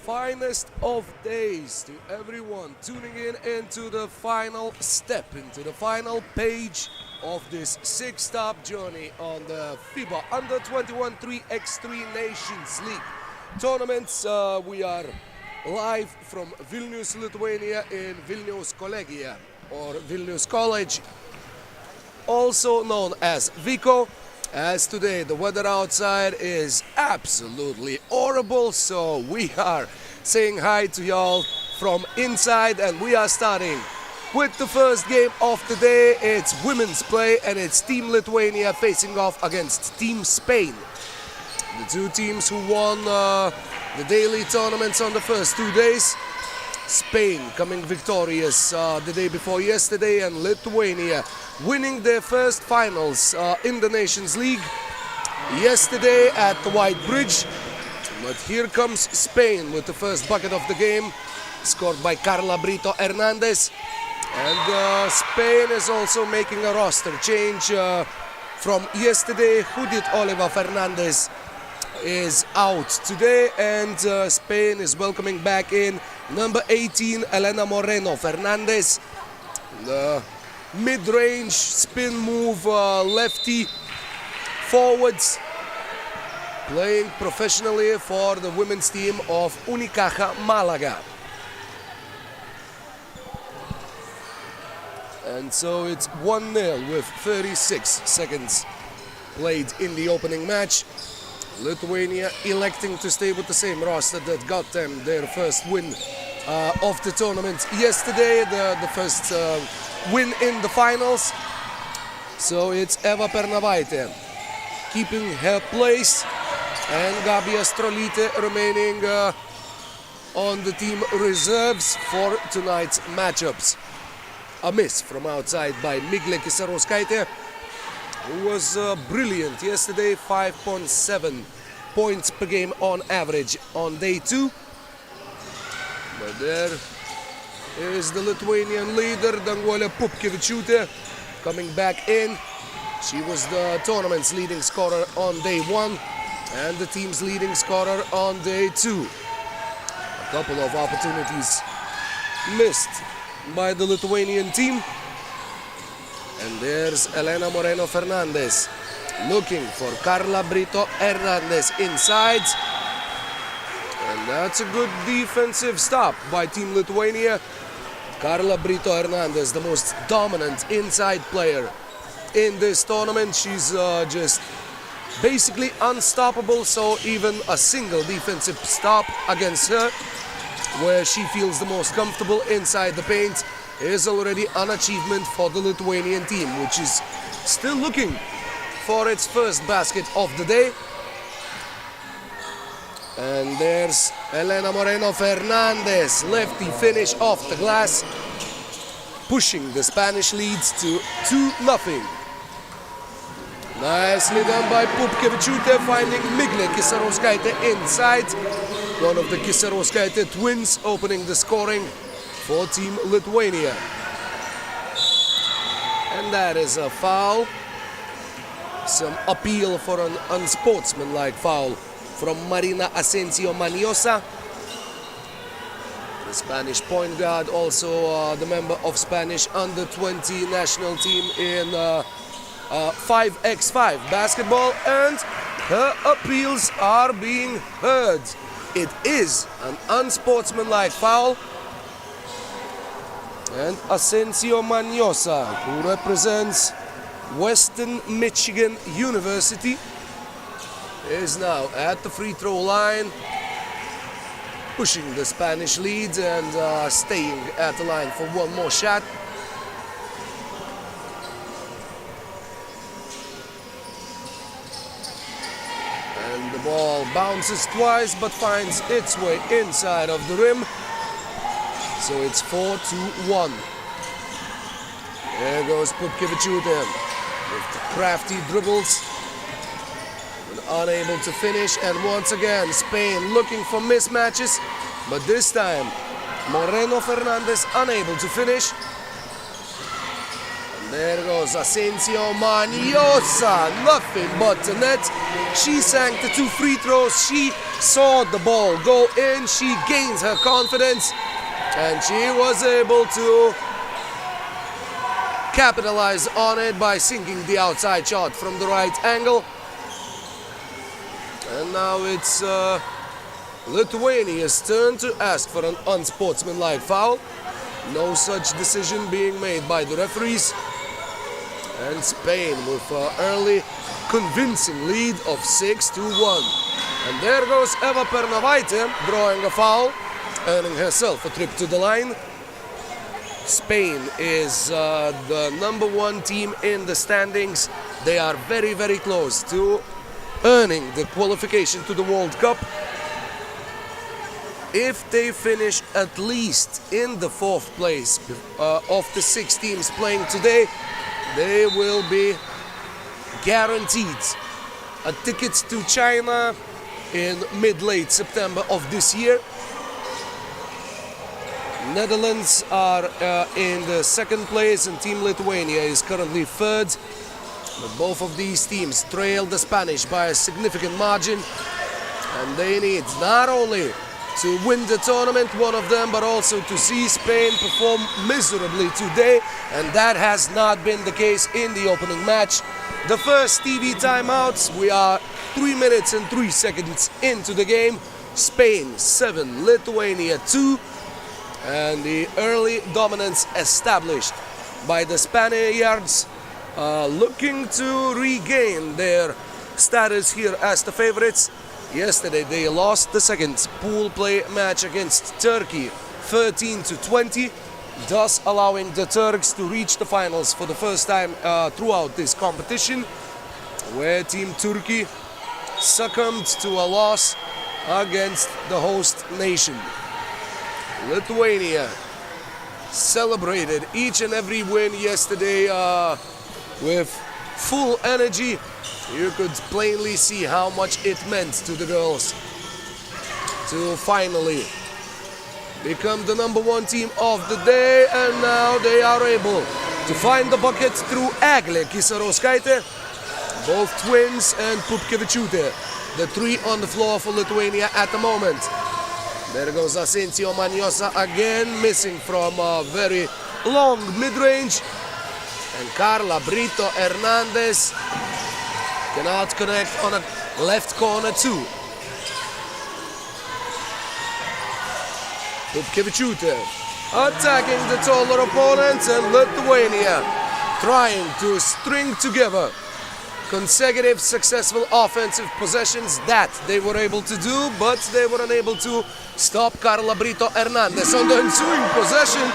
finest of days to everyone tuning in into the final step, into the final page of this six-stop journey on the FIBA Under-21 3x3 Nations League tournaments. We are live from Vilnius, Lithuania in Vilnius Kolegija or Vilnius College, also known as Viko. As today the weather outside is absolutely horrible, so we are saying hi to y'all from inside, and we are starting with the first game of the day. It's women's play and it's Team Lithuania facing off against Team Spain. The two teams who won the daily tournaments on the first 2 days. Spain coming victorious the day before yesterday, and Lithuania winning their first finals in the Nations League yesterday at the White Bridge. But here comes Spain with the first bucket of the game, scored by Carla Brito Hernandez. And Spain is also making a roster change from yesterday. Judith Oliva Fernandez is out today, and Spain is welcoming back in number 18 Elena Moreno Fernandez. The mid-range spin move lefty forwards, playing professionally for the women's team of Unicaja Malaga. And so it's 1-0 with 36 seconds played in the opening match. Lithuania electing to stay with the same roster that got them their first win of the tournament yesterday, the first win in the finals. So it's Eva Pernavaite keeping her place, and Gabija Strolite remaining on the team reserves for tonight's matchups. A miss from outside by Miglė Kisarauskaitė, who was brilliant yesterday, 5.7 points per game on average on day 2. But there is the Lithuanian leader, Danguolė Pupkevičiūtė, coming back in. She was the tournament's leading scorer on day 1 and the team's leading scorer on day 2. A couple of opportunities missed by the Lithuanian team. And there's Elena Moreno Fernandez looking for Carla Brito Hernandez inside. And that's a good defensive stop by Team Lithuania. Carla Brito Hernandez, the most dominant inside player in this tournament. She's just basically unstoppable, so even a single defensive stop against her, where she feels the most comfortable inside the paint, is already an achievement for the Lithuanian team, which is still looking for its first basket of the day. And there's Elena Moreno Fernandez, lefty finish off the glass, pushing the Spanish leads to 2-0. Nicely done by Pupkevičiūtė, finding Miglė Kisarauskaitė inside. One of the Kisarauskaitė twins opening the scoring for Team Lithuania. And that is a foul. Some appeal for an unsportsmanlike foul from Marina Asensio Maniosa. The Spanish point guard, also the member of Spanish under-20 national team in 5x5 basketball, and her appeals are being heard. It is an unsportsmanlike foul. And Asensio Maniosa, who represents Western Michigan University, is now at the free throw line, pushing the Spanish lead and staying at the line for one more shot. And the ball bounces twice but finds its way inside of the rim. So it's 4-1. There goes Pupkevičiūtė with the crafty dribbles, but unable to finish. And once again, Spain looking for mismatches, but this time Moreno Fernandez unable to finish. And There goes Asensio Maniosa, nothing but the net. She sank the 2 free throws. She saw the ball go in. She gains her confidence, and she was able to capitalize on it by sinking the outside shot from the right angle. And now it's Lithuania's turn to ask for an unsportsmanlike foul. No such decision being made by the referees. And Spain with an early convincing lead of 6-1. And there goes Eva Pernovaite drawing a foul, earning herself a trip to the line. Spain is the #1 team in the standings. They are very, very close to earning the qualification to the World Cup. If they finish at least in the 4th place of the 6 teams playing today, they will be guaranteed a ticket to China in mid-late September of this year. Netherlands are in the 2nd place, and Team Lithuania is currently 3rd. But both of these teams trail the Spanish by a significant margin, and they need not only to win the tournament, one of them, but also to see Spain perform miserably today, and that has not been the case in the opening match. The first TV timeouts, we are 3 minutes and 3 seconds into the game. Spain 7, Lithuania 2, and the early dominance established by the Spaniards, looking to regain their status here as the favorites. Yesterday they lost the 2nd pool play match against Turkey 13-20, thus allowing the Turks to reach the finals for the first time throughout this competition, where Team Turkey succumbed to a loss against the host nation. Lithuania celebrated each and every win yesterday with full energy. You could plainly see how much it meant to the girls to finally become the #1 team of the day, and now they are able to find the bucket through Eglė Kisarauskaitė, both twins, and Pupkevičiūtė, the 3 on the floor for Lithuania at the moment. There goes Asensio Maniosa again, missing from a very long mid-range, and Carla Brito Hernandez cannot connect on a left corner too. Pupkevičiūtė attacking the taller opponents, and Lithuania trying to string together consecutive successful offensive possessions that they were able to do, but they were unable to stop Carla Brito Hernandez on the ensuing possession.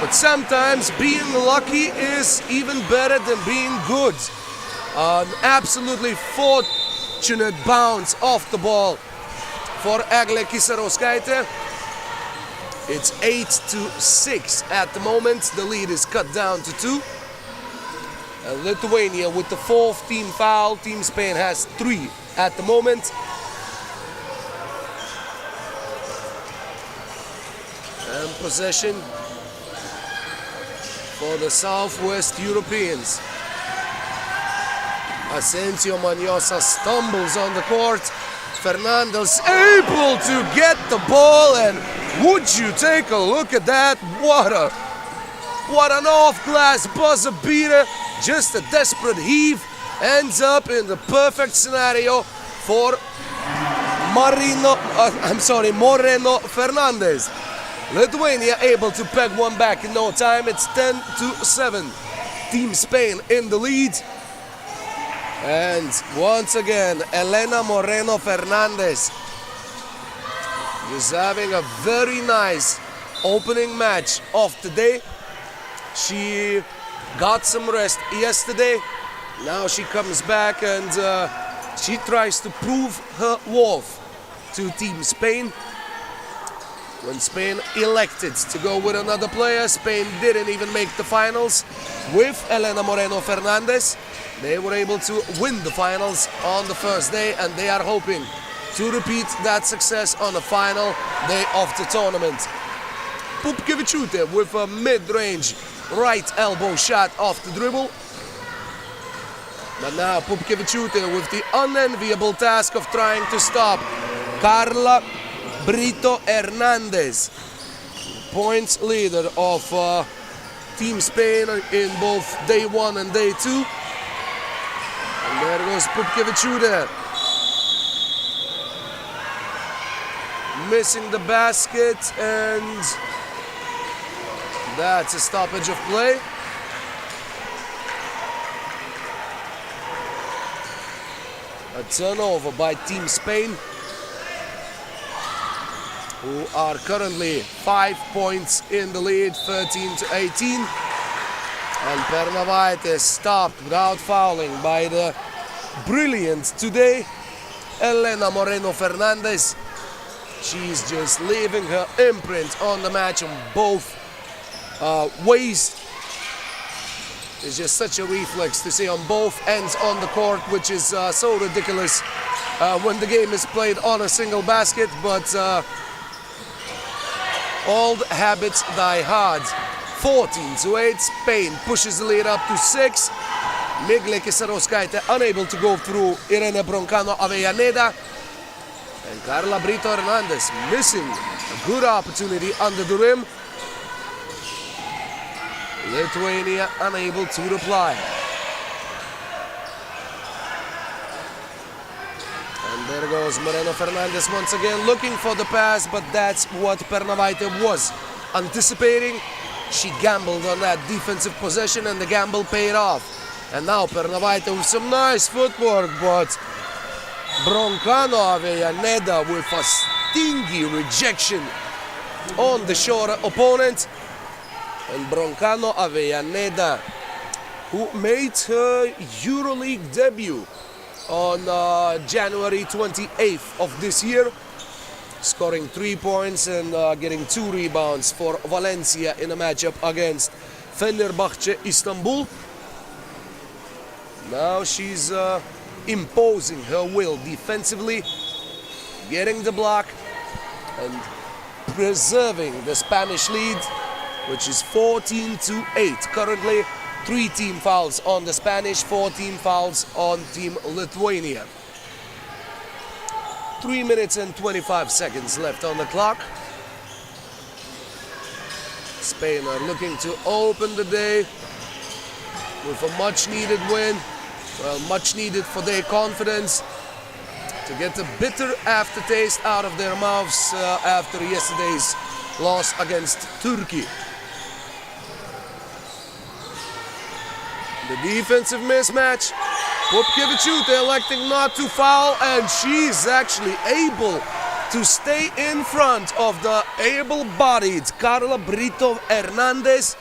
But sometimes being lucky is even better than being good. An absolutely fortunate bounce off the ball for Eglė Kisarauskaitė. It's 8-6 at the moment. The lead is cut down to 2. And Lithuania with the 4th team foul. Team Spain has 3 at the moment. And possession for the Southwest Europeans. Asensio Maniosa stumbles on the court. Fernandez able to get the ball, and would you take a look at that? What an off-glass buzzer beater. Just a desperate heave ends up in the perfect scenario for Moreno Fernandez. Lithuania able to peg one back in no time. It's 10-7. Team Spain in the lead. And once again, Elena Moreno Fernandez is having a very nice opening match of the day. She got some rest yesterday. Now she comes back and she tries to prove her worth to Team Spain. When Spain elected to go with another player, Spain didn't even make the finals with Elena Moreno Fernandez. They were able to win the finals on the first day, and they are hoping to repeat that success on the final day of the tournament. Pupkevičiūtė with a mid-range right elbow shot off the dribble. But now Pupkevičiūtė with the unenviable task of trying to stop Carla Brito Hernandez, points leader of Team Spain in both day 1 and day 2. And there goes Pupkevičiūtė. Missing the basket, and that's a stoppage of play. A turnover by Team Spain, who are currently 5 points in the lead, 13-18. And Pernavaite stopped without fouling by the brilliant today Elena Moreno Fernandez. She's just leaving her imprint on the match on both ways. It's just such a reflex to see on both ends on the court, which is so ridiculous when the game is played on a single basket, but old habits die hard. 14-8, Spain pushes the lead up to 6. Miglė Kisarauskaitė unable to go through Irene Broncano Avellaneda. And Carla Brito Hernandez missing a good opportunity under the rim. Lithuania unable to reply. And there goes Moreno Fernandez once again looking for the pass, but that's what Pernavaite was anticipating. She gambled on that defensive possession and the gamble paid off. And now Pernavaite with some nice footwork, but Broncano Avellaneda with a stingy rejection on the shorter opponent. And Broncano Avellaneda, who made her EuroLeague debut on January 28th of this year, scoring 3 points and getting 2 rebounds for Valencia in a matchup against Fenerbahce Istanbul. Now she's imposing her will defensively, getting the block and preserving the Spanish lead, which is 14-8. Currently, 3 team fouls on the Spanish, 4 team fouls on Team Lithuania. 3 minutes and 25 seconds left on the clock. Spain are looking to open the day with a much-needed win. Well, much needed for their confidence to get the bitter aftertaste out of their mouths after yesterday's loss against Turkey. The defensive mismatch. Pupkevičiūtė electing not to foul, and she's actually able to stay in front of the able-bodied Carla Brito Hernandez.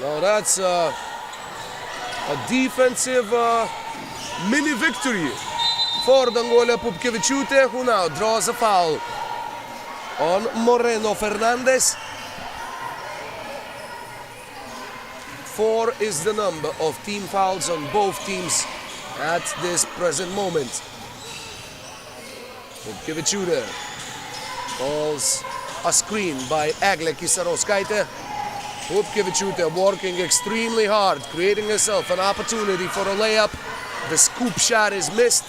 Now that's a defensive mini victory for Danguolė Pupkevičiūtė, who now draws a foul on Moreno Fernandez. 4 is the number of team fouls on both teams at this present moment. Pupkevičiūtė calls a screen by Eglė Kisarauskaitė. Pupkevičiūtė working extremely hard, creating herself an opportunity for a layup. The scoop shot is missed.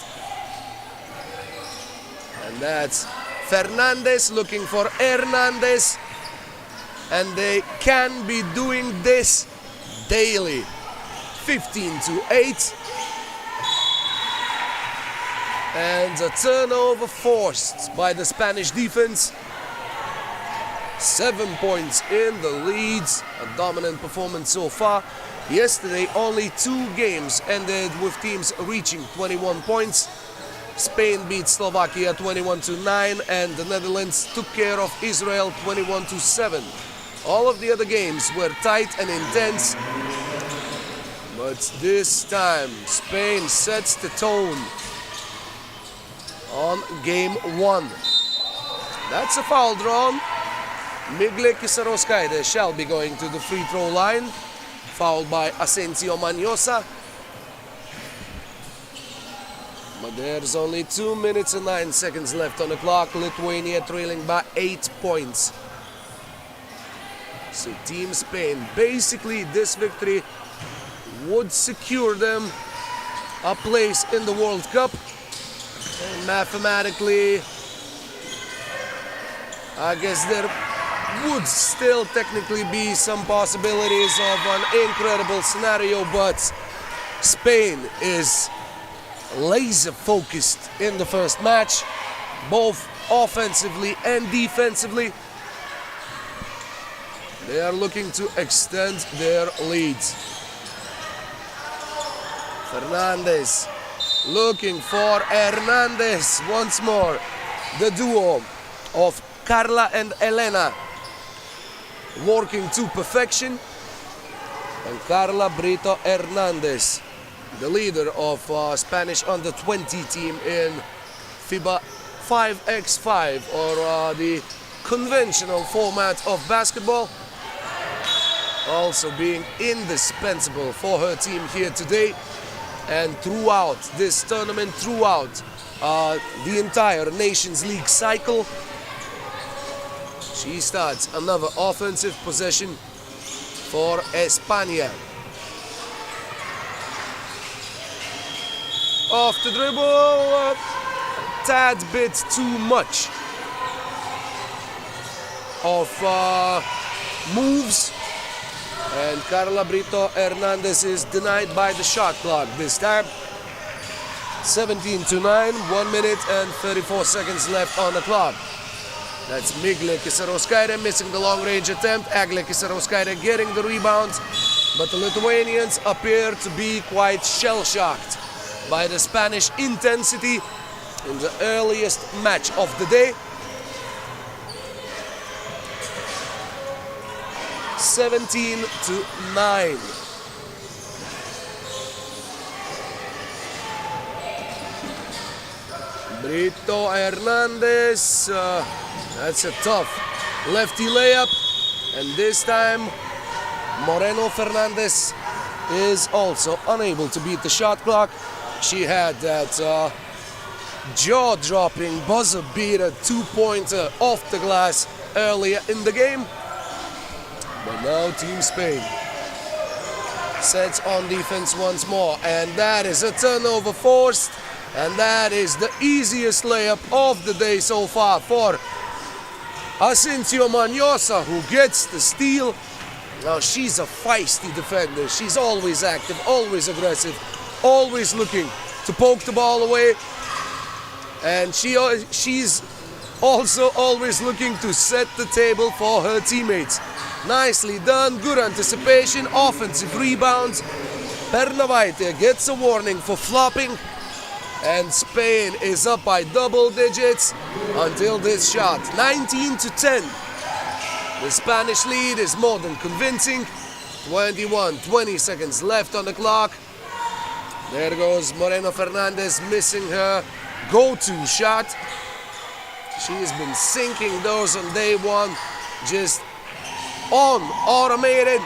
And that's Fernandez looking for Hernandez. And they can be doing this daily. 15-8. And a turnover forced by the Spanish defense. 7 points in the leads, a dominant performance so far. Yesterday, only 2 games ended with teams reaching 21 points. Spain beat Slovakia 21-9, and the Netherlands took care of Israel 21-7. All of the other games were tight and intense, but this time Spain sets the tone on game 1. That's a foul drawn. Miglė Kisarauskaitė shall be going to the free throw line, fouled by Asensio Maniosa. But there's only 2 minutes and 9 seconds left on the clock. Lithuania trailing by 8 points. So Team Spain, basically this victory would secure them a place in the World Cup. And mathematically, I guess there would still technically be some possibilities of an incredible scenario, but Spain is laser focused in the first match, both offensively and defensively. They are looking to extend their leads. Fernandez looking for Hernandez once more. The duo of Carla and Elena working to perfection. And Carla Brito Hernandez, the leader of Spanish under-20 team in FIBA 3x3, or the conventional format of basketball, also being indispensable for her team here today and throughout this tournament, throughout the entire Nations League cycle. She starts another offensive possession for España. Off the dribble, a tad bit too much of moves, and Carla Brito Hernandez is denied by the shot clock this time. 17-9, 1 minute and 34 seconds left on the clock. That's Migle Kisarauskaitė missing the long-range attempt. Eglė Kisarauskaitė getting the rebounds, but the Lithuanians appear to be quite shell-shocked by the Spanish intensity in the earliest match of the day. 17-9. Brito Hernandez, that's a tough lefty layup, and this time Moreno Fernandez is also unable to beat the shot clock. She had that jaw-dropping buzzer beater two-pointer off the glass earlier in the game. But now Team Spain sets on defense once more, and that is a turnover forced, and that is the easiest layup of the day so far for Asensio Maniosa, who gets the steal. Now she's a feisty defender. She's always active, always aggressive, always looking to poke the ball away, and she's also always looking to set the table for her teammates. Nicely done, good anticipation, offensive rebounds. Pernavaite gets a warning for flopping, and Spain is up by double digits until this shot. 19-10. The Spanish lead is more than convincing. 20 seconds left on the clock. There goes Moreno Fernandez missing her go-to shot. She has been sinking those on day one, just on automated.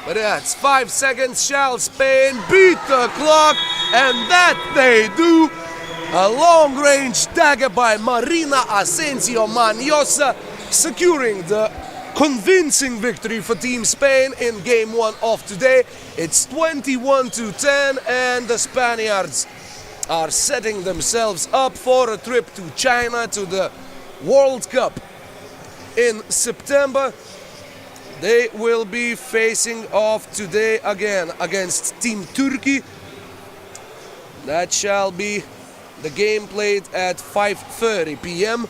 But that's 5 seconds. Shall Spain beat the clock? And that they do. A long-range dagger by Marina Asensio Maniosa, securing the convincing victory for Team Spain in Game 1 of today. It's 21-10, and the Spaniards are setting themselves up for a trip to China to the World Cup in September. They will be facing off today again against Team Turkey. That shall be the game played at 5:30 p.m.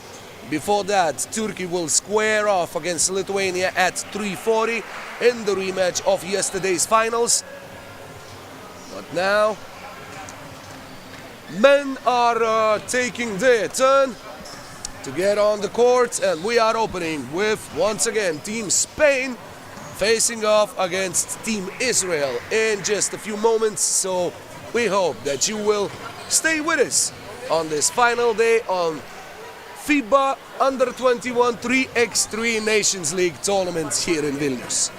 Before that, Turkey will square off against Lithuania at 3:40 in the rematch of yesterday's finals. But now, men are taking their turn to get on the court, and we are opening with, once again, Team Spain facing off against Team Israel in just a few moments. So we hope that you will stay with us on this final day on FIBA Under-21 3x3 Nations League tournament here in Vilnius.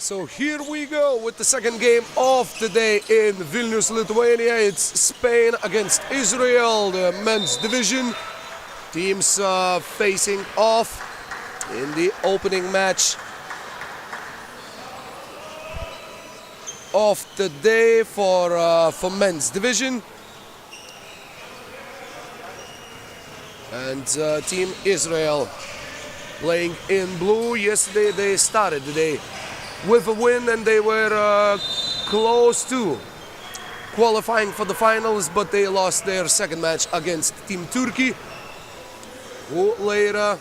So here we go with the second game of the day in Vilnius, Lithuania. It's Spain against Israel, the men's division. Teams facing off in the opening match of the day for men's division. And Team Israel playing in blue. Yesterday they started the day with a win, and they were close to qualifying for the finals, but they lost their second match against Team Türkiye, who later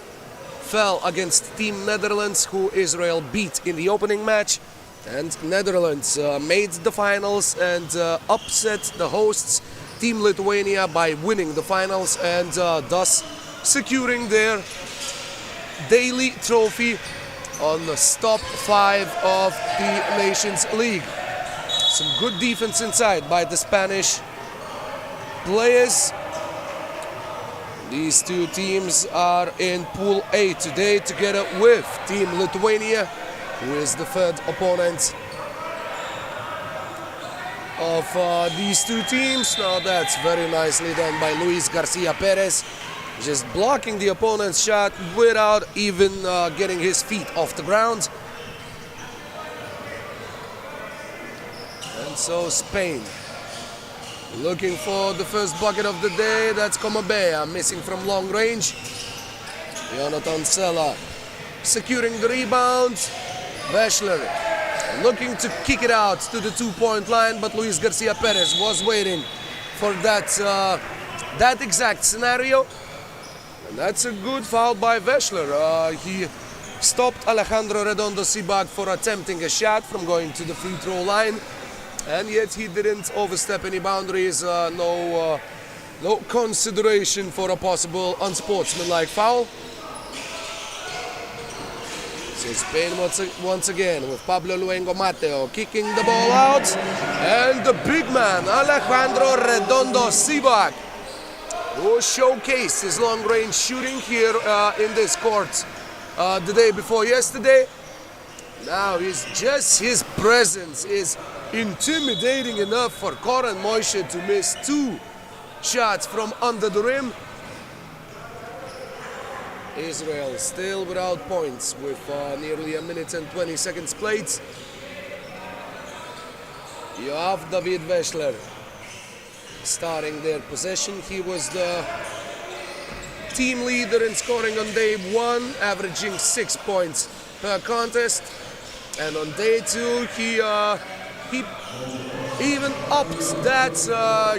fell against Team Netherlands, who Israel beat in the opening match. And Netherlands made the finals and upset the hosts, Team Lithuania, by winning the finals and thus securing their daily trophy on the top 5 of the Nations League. Some good defense inside by the Spanish players. These two teams are in Pool A today together with Team Lithuania, who is the third opponent of these two teams. Now that's very nicely done by Luis Garcia Perez, just blocking the opponent's shot without even getting his feet off the ground. And so Spain looking for the first bucket of the day. That's Comabea, missing from long range. Jonathan Sella securing the rebound. Veschler looking to kick it out to the two-point line, but Luis Garcia Perez was waiting for that exact scenario. And that's a good foul by Veschler. He stopped Alejandro Redondo Sibak for attempting a shot from going to the free throw line, and yet he didn't overstep any boundaries. No consideration for a possible unsportsmanlike foul. So Spain once again with Pablo Luengo Mateo kicking the ball out, and the big man Alejandro Redondo Sibak, who showcased his long-range shooting here in this court the day before yesterday. Now his presence is intimidating enough for Goran Mojsik to miss 2 shots from under the rim. Israel still without points with nearly 1 minute and 20 seconds played. Yoav David Veschler starting their possession. He was the team leader in scoring on day 1, averaging 6 points per contest. And on day 2, he even upped that.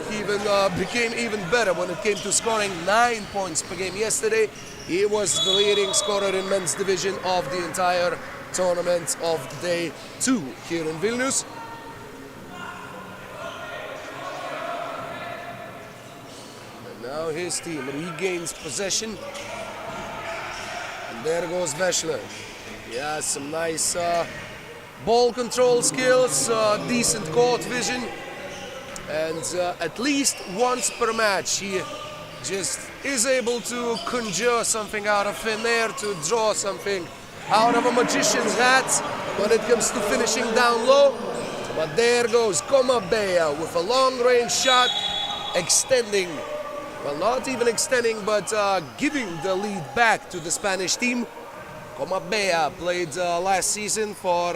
He even became even better when it came to scoring 9 points per game yesterday. He was the leading scorer in men's division of the entire tournament of day 2 here in Vilnius. And now his team regains possession. And there goes Veschler. Yeah, some nice ball control skills, decent court vision. And at least once per match, he just is able to conjure something out of thin air, to draw something out of a magician's hat when it comes to finishing down low. But there goes Comabea with a long-range shot, extending, well, not even extending, but giving the lead back to the Spanish team. Comabea played last season for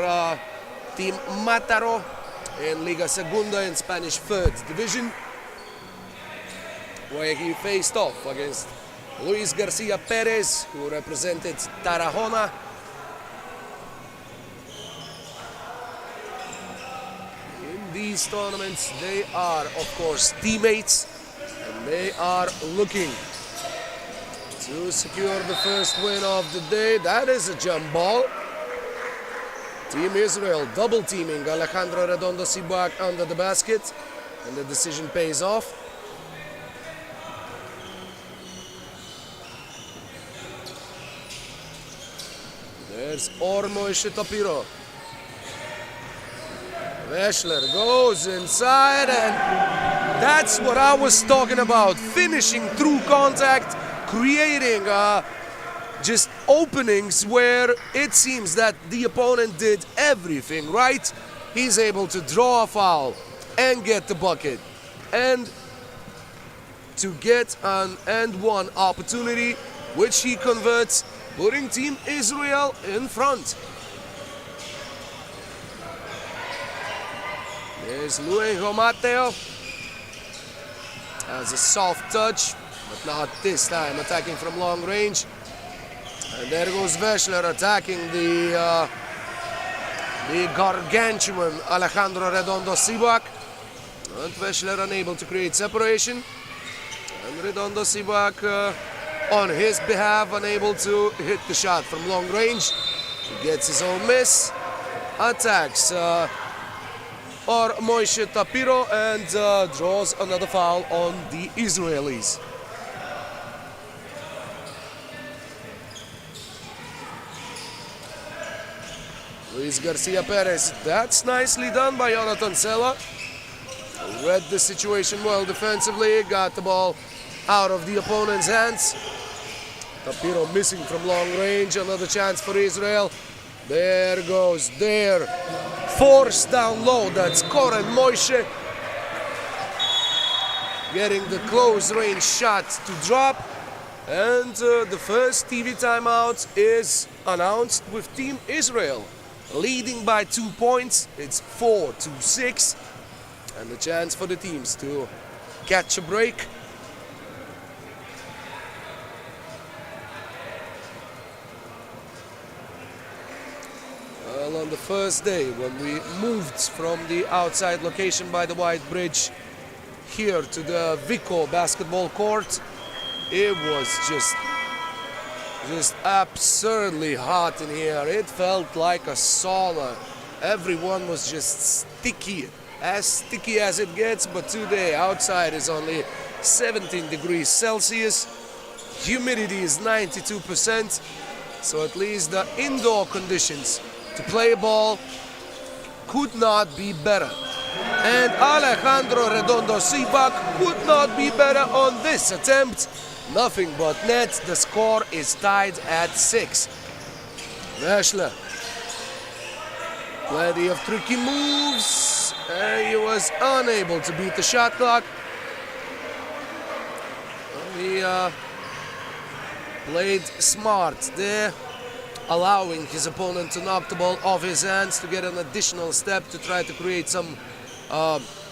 Team Mataró in Liga Segunda in Spanish 3rd Division, where he faced off against Luis Garcia Perez, who represented Tarragona. In these tournaments, they are, of course, teammates, and they are looking to secure the first win of the day. That is a jump ball. Team Israel double-teaming Alejandro Redondo Sibak under the basket, and the decision pays off. There's Ormo Ishitapiro. Veschler goes inside, and that's what I was talking about. Finishing through contact, creating just openings where it seems that the opponent did everything right. He's able to draw a foul and get the bucket, and to get an and one opportunity, which he converts, putting Team Israel in front. There's Luengo Mateo. Has a soft touch, but not this time, attacking from long range. And there goes Veshler attacking the gargantuan Alejandro Redondo Sibak. And Veshler unable to create separation. And Redondo Sibak, on his behalf, unable to hit the shot from long range. He gets his own miss. Attacks or Moishe Tapiro and draws another foul on the Israelis. Luis Garcia Perez. That's nicely done by Jonathan Sela. Read the situation well defensively, got the ball out of the opponent's hands. Tapiro missing from long range. Another chance for Israel. There goes there. Force down low. That's Koren Moishe. Getting the close range shot to drop. And the first TV timeout is announced with Team Israel leading by 2 points. It's 4-6. And the chance for the teams to catch a break. Well, on the first day, when we moved from the outside location by the White Bridge here to the Vico basketball court, it was just absurdly hot in here. It felt like a sauna. Everyone was just sticky as it gets, but today outside is only 17 degrees Celsius. Humidity is 92%, so at least the indoor conditions to play ball could not be better. And Alejandro Redondo Sibak could not be better on this attempt. Nothing but net. The score is tied at 6. Veshler. Plenty of tricky moves. And he was unable to beat the shot clock. He played smart there, allowing his opponent to knock the ball off his hands to get an additional step to try to create some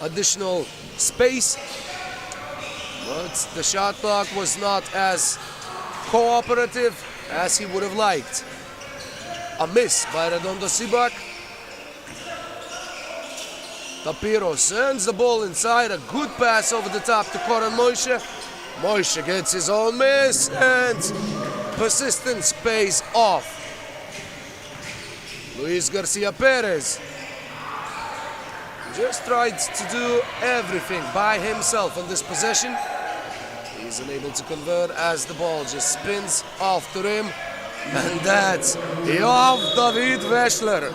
additional space. But the shot clock was not as cooperative as he would have liked. A miss by Redondo Sibak. Tapiro sends the ball inside. A good pass over the top to Koren Moishe. Moishe gets his own miss, and persistence pays off. Luis Garcia Perez just tried to do everything by himself on this possession. He's unable to convert as the ball just spins off the rim. And that's Yoav David Veshler.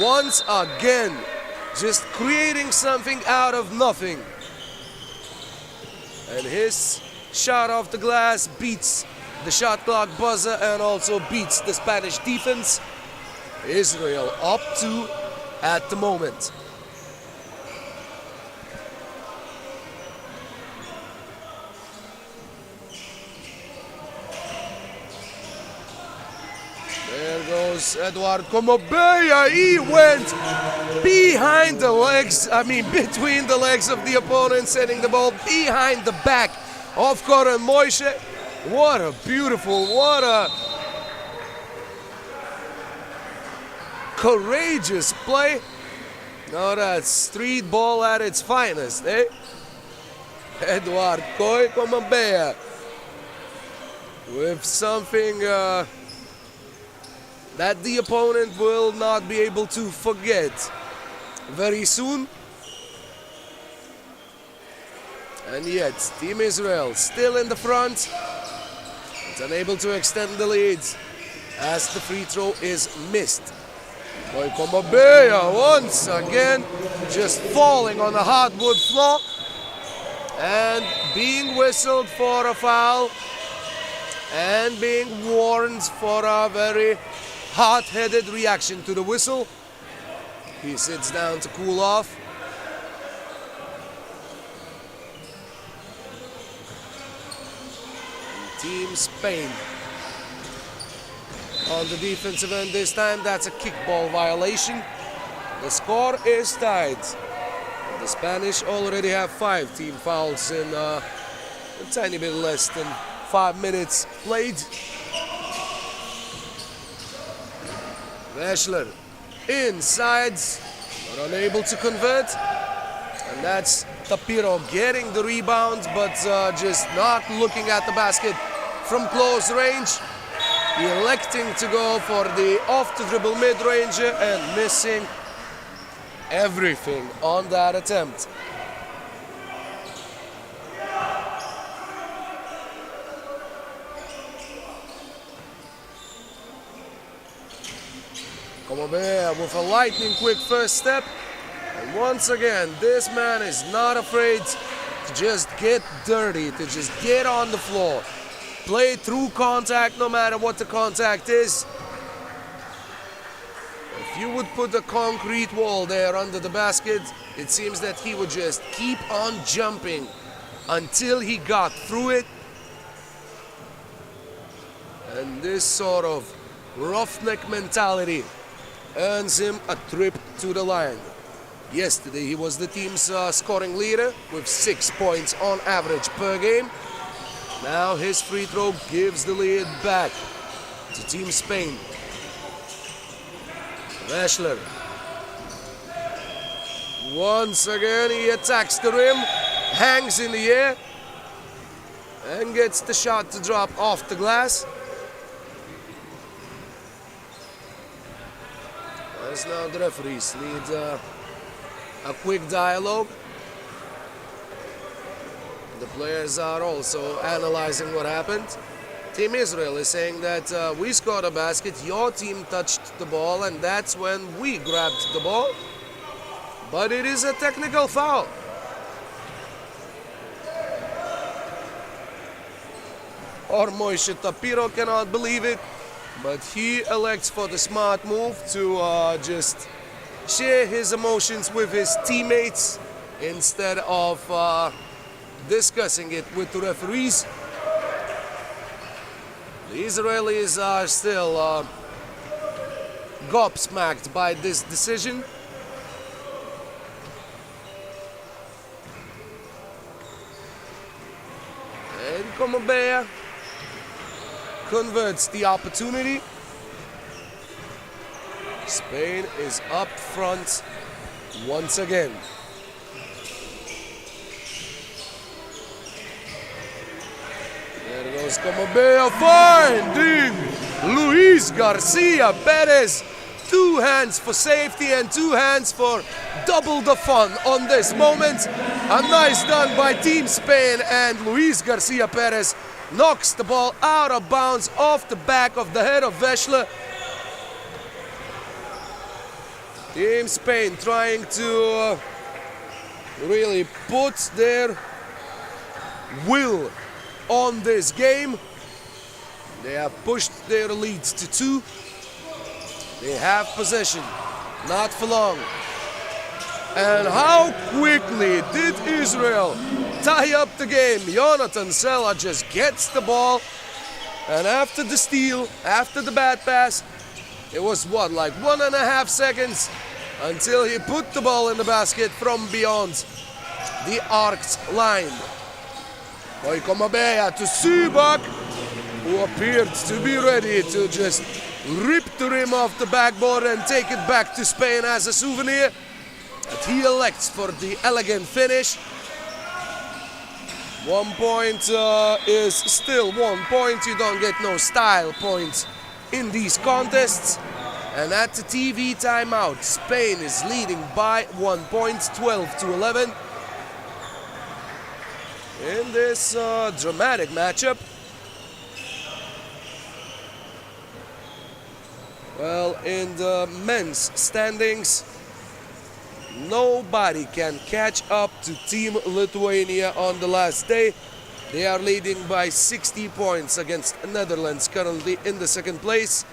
Once again, just creating something out of nothing. And his shot off the glass beats the shot clock buzzer and also beats the Spanish defense. Israel up 2 at the moment. There goes Eduard Komobeya. He went behind the legs, between the legs of the opponent, sending the ball behind the back of Koren Moishe. What a courageous play. Now that's street ball at its finest, eh? Eduard Komobeya with something that the opponent will not be able to forget very soon. And yet, Team Israel still in the front. It's unable to extend the lead as the free throw is missed. Komobeya once again just falling on the hardwood floor and being whistled for a foul. and being warned for a very hot-headed reaction to the whistle. He sits down to cool off. Team Spain on the defensive end this time. That's a kickball violation. The score is tied. The Spanish already have 5 team fouls in a tiny bit less than 5 minutes played. Veschler inside, but unable to convert. And that's Tapiro getting the rebound, but just not looking at the basket from close range. Electing to go for the off-the-dribble mid-ranger and missing everything on that attempt. Comobea with a lightning quick first step. And once again, this man is not afraid to just get dirty, to just get on the floor. Play through contact no matter what the contact is. If you would put a concrete wall there under the basket, it seems that he would just keep on jumping until he got through it. And this sort of roughneck mentality earns him a trip to the line. Yesterday he was the team's scoring leader with 6 points on average per game. Now his free throw gives the lead back to Team Spain. Veschler. Once again he attacks the rim, hangs in the air, and gets the shot to drop off the glass. As now the referees need a quick dialogue. The players are also analyzing what happened. Team Israel is saying that we scored a basket, your team touched the ball, and that's when we grabbed the ball. But it is a technical foul. Or Moishe Tapiro cannot believe it, but he elects for the smart move to just share his emotions with his teammates instead of discussing it with the referees. The Israelis are still gobsmacked by this decision. And Comobea converts the opportunity. Spain is up front once again. There goes Comobea finding Luis Garcia Perez. 2 hands for safety and 2 hands for double the fun on this moment. A nice done by Team Spain, and Luis Garcia Perez knocks the ball out of bounds off the back of the head of Veschler. Team Spain trying to really put their will on this game. They have pushed their leads to 2. They have possession, not for long. And how quickly did Israel tie up the game? Jonathan Sella just gets the ball, and after the steal, after the bad pass, it was what, like 1.5 seconds until he put the ball in the basket from beyond the arced line. Comobea to Subak, who appeared to be ready to just rip the rim off the backboard and take it back to Spain as a souvenir. But he elects for the elegant finish. 1 point is still 1 point. You don't get no style points in these contests. And at the TV timeout, Spain is leading by 1 point, 12-11. In this dramatic matchup. Well, in the men's standings, nobody can catch up to Team Lithuania on the last day. They are leading by 60 points against Netherlands, currently in the second place.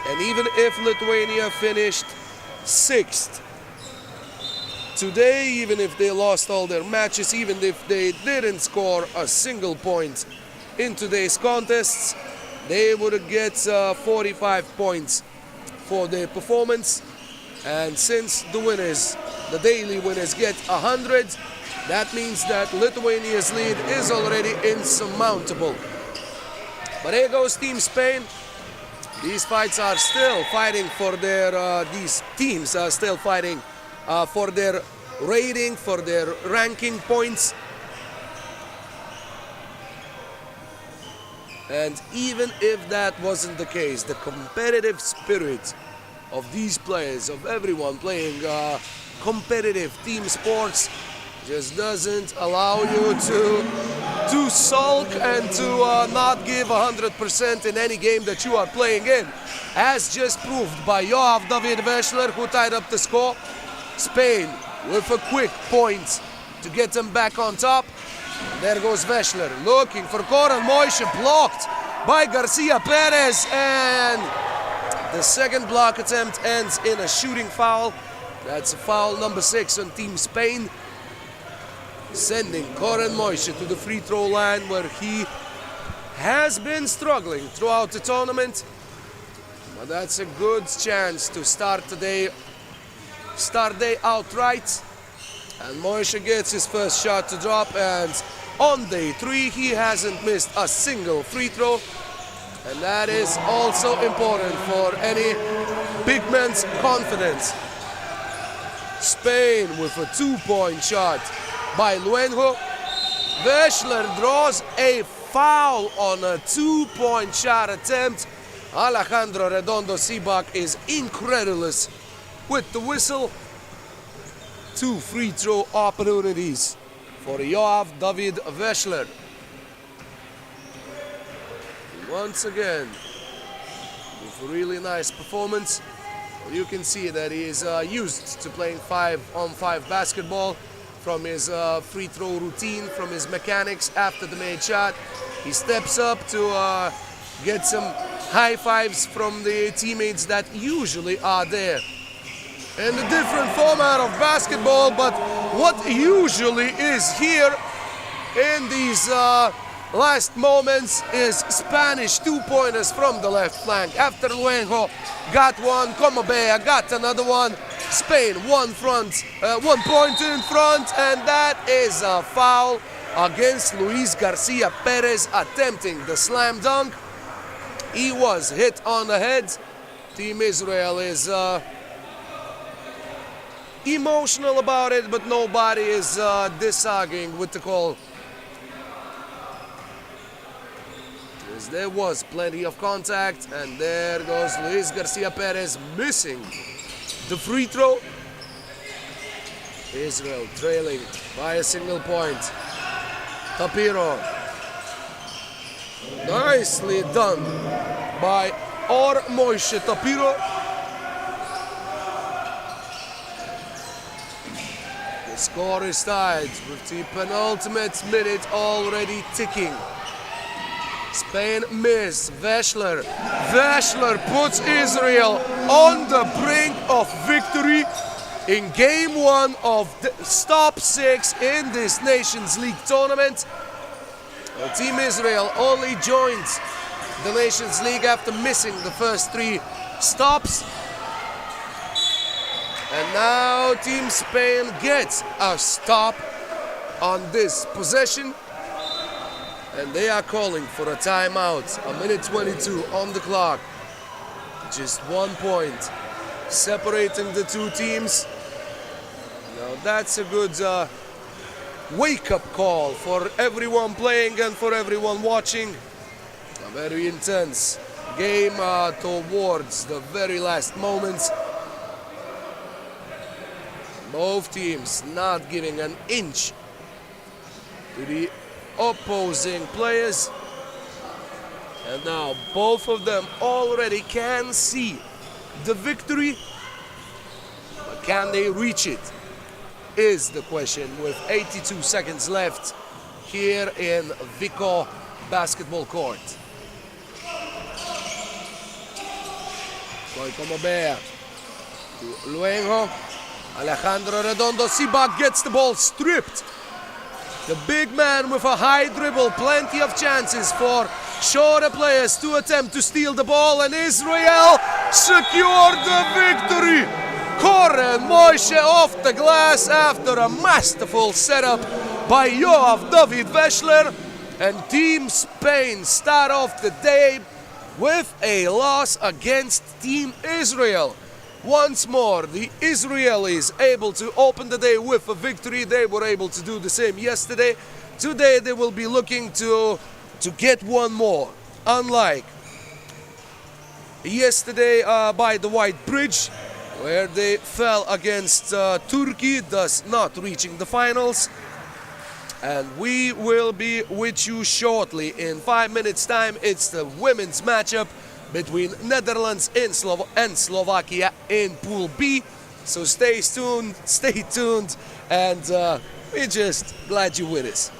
And even if Lithuania finished 6th today, even if they lost all their matches, even if they didn't score a single point in today's contests, they would get 45 points for their performance. And since the winners, the daily winners, get 100, that means that Lithuania's lead is already insurmountable. But here goes Team Spain. These fights are still fighting for their, these teams are still fighting for their rating, for their ranking points. And even if that wasn't the case, the competitive spirit of these players, of everyone playing competitive team sports, just doesn't allow you to sulk and to not give 100% in any game that you are playing in. As just proved by Joaf David Vešler, who tied up the score. Spain with a quick point to get them back on top. There goes Vešler looking for Goran Mojša, blocked by Garcia Perez, and the second block attempt ends in a shooting foul. That's foul number 6 on Team Spain, sending Goran Mojša to the free throw line, where he has been struggling throughout the tournament. But that's a good chance to start day outright. And Mojša gets his first shot to drop, and on day 3 he hasn't missed a single free throw. And that is also important for any big man's confidence. Spain with a 2-point shot by Luengo. Vešler draws a foul on a 2-point shot attempt. Alejandro Redondo Sibak is incredulous with the whistle. 2 free throw opportunities for Joaf David Vešler. Once again, with a really nice performance. You can see that he is used to playing 5-on-5 basketball, from his free throw routine, from his mechanics after the made shot. He steps up to get some high fives from the teammates that usually are there. In a different format of basketball, but what usually is here in these last moments is Spanish 2-pointers from the left flank. After Luengo got one, Comabea got another one. Spain 1 point in front, and that is a foul against Luis Garcia Perez, attempting the slam dunk. He was hit on the head. Team Israel is emotional about it, but nobody is disagreeing with the call. As there was plenty of contact, and there goes Luis Garcia Perez missing the free throw. Israel trailing by a single point. Tapiro. Nicely done by Mojša Tapiro. The score is tied with the penultimate minute already ticking. Spain miss. Vešler puts Israel on the brink of victory in game 1 of the top 6 in this Nations League tournament. Team Israel only joined the Nations League after missing the first 3 stops. And now Team Spain gets a stop on this possession. And they are calling for a timeout. A minute 22 on the clock. Just 1 point separating the two teams. Now that's a good wake-up call for everyone playing and for everyone watching. A very intense game towards the very last moments. Both teams not giving an inch to the opposing players, and now both of them already can see the victory, but can they reach it is the question, with 82 seconds left here in Vico basketball court. Como Bea to Luengo. Alejandro Redondo. Sibak gets the ball stripped. The big man with a high dribble. Plenty of chances for shorter players to attempt to steal the ball. And Israel secured the victory. Koren Moshe off the glass after a masterful setup by Yoav David Veshler. And Team Spain start off the day with a loss against Team Israel. Once more, the Israelis able to open the day with a victory. They were able to do the same yesterday. Today they will be looking to get one more. Unlike yesterday by the White Bridge, where they fell against Turkey, thus not reaching the finals. And we will be with you shortly. In 5 minutes time, it's the women's matchup between Netherlands and Slovakia in Pool B. So stay tuned, and we're just glad you're with us.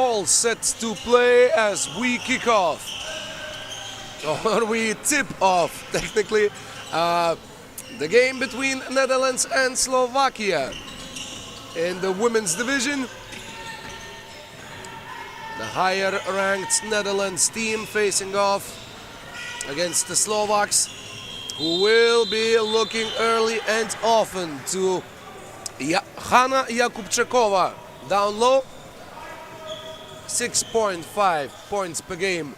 all set to play as we kick off, or we tip off, technically, the game between Netherlands and Slovakia in the women's division. The higher-ranked Netherlands team facing off against the Slovaks, who will be looking early and often to Hanna Jakubczakova down low. 6.5 points per game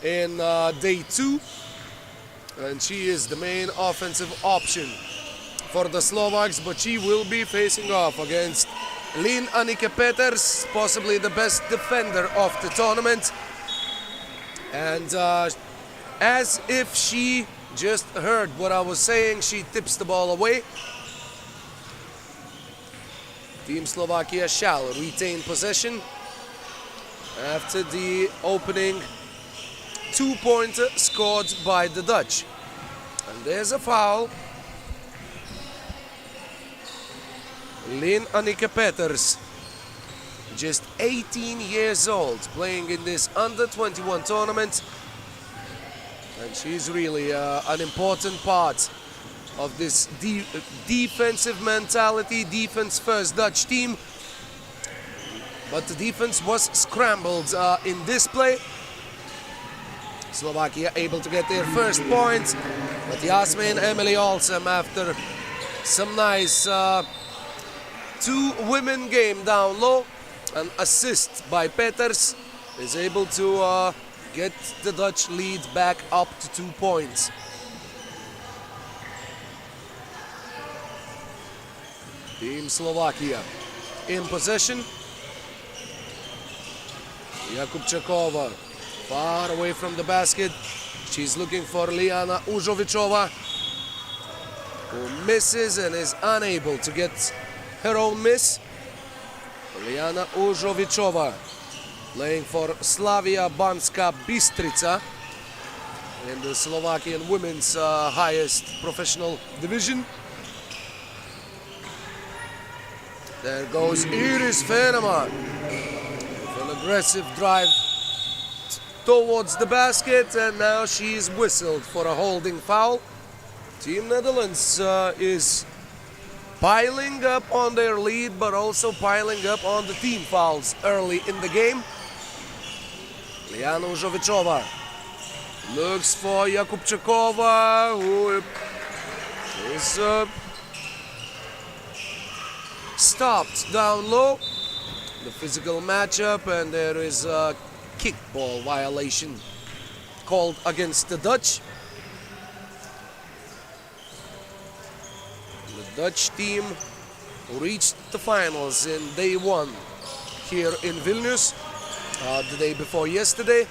in day 2, and she is the main offensive option for the Slovaks, but she will be facing off against Lynn Annike Peters, possibly the best defender of the tournament. And as if she just heard what I was saying, she tips the ball away. Team Slovakia shall retain possession after the opening 2-pointer scored by the Dutch. And there's a foul. Lynn Annike Peters, just 18 years old, playing in this under-21 tournament. And she's really an important part of this defensive mentality, defense-first Dutch team. But the defense was scrambled in this play. Slovakia able to get their first point, but Yasmin Emily Olsem, after some nice two-women game down low, an assist by Peters, is able to get the Dutch lead back up to 2 points. Team Slovakia in possession. Jakubczakova far away from the basket. She's looking for Liana Užovičova, who misses and is unable to get her own miss. Liana Užovičova playing for Slavia Banska Bystrica in the Slovakian women's highest professional division. There goes Iris Venema. An aggressive drive towards the basket, and now she's whistled for a holding foul. Team Netherlands is piling up on their lead, but also piling up on the team fouls early in the game. Liana Užovičova looks for Jakubczakova, who is stopped down low. The physical matchup, and there is a kickball violation called against the Dutch. The Dutch team reached the finals in day 1 here in Vilnius, the day before yesterday.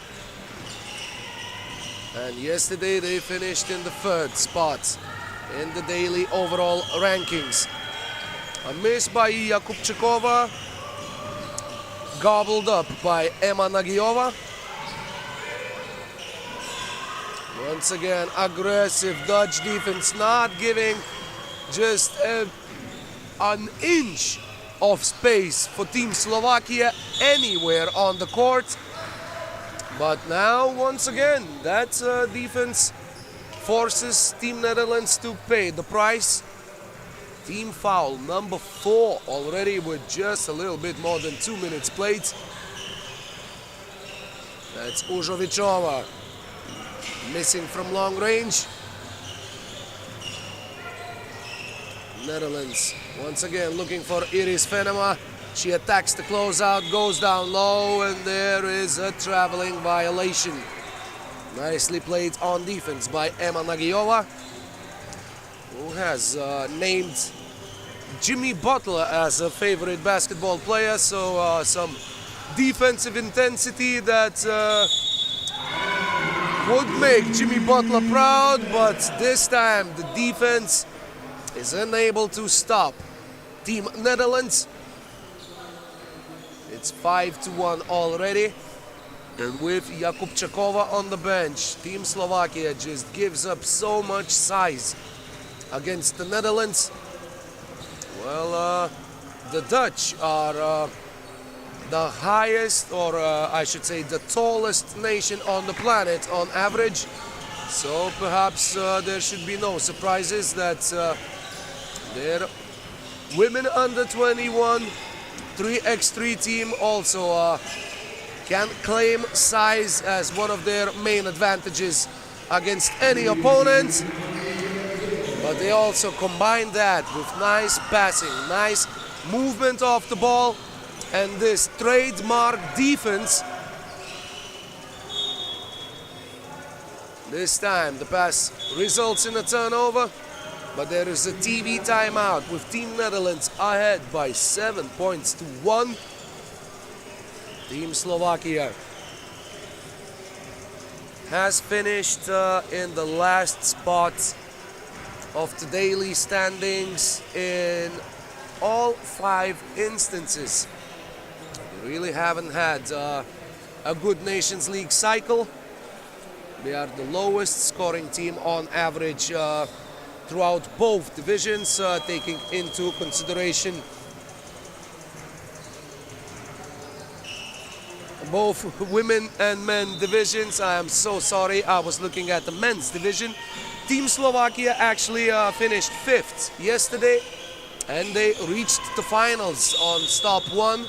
And yesterday they finished in the 3rd spot in the daily overall rankings. A miss by Jakubczakova, gobbled up by Emma Nagyova. Once again, aggressive Dutch defense, not giving just an inch of space for Team Slovakia anywhere on the court. But now, once again, that defense forces Team Netherlands to pay the price. Team foul number 4 already, with just a little bit more than 2 minutes played. That's Užovičova, missing from long range. Netherlands once again looking for Iris Venema. She attacks the closeout, goes down low, and there is a traveling violation. Nicely played on defense by Emma Nagyova, who has named Jimmy Butler as a favorite basketball player, so some defensive intensity that would make Jimmy Butler proud, but this time the defense is unable to stop Team Netherlands. It's 5-1 already, and with Jakubczakova on the bench, Team Slovakia just gives up so much size against the Netherlands. Well, the Dutch are the highest, or I should say the tallest nation on the planet on average. So perhaps there should be no surprises that their women under 21 3x3 team also can claim size as one of their main advantages against any opponent. But they also combine that with nice passing, nice movement off the ball, and this trademark defense. This time the pass results in a turnover, but there is a TV timeout with Team Netherlands ahead by 7 points to 1. Team Slovakia has finished in the last spot of the daily standings in all 5 instances. They really haven't had a good Nations League cycle. They are the lowest scoring team on average throughout both divisions, taking into consideration both women and men divisions. I am so sorry, I was looking at the men's division. Team Slovakia actually finished 5th yesterday, and they reached the finals on stop 1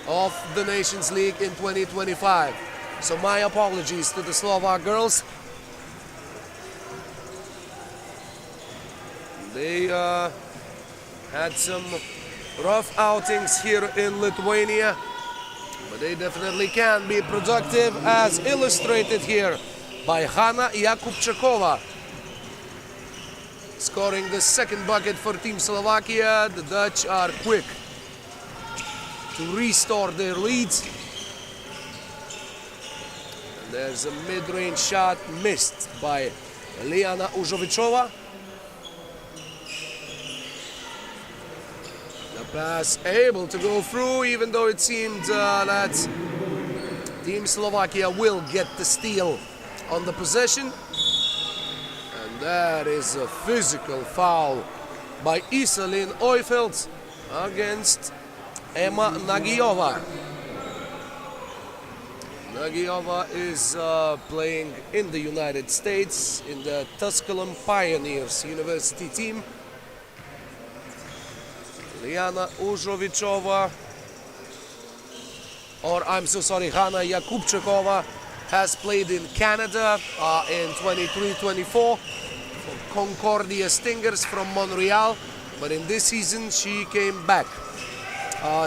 of the Nations League in 2025. So my apologies to the Slovak girls. They had some rough outings here in Lithuania, but they definitely can be productive, as illustrated here by Hanna Jakubczakova, scoring the second bucket for Team Slovakia. The Dutch are quick to restore their lead. And there's a mid-range shot missed by Liana Užovičova. The pass able to go through, even though it seemed that Team Slovakia will get the steal on the possession. And that is a physical foul by Iselin Oifeld against Emma Nagyova. Nagyova is playing in the United States in the Tusculum Pioneers University team. Liana Užovičova, or I'm so sorry, Hanna Jakubczakova has played in Canada in 23-24 for Concordia Stingers from Montreal, but in this season she came back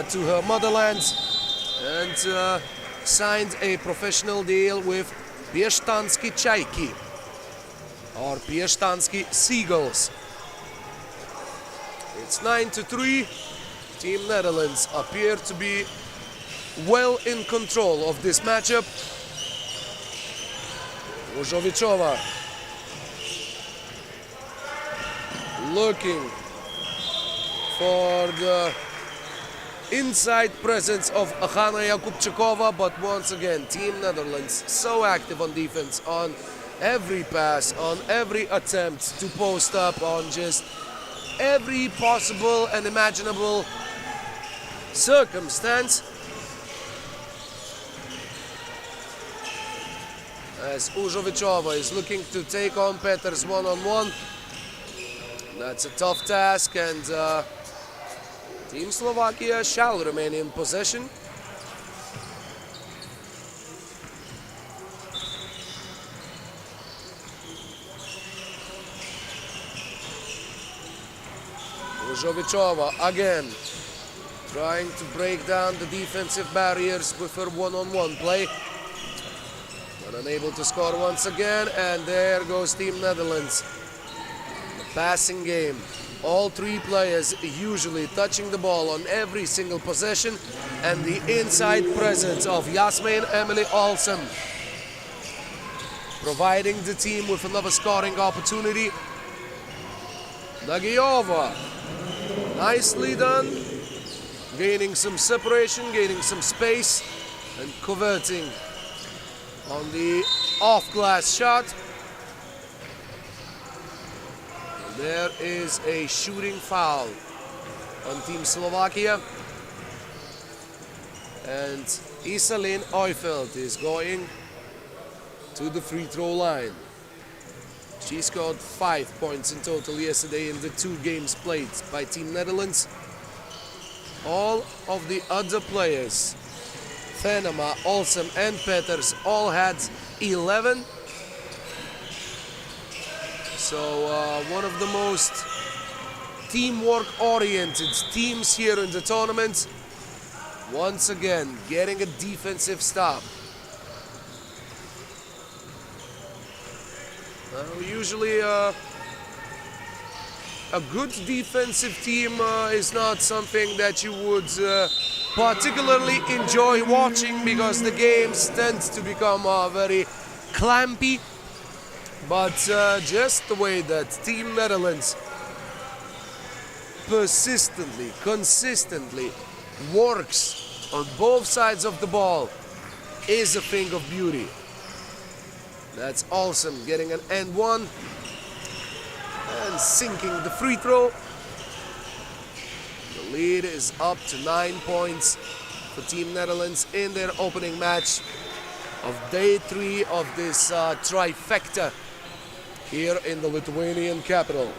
to her motherland and signed a professional deal with Pieštanski Čajky, or Pieštanski Seagulls. It's 9-3. Team Netherlands appear to be well in control of this matchup. Užovičova looking for the inside presence of Hanna Jakubczakova, but once again, Team Netherlands so active on defense, on every pass, on every attempt to post up, on just every possible and imaginable circumstance. As Užovičova is looking to take on Peters one-on-one. That's a tough task, and Team Slovakia shall remain in possession. Užovičova again trying to break down the defensive barriers with her one-on-one play, but unable to score once again. And there goes Team Netherlands. The passing game, all 3 players usually touching the ball on every single possession, and the inside presence of Jasmine Emily Olsen providing the team with another scoring opportunity. Nagyova, nicely done, gaining some separation, gaining some space, and converting on the off-glass shot. And there is a shooting foul on Team Slovakia. And Iselin Oifeld is going to the free throw line. She scored 5 points in total yesterday in the 2 games played by Team Netherlands. All of the other players, Venema, Olsen and Peters, all had 11. So one of the most teamwork-oriented teams here in the tournament. Once again, getting a defensive stop. Usually a good defensive team is not something that you would particularly enjoy watching, because the games tend to become very clampy. But just the way that Team Netherlands persistently, consistently works on both sides of the ball is a thing of beauty. That's awesome, getting an and one and sinking the free throw. The lead is up to 9 points for Team Netherlands in their opening match of day 3 of this trifecta here in the Lithuanian capital.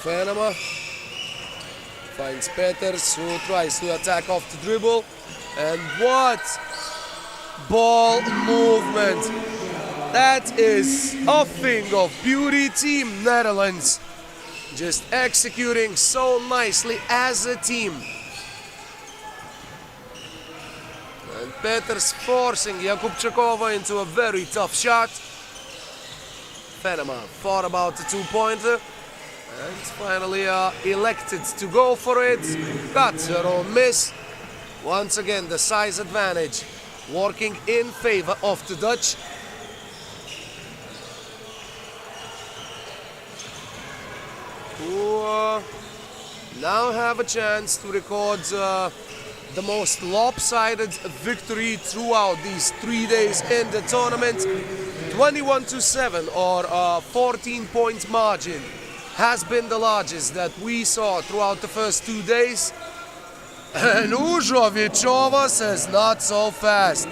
Venema finds Peters, who tries to attack off the dribble. And what ball movement! That is a thing of beauty. Team Netherlands just executing so nicely as a team. And Peters forcing Jakubčekova into a very tough shot. Venema thought about the 2-pointer. And finally elected to go for it. Got her own miss. Once again, the size advantage working in favor of the Dutch. Who now have a chance to record the most lopsided victory throughout these 3 days in the tournament. 21-7, or a 14-point margin, has been the largest that we saw throughout the first 2 days. And Užovičova says not so fast.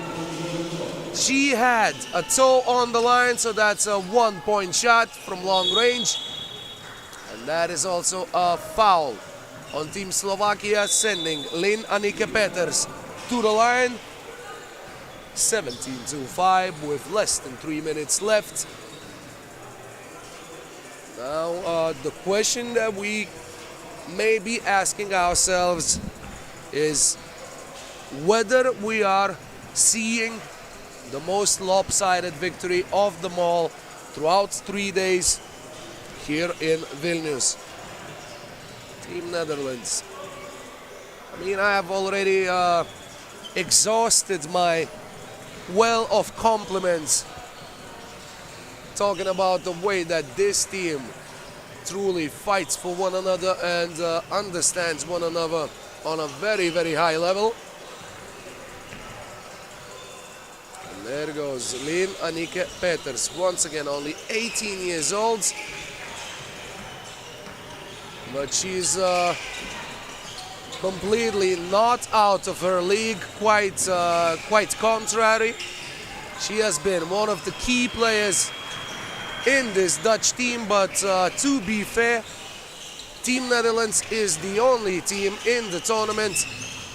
She had a toe on the line, so that's a 1-point shot from long range. And that is also a foul on Team Slovakia, sending Lynn Anike Peters to the line. 17-5 with less than 3 minutes left. Now, the question that we may be asking ourselves is whether we are seeing the most lopsided victory of them all throughout 3 days here in Vilnius. Team Netherlands. I mean, I have already exhausted my well of compliments talking about the way that this team truly fights for one another and understands one another on a very, very high level. And there goes Lynn Anike Peters, once again only 18 years old. But she's completely not out of her league, quite contrary. She has been one of the key players in this Dutch team, but to be fair, Team Netherlands is the only team in the tournament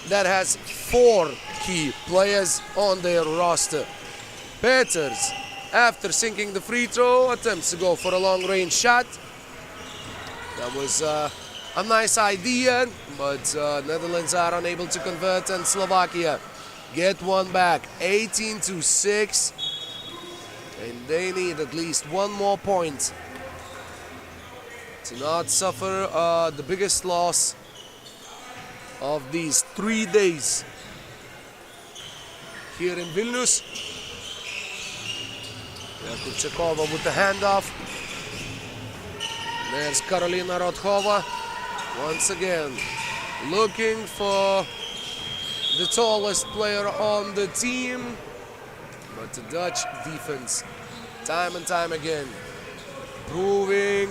that has 4 key players on their roster. Peters, after sinking the free throw, attempts to go for a long-range shot. That was a nice idea, but Netherlands are unable to convert, and Slovakia get one back, 18-6. And they need at least 1 more point to not suffer the biggest loss of these 3 days here in Vilnius. Jakubčekova with the handoff. There's Karolina Rodkova once again looking for the tallest player on the team. But the Dutch defense time and time again. Proving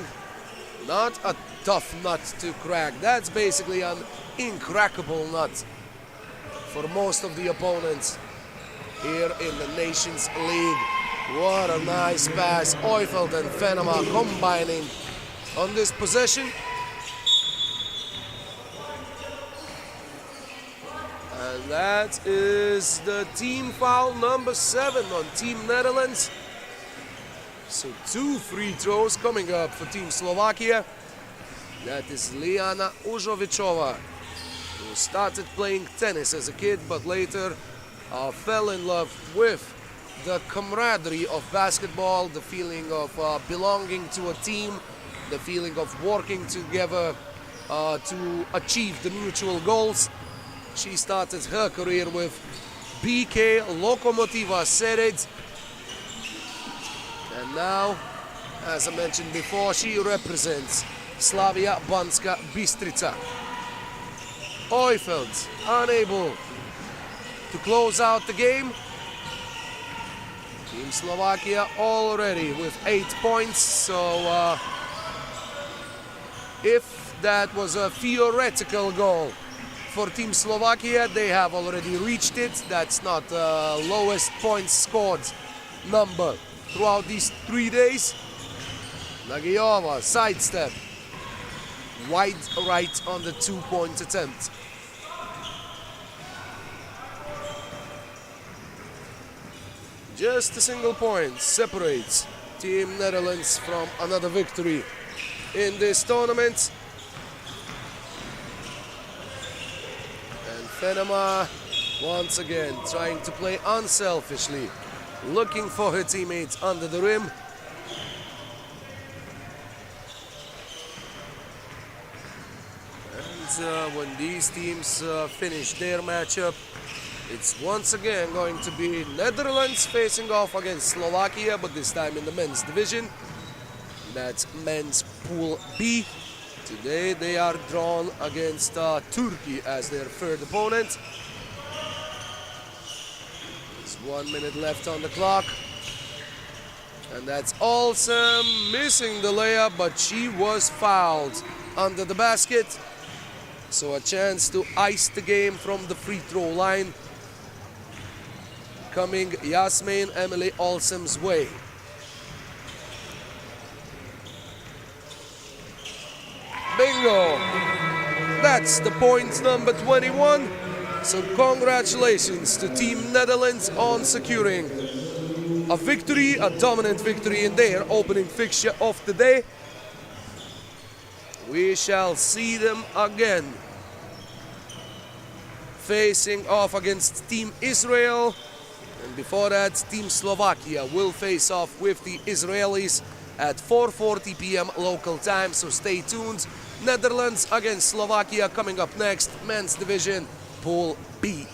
not a tough nut to crack. That's basically an incrackable nut for most of the opponents here in the Nations League. What a nice pass. Oifeld and Fenema combining on this possession. And that is the team foul number 7 on Team Netherlands. So 2 free throws coming up for Team Slovakia. That is Liana Užovičova, who started playing tennis as a kid, but later fell in love with the camaraderie of basketball, the feeling of belonging to a team, the feeling of working together to achieve the mutual goals. She started her career with BK Lokomotiva Sered. And now, as I mentioned before, she represents Slavia Banska Bystrica. Oifeld unable to close out the game. Team Slovakia already with 8 points. So if that was a theoretical goal for Team Slovakia, they have already reached it. That's not the lowest points scored number throughout these 3 days. Nagijova sidestep, wide right on the 2-point attempt. Just a single point separates Team Netherlands from another victory in this tournament. And Fenema once again trying to play unselfishly, looking for her teammates under the rim. And when these teams finish their matchup, it's once again going to be Netherlands facing off against Slovakia, but this time in the men's division. That's men's Pool B. Today they are drawn against Turkey as their third opponent. 1 minute left on the clock. And that's Olsen missing the layup, but she was fouled under the basket. So a chance to ice the game from the free throw line coming Yasmin Emily Olsen's way. Bingo! That's the point number 21. So congratulations to Team Netherlands on securing a victory, a dominant victory in their opening fixture of the day. We shall see them again facing off against Team Israel. And before that, Team Slovakia will face off with the Israelis at 4:40 p.m. local time. So stay tuned. Netherlands against Slovakia coming up next. Men's division, Pool B.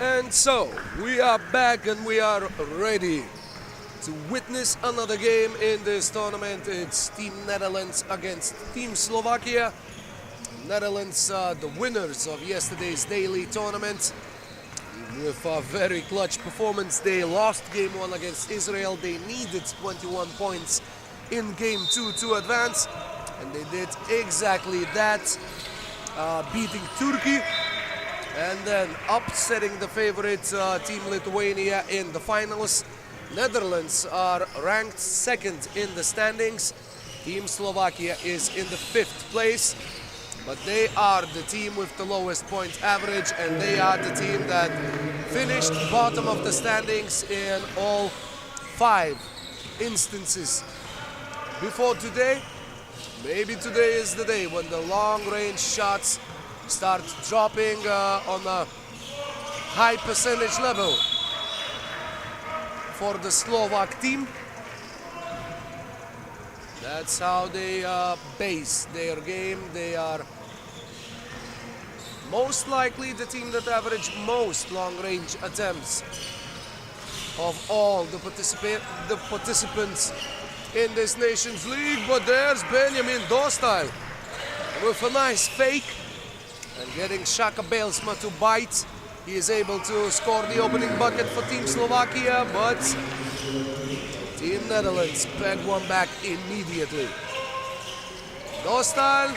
And so, we are back and we are ready to witness another game in this tournament. It's Team Netherlands against Team Slovakia. Netherlands are the winners of yesterday's daily tournament with a very clutch performance. They lost game 1 against Israel. They needed 21 points in game 2 to advance, and they did exactly that, beating Turkey and then upsetting the favorite Team Lithuania in the finals. Netherlands are ranked second in the standings. Team Slovakia is in the 5th place, but they are the team with the lowest point average, and they are the team that finished bottom of the standings in all 5 instances. Before today, maybe today is the day when the long-range shots start dropping on a high percentage level for the Slovak team. That's how they base their game. They are most likely the team that average most long-range attempts of all the participants in this Nations League. But there's Benjamin Dostal with a nice fake and getting Shaka Belsma to bite. He is able to score the opening bucket for Team Slovakia, but Team Netherlands peg one back immediately. Dostal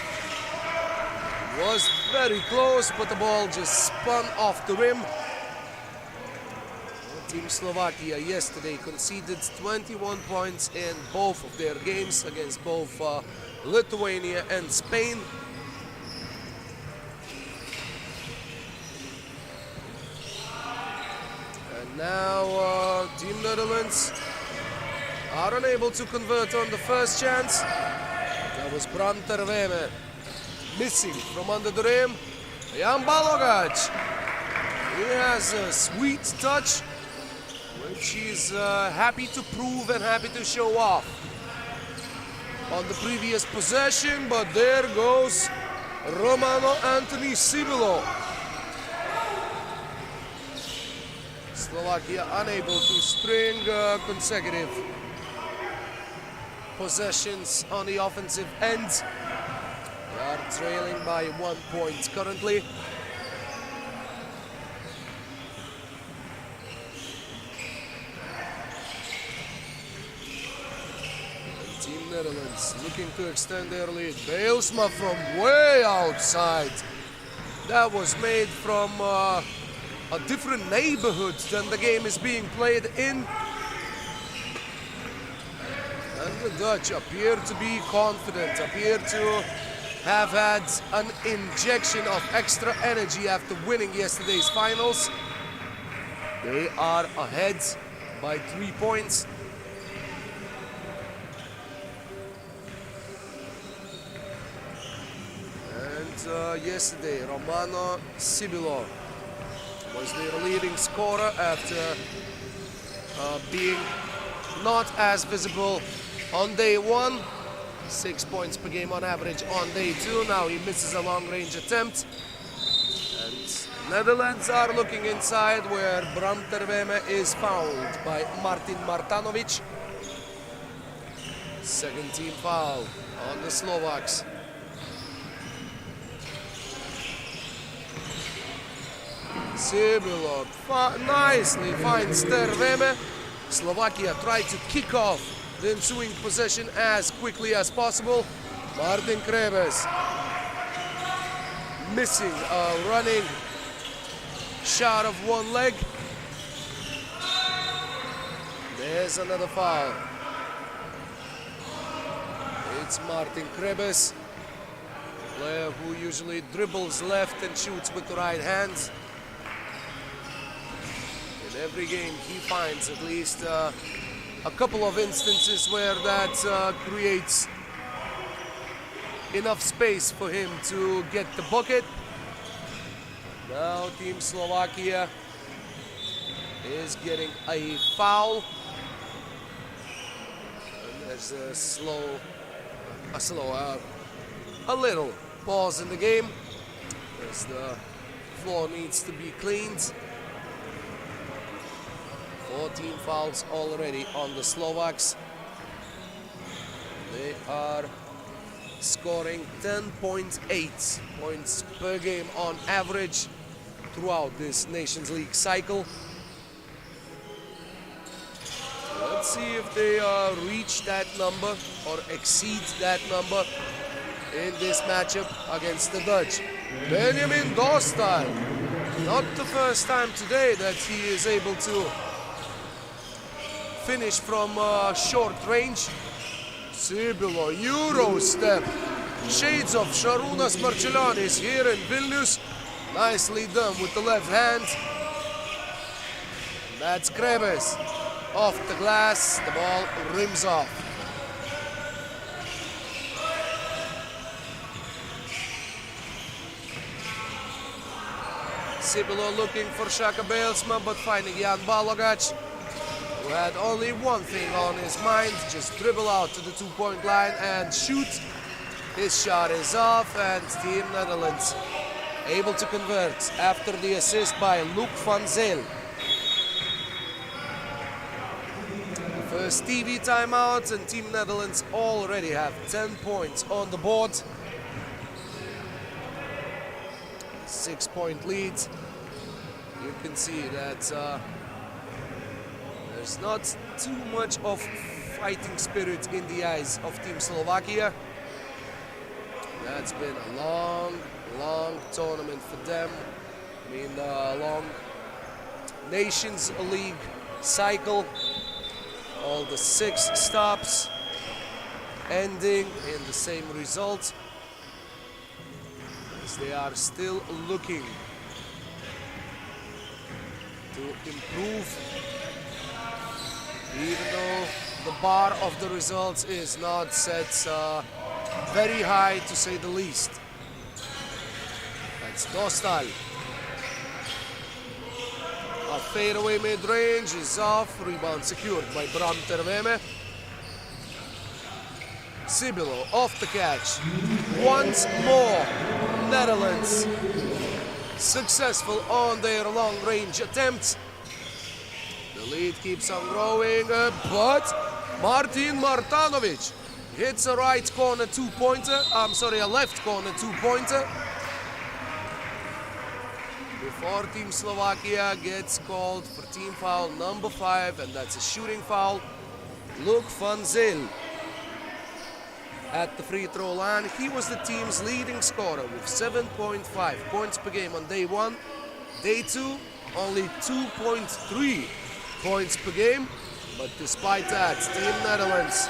was very close, but the ball just spun off the rim. Team Slovakia yesterday conceded 21 points in both of their games against both Lithuania and Spain. Now Team Netherlands are unable to convert on the first chance. That was Bram Terveme missing from under the rim. Jan Balogac, he has a sweet touch, which he's happy to prove and happy to show off on the previous possession. But there goes Romano Anthony Sibilo. Slovakia unable to string consecutive possessions on the offensive end. They are trailing by 1 point currently. And Team Netherlands looking to extend their lead. Belsma from way outside. That was made from a different neighborhood than the game is being played in. the Dutch appear to be confident, appear to have had an injection of extra energy after winning yesterday's finals. They are ahead by 3 points. And yesterday, Romano Sibilo was their leading scorer after being not as visible on day one. 6 points per game on average on day two. Now he misses a long-range attempt. And Netherlands are looking inside where Bram Terveme is fouled by Martin Martanovic. Second team foul on the Slovaks. Sibilo nicely finds Terveme. Slovakia tried to kick off the ensuing possession as quickly as possible. Martin Krebes missing a running shot of one leg. There's another foul. It's Martin Krebes, player who usually dribbles left and shoots with the right hand. In every game he finds at least a couple of instances where that creates enough space for him to get the bucket. Now Team Slovakia is getting a foul. And there's a little pause in the game as the floor needs to be cleaned. 14 fouls already on the Slovaks. They are scoring 10.8 points per game on average throughout this Nations League cycle. Let's see if they reach that number or exceed that number in this matchup against the Dutch. Benjamin Dostal, not the first time today that he is able to finish from short range. Sibilo, Euro step. Shades of Šarūnas Marčiulionis here in Vilnius. Nicely done with the left hand. That's Krebes. Off the glass, the ball rims off. Sibilo looking for Shaka Belsma, but finding Jan Balogac, who had only one thing on his mind, just dribble out to the two-point line and shoot. His shot is off, and Team Netherlands able to convert after the assist by Luc van Zyl. First TV timeout, and Team Netherlands already have 10 points on the board. 6-point lead. You can see that there's not too much of fighting spirit in the eyes of Team Slovakia. That's been a long tournament for them. I mean, a long Nations League cycle. All the 6 stops ending in the same result, as they are still looking to improve, even though the bar of the results is not set very high, to say the least. That's Dostal. A fadeaway mid-range is off, rebound secured by Bram Terveme. Sibilo off the catch. Once more, Netherlands successful on their long-range attempts. The lead keeps on growing, but Martin Martanovic hits a right corner two-pointer. A left corner two-pointer. Before Team Slovakia gets called for team foul number 5, and that's a shooting foul. Luc van Zyl at the free throw line. He was the team's leading scorer with 7.5 points per game on day 1. Day 2, only 2.3 points per game. But despite that, Team Netherlands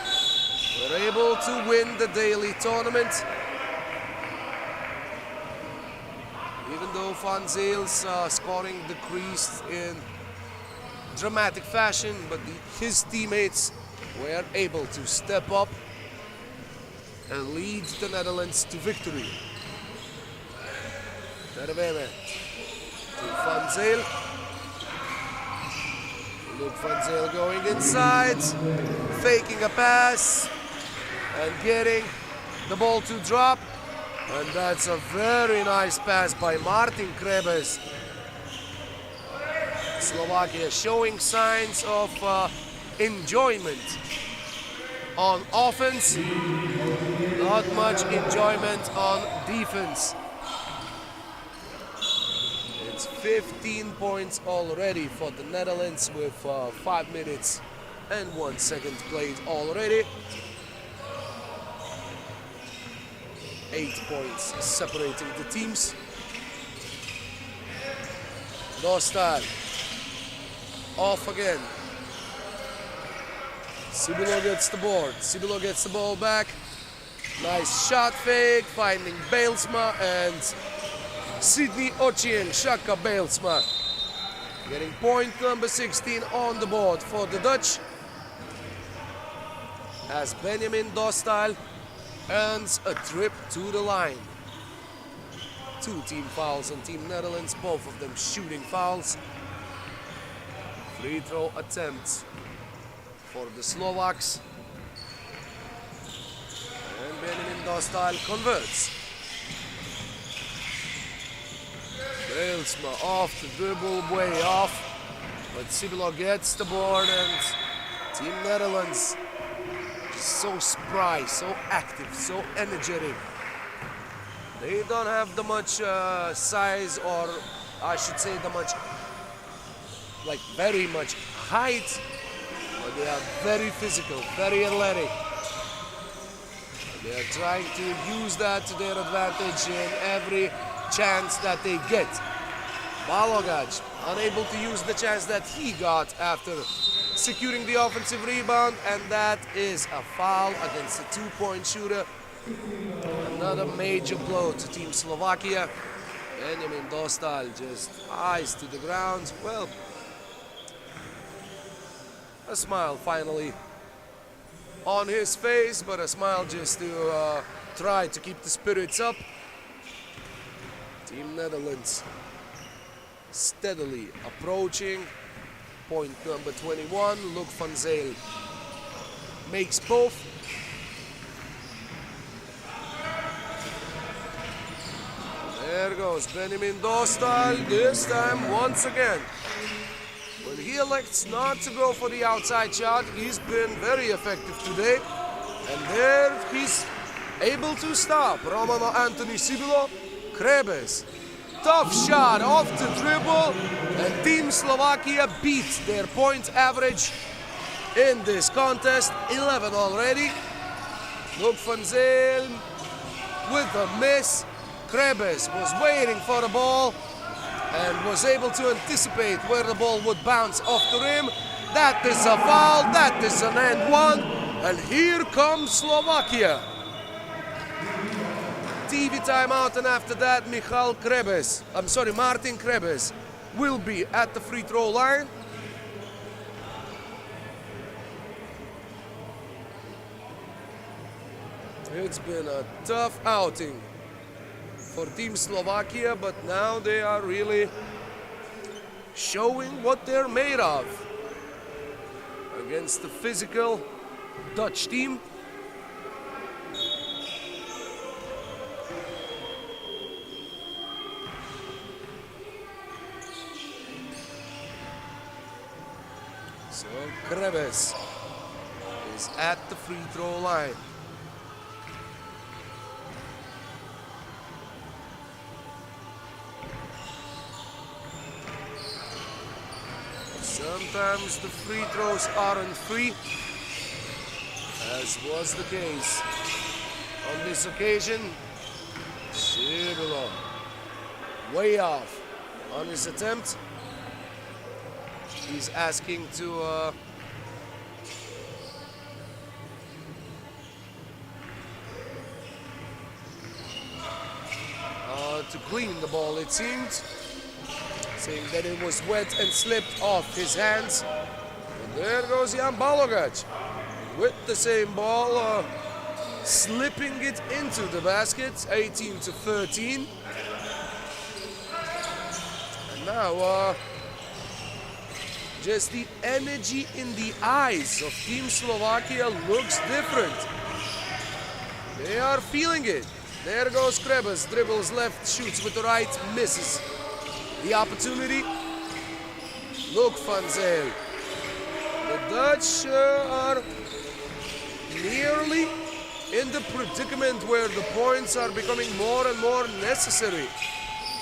were able to win the daily tournament. Even though Van Zijl's scoring decreased in dramatic fashion, but his teammates were able to step up and lead the Netherlands to victory. Terweme to Van Zijl. Look, Van Zijl going inside, faking a pass and getting the ball to drop. And that's a very nice pass by Martin Krebes. Slovakia showing signs of enjoyment on offense, not much enjoyment on defense. It's 15 points already for the Netherlands with 5 minutes and 1 second played already. 8 points separating the teams. Dostal off again. Sibilo gets the board. Sibilo gets the ball back. Nice shot fake, finding Bijlsma and Sydney Ochieng, Shaka Bijlsma. Getting point number 16 on the board for the Dutch. As Benjamin Dostal earns a trip to the line. 2 team fouls on Team Netherlands, both of them shooting fouls. Free throw attempts for the Slovaks. And Benjamin Dostal converts. Bijlsma off the dribble, way off. But Sibilo gets the board and Team Netherlands so spry, so active, so energetic. They don't have the much size, or I should say the much, like very much height, but they are very physical, very athletic. They are trying to use that to their advantage in every chance that they get. Balogac unable to use the chance that he got after securing the offensive rebound, and that is a foul against a 2-point shooter. Another major blow to Team Slovakia. Benjamin Dostal just eyes to the ground. Well, a smile finally on his face, but a smile just to try to keep the spirits up. Team Netherlands steadily approaching point number 21. Luc Van Zijl makes both. There goes Benjamin Dostal, this time once again. When he elects not to go for the outside shot, he's been very effective today. And there he's able to stop Romano Anthony Sibilo. Krebes, tough shot off the dribble, and Team Slovakia beats their point average in this contest, 11 already. Luc Van Zijl with a miss. Krebes was waiting for the ball and was able to anticipate where the ball would bounce off the rim. That is a foul, that is an and one, and here comes Slovakia. TV timeout, and after that Martin Krebes will be at the free throw line. It's been a tough outing for Team Slovakia, but now they are really showing what they're made of against the physical Dutch team. So Krebes is at the free throw line. Sometimes the free throws aren't free, as was the case on this occasion. Sibilo way off on his attempt. He's asking to to clean the ball, it seemed, saying that it was wet and slipped off his hands. And there goes Jan Balogac with the same ball, slipping it into the basket, 18-13. And now, just the energy in the eyes of Team Slovakia looks different. They are feeling it. There goes Krebas, dribbles left, shoots with the right, misses the opportunity. Look, Van Zyl. The Dutch are nearly in the predicament where the points are becoming more and more necessary.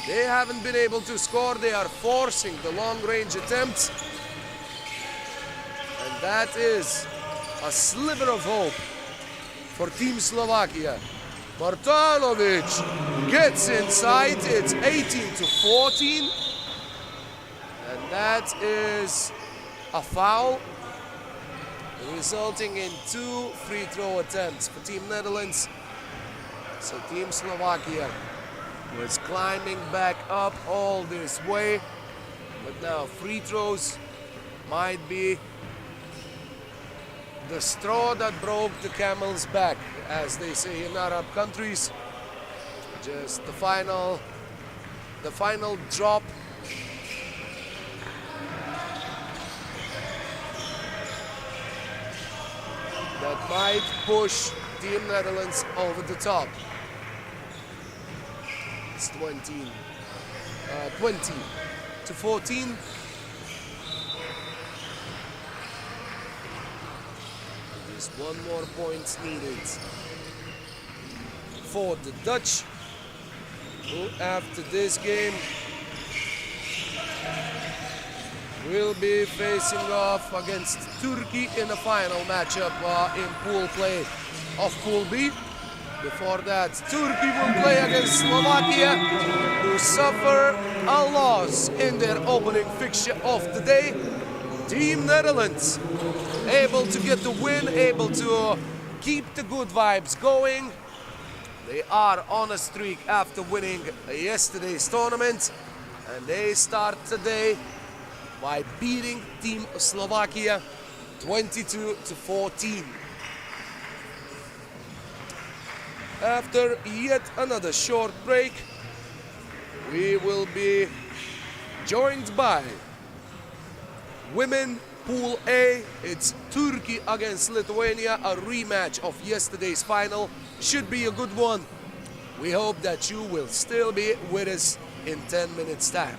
They haven't been able to score. They are forcing the long-range attempts. And that is a sliver of hope for Team Slovakia. Martanovic gets inside. It's 18-14. And that is a foul, resulting in 2 free throw attempts for Team Netherlands. So Team Slovakia was climbing back up all this way, but now free throws might be the straw that broke the camel's back, as they say in Arab countries. Just the final drop. That might push Team Netherlands over the top. It's 20-14. Just one more point needed for the Dutch, who after this game will be facing off against Turkey in the final matchup in pool play of Pool B. Before that, Turkey will play against Slovakia, who suffer a loss in their opening fixture of the day. Team Netherlands able to get the win, able to keep the good vibes going. They are on a streak after winning yesterday's tournament, and they start today by beating Team Slovakia 22-14. After yet another short break, we will be joined by Women Pool A. It's Turkey against Lithuania, a rematch of yesterday's final. Should be a good one. We hope that you will still be with us in 10 minutes time.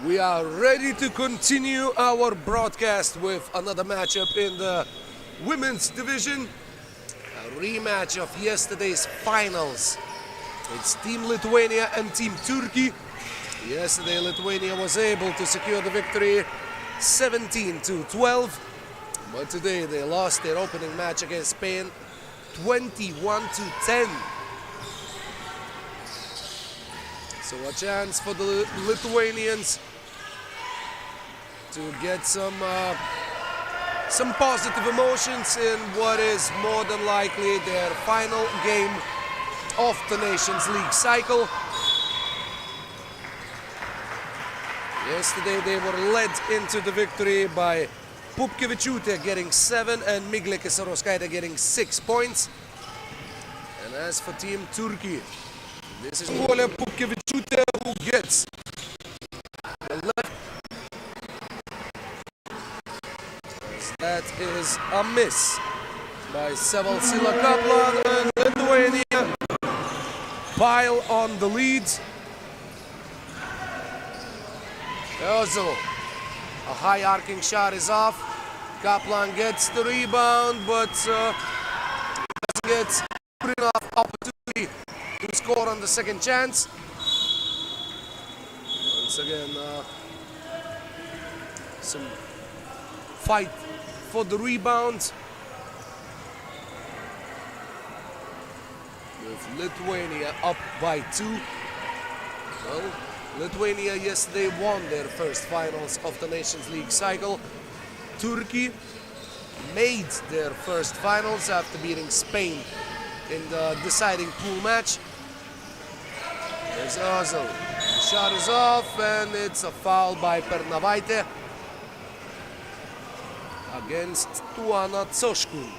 We are ready to continue our broadcast with another matchup in the women's division. A rematch of yesterday's finals. It's Team Lithuania and Team Turkey. Yesterday, Lithuania was able to secure the victory 17-12. But today, they lost their opening match against Spain 21-10. So a chance for the Lithuanians to get some positive emotions in what is more than likely their final game of the Nations League cycle. Yesterday they were led into the victory by Pupkevičiūtė getting 7 and Miglė Kisarauskaitė getting 6 points. And as for Team Turkey, this is Pupkevičiūtė who gets the left. That is a miss by Sevalsila Kaplan, and Lithuania pile on the lead. Also, a high arcing shot is off. Kaplan gets the rebound, but doesn't get good enough opportunity to score on the second chance. Once again, some fight for the rebound, with Lithuania up by 2. Well, Lithuania yesterday won their first finals of the Nations League cycle. Turkey made their first finals after beating Spain in the deciding pool match. There's Ozil. The shot is off, and it's a foul by Pernavaitė against Tuana Tsoškun.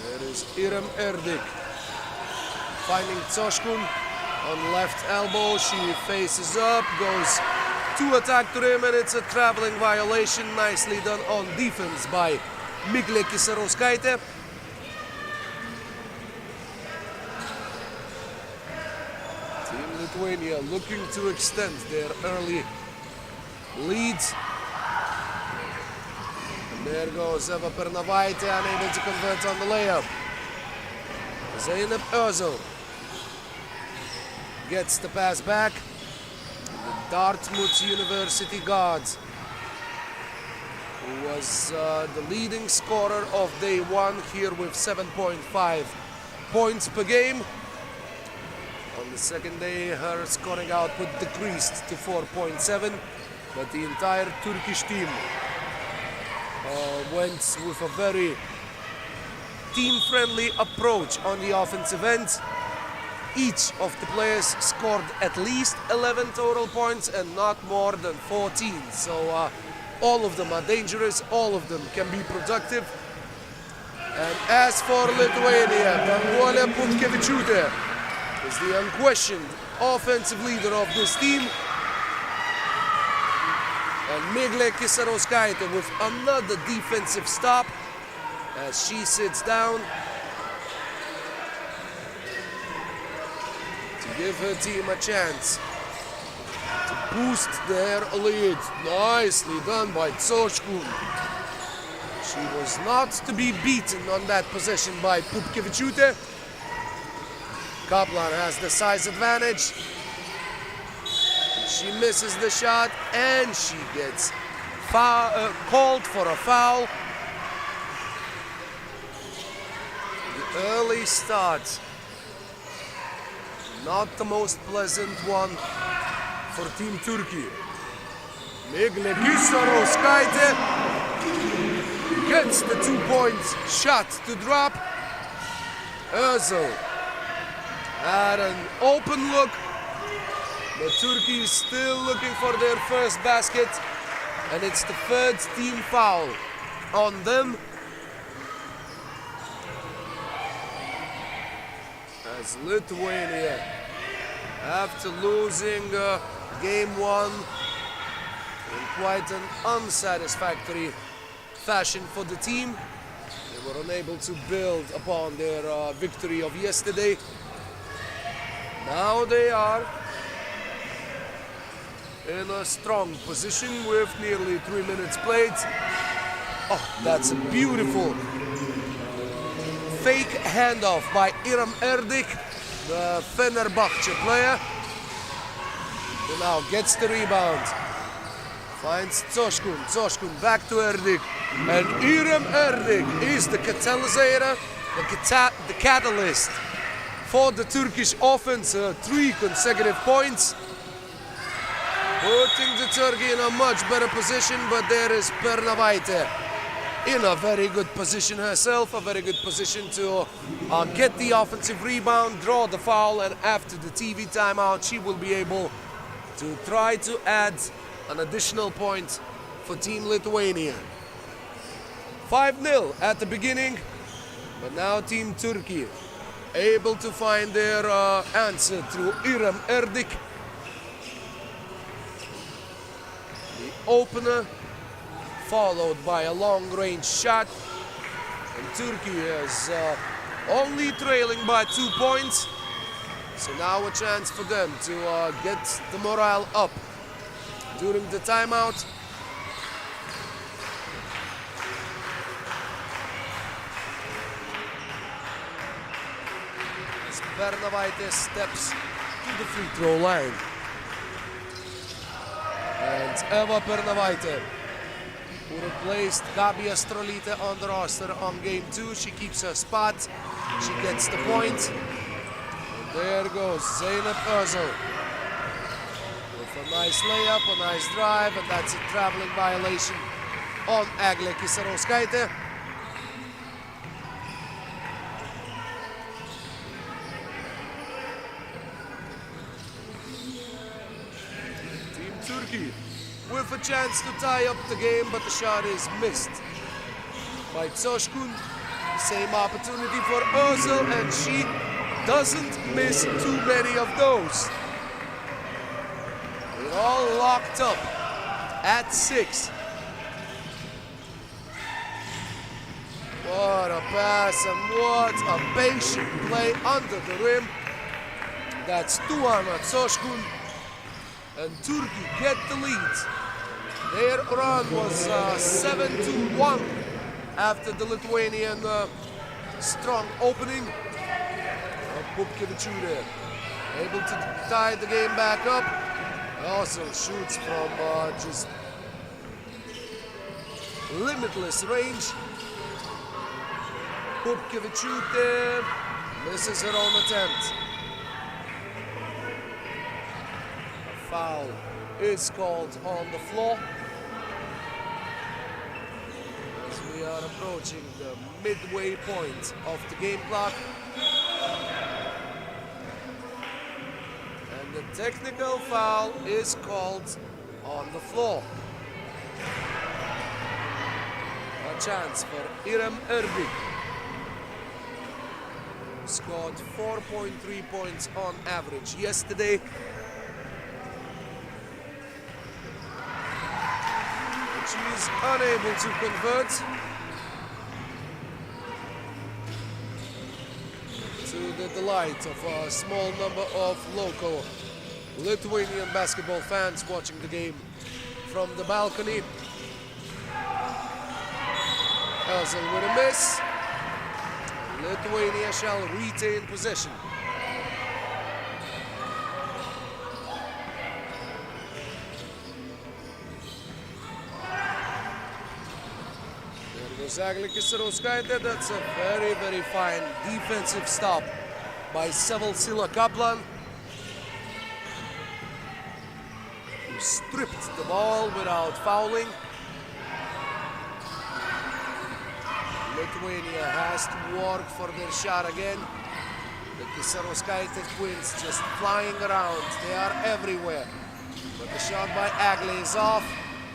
There is Irem Erdik finding Tsoškun on left elbow. She faces up, goes to attack to him, and it's a traveling violation. Nicely done on defense by Miglė Kisarauskaitė. Lithuania looking to extend their early leads. And there goes Eva Pernavaitė, unable to convert on the layup. Zeynep Özil gets the pass back. The Dartmouth University guard, who was the leading scorer of day one here with 7.5 points per game. On the second day, her scoring output decreased to 4.7, but the entire Turkish team went with a very team-friendly approach on the offensive end. Each of the players scored at least 11 total points and not more than 14. So all of them are dangerous, all of them can be productive. And as for Lithuania, Pupkevičiūtė is the unquestioned offensive leader of this team. And Miglė Kisarauskaitė with another defensive stop as she sits down to give her team a chance to boost their lead. Nicely done by Tsoshkun. She was not to be beaten on that possession by Pupkevichute. Kaplan has the size advantage. She misses the shot and she gets called for a foul. The early start, not the most pleasant one for Team Turkey. Megle Kysarovskaite gets the 2-point shot to drop. Özil had an open look, but Turkey is still looking for their first basket, and it's the third team foul on them. As Lithuania, after losing game one in quite an unsatisfactory fashion for the team, they were unable to build upon their victory of yesterday. Now they are in a strong position with nearly 3 minutes played. Oh, that's a beautiful fake handoff by Iram Erdik, the Fenerbahce player, who now gets the rebound. Finds Tsoshkun. Tsoshkun back to Erdik. And Iram Erdik is the catalysator, the catalyst for the Turkish offense. 3 consecutive points, putting the Turkey in a much better position. But there is Pernavaite in a very good position herself, a very good position to get the offensive rebound, draw the foul, and after the TV timeout, she will be able to try to add an additional point for Team Lithuania. 5-0 at the beginning, but now Team Turkey able to find their answer through Iram Erdik. The opener, followed by a long-range shot. And Turkey is only trailing by 2 points. So now a chance for them to get the morale up during the timeout. As Pernavaite steps to the free throw line. And Eva Pernavaite, who replaced Gabi Astrolite on the roster on game 2. She keeps her spot. She gets the point. And there goes Zeynep Özil with a nice layup, a nice drive, and that's a traveling violation on Megle Kysarovskaite. Team Turkey with a chance to tie up the game, but the shot is missed by Tsoshkun. Same opportunity for Özil, and she doesn't miss too many of those. They're all locked up at 6. What a pass and what a patient play under the rim. That's Tuana Tsoshkun, and Turkey get the lead. Their run was 7-1 after the Lithuanian strong opening. Pupkevichute able to tie the game back up. Also shoots from just limitless range. Pupkevichute misses her own attempt. A foul is called on the floor. As we are approaching the midway point of the game clock. And the technical foul is called on the floor. A chance for Iram Erdik, who scored 4.3 points on average yesterday. She is unable to convert, to the delight of a small number of local Lithuanian basketball fans watching the game from the balcony. Ozil with a miss. Lithuania shall retain possession. There goes Eglė Kisarauskaitė. That's a very, very fine defensive stop by Sila Kaplan, who stripped the ball without fouling. Lithuania has to work for their shot again. The Kisarauskaitė twins just flying around. They are everywhere. But the shot by Eglė is off.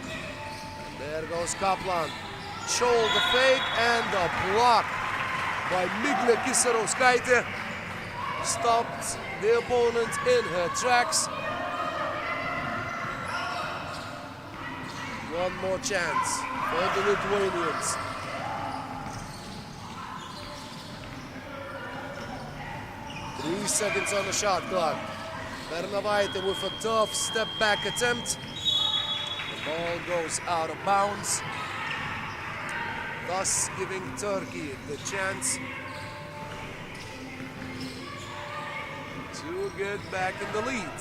And there goes Kaplan. Shoulder fake and a block by Miglė Kisarauskaitė. Stopped the opponent in her tracks. One more chance for the Lithuanians. 3 seconds on the shot clock. Bernovaitė with a tough step back attempt. The ball goes out of bounds, thus giving Turkey the chance to get back in the lead.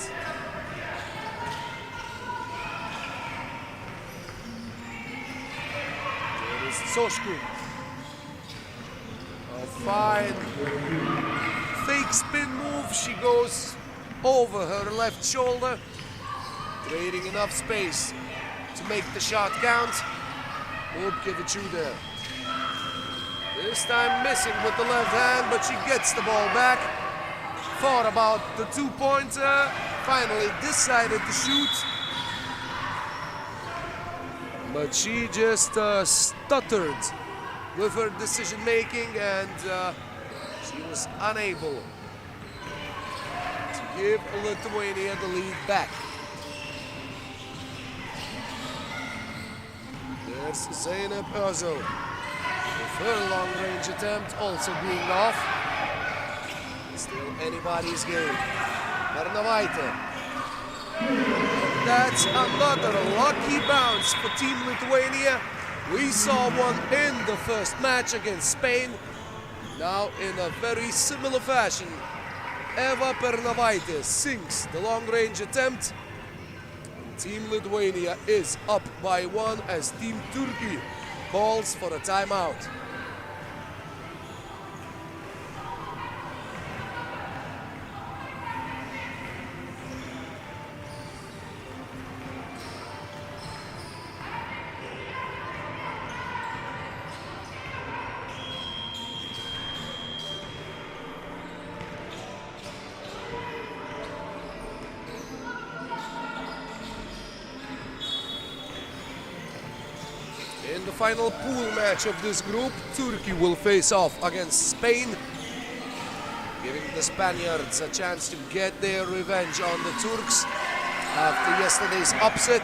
There is Soshku. A fine fake spin move. She goes over her left shoulder, creating enough space to make the shot count. Lubkevičiūtė there. This time missing with the left hand, but she gets the ball back. Thought about the two-pointer, finally decided to shoot. But she just stuttered with her decision-making, and she was unable to give Lithuania the lead back. There's Zeynep Ozil with her long-range attempt also being off. Still anybody's game. Bernovaitė. That's another lucky bounce for Team Lithuania. We saw one in the first match against Spain. Now in a very similar fashion, Eva Bernovaitė sinks the long-range attempt. Team Lithuania is up by 1 as Team Turkey calls for a timeout. In the final pool match of this group, Turkey will face off against Spain, giving the Spaniards a chance to get their revenge on the Turks after yesterday's upset.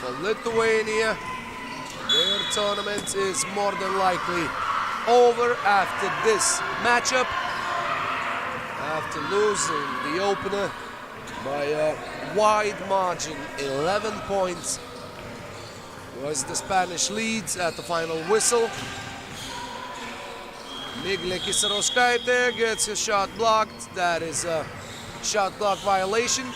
For Lithuania, their tournament is more than likely over after this matchup, after losing the opener by a wide margin. 11 points was the Spanish lead at the final whistle. Miglė Kisarauskaitė gets her shot blocked. That is a shot clock violation.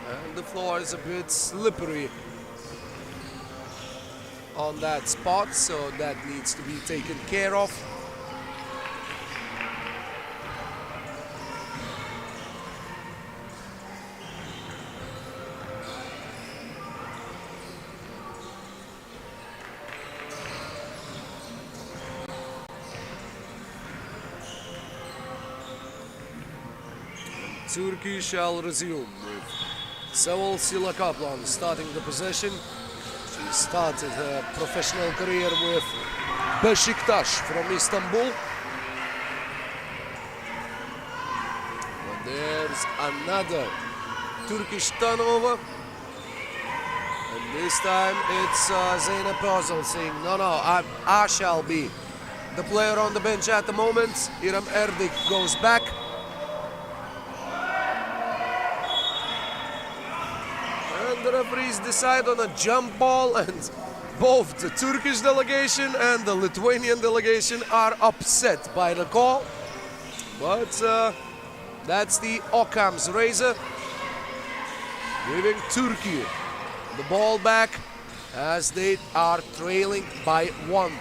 And the floor is a bit slippery on that spot, so that needs to be taken care of. Turkey shall resume with Sila Kaplan starting the possession. She started her professional career with Beşiktaş from Istanbul. And there's another Turkish turnover. And this time it's Zeynep Ozil saying, no, I shall be the player on the bench at the moment. Iram Erdik goes back. And the referees decide on a jump ball, and both the Turkish delegation and the Lithuanian delegation are upset by the call. But that's the Occam's razor, giving Turkey the ball back as they are trailing by 1.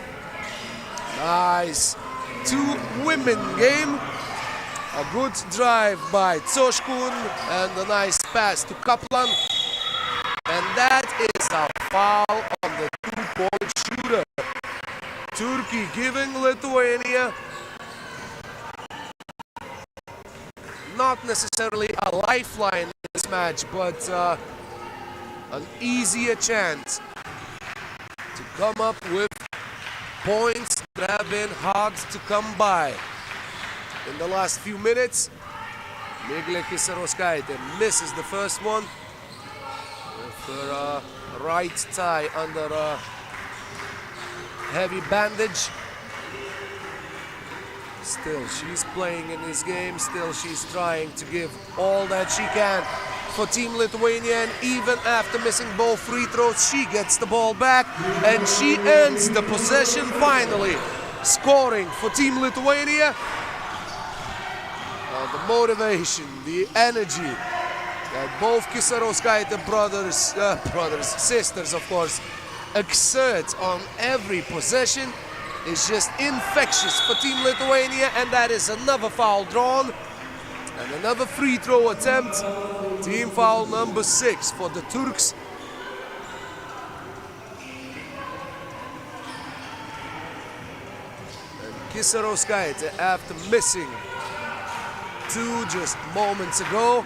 Nice two-women game. A good drive by Tsoshkun and a nice pass to Kaplan. And that is a foul on the two-point shooter. Turkey giving Lithuania not necessarily a lifeline in this match, but an easier chance to come up with points that have been hard to come by. In the last few minutes, Miglė Kisaroskaitė misses the first one with her right thigh under a heavy bandage. Still, she's playing in this game. Still, she's trying to give all that she can for Team Lithuania. And even after missing both free throws, she gets the ball back and she ends the possession finally, scoring for Team Lithuania. The motivation, the energy that both Kisaroskaitė sisters, of course, exert on every possession is just infectious for Team Lithuania, and that is another foul drawn and another free throw attempt. Team foul number 6 for the Turks. And Kisaroskaitė, after missing 2 just moments ago,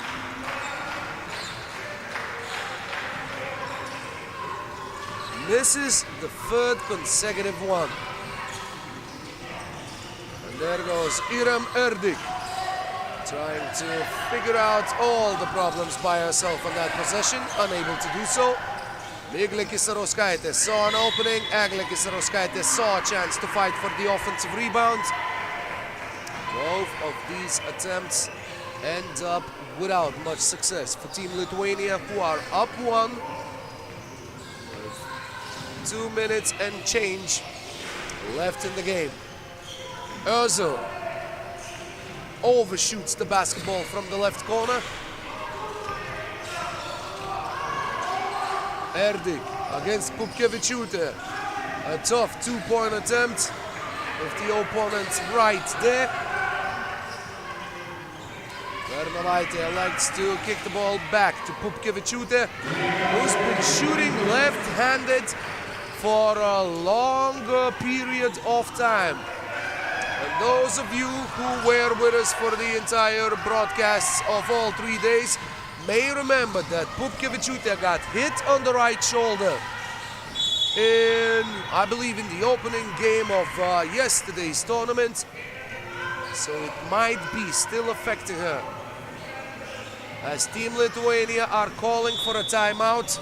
misses the 3rd consecutive one. And there goes Iram Erdik, trying to figure out all the problems by herself on that possession, unable to do so. Miglė Kisaroskaitė saw an opening. Eglė Kisaroskaitė saw a chance to fight for the offensive rebound. Both of these attempts end up without much success for Team Lithuania, who are up 1 with 2 minutes and change left in the game. Özil overshoots the basketball from the left corner. Erdik against Pupkevičiūtė. A tough 2-point attempt with the opponent right there. Vermelaitė likes to kick the ball back to Pupkevičiūtė, who's been shooting left-handed for a longer period of time. And those of you who were with us for the entire broadcasts of all 3 days may remember that Pupkevičiūtė got hit on the right shoulder in, I believe, in the opening game of yesterday's tournament. So it might be still affecting her. As Team Lithuania are calling for a timeout.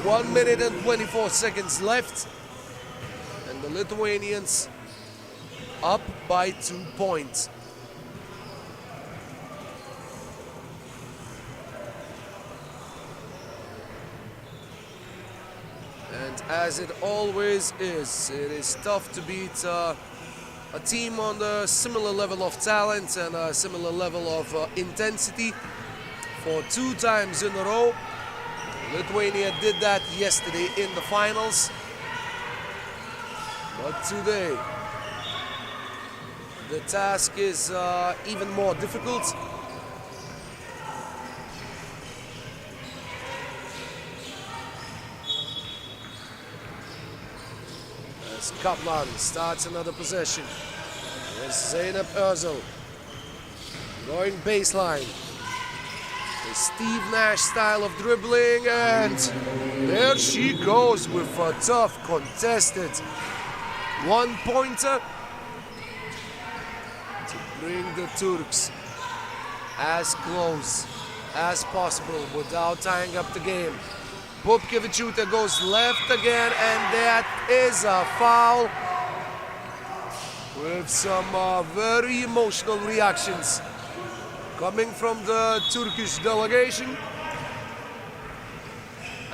1 minute and 24 seconds left. And the Lithuanians up by 2 points. And as it always is, it is tough to beat a team on a similar level of talent and a similar level of intensity for 2 times in a row. Lithuania did that yesterday in the finals. But today, the task is even more difficult. As Kaplan starts another possession. There's Zeynep Özil going baseline. The Steve Nash style of dribbling, and there she goes with a tough contested 1-pointer to bring the Turks as close as possible without tying up the game. Pupkevičiūtė goes left again, and that is a foul with some very emotional reactions coming from the Turkish delegation.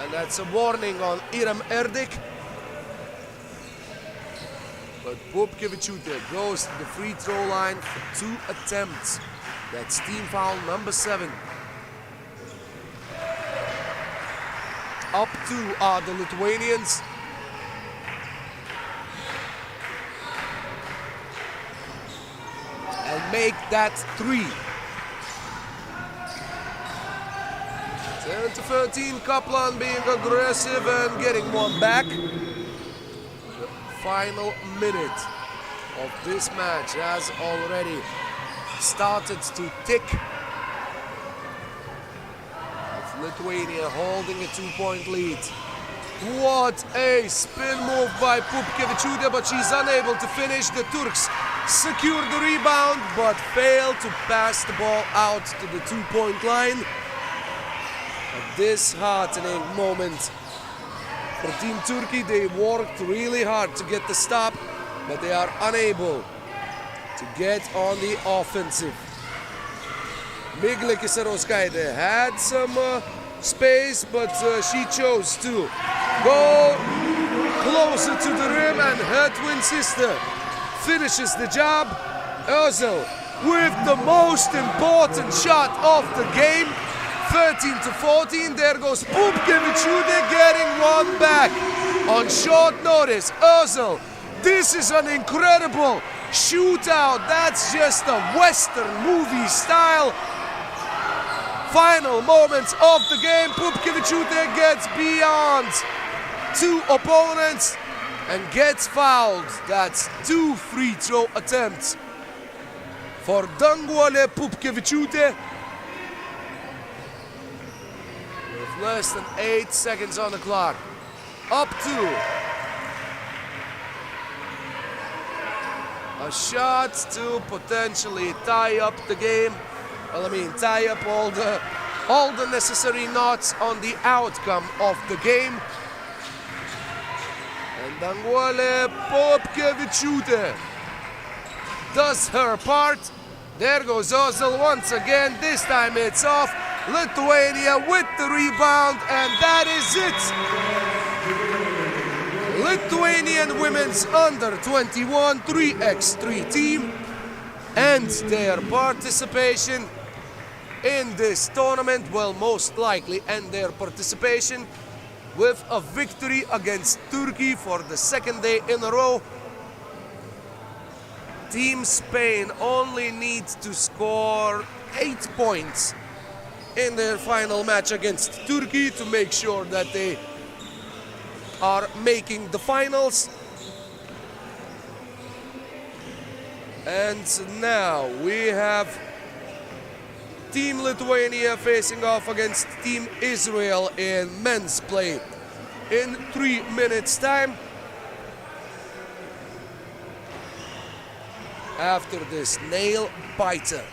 And that's a warning on İrem Erdik. But Popkevičiūtė goes to the free throw line for 2 attempts. That's team foul number 7. Up 2 are the Lithuanians. And make that 3. 10-13, Kaplan being aggressive and getting one back. The final minute of this match has already started to tick. With Lithuania holding a 2-point lead. What a spin move by Popkevičiūtė, but she's unable to finish. The Turks secure the rebound, but fail to pass the ball out to the 2-point line. A disheartening moment for Team Turkey. They worked really hard to get the stop, but they are unable to get on the offensive. Miglė Kisarauskaitė had some space, but she chose to go closer to the rim, and her twin sister finishes the job. Özil with the most important shot of the game. 13-14, there goes Popkevičiūtė getting one back on short notice. Özil, this is an incredible shootout. That's just a Western movie style. Final moments of the game. Popkevičiūtė gets beyond 2 opponents and gets fouled. That's 2 free throw attempts for Danguolė Popkevičiūtė. With less than 8 seconds on the clock. Up 2. A shot to potentially tie up the game. Well, I mean, tie up all the necessary knots on the outcome of the game. And Danguolė Popkevičiūtė does her part. There goes Özil once again. This time it's off. Lithuania with the rebound, and that is it. Lithuanian women's under-21 3x3 team ends their participation in this tournament. Will most likely end their participation with a victory against Turkey for the 2nd day in a row. Team Spain only needs to score 8 points in their final match against Turkey to make sure that they are making the finals. And now we have Team Lithuania facing off against Team Israel in men's play in 3 minutes time. After this nail biter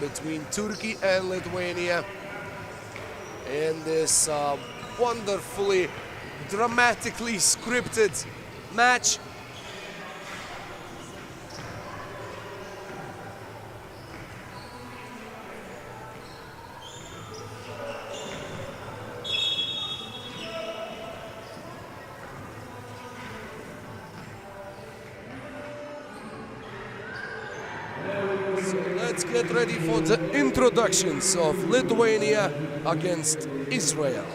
between Turkey and Lithuania in this wonderfully dramatically scripted match. Let's get ready for the introductions of Lithuania against Israel.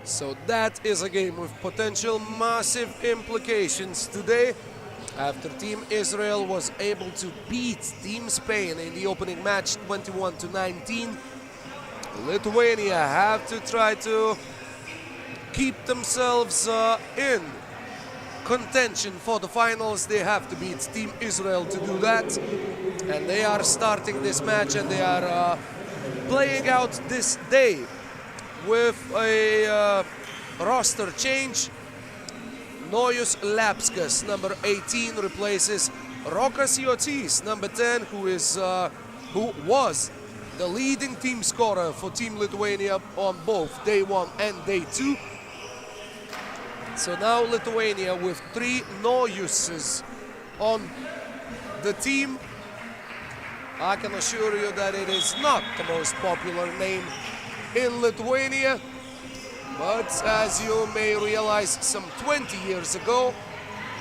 So that is a game with potential massive implications today, after Team Israel was able to beat Team Spain in the opening match 21-19. Lithuania have to try to keep themselves in contention for the finals. They have to beat Team Israel to do that, and they are starting this match, and they are playing out this day with a roster change. Nojus Lapskas, number 18, replaces Rokas Jotis, number 10, who was the leading team scorer for Team Lithuania on both day 1 and day 2. So now Lithuania with 3 Nojuses on the team. I can assure you that it is not the most popular name in Lithuania, but as you may realize, some 20 years ago,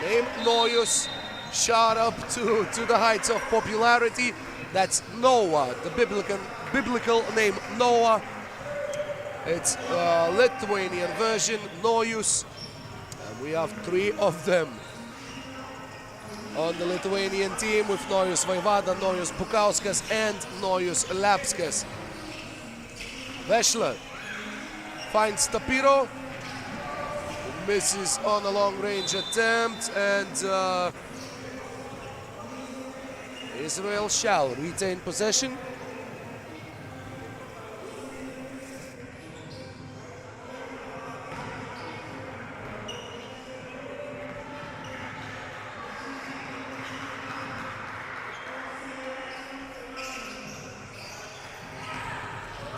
name Nojus shot up to the heights of popularity. That's Noah, the biblical name Noah. It's a Lithuanian version, Nojus, and we have 3 of them on the Lithuanian team, with Nojus Vaivada, Nojus Bukauskas, and Nojus Lapskas. Vešler finds Tapiro, who misses on a long-range attempt, and Israel shall retain possession.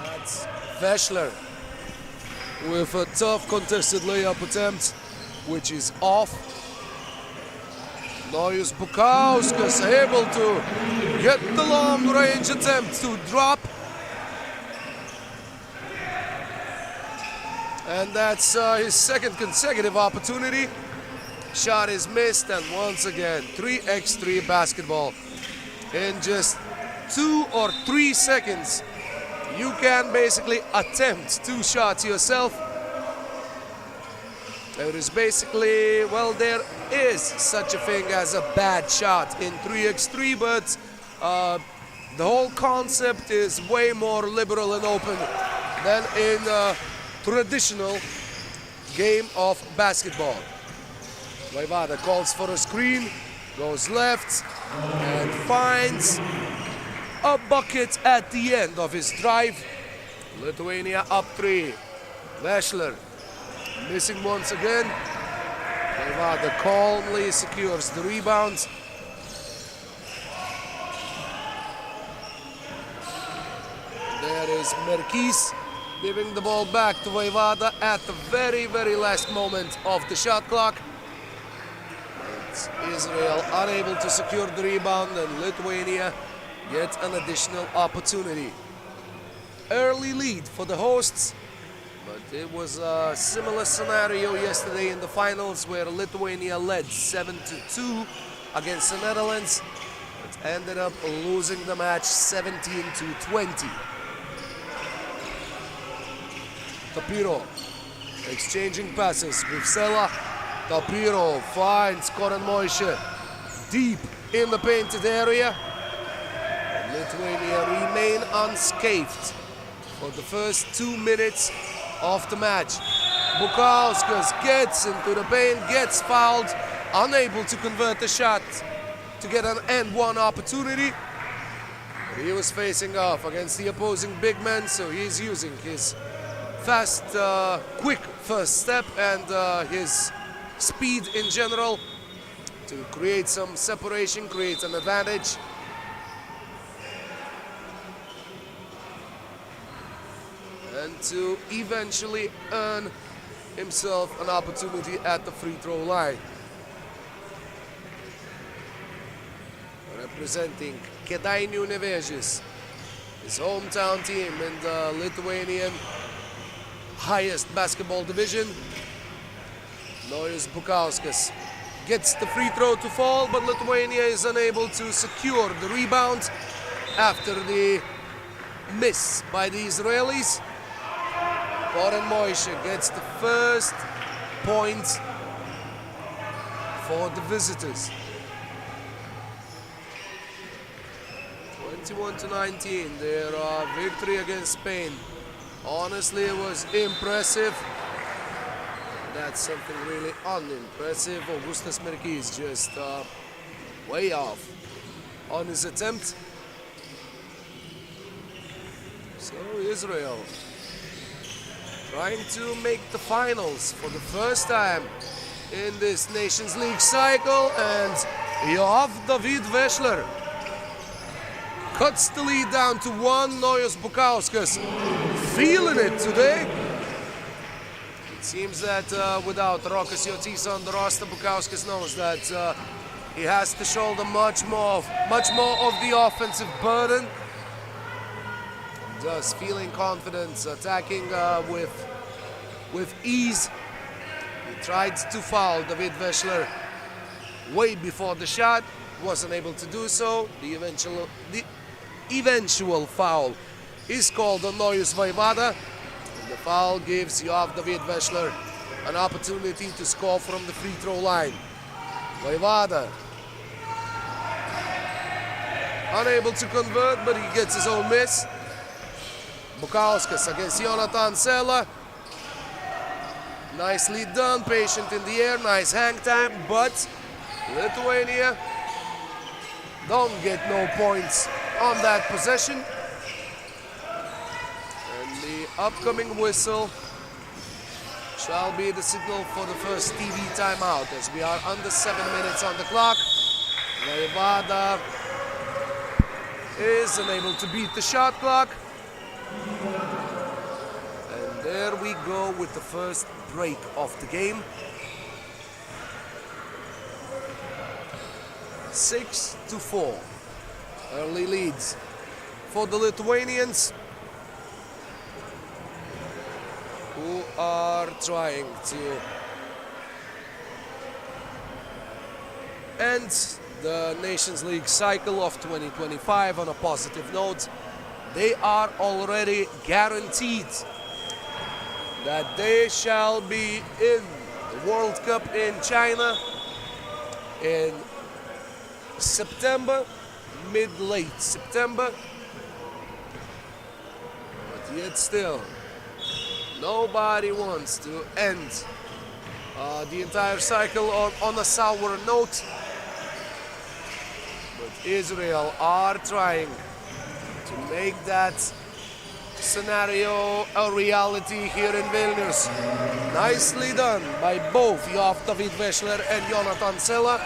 That's Vešler with a tough contested layup attempt, which is off. Nojus Bukauskas able to get the long-range attempt to drop. And that's his second consecutive opportunity. Shot is missed, and once again, 3x3 basketball. In just 2 or 3 seconds, you can basically attempt 2 shots yourself. There is basically, well, there is such a thing as a bad shot in 3x3, but the whole concept is way more liberal and open than in a traditional game of basketball. Vaivada calls for a screen, goes left, and finds a bucket at the end of his drive. Lithuania up 3. Vešler missing once again. Vaivada calmly secures the rebound. There is Merkis giving the ball back to Vaivada at the very, very last moment of the shot clock. It's Israel unable to secure the rebound, and Lithuania get an additional opportunity. Early lead for the hosts, but it was a similar scenario yesterday in the finals, where Lithuania led 7-2 against the Netherlands, but ended up losing the match 17-20. Tapiro exchanging passes with Sela. Tapiro finds Koran Moishe deep in the painted area. Lithuania remain unscathed for the first 2 minutes of the match. Bukauskas gets into the paint, gets fouled, unable to convert the shot to get an and-one opportunity. He was facing off against the opposing big man, so he's using his fast, quick first step and his speed in general to create some separation, create an advantage. And to eventually earn himself an opportunity at the free throw line. Representing Kėdainių Nevėžis, his hometown team in the Lithuanian highest basketball division. Nojus Bukauskas gets the free throw to fall, but Lithuania is unable to secure the rebound after the miss by the Israelis. Boran Moishe gets the first point for the visitors. 21-19, their victory against Spain. Honestly, it was impressive. That's something really unimpressive. Augustas Merkys just way off on his attempt. So Israel trying to make the finals for the first time in this Nations League cycle, and Yoav David Vešler cuts the lead down to 1. Nojus Bukauskas feeling it today. It seems that without Rokas Jocisa on the roster, Bukauskas knows that he has to shoulder much more of the offensive burden. Just feeling confident, attacking with ease. He tried to foul David Vešler way before the shot, wasn't able to do so. The eventual foul is called on Nojus Vaivada. The foul gives Yoav David Vešler an opportunity to score from the free throw line. Vaivada unable to convert, but he gets his own miss. Bukauskas against Jonathan Sela. Nicely done, patient in the air, nice hang time, but Lithuania don't get no points on that possession. And the upcoming whistle shall be the signal for the first TV timeout, as we are under 7 minutes on the clock. Vaivada is unable to beat the shot clock. And there we go with the first break of the game. 6-4. Early leads for the Lithuanians, who are trying to end the Nations League cycle of 2025 on a positive note. They are already guaranteed that they shall be in the World Cup in China in September, mid-late September. But yet still, nobody wants to end the entire cycle on a sour note. But Israel are trying to make that scenario a reality here in Vilnius. Nicely done by both Yoav David Vešler and Jonathan Sela.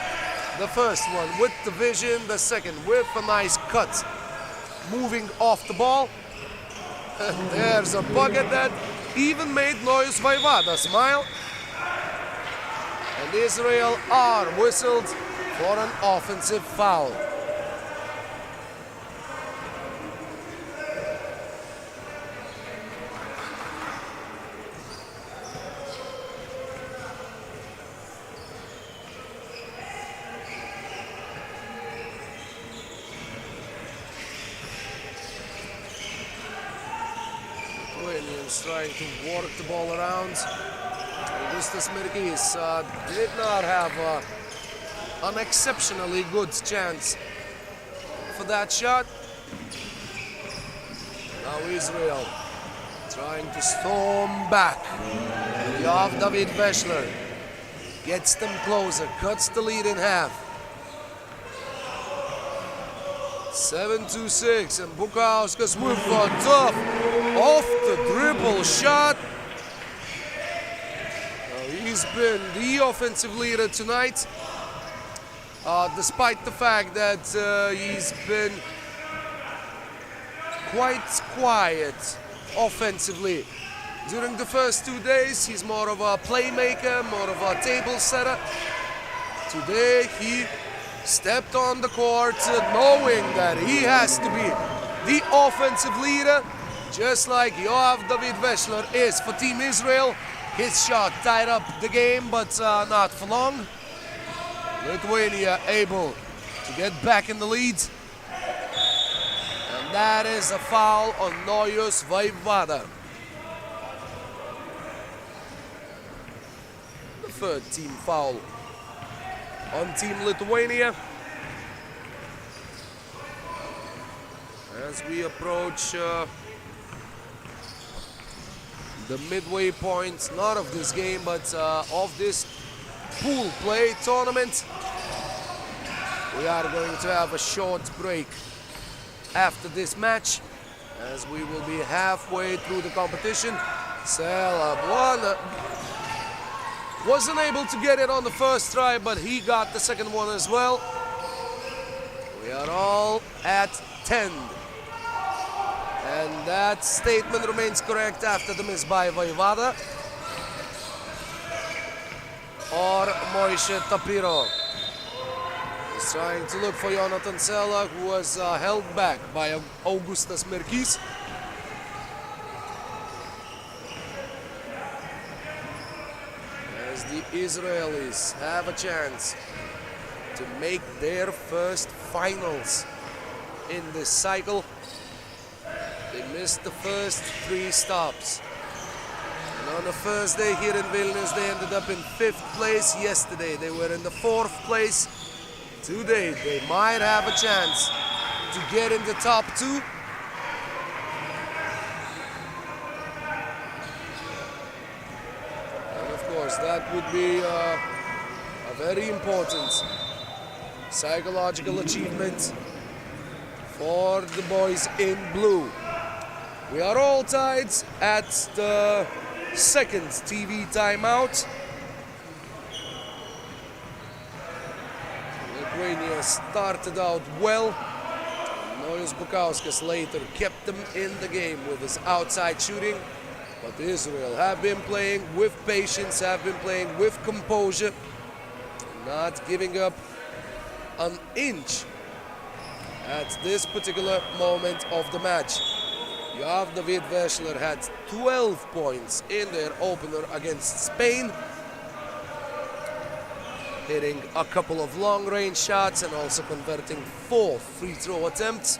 The first one with the vision, the second with a nice cut, moving off the ball. And there's a bucket that even made Nojus Vaivada smile. And Israel are whistled for an offensive foul. Trying to work the ball around. Augustas Merkys did not have an exceptionally good chance for that shot. Now Israel trying to storm back. Yoav David Vešler gets them closer, cuts the lead in half. 7-6, and Bukauskas with a tough off the dribble shot. He's been the offensive leader tonight, despite the fact that he's been quite quiet offensively. During the first 2 days, he's more of a playmaker, more of a table setter. Today, he stepped on the court knowing that he has to be the offensive leader, just like Yoav David Vešler is for Team Israel. His shot tied up the game, but not for long. Lithuania able to get back in the lead. And that is a foul on Nojus Vaivada. third team foul on Team Lithuania. As we approach the midway point, not of this game, but of this pool play tournament. We are going to have a short break after this match, as we will be halfway through the competition. Celeb wasn't able to get it on the first try, but he got the second one as well. We are all at 10. And that statement remains correct after the miss by Vaivada or Moise Tapiro. He's trying to look for Jonathan Sela, who was held back by Augustas Merkis. As the Israelis have a chance to make their first finals in this cycle. They missed the first 3 stops. And on the first day here in Vilnius, they ended up in 5th place. Yesterday, they were in the 4th place. Today, they might have a chance to get in the top 2. And of course, that would be a very important psychological achievement for the boys in blue. We are all tied at the second TV timeout. Lithuania started out well. Nojus Bukauskas later kept them in the game with his outside shooting. But Israel have been playing with patience, have been playing with composure, not giving up an inch at this particular moment of the match. Yoav David Veschler had 12 points in their opener against Spain, hitting a couple of long-range shots and also converting 4 free throw attempts.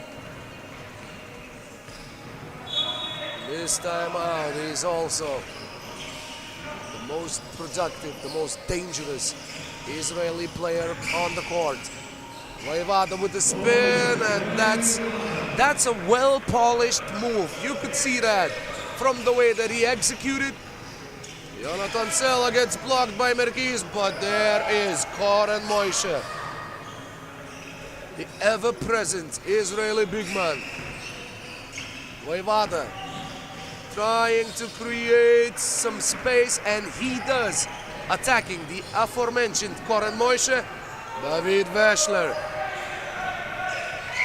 This time out, he's also the most productive, the most dangerous Israeli player on the court. Vaivada with the spin, and that's a well-polished move. You could see that from the way that he executed. Jonathan Sela gets blocked by Merkis, but there is Koren Moise, the ever-present Israeli big man. Vaivada trying to create some space, and he does, attacking the aforementioned Koren Moise. David Veschler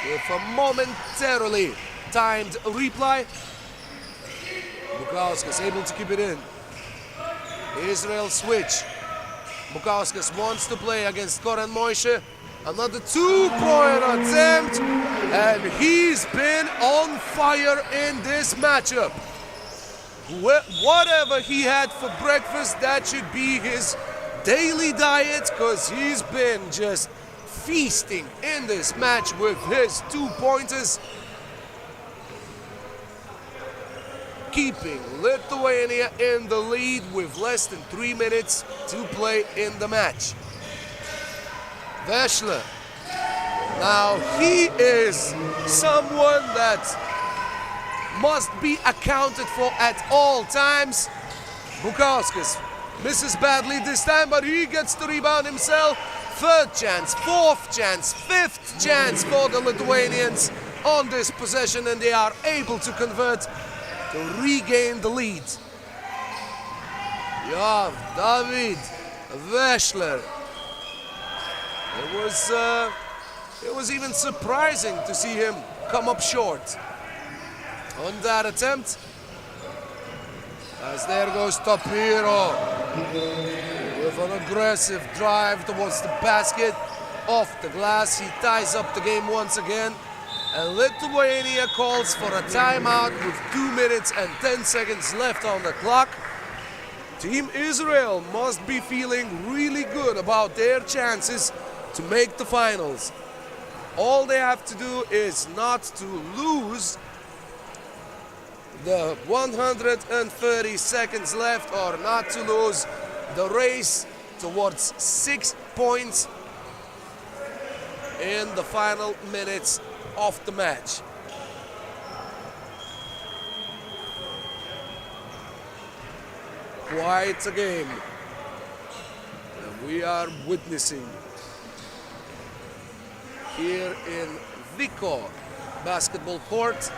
with a momentarily timed reply. Bukauskas able to keep it in. Israel switch. Bukauskas wants to play against Koren Moise. Another 2-point attempt, and he's been on fire in this matchup. Whatever he had for breakfast, that should be his daily diet, because he's been just feasting in this match with his 2-pointers, keeping Lithuania in the lead with less than 3 minutes to play in the match. Veschler, now he is someone that must be accounted for at all times. Bukauskas misses badly this time, but he gets the rebound himself. 3rd chance, 4th chance, 5th chance for the Lithuanians on this possession, and they are able to convert to regain the lead. Yoav David Veschler. It was even surprising to see him come up short on that attempt. As there goes Tapiro with an aggressive drive towards the basket, off the glass. He ties up the game once again, and Lithuania calls for a timeout with 2 minutes and 10 seconds left on the clock. Team Israel must be feeling really good about their chances to make the finals. All they have to do is not to lose the 130 seconds left, or not to lose the race towards 6 points in the final minutes of the match. Quite a game that we are witnessing here in Vico basketball court.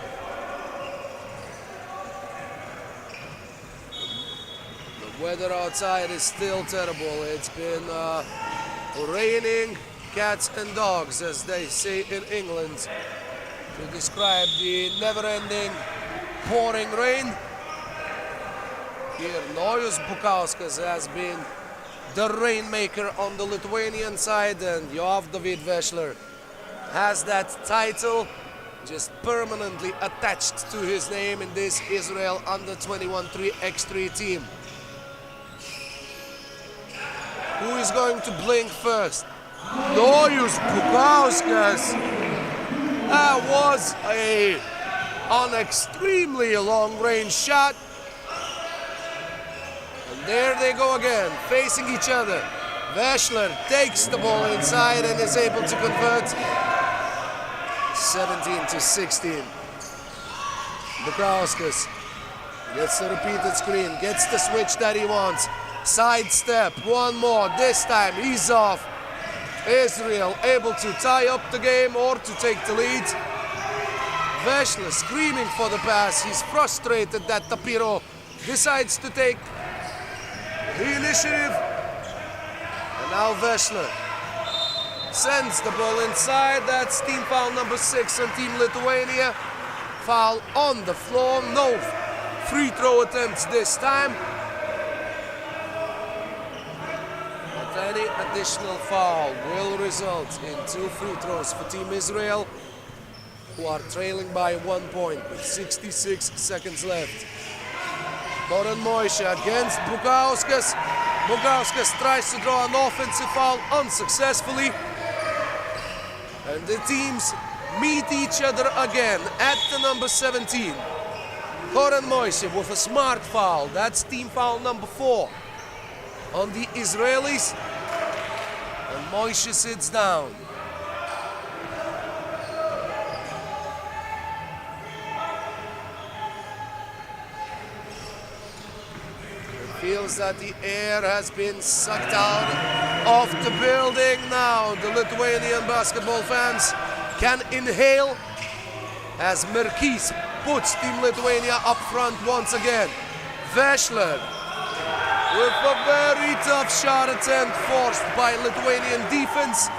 The weather outside is still terrible. It's been raining cats and dogs, as they say in England, to describe the never-ending pouring rain. Here, Nojus Bukauskas has been the rainmaker on the Lithuanian side, and Joaf David Vešler has that title just permanently attached to his name in this Israel under-21 3x3 team. Who is going to blink first? Nojus Bukauskas. That was an extremely long-range shot. And there they go again, facing each other. Vešler takes the ball inside and is able to convert. 17-16. Bukauskas gets the repeated screen, gets the switch that he wants. Sidestep, one more. This time he's off. Israel able to tie up the game or to take the lead. Vešler screaming for the pass. He's frustrated that Tapiro decides to take the initiative. And now Vešler sends the ball inside. That's team foul number 6 on Team Lithuania. Foul on the floor. No free throw attempts this time. But any additional foul will result in 2 free throws for Team Israel, who are trailing by 1 point with 66 seconds left. Goran Moishe against Bukauskas. Bukauskas tries to draw an offensive foul unsuccessfully. And the teams meet each other again at the number 17. Goran Moishe with a smart foul. That's team foul number 4 on the Israelis. And Moishe sits down. Feels that the air has been sucked out of the building now. The Lithuanian basketball fans can inhale as Merkys puts Team Lithuania up front once again. Vešler with a very tough shot attempt forced by Lithuanian defense.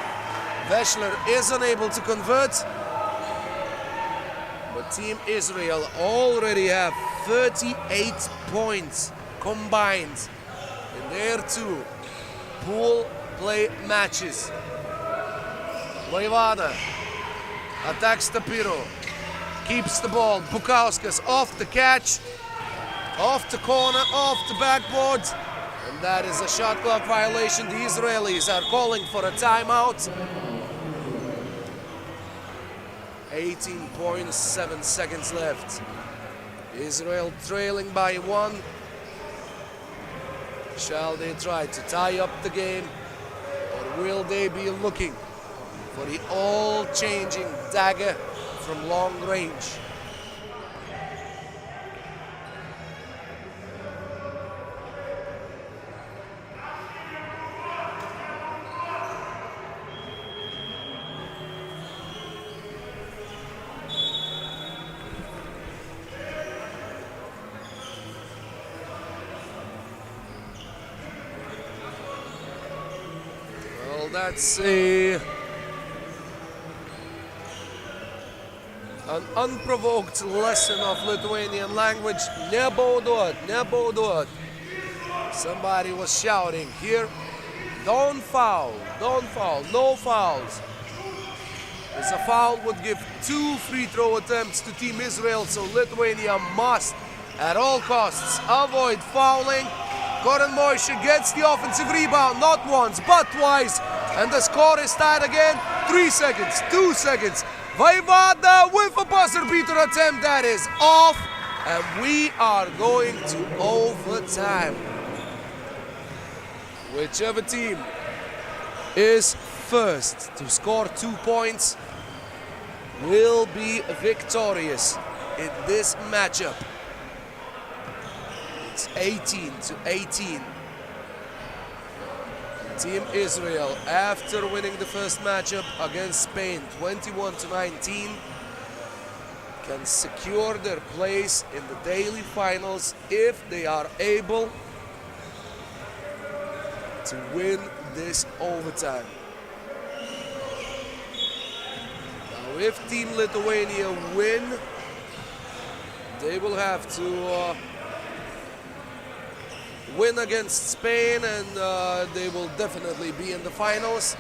Vešler is unable to convert. But Team Israel already have 38 points combined in their 2 pool play matches. Loivana attacks Tapiro, keeps the ball. Bukauskas off the catch, off the corner, off the backboard, and that is a shot clock violation. The Israelis are calling for a timeout. 18.7 seconds left. Israel trailing by 1. Shall they try to tie up the game, or will they be looking for the all-changing dagger from long range? That's an unprovoked lesson of Lithuanian language. Nebaudot, nebaudot. Somebody was shouting here. Don't foul, no fouls. As a foul would give 2 free throw attempts to Team Israel, so Lithuania must, at all costs, avoid fouling. Goran Moishe gets the offensive rebound, not once, but twice. And the score is tied again. 3 seconds, 2 seconds. Vaivada with a buzzer beater attempt that is off. And we are going to overtime. Whichever team is first to score 2 points will be victorious in this matchup. It's 18-18. Team Israel, after winning the first matchup against Spain 21-19, can secure their place in the daily finals if they are able to win this overtime. Now, if Team Lithuania win, they will have to win against Spain, and they will definitely be in the finals.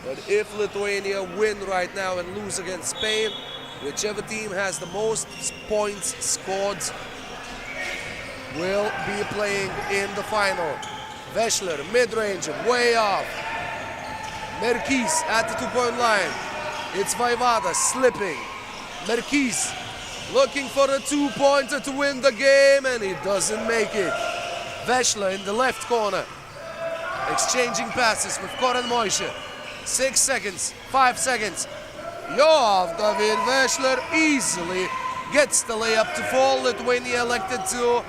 But if Lithuania win right now and lose against Spain, whichever team has the most points scored will be playing in the final. Veschler, mid-range, way off. Merkis at the 2-point line. It's Vaivada slipping. Merkis looking for a 2-pointer to win the game, and he doesn't make it. Veschler in the left corner, exchanging passes with Koren Moishe. 6 seconds, 5 seconds. Yoav David Veschler easily gets the layup to fall. Lithuania elected to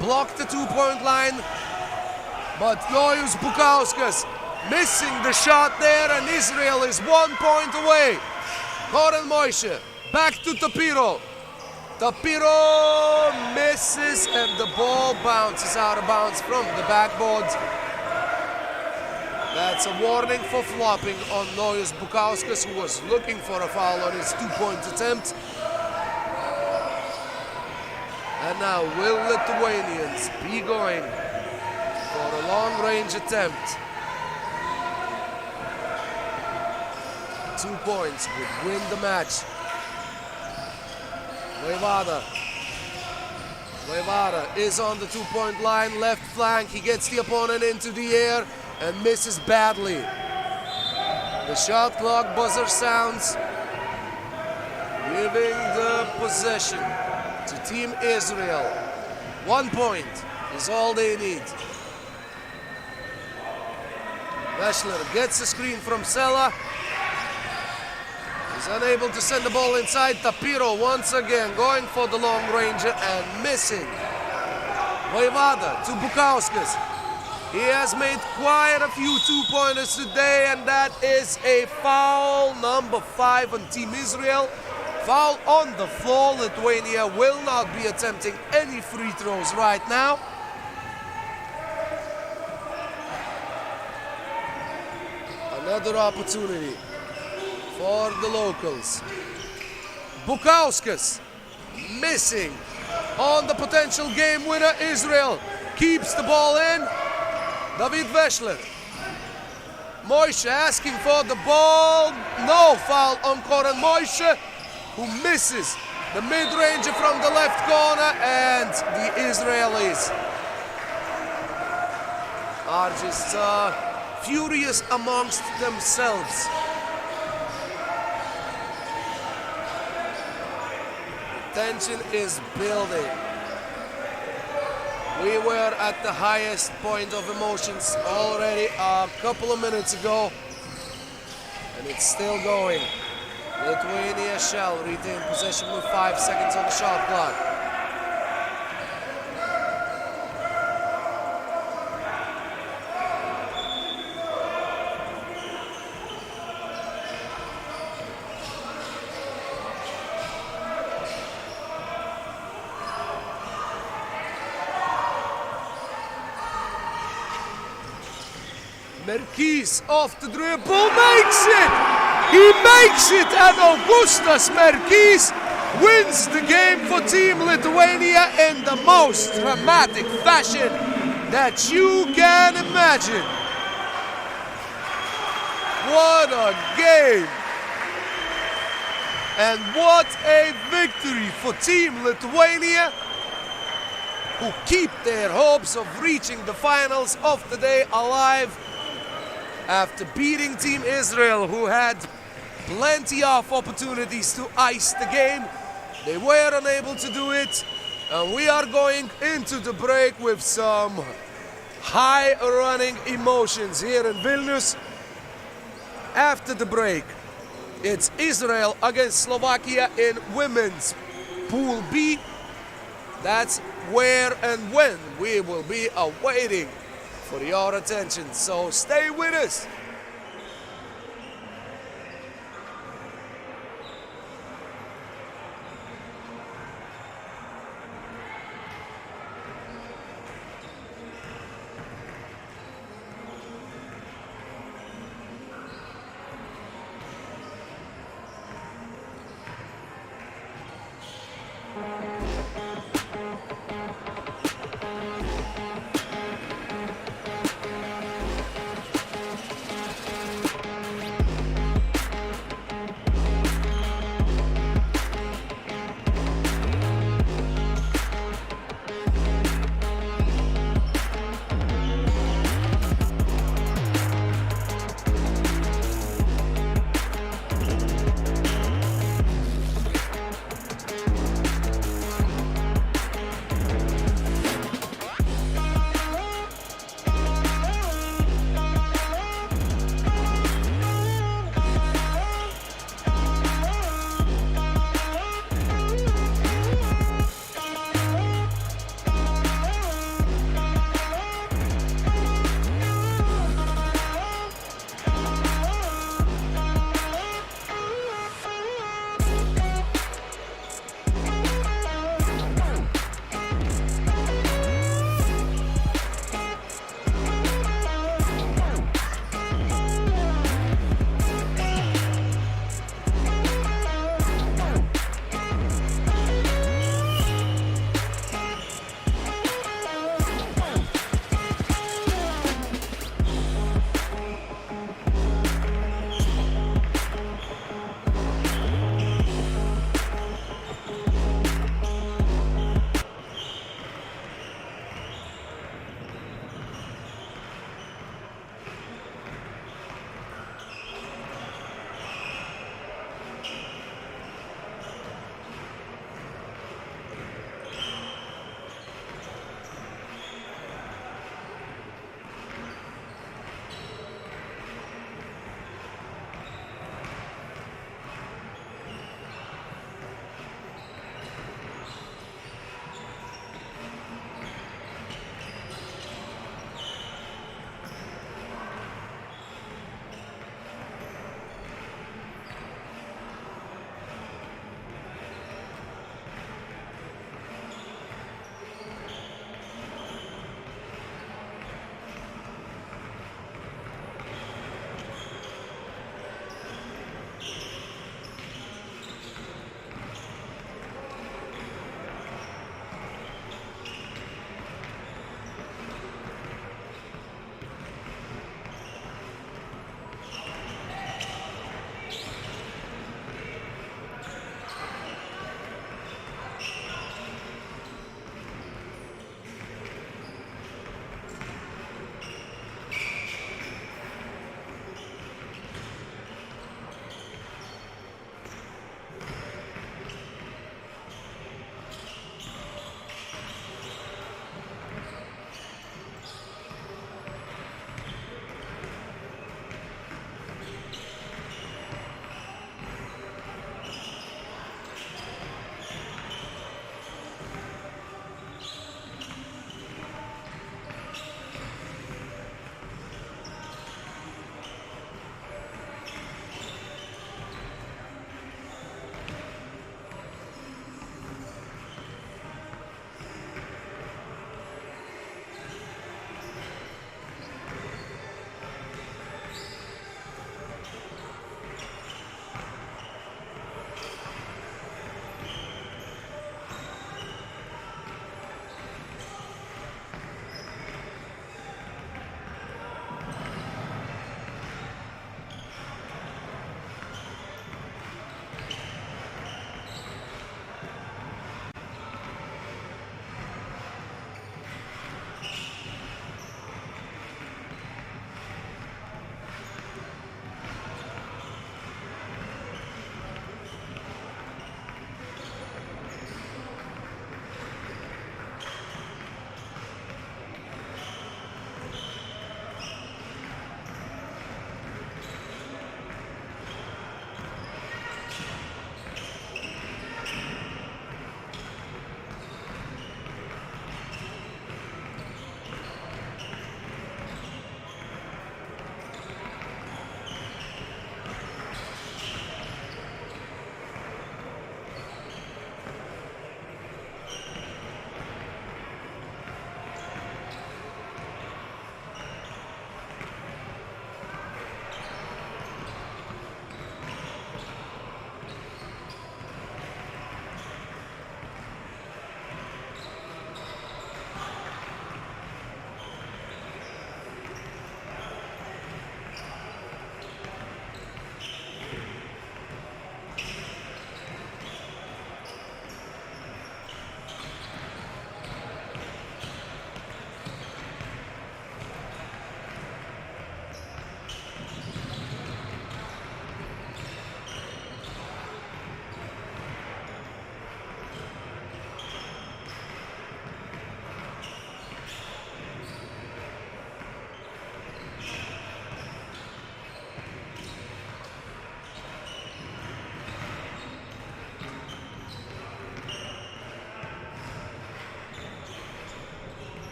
block the 2-point line, but Nojus Bukauskas missing the shot there, and Israel is 1 point away. Koren Moishe back to Tapiro. Tapiro misses, and the ball bounces out of bounds from the backboard. That's a warning for flopping on Nojus Bukauskas, who was looking for a foul on his 2-point attempt. And now, will Lithuanians be going for a long-range attempt? 2 points would win the match. Vaivada is on the 2-point line, left flank. He gets the opponent into the air and misses badly. The shot clock buzzer sounds, giving the possession to Team Israel. 1 point is all they need. Veschler gets a screen from Sela. He's unable to send the ball inside. Tapiro once again going for the long ranger and missing. Vaivada to Bukauskas. He has made quite a few 2-pointers today, and that is a foul, number 5 on Team Israel. Foul on the floor. Lithuania will not be attempting any free throws right now. Another opportunity for the locals. Bukauskas missing on the potential game winner. Israel keeps the ball in. David Veschler. Moishe asking for the ball. No foul on Koren Moishe, who misses the mid-ranger from the left corner, and the Israelis are just furious amongst themselves. Tension is building. We were at the highest point of emotions already a couple of minutes ago, and it's still going. Lithuania shall retain possession with 5 seconds on the shot clock. Merkis off the dribble, makes it! He makes it, and Augustas Merkis wins the game for Team Lithuania in the most dramatic fashion that you can imagine. What a game! And what a victory for Team Lithuania, who keep their hopes of reaching the finals of the day alive after beating Team Israel, who had plenty of opportunities to ice the game. They were unable to do it, and we are going into the break with some high running emotions here in Vilnius. After the break, it's Israel against Slovakia in women's Pool B. That's where and when we will be awaiting for your attention. So stay with us.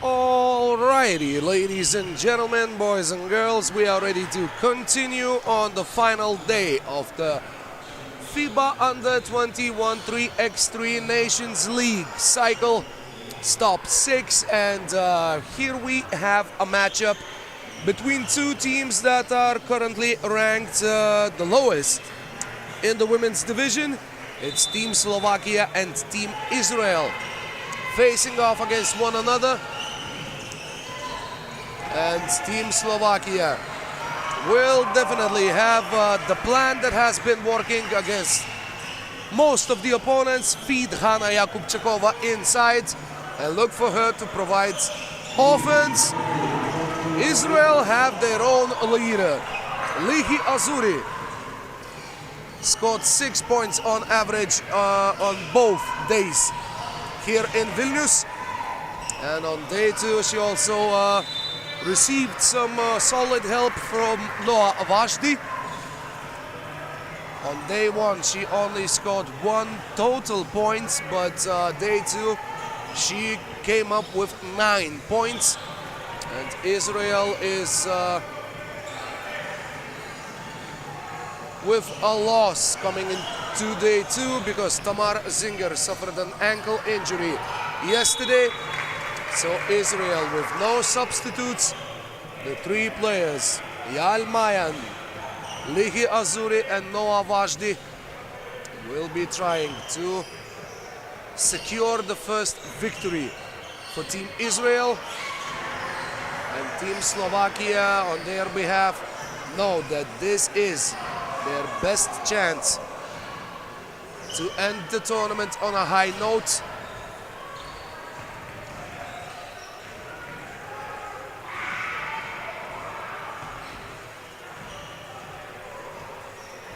Alrighty, ladies and gentlemen, boys and girls, we are ready to continue on the final day of the FIBA Under-21 3x3 Nations League cycle, stop 6, and here we have a matchup between two teams that are currently ranked the lowest in the women's division. It's Team Slovakia and Team Israel facing off against one another. And Team Slovakia will definitely have the plan that has been working against most of the opponents. Feed Hanna Jakubczakova inside and look for her to provide offense. Israel have their own leader, Lihi Azuri. Scored 6 points on average on both days here in Vilnius. And on day 2 she also received some solid help from Noah Vashdi. On day 1 she only scored 1 total points, but day 2 she came up with 9 points. And Israel is with a loss coming into day 2 because Tamar Zinger suffered an ankle injury yesterday. So Israel with no substitutes, the 3 players, Yael Mayan, Lihi Azuri and Noah Vashdi will be trying to secure the first victory for Team Israel. And Team Slovakia on their behalf know that this is their best chance to end the tournament on a high note.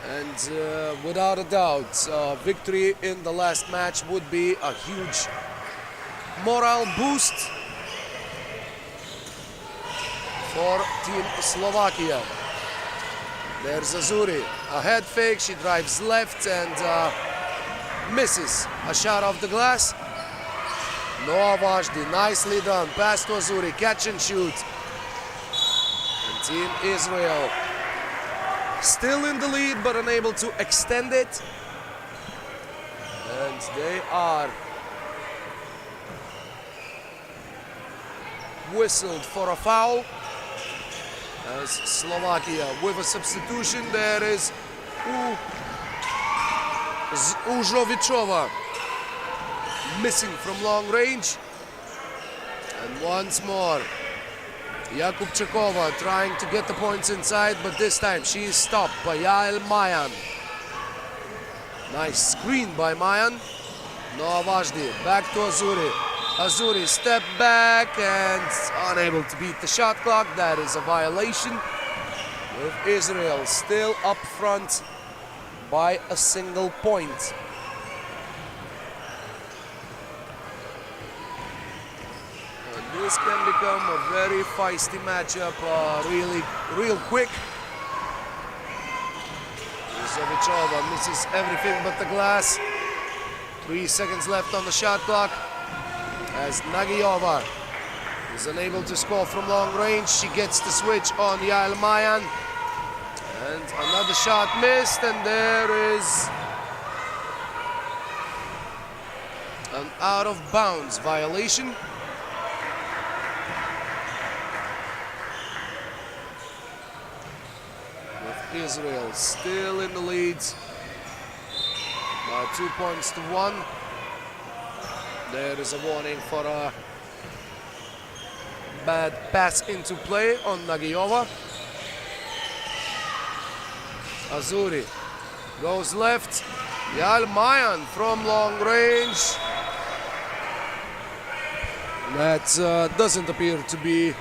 And without a doubt, victory in the last match would be a huge morale boost for Team Slovakia. There's Azuri, a head fake, she drives left and misses a shot off the glass. Noah Vashdi, nicely done, pass to Azuri, catch and shoot. And Team Israel still in the lead but unable to extend it. And they are whistled for a foul. As Slovakia with a substitution, there is Užovičova missing from long range. And once more, Jakubczakova trying to get the points inside, but this time she is stopped by Yael Mayan. Nice screen by Mayan. Noah Vashdi back to Azuri. Azuri step back and unable to beat the shot clock. That is a violation, with Israel still up front by a single point. And this can become a very feisty matchup real quick. Užovičova misses everything but the glass. 3 seconds left on the shot clock. As Nagyova is unable to score from long range, she gets the switch on Yael Mayan. And another shot missed, and there is an out-of-bounds violation. With Israel still in the lead by 2 points to 1. There is a warning for a bad pass into play on Nagyova. Azuri goes left. Yael Mayan from long range. That doesn't appear to be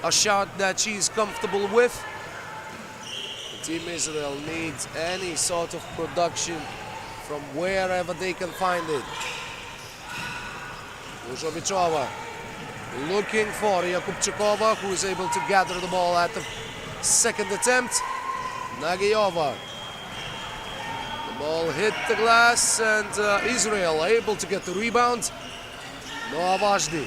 a shot that she's comfortable with. Team Israel needs any sort of production from wherever they can find it. Uzovichova looking for Yakubchikova, who is able to gather the ball at the second attempt. Nagayova. The ball hit the glass, and Israel able to get the rebound. Noah Vashdi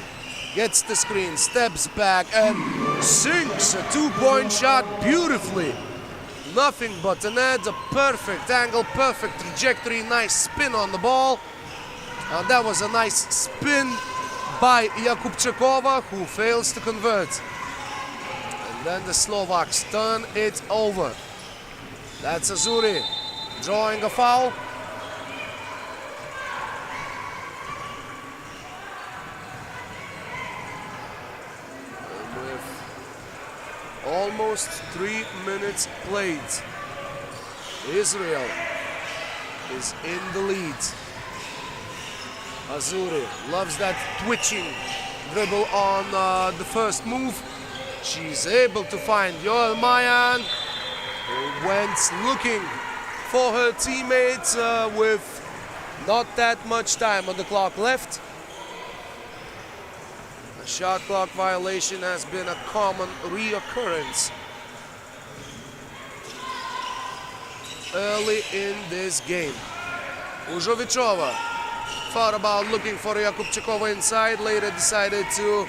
gets the screen, steps back, and sinks a two-point shot beautifully. Nothing but a net, a perfect angle, perfect trajectory, nice spin on the ball. And that was a nice spin by Yakubchikova, who fails to convert. And then the Slovaks turn it over. That's Azuri drawing a foul. Almost 3 minutes played. Israel is in the lead. Azuri loves that twitching dribble on the first move. She's able to find Yoel Mayan, who went looking for her teammates with not that much time on the clock left. A shot clock violation has been a common reoccurrence early in this game. Uzovichova thought about looking for Yakubchikova inside, later decided to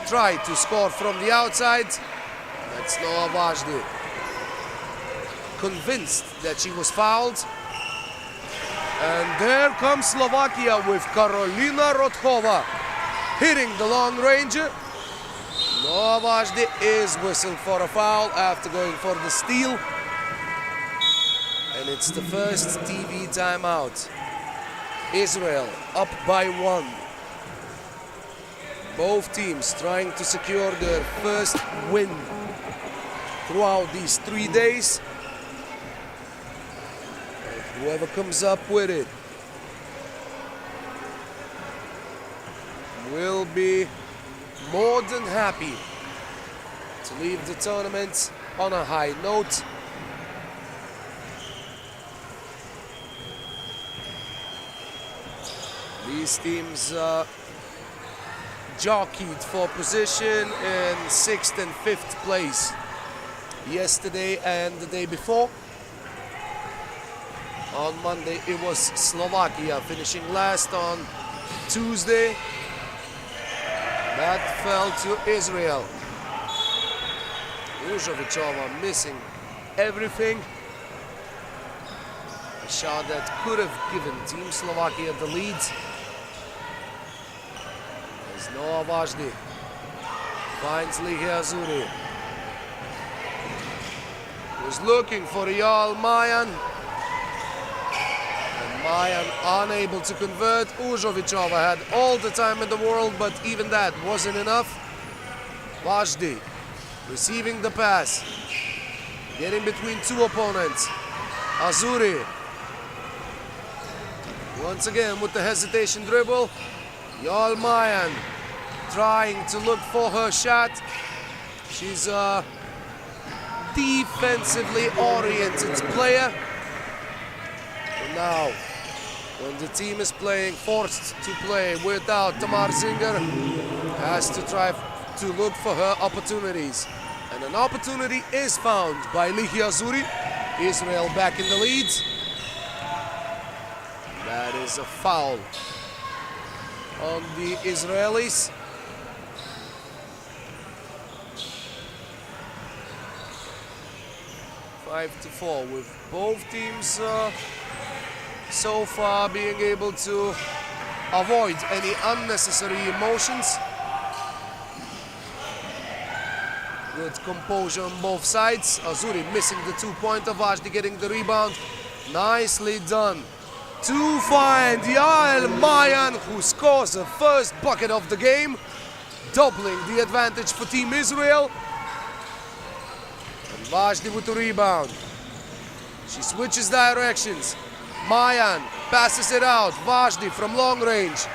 try to score from the outside. That's Noah Vashdi. Convinced that she was fouled. And there comes Slovakia with Karolina Rodkova hitting the long ranger. Noah Vashdi is whistled for a foul after going for the steal. And it's the first TV timeout. Israel up by 1. Both teams trying to secure their first win throughout these 3 days. And whoever comes up with it will be more than happy to leave the tournament on a high note. These teams jockeyed for position in 6th and 5th place yesterday and the day before. On Monday it was Slovakia finishing last. On Tuesday that fell to Israel. Uzovichova missing everything. A shot that could have given Team Slovakia the lead. As Noah Vashdi finds Ligia Azuri, who's looking for Yoel Mayan. Mayan unable to convert. Uzovichova had all the time in the world, but even that wasn't enough. Vashdi receiving the pass, getting between two opponents. Azuri once again with the hesitation dribble. Yoel Mayan trying to look for her shot. She's a defensively oriented player. And now, when the team is forced to play without Tamar Zinger, has to try to look for her opportunities. And an opportunity is found by Ligia Azuri. Israel back in the lead. That is a foul on the Israelis. Five to 4, with both teams so far being able to avoid any unnecessary emotions. Good composure on both sides. Azuri missing the two-pointer, Vashdi getting the rebound. Nicely done to find Yoel Mayan, who scores the first bucket of the game, doubling the advantage for Team Israel. And Vashdi with the rebound. She switches directions. Mayan passes it out. Vashdi from long range.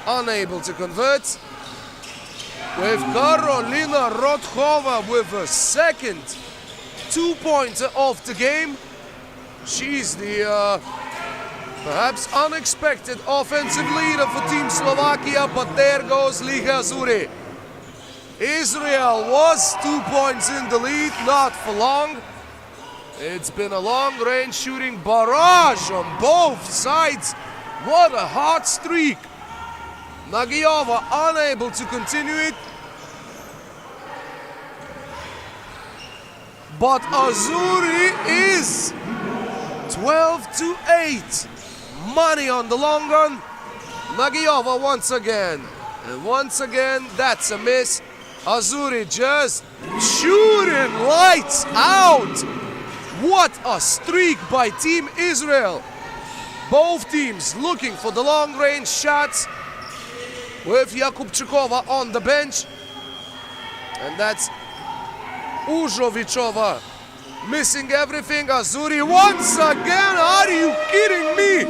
unable to convert. With Karolina Rodkova with a second two-pointer of the game. She's the perhaps unexpected offensive leader for Team Slovakia, but there goes Liga Azzurri. Israel was 2 points in the lead, not for long. It's been a long-range shooting barrage on both sides. What a hot streak. Nagyova unable to continue it. But Azzurri is 12-8. Money on the long run. Nagyova once again. And once again, that's a miss. Azzurri just shooting lights out. What a streak by Team Israel. Both teams looking for the long-range shots with Jakubčíková on the bench. And that's Užovičova missing everything. Azzurri once again. Are you kidding me?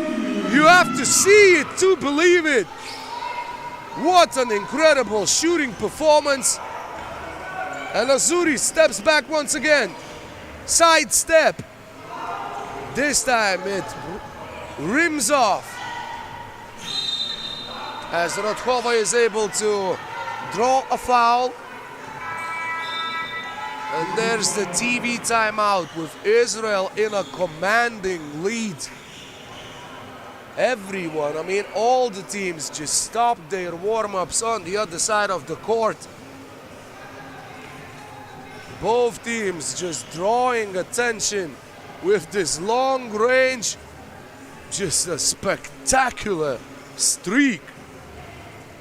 You have to see it to believe it. What an incredible shooting performance. And Azzurri steps back once again. Side step. This time it rims off as Rodkova is able to draw a foul. And there's the TV timeout with Israel in a commanding lead. Everyone, I mean all the teams just stopped their warm-ups on the other side of the court. Both teams just drawing attention with this long range. Just a spectacular streak.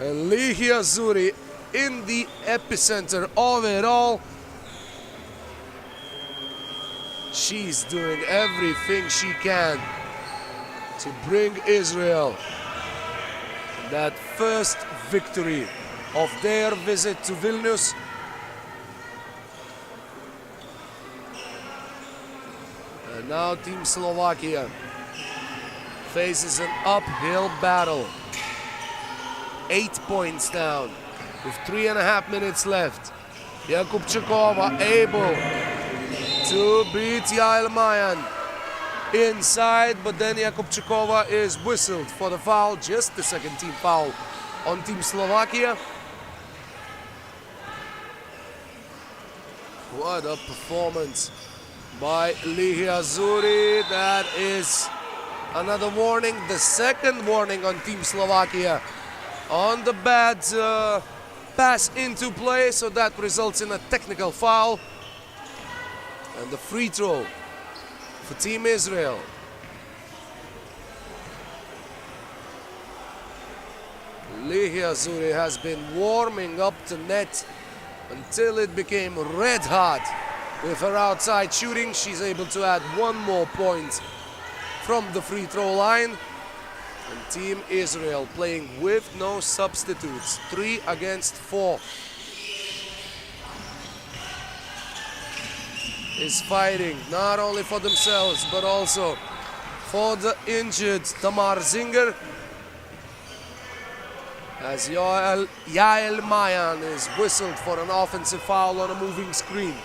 And Liga Azzurri in the epicenter of it all. She's doing everything she can to bring Israel that first victory of their visit to Vilnius. And now Team Slovakia faces an uphill battle. 8 points down with 3.5 minutes left. Jakubčíková able to beat Yael Mayan inside, but then Jakubčíková is whistled for the foul, just the second team foul on Team Slovakia. What a performance by Liga Azzurri. That is another warning, the second warning on Team Slovakia on the bad pass into play, so that results in a technical foul. And the free throw for Team Israel. Liga Azzurri has been warming up the net until it became red hot. With her outside shooting, she's able to add one more point from the free throw line. And Team Israel playing with no substitutes, 3 against 4. Is fighting not only for themselves but also for the injured Tamar Zinger, as Yael Mayan is whistled for an offensive foul on a moving screen.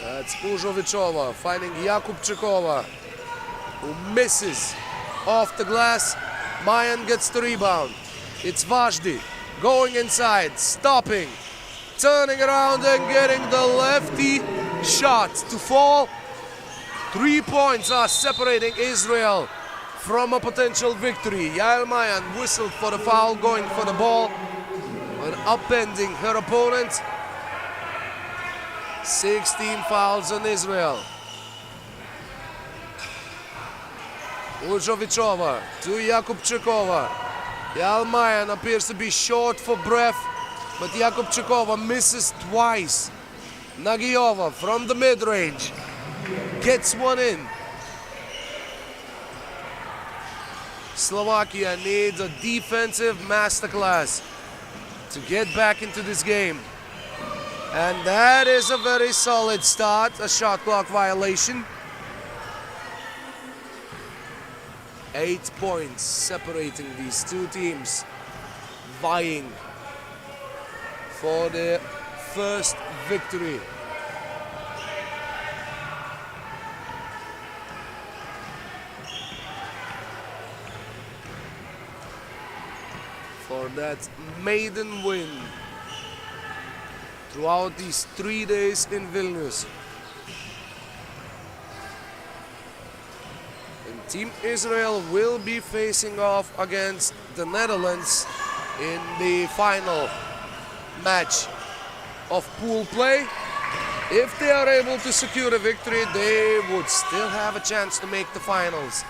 That's Užovičova finding Jakubčíková, who misses off the glass. Mayan gets the rebound. It's Vajdi going inside, stopping, turning around and getting the lefty shot to fall. 3 points are separating Israel from a potential victory. Yael Mayan whistled for the foul, going for the ball, and upending her opponent. 16 fouls on Israel. Užovičova to Jakubčíková. Yael Mayan appears to be short for breath, but Jakubčíková misses twice. Nagyova from the mid-range gets one in. Slovakia needs a defensive masterclass to get back into this game. And that is a very solid start, a shot clock violation. 8 points separating these two teams, vying for their first victory. For that maiden win throughout these 3 days in Vilnius. And Team Israel will be facing off against the Netherlands in the final match of pool play. If they are able to secure a victory, they would still have a chance to make the finals.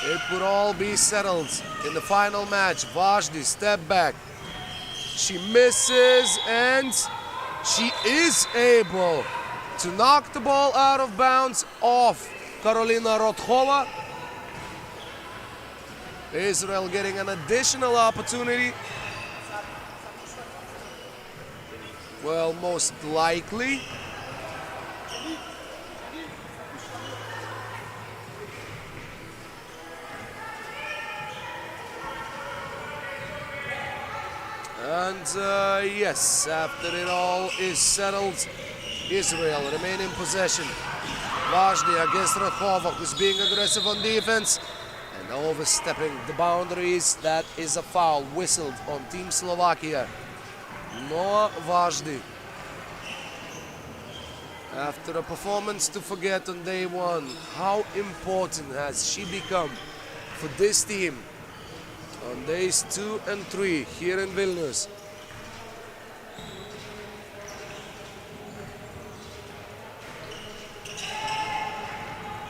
It would all be settled in the final match. Vashti, step back. She misses and she is able to knock the ball out of bounds off Karolina Rothova. Israel getting an additional opportunity. Well, most likely. And yes, after it all is settled, Israel remain in possession. Vashti against Rothova, who's being aggressive on defense and overstepping the boundaries. That is a foul whistled on Team Slovakia. Noah Vashti, after a performance to forget on day one, how important has she become for this team on days 2 and 3 here in Vilnius?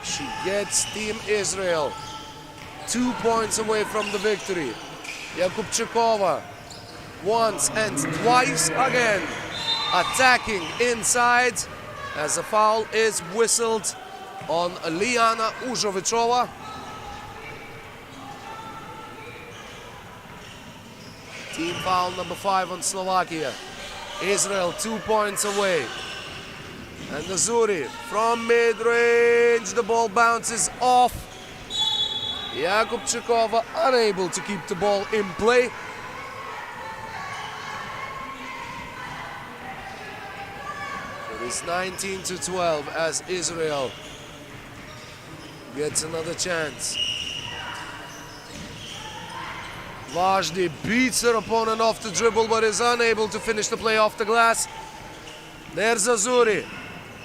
She gets Team Israel 2 points away from the victory. Yakubchikova once and twice again attacking inside as a foul is whistled on Liana Užovichova. Team foul number 5 on Slovakia. Israel 2 points away. And Azuri from mid-range, the ball bounces off. Yakubchikova unable to keep the ball in play. It is 19-12 as Israel gets another chance. Vashti beats her opponent off the dribble but is unable to finish the play off the glass. There's Azuri.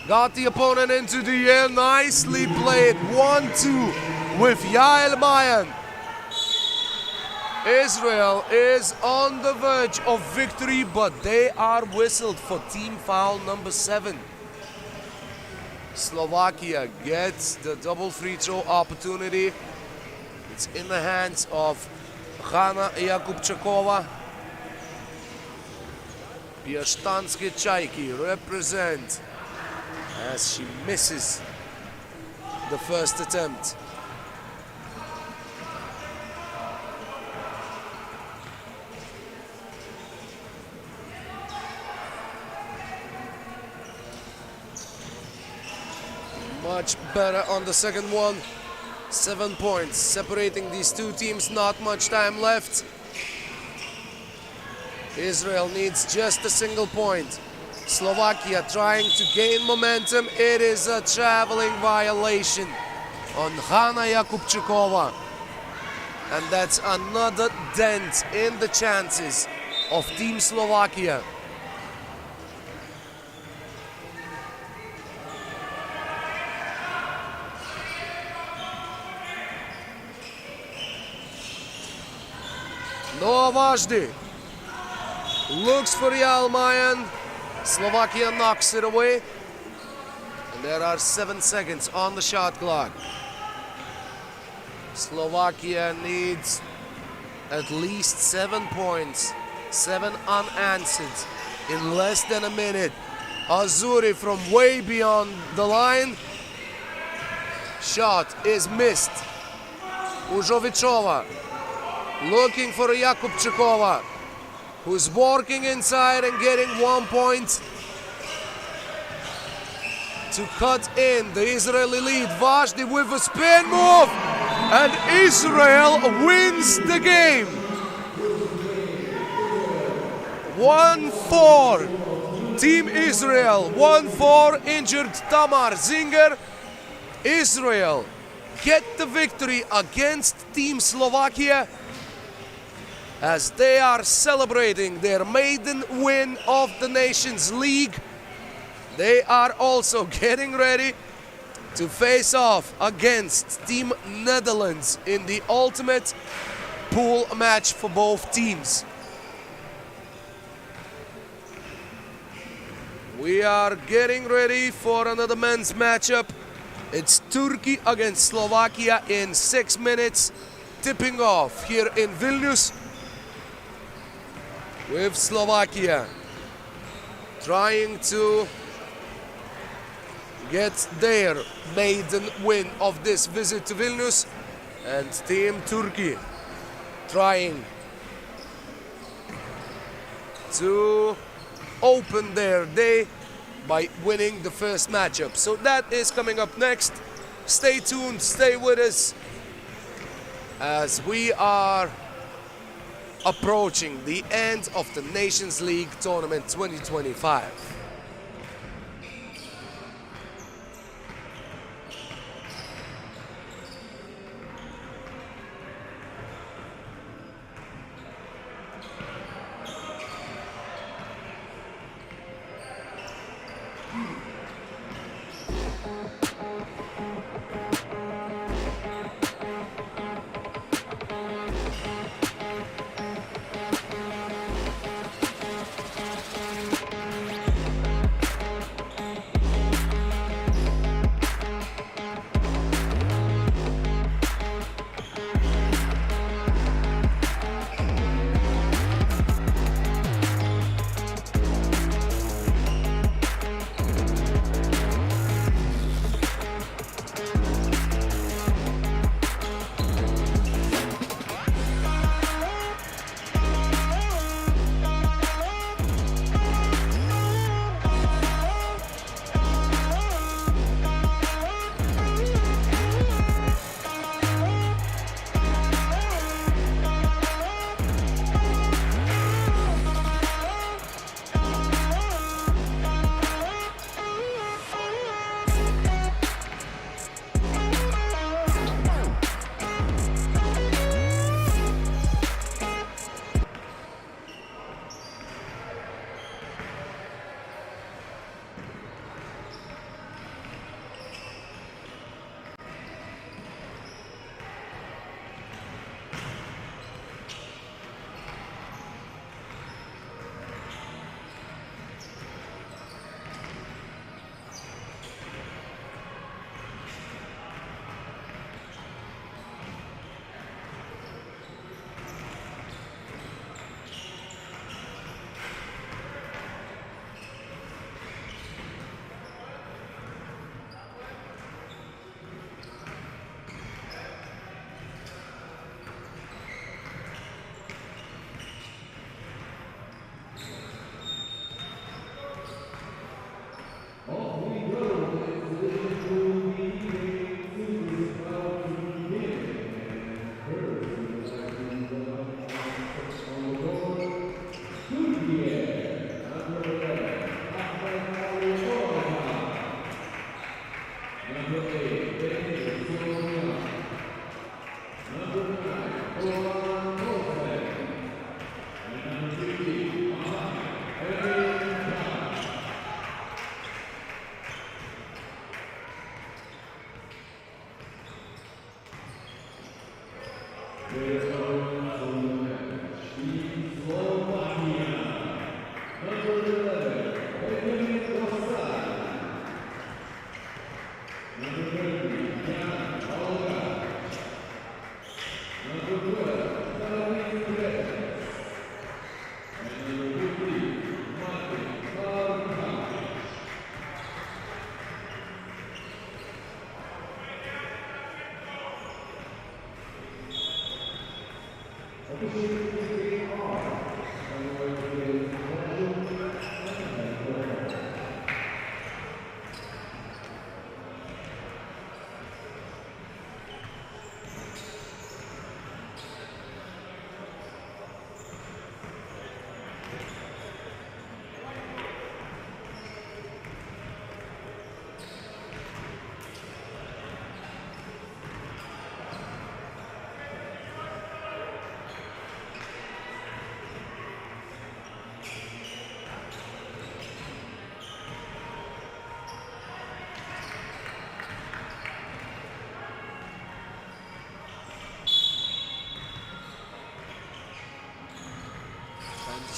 Got the opponent into the air. Nicely played. 1-2 with Yael Mayan. Israel is on the verge of victory, but they are whistled for team foul number 7. Slovakia gets the double free throw opportunity. It's in the hands of Hanna Yakubchikova. Piasztanskie Czajki represent as she misses the first attempt. Much better on the second one. 7 points separating these two teams. Not much time left. Israel needs just a single point. Slovakia trying to gain momentum. It is a traveling violation on Hanna Yakubchikova. And that's another dent in the chances of Team Slovakia. Noah Vashti looks for Yael Mayan. Slovakia knocks it away. And there are 7 seconds on the shot clock. Slovakia needs at least 7 points. 7 unanswered in less than a minute. Azuri from way beyond the line. Shot is missed. Užovichova looking for Yakubchikova. who's working inside and getting 1 point to cut in the Israeli lead. Vashti with a spin move, and Israel wins the game. 1-4. Team Israel, 1-4, injured Tamar Zinger. Israel get the victory against Team Slovakia as they are celebrating their maiden win of the Nations League. They are also getting ready to face off against Team Netherlands in the ultimate pool match for both teams. We are getting ready for another men's matchup. It's Turkey against Slovakia in 6 minutes, tipping off here in Vilnius, with Slovakia trying to get their maiden win of this visit to Vilnius, and Team Turkey trying to open their day by winning the first matchup. So that is coming up next. Stay tuned, stay with us as we are approaching the end of the Nations League Tournament 2025.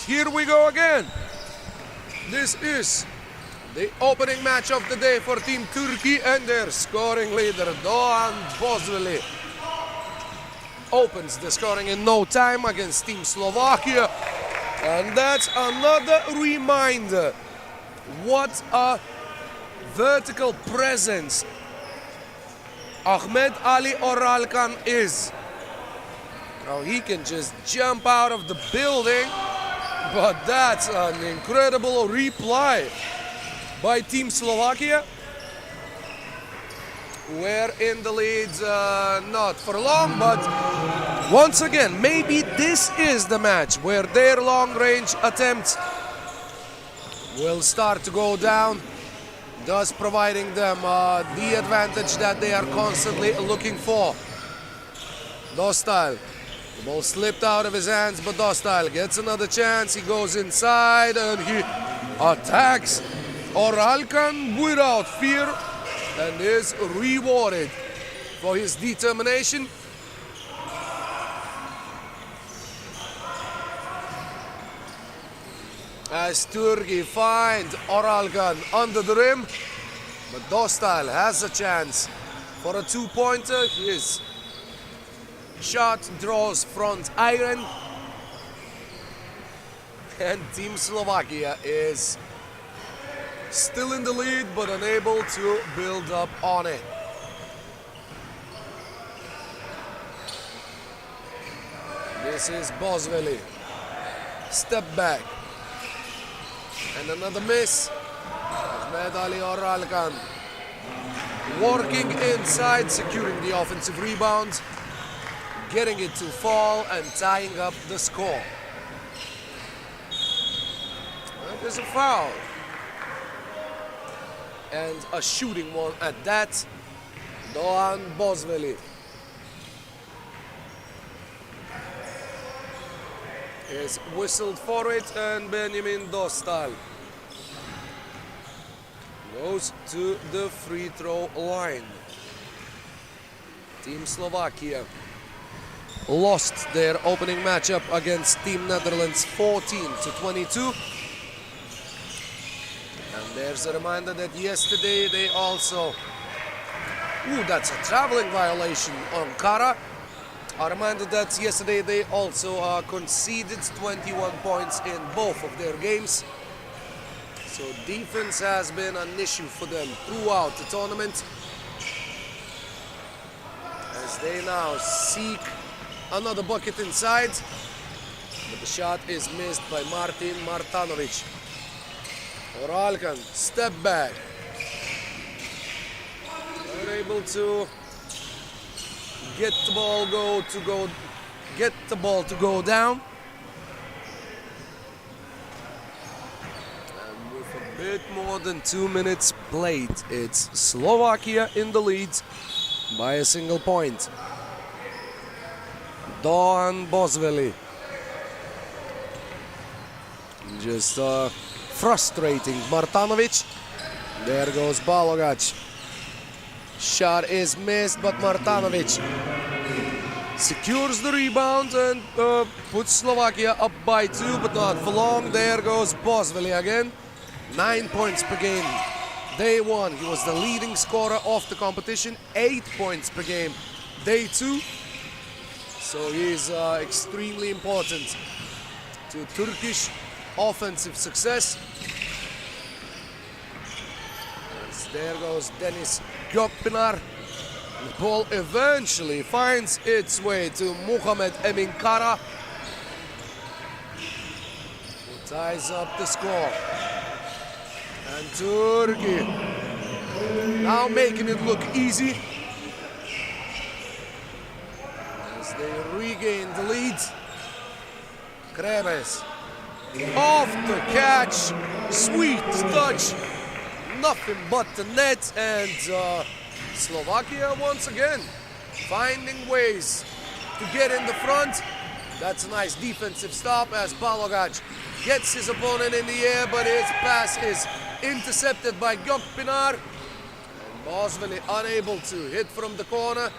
here we go again. This is the opening match of the day for Team Turkey, and their scoring leader, Doğan Bozveli, opens the scoring in no time against Team Slovakia. And that's another reminder what a vertical presence Ahmed Ali Oralkan is. Now he can just jump out of the building, but that's an incredible reply by Team Slovakia. We're in the lead, not for long, but once again, maybe this is the match where their long-range attempts will start to go down, thus providing them the advantage that they are constantly looking for. Dostal, the ball slipped out of his hands, but Dostal gets another chance. He goes inside and he attacks Oralkan without fear and is rewarded for his determination. As Turkey find Oralkan under the rim, but Dostal has a chance for a two-pointer. His shot draws front iron, and Team Slovakia is still in the lead but unable to build up on it. This is Bozveli. Step back. And another miss. Ahmed Ali Oralkan working inside, securing the offensive rebound, getting it to fall and tying up the score. That is a foul. And a shooting one at that. Doğan Bozveli is whistled for it, and Benjamin Dostal goes to the free throw line. Team Slovakia lost their opening matchup against Team Netherlands 14-22. And there's a reminder that yesterday they also... Ooh, that's a traveling violation on Kara. A reminder that yesterday they also conceded 21 points in both of their games. So defense has been an issue for them throughout the tournament, as they now seek another bucket inside. But the shot is missed by Martin Martanovic. Oralkan, step back. Unable to get the ball to go down. And with a bit more than 2 minutes played, it's Slovakia in the lead by a single point. Doğan Bozveli. Just frustrating Martanovic. There goes Balogac. Shot is missed, but Martanovic secures the rebound and puts Slovakia up by 2, but not for long. There goes Bozveli again. 9 points per game. Day 1, he was the leading scorer of the competition. 8 points per game. Day 2. So he is extremely important to Turkish offensive success. As there goes Dennis Gökpınar. The ball eventually finds its way to Muhammed Emin Kara, who ties up the score. And Turkey now making it look easy as they regain the lead. Kremes off the catch, sweet touch, nothing but the net, and Slovakia once again finding ways to get in the front. That's a nice defensive stop as Balogac gets his opponent in the air, but his pass is intercepted by Gökpınar. And Bozveli unable to hit from the corner.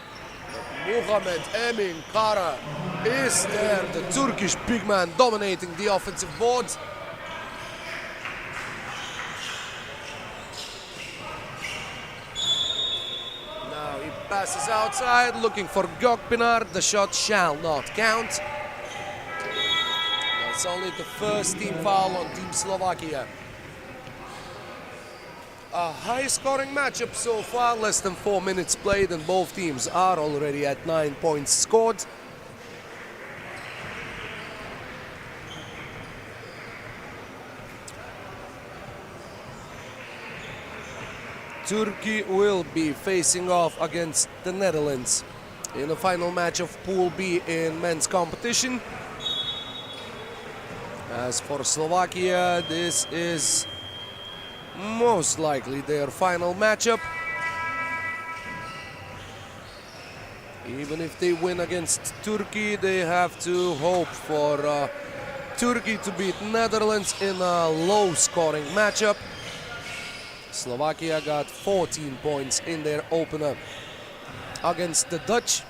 But Muhammed Emin Kara is there, the Turkish big man dominating the offensive board. Now he passes outside, looking for Gökpinar. The shot shall not count. That's only the first team foul on Team Slovakia. A high-scoring matchup so far, less than 4 minutes played, and both teams are already at 9 points scored. Turkey will be facing off against the Netherlands in the final match of Pool B in men's competition. As for Slovakia, this is most likely their final matchup. Even if they win against Turkey, they have to hope for Turkey to beat Netherlands in a low-scoring matchup. Slovakia got 14 points in their opener against the Dutch.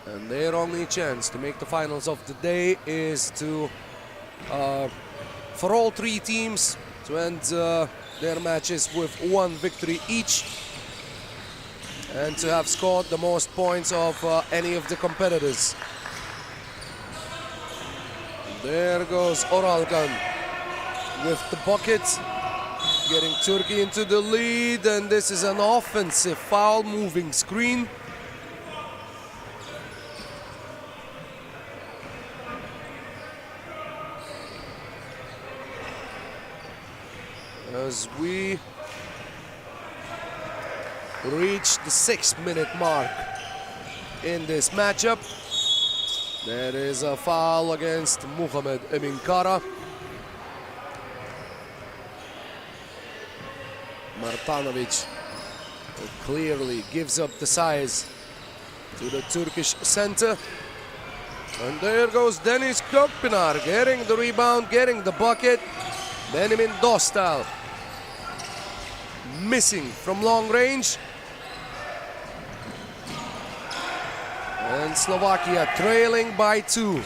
And their only chance to make the finals of the day is to, for all three teams, to end their matches with 1 victory each and to have scored the most points of any of the competitors. There goes Oralkan with the bucket, getting Turkey into the lead, and this is an offensive foul, moving screen. As we reach the 6-minute mark in this matchup, there is a foul against Muhammed Emin Kara. Martanovic clearly gives up the size to the Turkish center. And there goes Deniz Gökpinar getting the rebound, getting the bucket. Benjamin Dostal missing from long range. And Slovakia trailing by 2.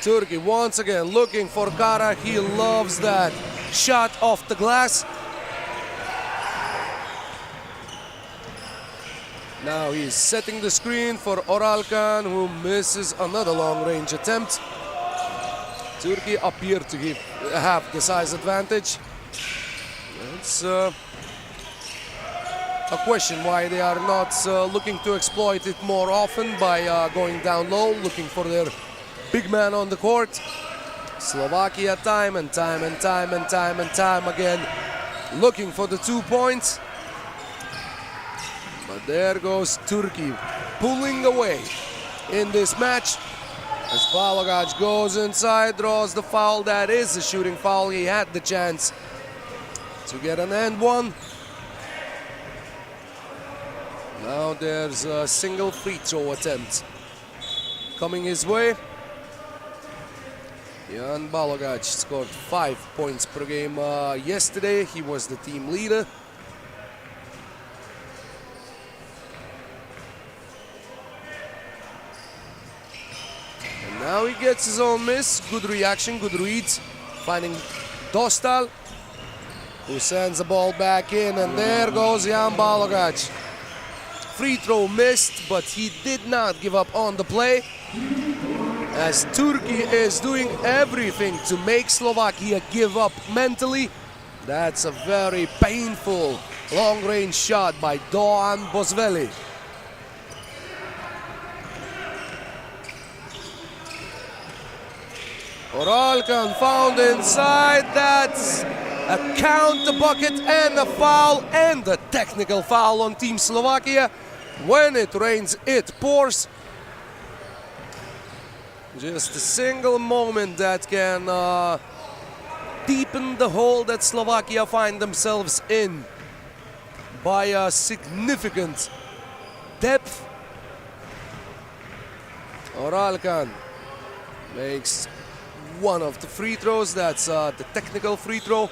Turkey once again looking for Kara. He loves that shot off the glass. Now he's setting the screen for Oralkan, who misses another long-range attempt. Turkey appear to have the size advantage. It's a question why they are not looking to exploit it more often by going down low, looking for their big man on the court. Slovakia time and time again looking for the 2 points. But there goes Turkey pulling away in this match. As Balagac goes inside, draws the foul. That is a shooting foul. He had the chance to get an and one. Now there's a single free throw attempt coming his way. Jan Balagac scored 5 points per game yesterday. He was the team leader. Now he gets his own miss. Good reaction, good reads. Finding Dostal, who sends the ball back in, and there goes Jan Balagac. Free throw missed, but he did not give up on the play. As Turkey is doing everything to make Slovakia give up mentally. That's a very painful long-range shot by Doan Bosveli. Oralkan found inside. That's a count, the bucket, and a foul, and a technical foul on Team Slovakia. When it rains, it pours. Just a single moment that can deepen the hole that Slovakia find themselves in by a significant depth. Oralkan makes one of the free throws. That's the technical free throw.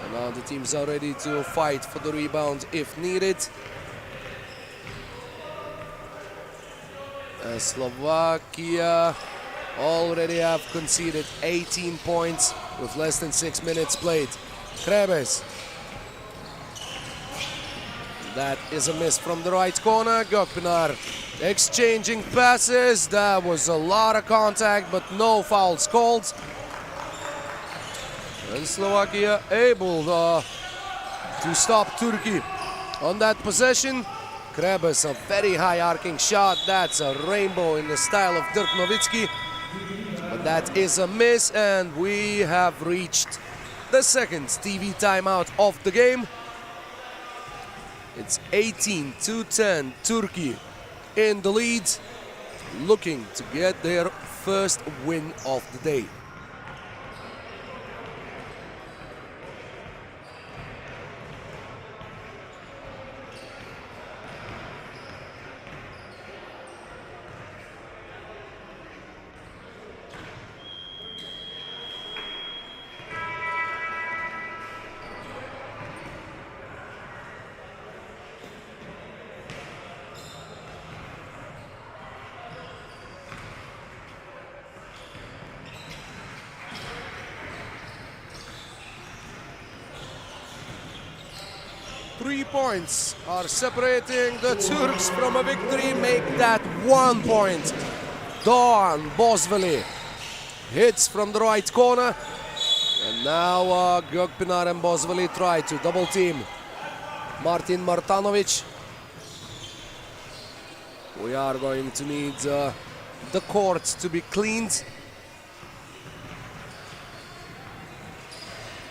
And now the teams are ready to fight for the rebound if needed. Slovakia already have conceded 18 points with less than 6 minutes played. Krebes. That is a miss from the right corner. Gökpınar exchanging passes. That was a lot of contact, but no fouls called. And Slovakia able to stop Turkey on that possession. Krebes, a very high arcing shot. That's a rainbow in the style of Dirk Nowitzki. But that is a miss, and we have reached the second TV timeout of the game. It's 18-10, Turkey in the lead, looking to get their first win of the day. Three points are separating the Turks from a victory. Make that 1 point. Doğan Bozveli hits from the right corner. And now Gökpınar and Bozveli try to double team Martin Martanovic. We are going to need the court to be cleaned.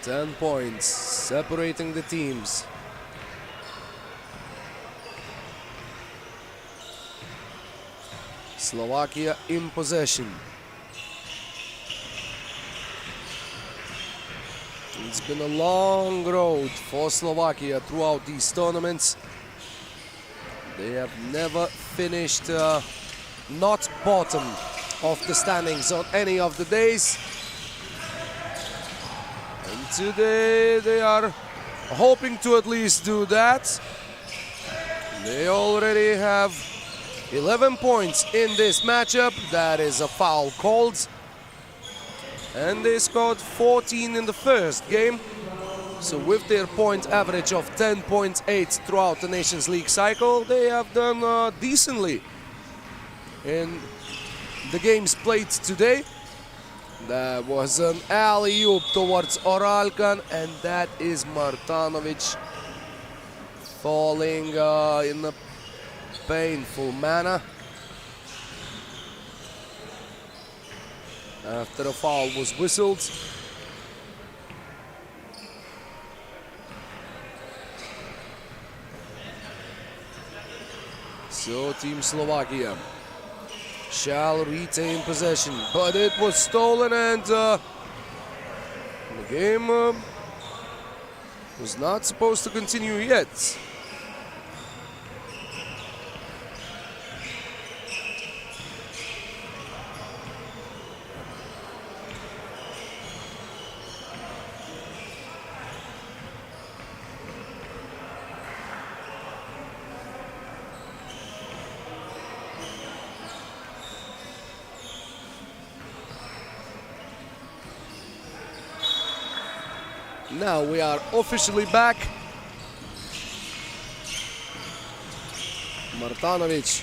10 points separating the teams. Slovakia in possession. It's been a long road for Slovakia throughout these tournaments. They have never finished not bottom of the standings on any of the days. And today they are hoping to at least do that. They already have 11 points in this matchup. That is a foul called. And they scored 14 in the first game. So with their point average of 10.8 throughout the Nations League cycle, they have done decently in the games played today. That was an alley-oop towards Oralkan, and that is Martanovic falling in a painful manner after a foul was whistled. So Team Slovakia shall retain possession, but it was stolen, and the game was not supposed to continue yet. Now we are officially back. Martanovic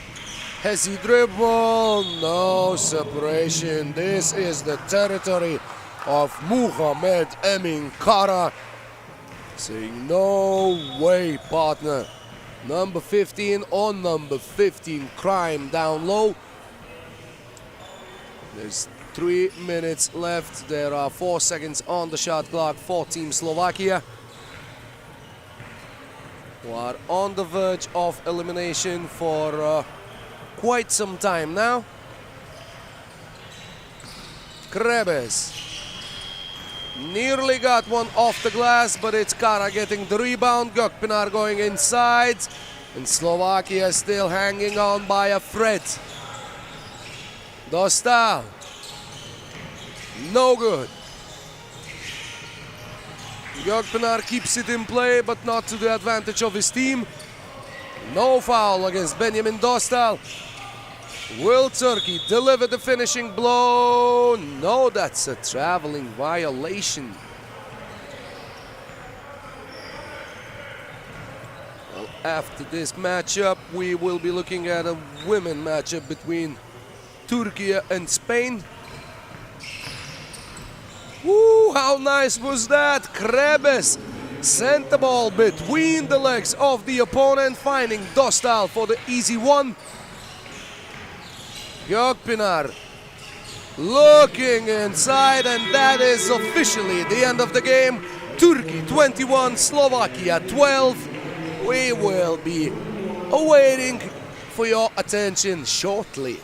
has he dribble, no separation. This is the territory of Muhammad Emin Kara, saying no way, partner. Number 15 on number 15 crime down low. There's 3 minutes left. There are 4 seconds on the shot clock for Team Slovakia, who are on the verge of elimination for quite some time now. Krebes nearly got one off the glass, but it's Kara getting the rebound. Gökpınar going inside, and Slovakia still hanging on by a thread. Dostal. No good. Gökpınar keeps it in play, but not to the advantage of his team. No foul against Benjamin Dostal. Will Turkey deliver the finishing blow? No, that's a traveling violation. Well, after this matchup, we will be looking at a women matchup between Türkiye and Spain. Woo, how nice was that? Krebes sent the ball between the legs of the opponent, finding Dostal for the easy one. Gökpınar looking inside, and that is officially the end of the game. Turkey 21, Slovakia 12. We will be awaiting for your attention shortly.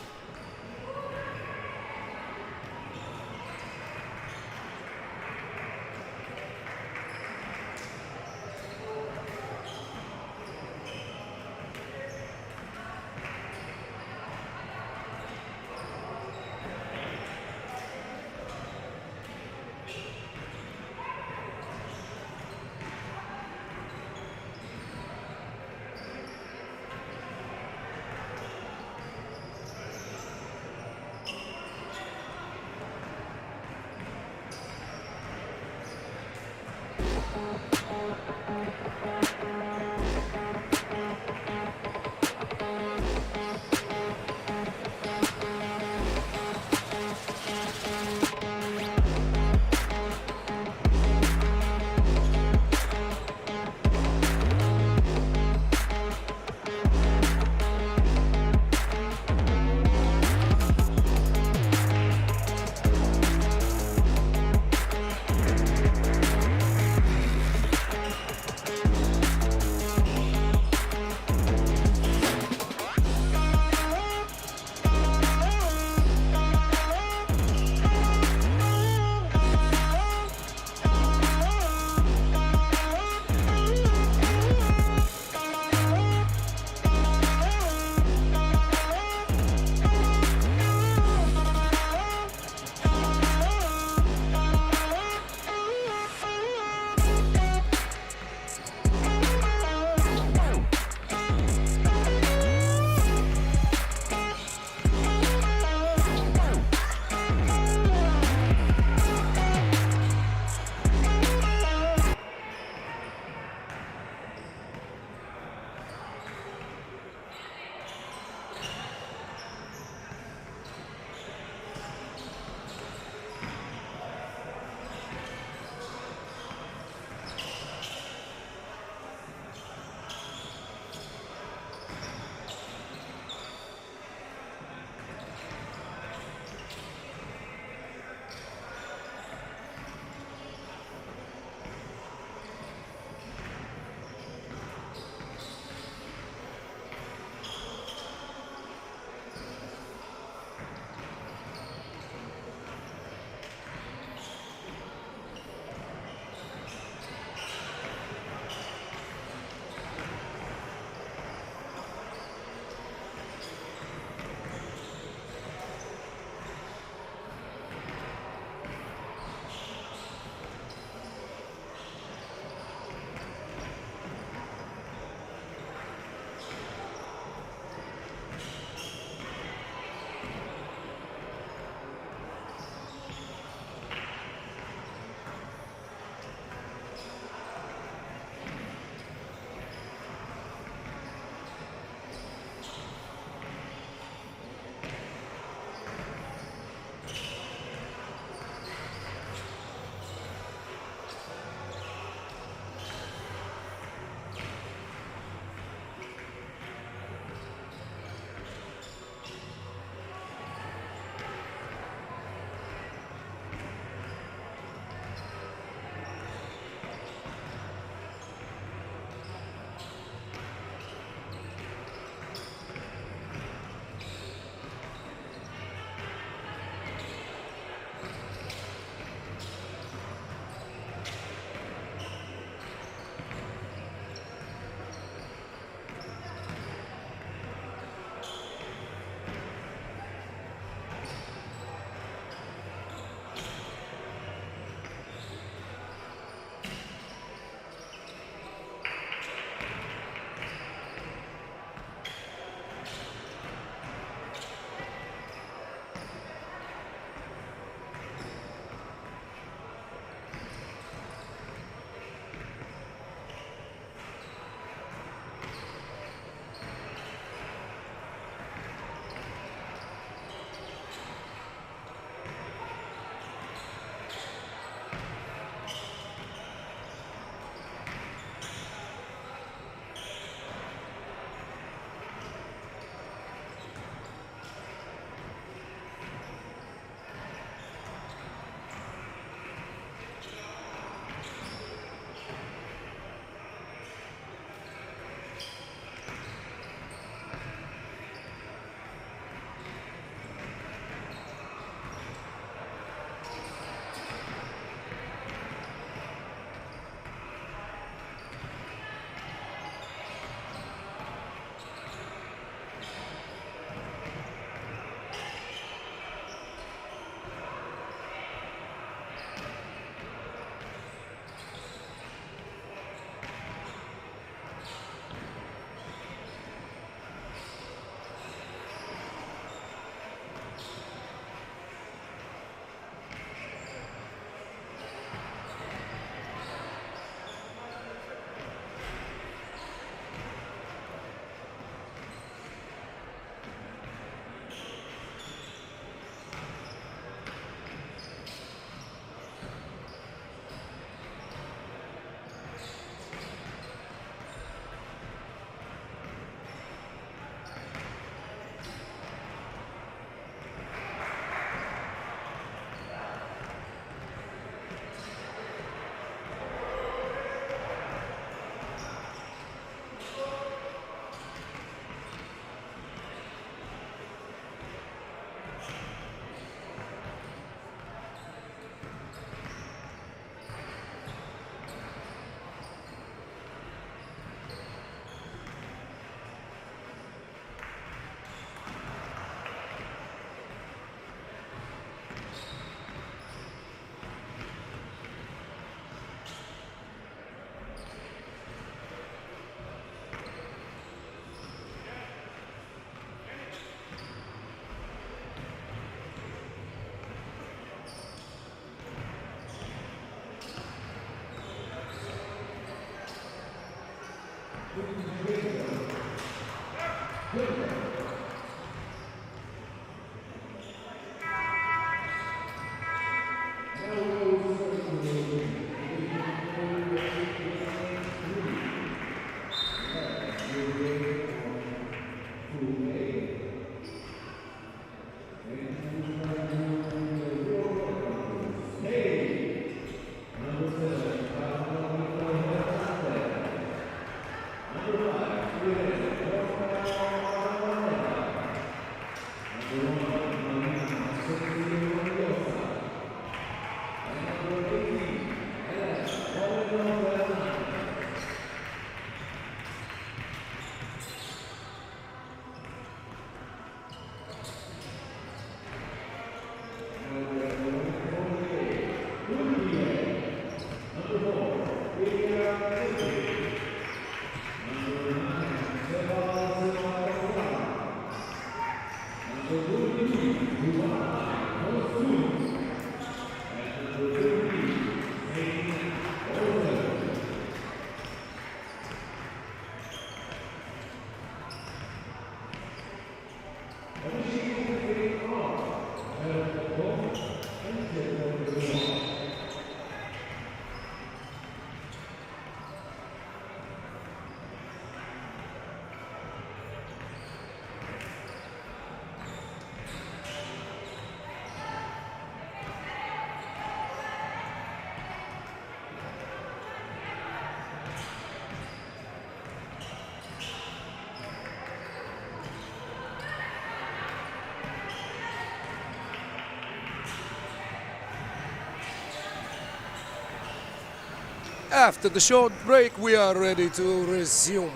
After the short break, we are ready to resume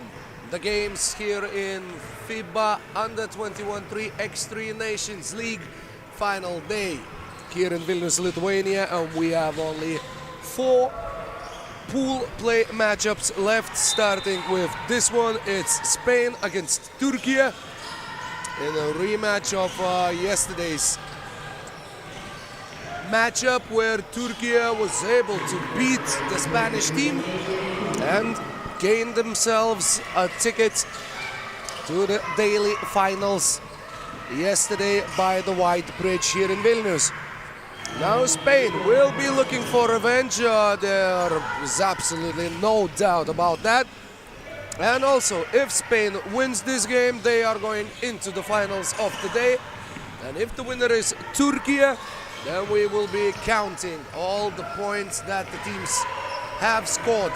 the games here in FIBA Under-21 3x3 Nations League final day here in Vilnius, Lithuania, and we have only 4 pool play matchups left, starting with this one. It's Spain against Türkiye in a rematch of yesterday's matchup where Türkiye was able to beat the Spanish team and gain themselves a ticket to the daily finals yesterday by the White Bridge here in Vilnius. Now Spain will be looking for revenge, there is absolutely no doubt about that. And also, if Spain wins this game, they are going into the finals of the day. And if the winner is Türkiye, then we will be counting all the points that the teams have scored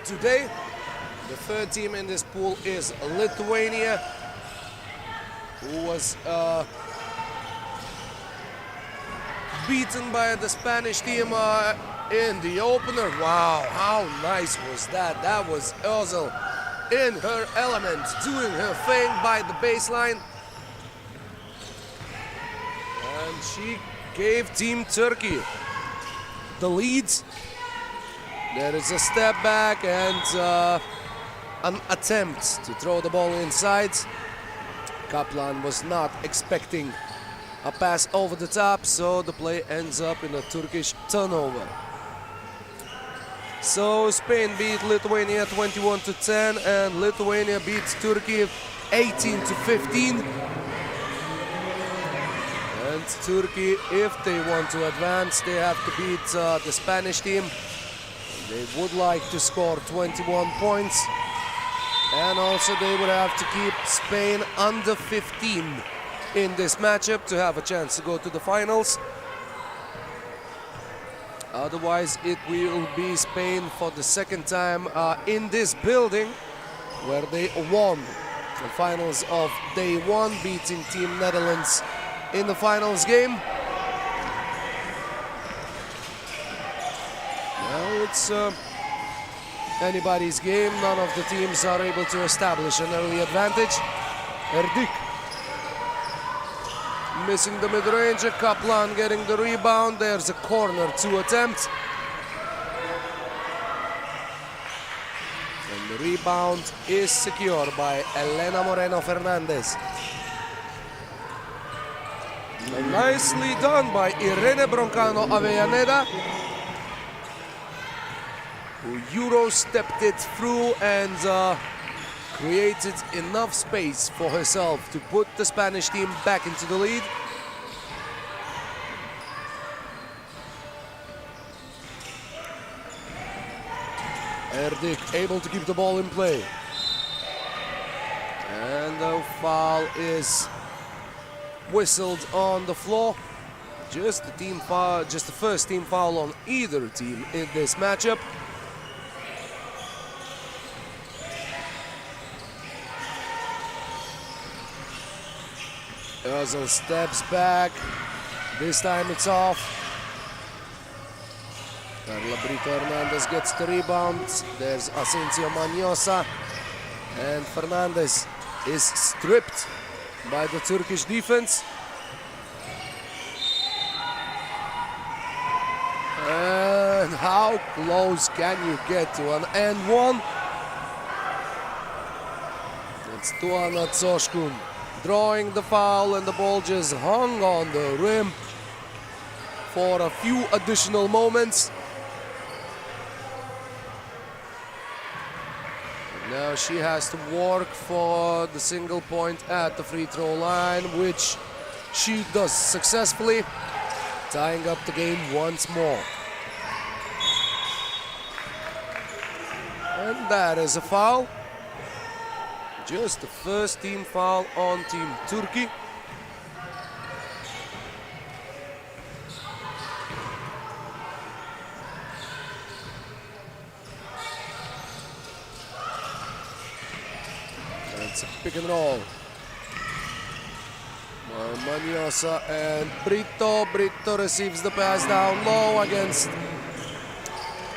today. The third team in this pool is Lithuania, who was beaten by the Spanish team in the opener. Wow, how nice was that? That was Özil in her element, doing her thing by the baseline. And she gave Team Turkey the lead. There is a step back and an attempt to throw the ball inside. Kaplan was not expecting a pass over the top, so the play ends up in a Turkish turnover. So Spain beat Lithuania 21-10, and Lithuania beats Turkey 18-15. And Turkey, if they want to advance, they have to beat the Spanish team. They would like to score 21 points, and also they would have to keep Spain under 15 in this matchup to have a chance to go to the finals. Otherwise, it will be Spain for the second time in this building, where they won the finals of day one, beating Team Netherlands in the finals game. Now it's anybody's game. None of the teams are able to establish an early advantage. Erdik missing the mid-range. Kaplan getting the rebound. There's a corner to attempt. And the rebound is secured by Elena Moreno Fernandez. And nicely done by Irene Broncano Avellaneda, who Euro-stepped it through and created enough space for herself to put the Spanish team back into the lead. Erdik able to keep the ball in play. And the foul is whistled on the floor. Just the team foul, just the first team foul on either team in this matchup. Özil steps back. This time it's off. Carla Brito Hernandez gets the rebound. There's Asensio Maniosa. And Fernandez is stripped by the Turkish defense. And how close can you get to an and one? It's Tuana Tsoshkun drawing the foul, and the ball just hung on the rim for a few additional moments. And now she has to work for the single point at the free throw line, which she does successfully, tying up the game once more. And that is a foul. Just the first team foul on Team Turkey. It's a pick and roll. Maniosa and Brito. Brito receives the pass down low against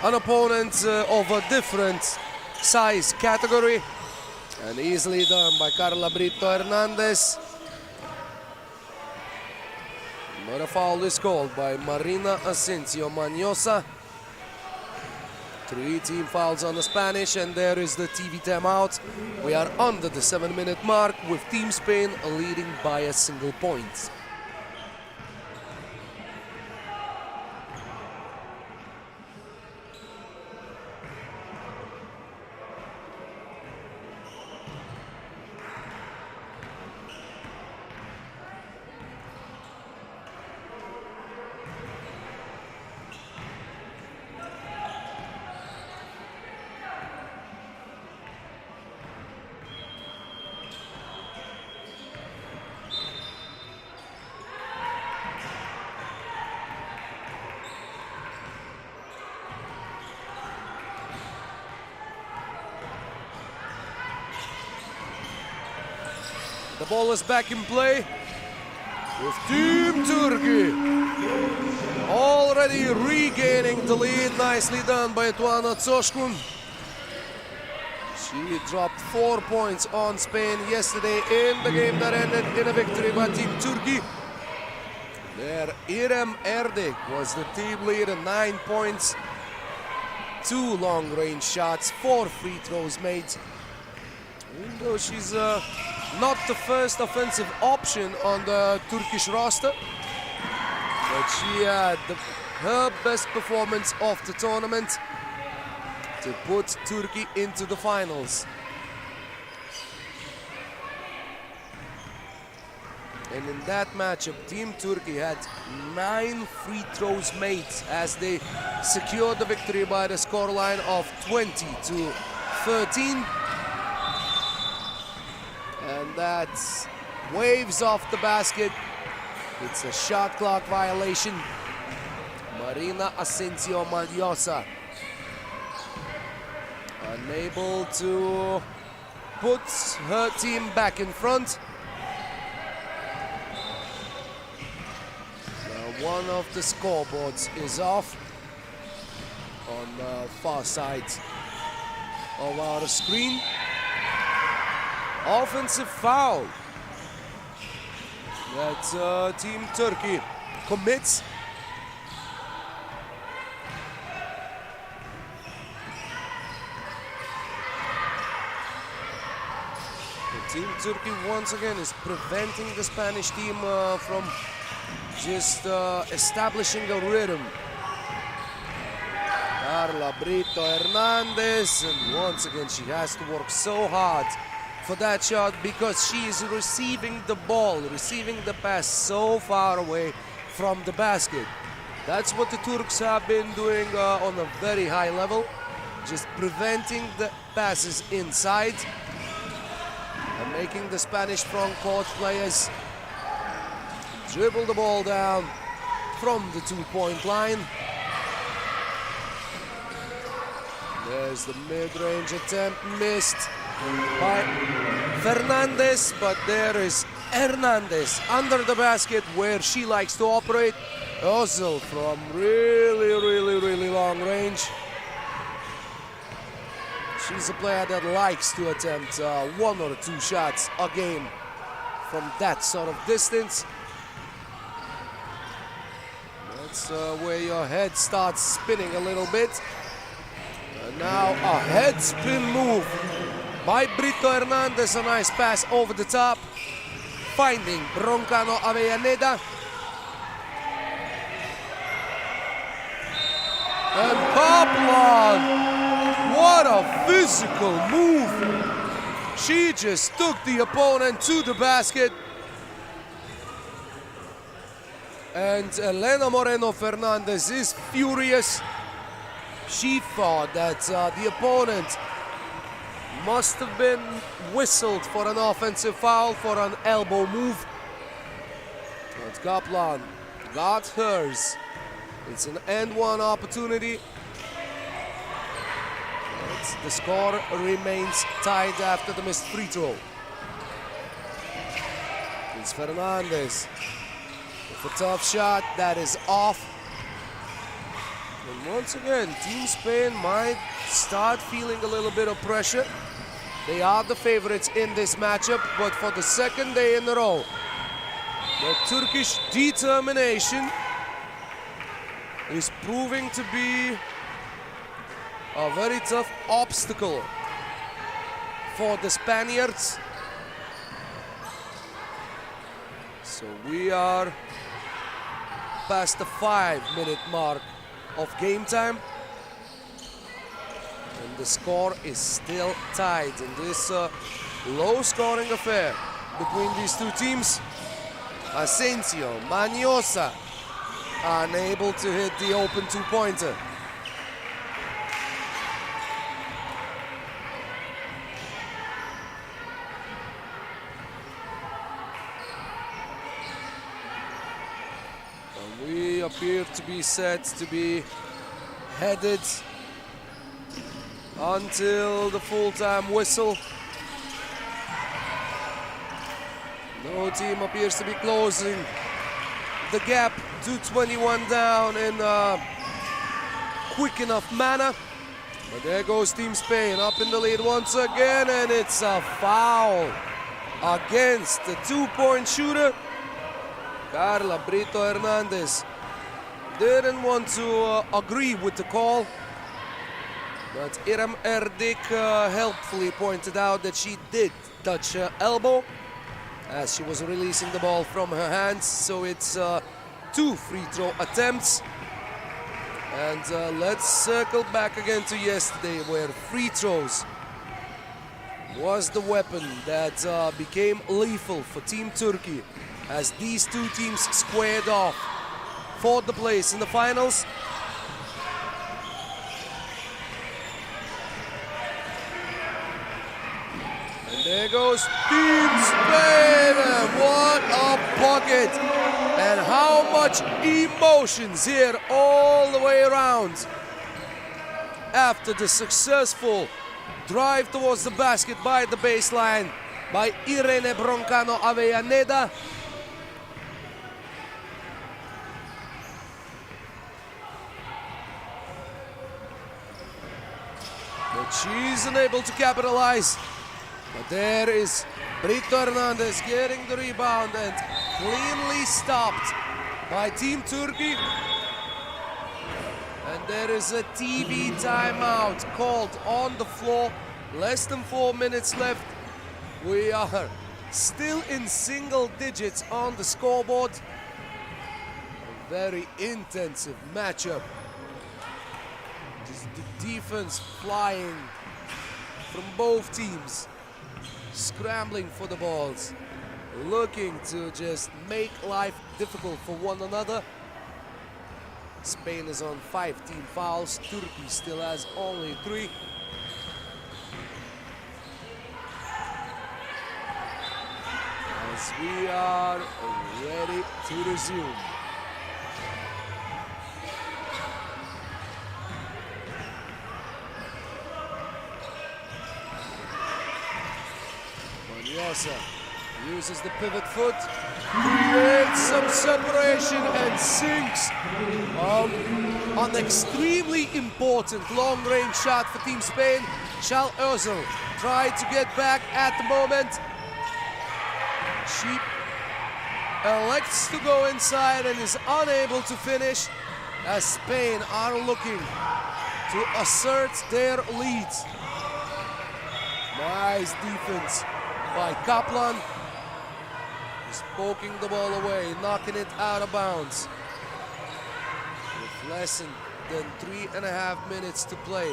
an opponent of a different size category, and easily done by Carla Brito Hernandez. But a foul is called by Marina Asensio Maniosa. 3 team fouls on the Spanish, and there is the TV timeout. We are under the 7-minute mark with Team Spain leading by a single point. The ball is back in play with Team Turkey already regaining the lead. Nicely done by Tuana Tsoshkun. She dropped 4 points on Spain yesterday in the game that ended in a victory by Team Turkey. There, Irem Erdik was the team leader, 9 points, 2 long-range shots, 4 free throws made. Even though she's not the first offensive option on the Turkish roster, but she had her best performance of the tournament to put Turkey into the finals. And in that matchup, Team Turkey had 9 free throws made as they secured the victory by the scoreline of 20-13. And that's waves off the basket. It's a shot clock violation. Marina Asensio Maniosa unable to put her team back in front. Now one of the scoreboards is off on the far side of our screen. Offensive foul that Team Turkey commits. Team Turkey once again is preventing the Spanish team from just establishing a rhythm. Carla Brito Hernandez, and once again she has to work so hard for that shot because she is receiving the ball, receiving the pass so far away from the basket. That's what the Turks have been doing on a very high level, just preventing the passes inside and making the Spanish front-court players dribble the ball down from the two-point line. There's the mid-range attempt missed by Fernandez, but there is Hernandez under the basket where she likes to operate. Ozil from really long range. She's a player that likes to attempt 1 or 2 shots a game from that sort of distance. That's where your head starts spinning a little bit. And now a head spin move by Brito Hernandez, a nice pass over the top, finding Broncano Avellaneda. And Kaplan, what a physical move. She just took the opponent to the basket. And Elena Moreno Fernandez is furious. She thought that the opponent must have been whistled for an offensive foul, for an elbow move. But Kaplan got hers. It's an end-one opportunity. But the score remains tied after the missed free throw. It's Fernandez with a tough shot that is off. And Once again, Team Spain might start feeling a little bit of pressure. They are the favorites in this matchup, but for the second day in a row, the Turkish determination is proving to be a very tough obstacle for the Spaniards. So we are past the 5-minute mark of game time. And the score is still tied in this low-scoring affair between these two teams. Asensio, Maniosa, unable to hit the open two-pointer. And we appear to be set to be headed until the full-time whistle. No team appears to be closing the gap to 21 down in a quick enough manner. But there goes Team Spain up in the lead once again, and it's a foul against the two-point shooter. Carla Brito Hernandez didn't want to agree with the call, but Irem Erdik helpfully pointed out that she did touch her elbow as she was releasing the ball from her hands. So it's 2 free throw attempts. And let's circle back again to yesterday, where free throws was the weapon that became lethal for Team Turkey as these two teams squared off for the place in the finals. And there goes Team Spain. What a bucket! And how much emotions here all the way around. After the successful drive towards the basket by the baseline by Irene Broncano Avellaneda. But she's unable to capitalize. But there is Brito Hernandez getting the rebound and cleanly stopped by Team Turkey. And there is a TV timeout called on the floor. Less than 4 minutes left. We are still in single digits on the scoreboard. A very intensive matchup. Just the defense flying from both teams, scrambling for the balls, looking to just make life difficult for one another. Spain is on 5 team fouls. Turkey still has only 3. As we are ready to resume. Maniosa uses the pivot foot, creates some separation and sinks an extremely important long-range shot for Team Spain. Shal Özil tried to get back at the moment. She elects to go inside and is unable to finish as Spain are looking to assert their lead. Nice defense by Kaplan. He's poking the ball away, knocking it out of bounds. With less than 3.5 minutes to play.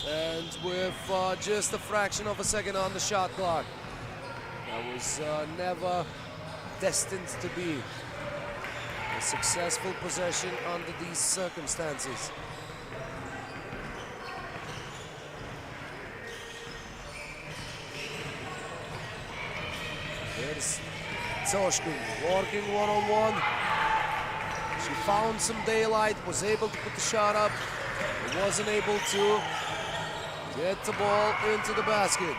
And with just a fraction of a second on the shot clock. That was never destined to be a successful possession under these circumstances. There's Toshkun working one-on-one. She found some daylight, was able to put the shot up, but wasn't able to get the ball into the basket.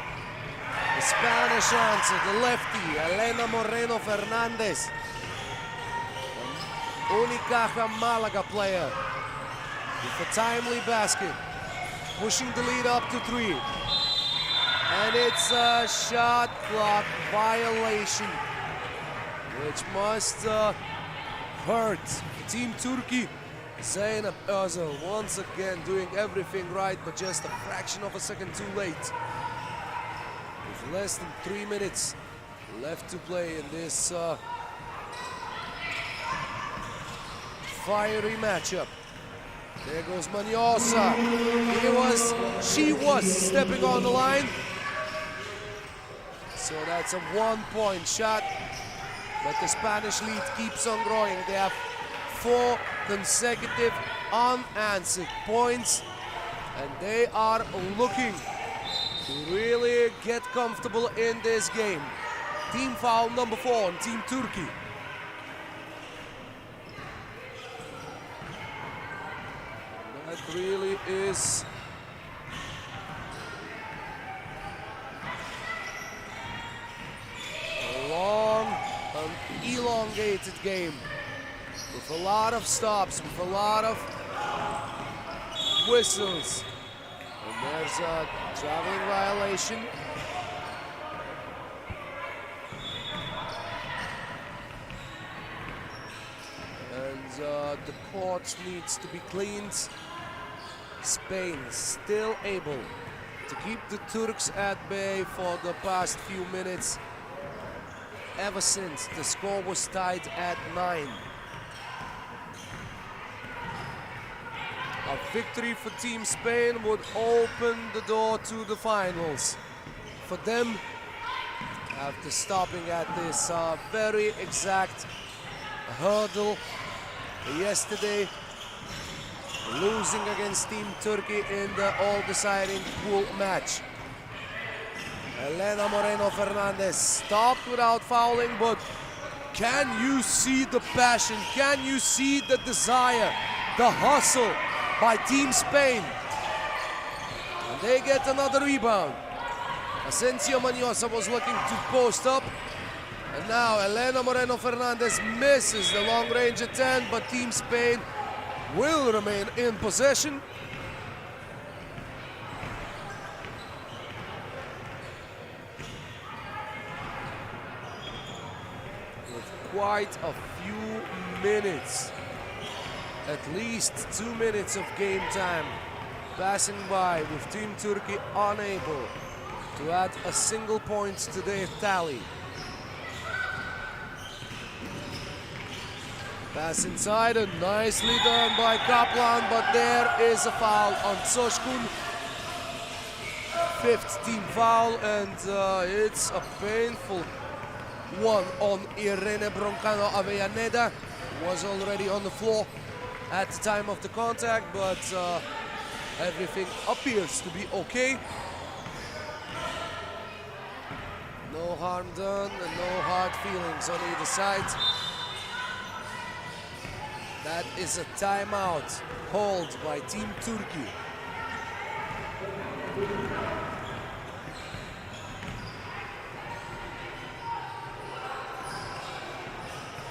The Spanish answer, the lefty, Elena Moreno Fernandez. Unicaja Malaga player with a timely basket, pushing the lead up to 3. And it's a shot clock violation, which must hurt Team Turkey. Zeynep Özel once again doing everything right, but just a fraction of a second too late. With less than 3 minutes left to play in this fiery matchup. There goes Maniosa. She was stepping on the line. So that's a 1-point shot, but the Spanish lead keeps on growing. They have 4 consecutive unanswered points, and they are looking to really get comfortable in this game. Team foul number 4 on Team Turkey. That really is a long and elongated game with a lot of stops, with a lot of whistles. And there's a traveling violation. And the court needs to be cleaned. Spain still able to keep the Turks at bay for the past few minutes, ever since the score was tied at 9. A victory for Team Spain would open the door to the finals. For them, after stopping at this very exact hurdle yesterday, losing against Team Turkey in the all-deciding pool match. Elena Moreno Fernandez stopped without fouling, but can you see the passion? Can you see the desire, the hustle by Team Spain? And they get another rebound. Asensio Maniosa was looking to post up, and now Elena Moreno Fernandez misses the long-range attempt, but Team Spain will remain in possession. With quite a few minutes, at least 2 minutes of game time passing by, with Team Turkey unable to add a single point to their tally. Pass inside and nicely done by Kaplan, but there is a foul on Soshkun. 5th team foul, and it's a painful one on Irene Broncano Avellaneda. Was already on the floor at the time of the contact, but everything appears to be okay. No harm done and no hard feelings on either side. That is a timeout called by Team Turkey.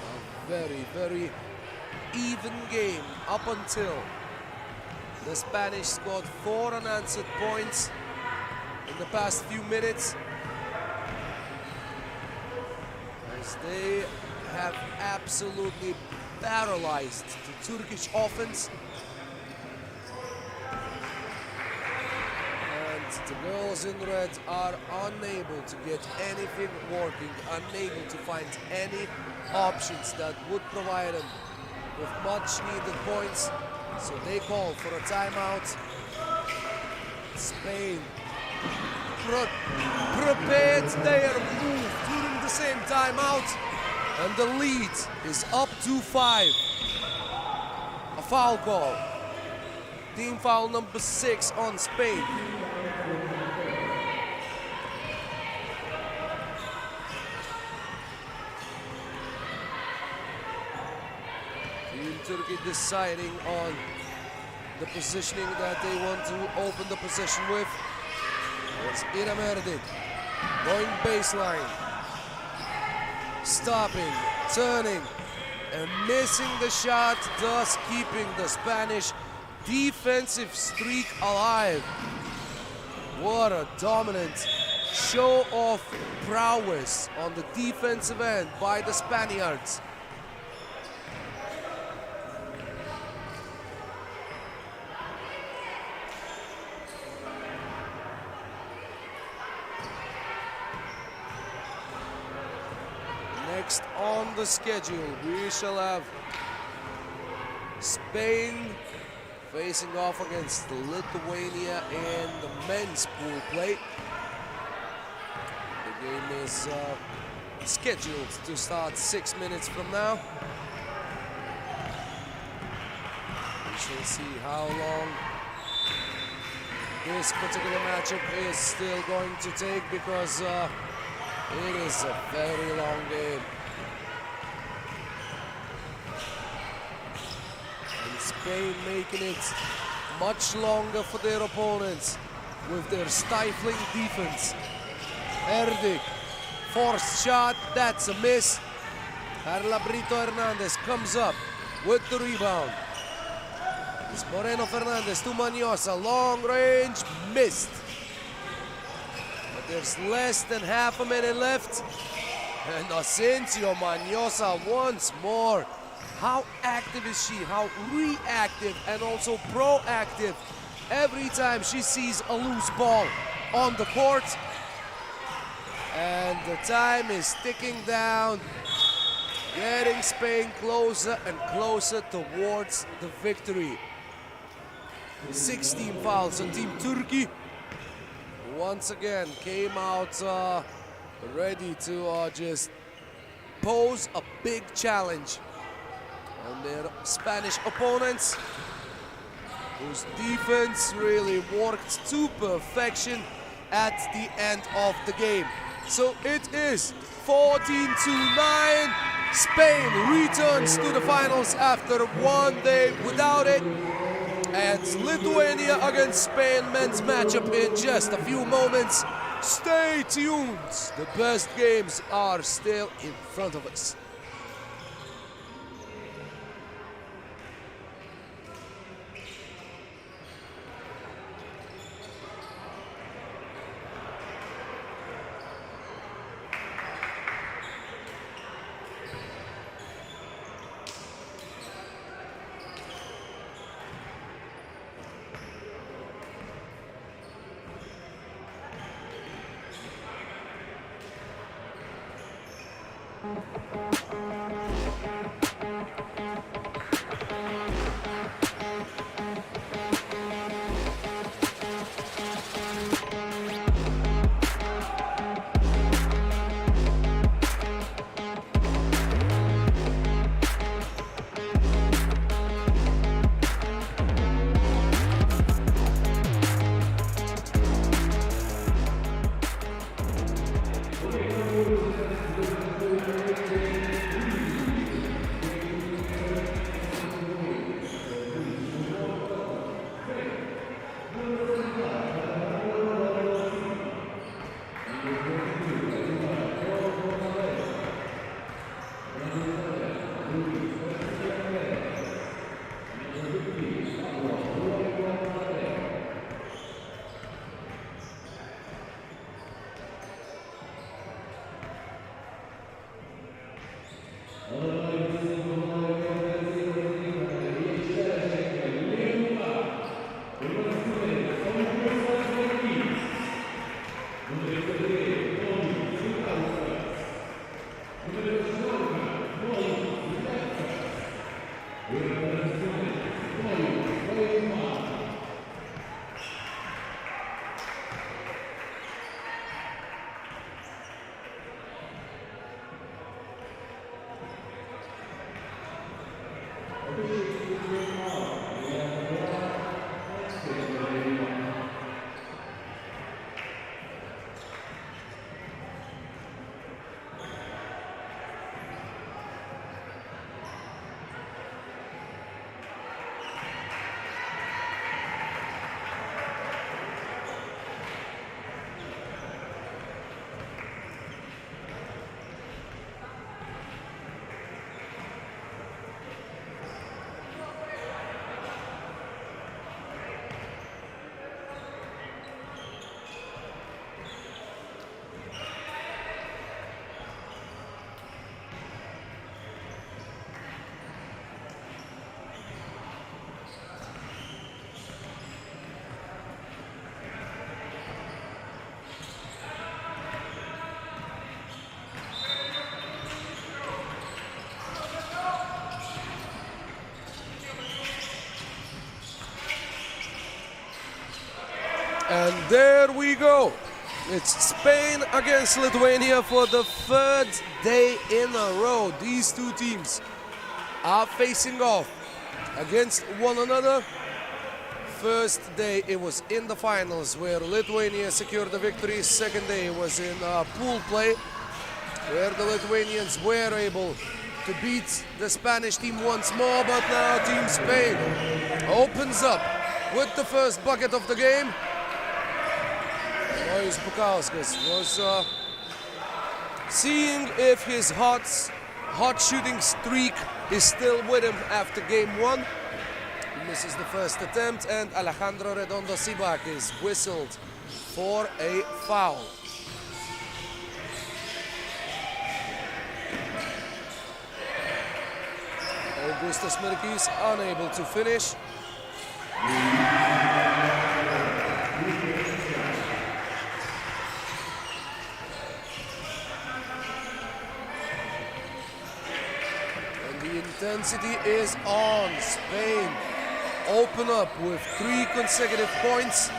A very, very even game up until the Spanish scored 4 unanswered points in the past few minutes, as they have absolutely paralyzed the Turkish offense. And the girls in red are unable to get anything working, unable to find any options that would provide them with much needed points. So they call for a timeout. Spain prepared their move during the same timeout, and the lead is up to 5. A foul call. Team foul number 6 on Spain. Team Turkey deciding on the positioning that they want to open the possession with. It's İrem Erdin. Going baseline. Stopping, turning, and missing the shot, thus keeping the Spanish defensive streak alive. What a dominant show of prowess on the defensive end by the Spaniards. Next on the schedule, we shall have Spain facing off against Lithuania in the men's pool play. The game is scheduled to start 6 minutes from now. We shall see how long this particular matchup is still going to take, because it is a very long game. And Spain making it much longer for their opponents with their stifling defense. Erdik, forced shot, that's a miss. Carla Brito Hernandez comes up with the rebound. It's Moreno Fernandez to Maniosa, long range, missed. But there's less than half a minute left. And Asensio Maniosa once more. How active is she? How reactive and also proactive every time she sees a loose ball on the court. And the time is ticking down, getting Spain closer and closer towards the victory. 16 fouls on Team Turkey. Once again came out ready to just pose a big challenge on their Spanish opponents, whose defense really worked to perfection at the end of the game. So it is 14-9. Spain returns to the finals after 1 day without it. And Lithuania against Spain men's matchup in just a few moments. Stay tuned. The best games are still in front of us. And there we go. It's Spain against Lithuania for the third day in a row. These two teams are facing off against one another. First day it was in the finals where Lithuania secured the victory. Second day was in pool play where the Lithuanians were able to beat the Spanish team once more. But now Team Spain opens up with the first bucket of the game. Nois Bukauskas was seeing if his hot shooting streak is still with him after game one. He misses the first attempt, and Alejandro Redondo Sibac is whistled for a foul. Augustas Merkis unable to finish. Intensity is on. Spain open up with 3 consecutive points.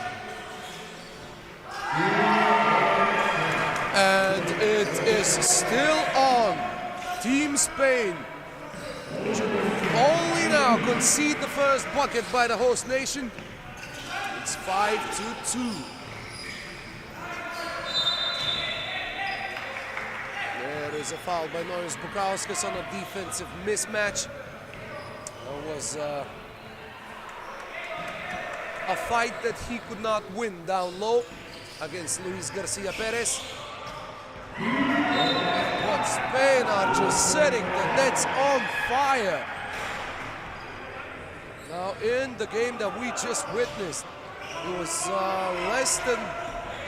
And it is still on. Team Spain should only now concede the first bucket by the host nation. It's 5-2. There is a foul by Nois Bukauskas on a defensive mismatch. That was a fight that he could not win down low against Luis Garcia Perez. But Spain are just setting the nets on fire. Now in the game that we just witnessed, it was less than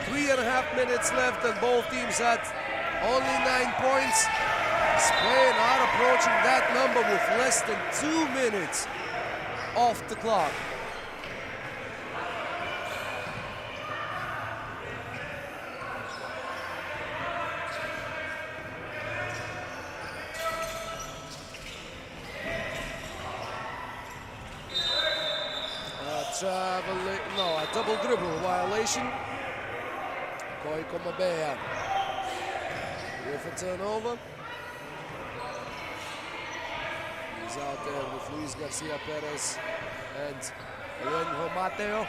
3.5 minutes left and both teams had only 9 points. Spain are approaching that number with less than 2 minutes off the clock. A double dribble violation. Koiko Mabea with a turnover. He's out there with Luis Garcia Perez and Elenjo Mateo.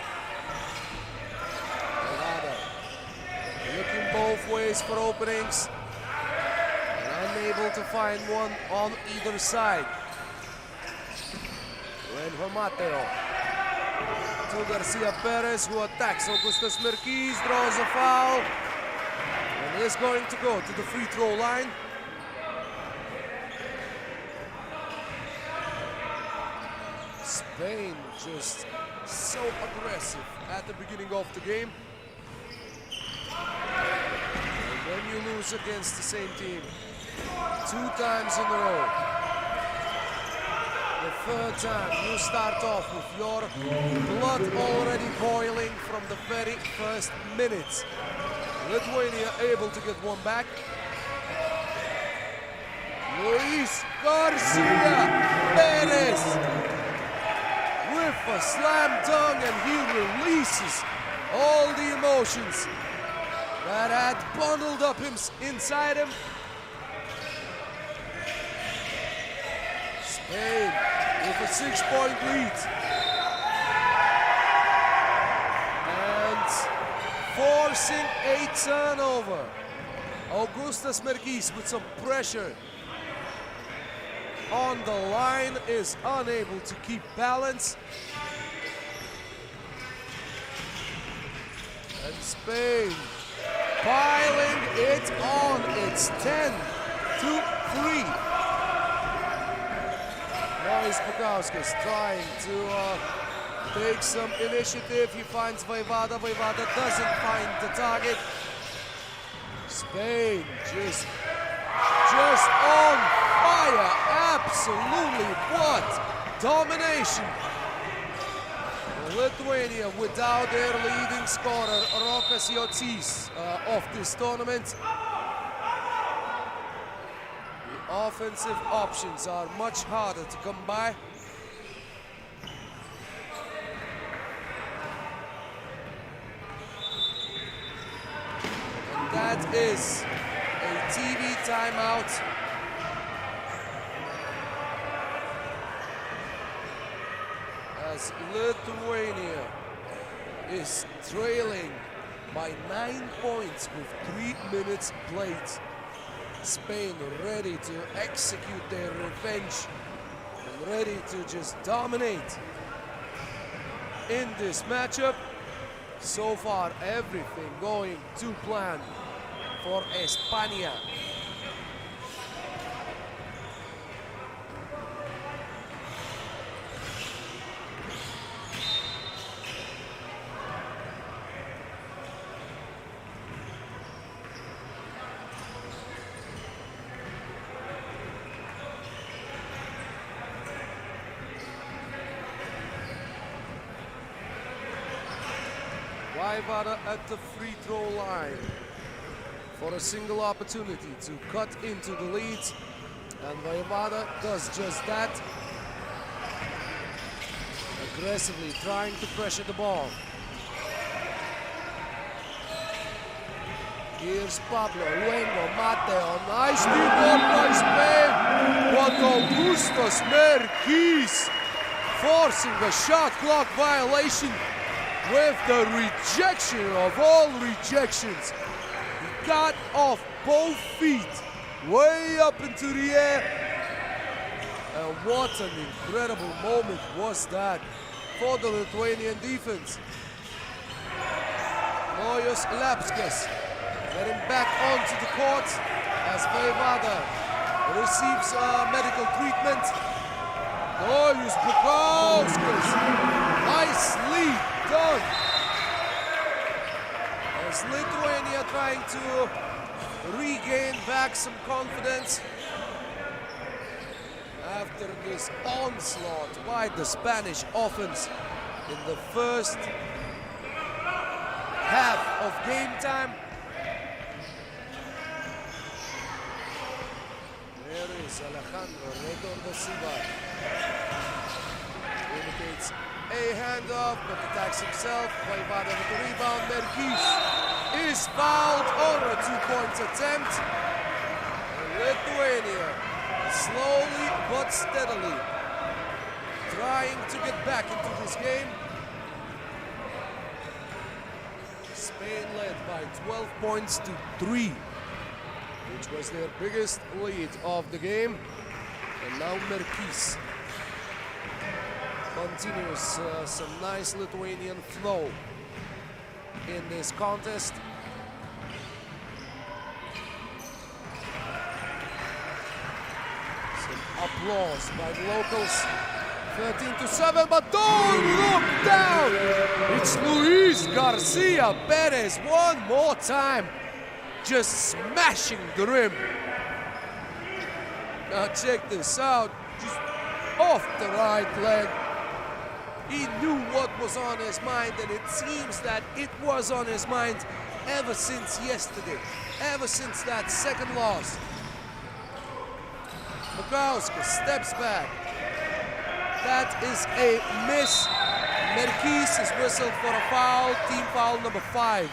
Looking both ways for openings and unable to find one on either side. Elenjo Mateo to Garcia Perez, who attacks Augustas Merkis, draws a foul, and is going to go to the free throw line. Spain just so aggressive at the beginning of the game. And when you lose against the same team 2 times in a row, the third time you start off with your blood already boiling from the very first minutes. Lithuania able to get one back. Luis Garcia Perez with a slam dunk, and he releases all the emotions that had bundled up inside him. Spain with a 6-point lead. And forcing a turnover. Augustas Merkis with some pressure on the line is unable to keep balance. And Spain piling it on. It's 10-3. Nois Bukauskas trying to take some initiative. He finds Vaivada. Vaivada doesn't find the target. Spain just on fire. Absolutely, what domination. Lithuania without their leading scorer, Rokas Jocis, of this tournament. Offensive options are much harder to come by. That is a TV timeout. As Lithuania is trailing by 9 points with 3 minutes played. Spain ready to execute their revenge and ready to just dominate in this matchup. So far, everything going to plan for España. Vaivada at the free throw line for a single opportunity to cut into the lead, and Vaivada does just that, aggressively trying to pressure the ball. Here's Pablo, luego Mateo, nice teamwork by Spain, but Augustus Merkis forcing a shot clock violation with the rejection of all rejections. He got off both feet, way up into the air. And what an incredible moment was that for the Lithuanian defense. Nojus Lepskis getting back onto the court as Vaivada receives medical treatment. Nojus Bukauskas, nicely done. As Lithuania trying to regain back some confidence after this onslaught by the Spanish offense in the first half of game time. There is Alejandro Redondosiva. Indicates a handoff, but attacks himself. Vaivada with the rebound. Merkis is fouled on a 2-point attempt. And Lithuania, slowly but steadily, trying to get back into this game. Spain led by 12 points to 3, which was their biggest lead of the game. And now Merkis continues some nice Lithuanian flow in this contest. Some applause by the locals. 13-7, but don't look down! It's Luis Garcia Perez one more time, just smashing the rim. Now check this out, just off the right leg. He knew what was on his mind, and it seems that it was on his mind ever since yesterday, ever since that second loss. Bukauskas steps back. That is a miss. Merkis is whistled for a foul, team foul number 5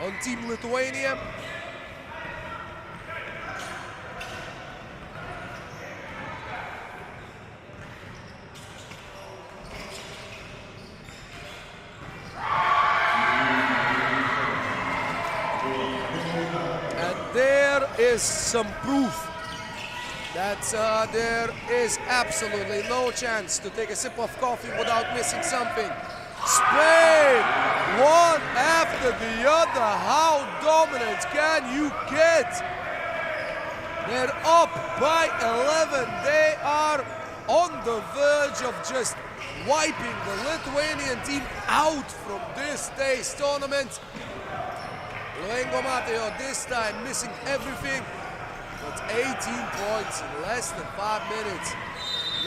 on Team Lithuania. Is some proof that there is absolutely no chance to take a sip of coffee without missing something. Spain, one after the other. How dominant can you get? They're up by 11. They are on the verge of just wiping the Lithuanian team out from this day's tournament. Luengo Mateo this time missing everything, but 18 points in less than 5 minutes.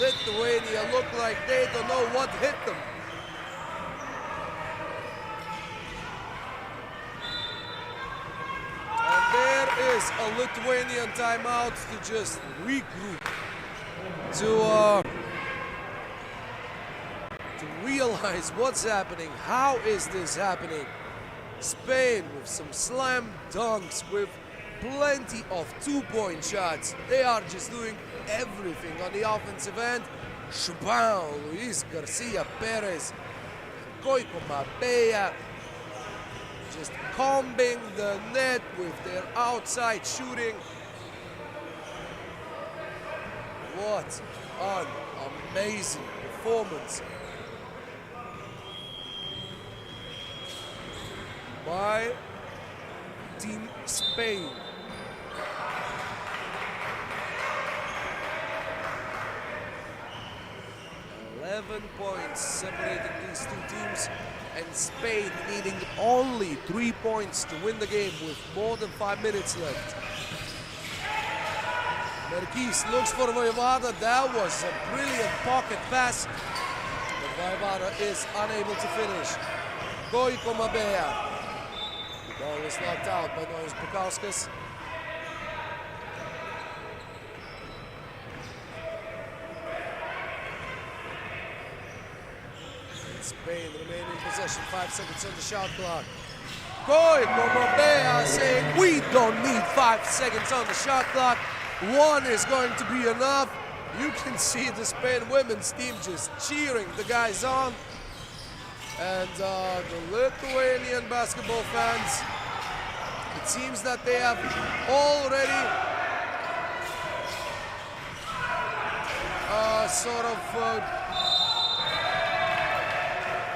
Lithuania look like they don't know what hit them. And there is a Lithuanian timeout to just regroup, to realize what's happening. How is this happening? Spain with some slam dunks, with plenty of two-point shots. They are just doing everything on the offensive end. Chupin, Luis Garcia Perez, Koiko Mabea, just combing the net with their outside shooting. What an amazing performance by Team Spain. 11 points separating these two teams, and Spain needing only 3 points to win the game with more than 5 minutes left. Merkis looks for Vojvoda. That was a brilliant pocket pass, but Vojvoda is unable to finish. Koiko Mabea. The ball is knocked out by Nois Bukauskas. Spain remaining in possession, 5 seconds on the shot clock. Koiko Mabea saying we don't need 5 seconds on the shot clock. 1 is going to be enough. You can see the Spain women's team just cheering the guys on. And the Lithuanian basketball fans, it seems that they have already sort of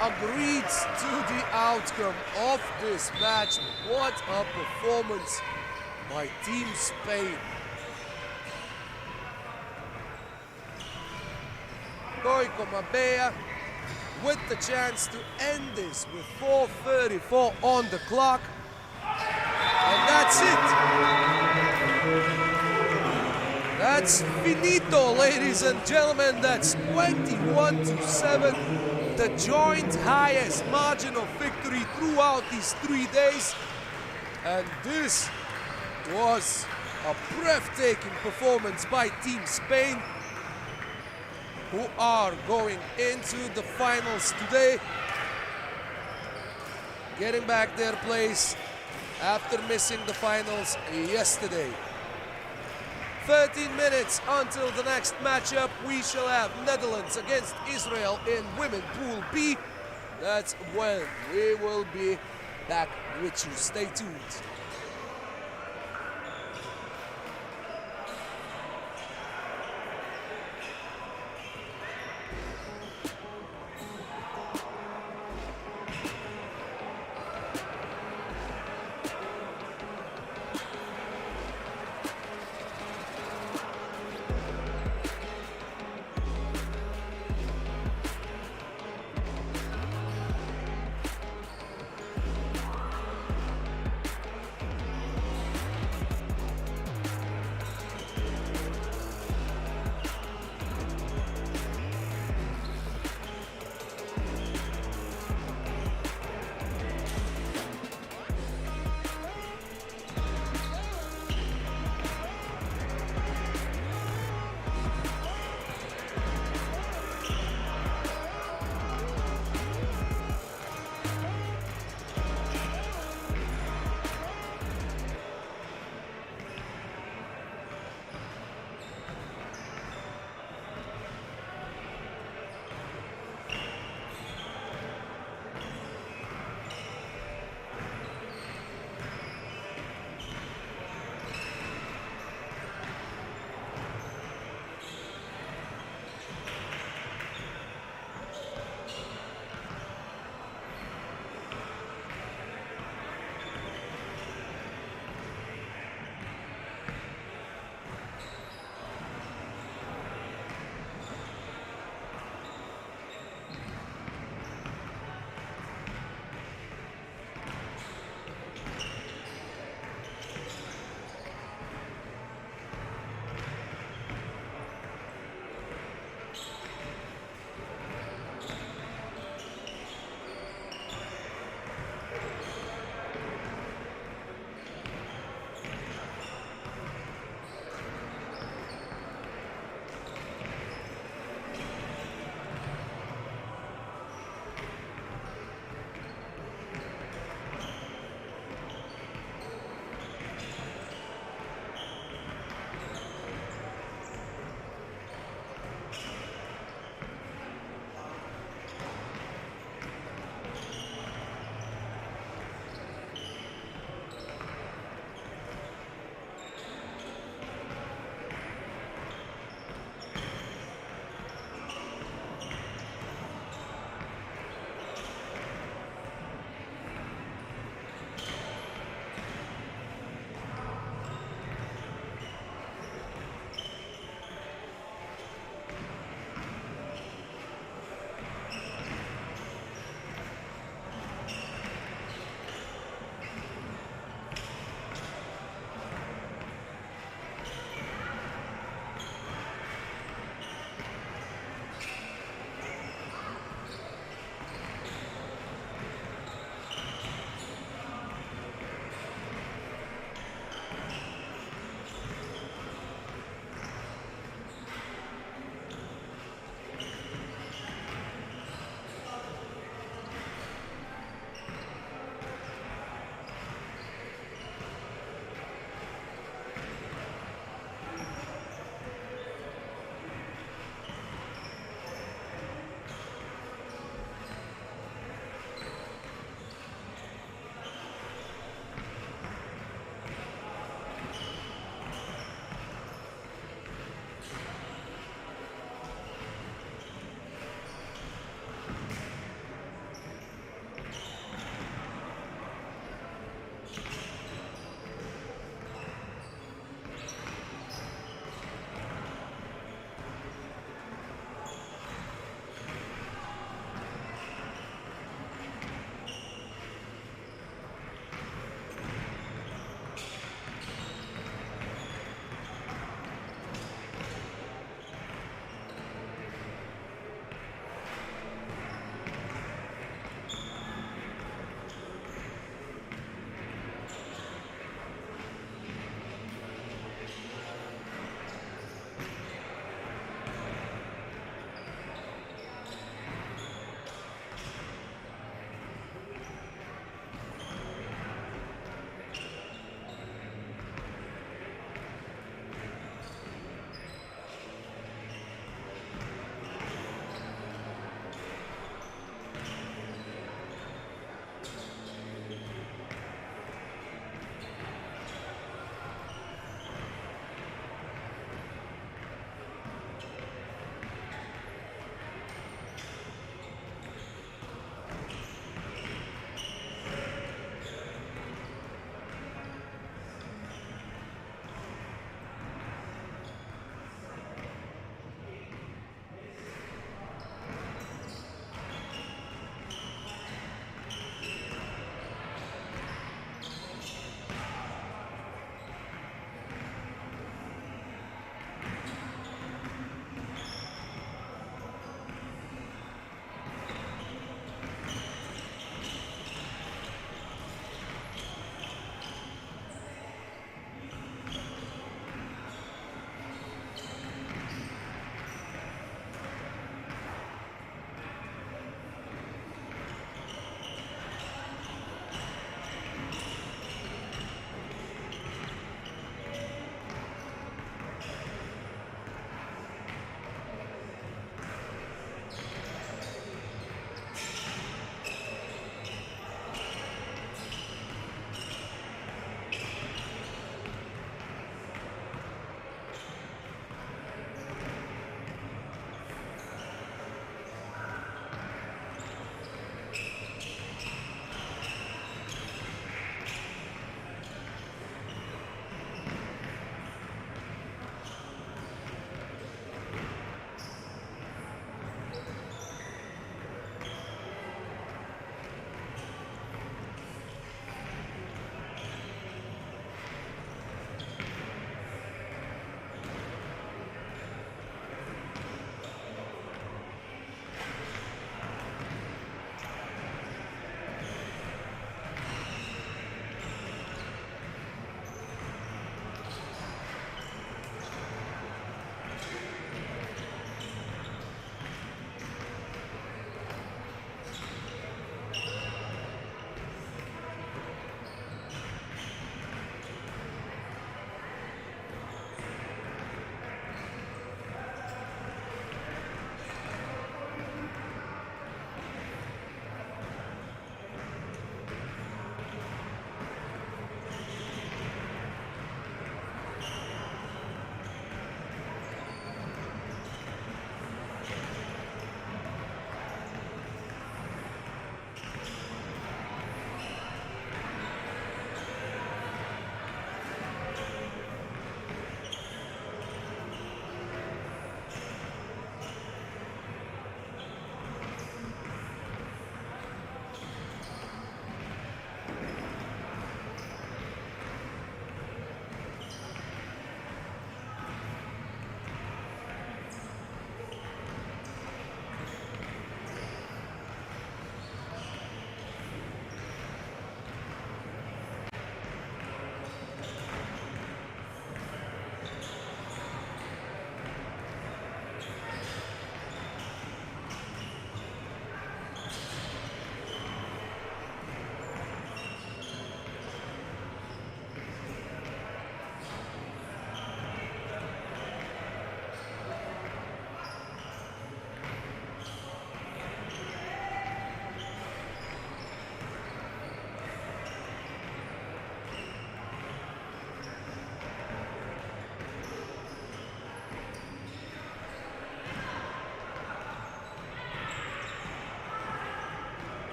agreed to the outcome of this match. What a performance by Team Spain. Koiko Mabea with the chance to end this with 4:34 on the clock. And that's it. That's finito, ladies and gentlemen. That's 21-7. The joint highest margin of victory throughout these 3 days. And this was a breathtaking performance by Team Spain, who are going into the finals today, getting back their place after missing the finals yesterday. 13 minutes until the next matchup. We shall have Netherlands against Israel in Women Pool B. That's when we will be back with you. Stay tuned.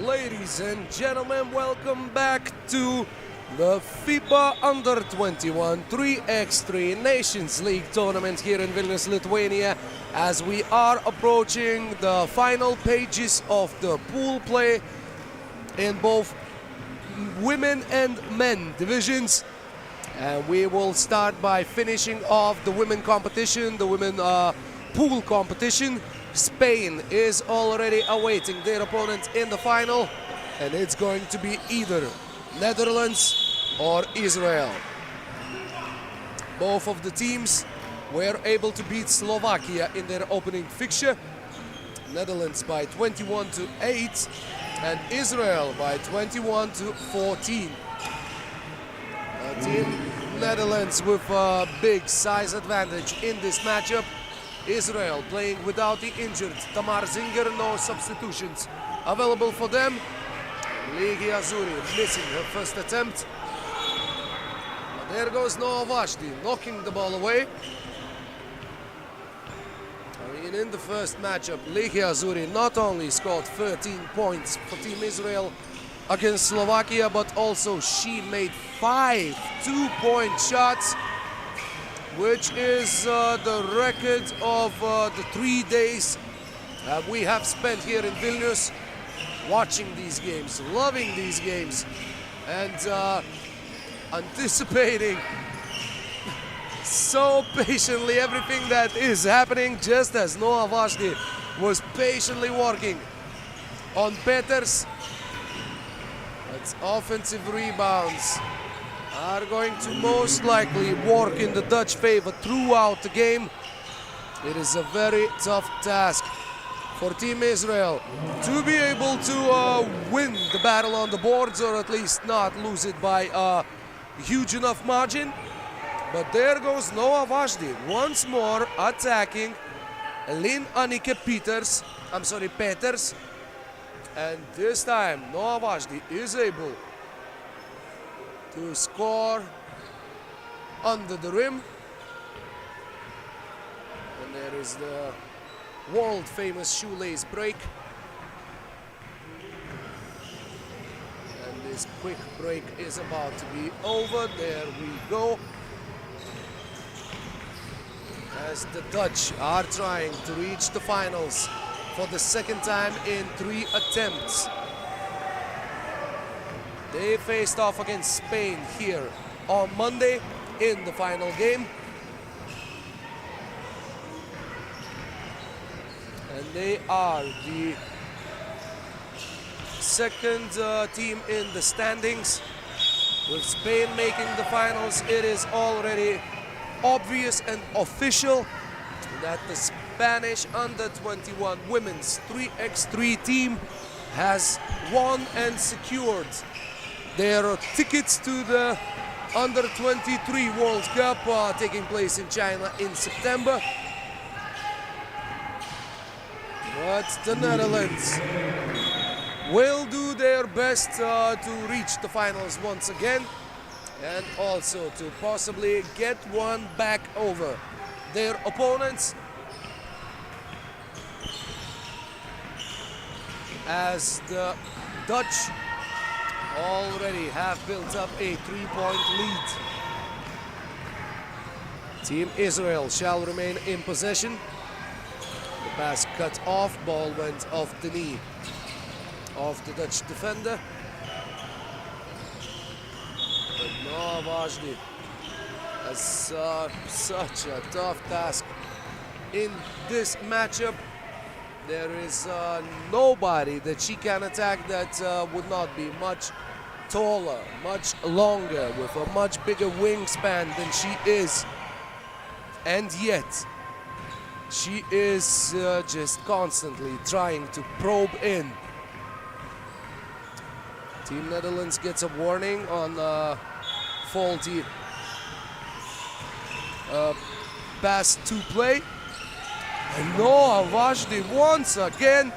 Ladies and gentlemen, welcome back to the FIBA Under-21 3x3 Nations League tournament here in Vilnius, Lithuania, as we are approaching the final pages of the pool play in both women and men divisions. And we will start by finishing off the women competition, the women pool competition. Spain is already awaiting their opponent in the final, and it's going to be either Netherlands or Israel. Both of the teams were able to beat Slovakia in their opening fixture. Netherlands by 21-8 and Israel by 21-14. Team Netherlands with a big size advantage in this matchup. Israel playing without the injured Tamar Zinger, no substitutions available for them. Ligia Azzurri missing her first attempt. There goes Noah Vashti knocking the ball away. I mean, in the first matchup, Ligia Azzurri not only scored 13 points for Team Israel against Slovakia, but also she made 5 two-point shots, which is the record of the 3 days that we have spent here in Vilnius watching these games, loving these games, and anticipating so patiently everything that is happening, just as Noah Vashti was patiently working on Peters. Its offensive rebounds are going to most likely work in the Dutch favor throughout the game. It is a very tough task for Team Israel to be able to win the battle on the boards, or at least not lose it by a huge enough margin. But there goes Noah Vashti once more attacking Lynn Annike Peters. And this time Noah Vashti is able to score under the rim. And there is the world famous shoelace break. And this quick break is about to be over. There we go. As the Dutch are trying to reach the finals for the second time in 3 attempts. They faced off against Spain here on Monday in the final game. And they are the second team in the standings. With Spain making the finals, it is already obvious and official that the Spanish Under-21 women's 3x3 team has won and secured their tickets to the Under-23 World Cup taking place in China in September. But the Netherlands will do their best to reach the finals once again, and also to possibly get one back over their opponents, as the Dutch already have built up a 3-point lead. Team Israel shall remain in possession. The pass cut off, ball went off the knee of the Dutch defender. But no, Vajdi has such a tough task in this matchup. There is nobody that she can attack that would not be much taller, much longer, with a much bigger wingspan than she is. And yet, she is just constantly trying to probe in. Team Netherlands gets a warning on faulty pass to play. And Noah Vajdi once again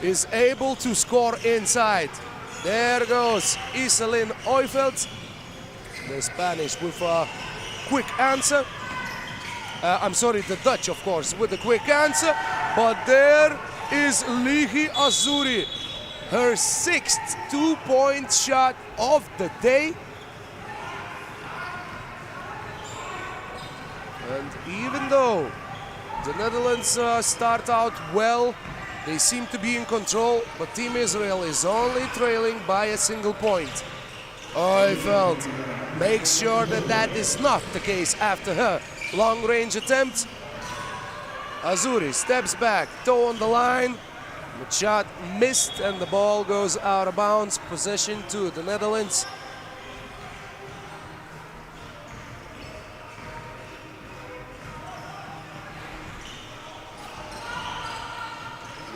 is able to score inside. There goes Iselin Oifeld, the Spanish, with a quick answer. I'm sorry, the Dutch, of course, with a quick answer. But there is Lihi Azuri, her 6th 2-point shot of the day. And even though the Netherlands start out well, they seem to be in control, but Team Israel is only trailing by a single point. Oifeld makes sure that that is not the case after her long-range attempt. Azuri steps back, toe on the line. The shot missed and the ball goes out of bounds. Possession to the Netherlands.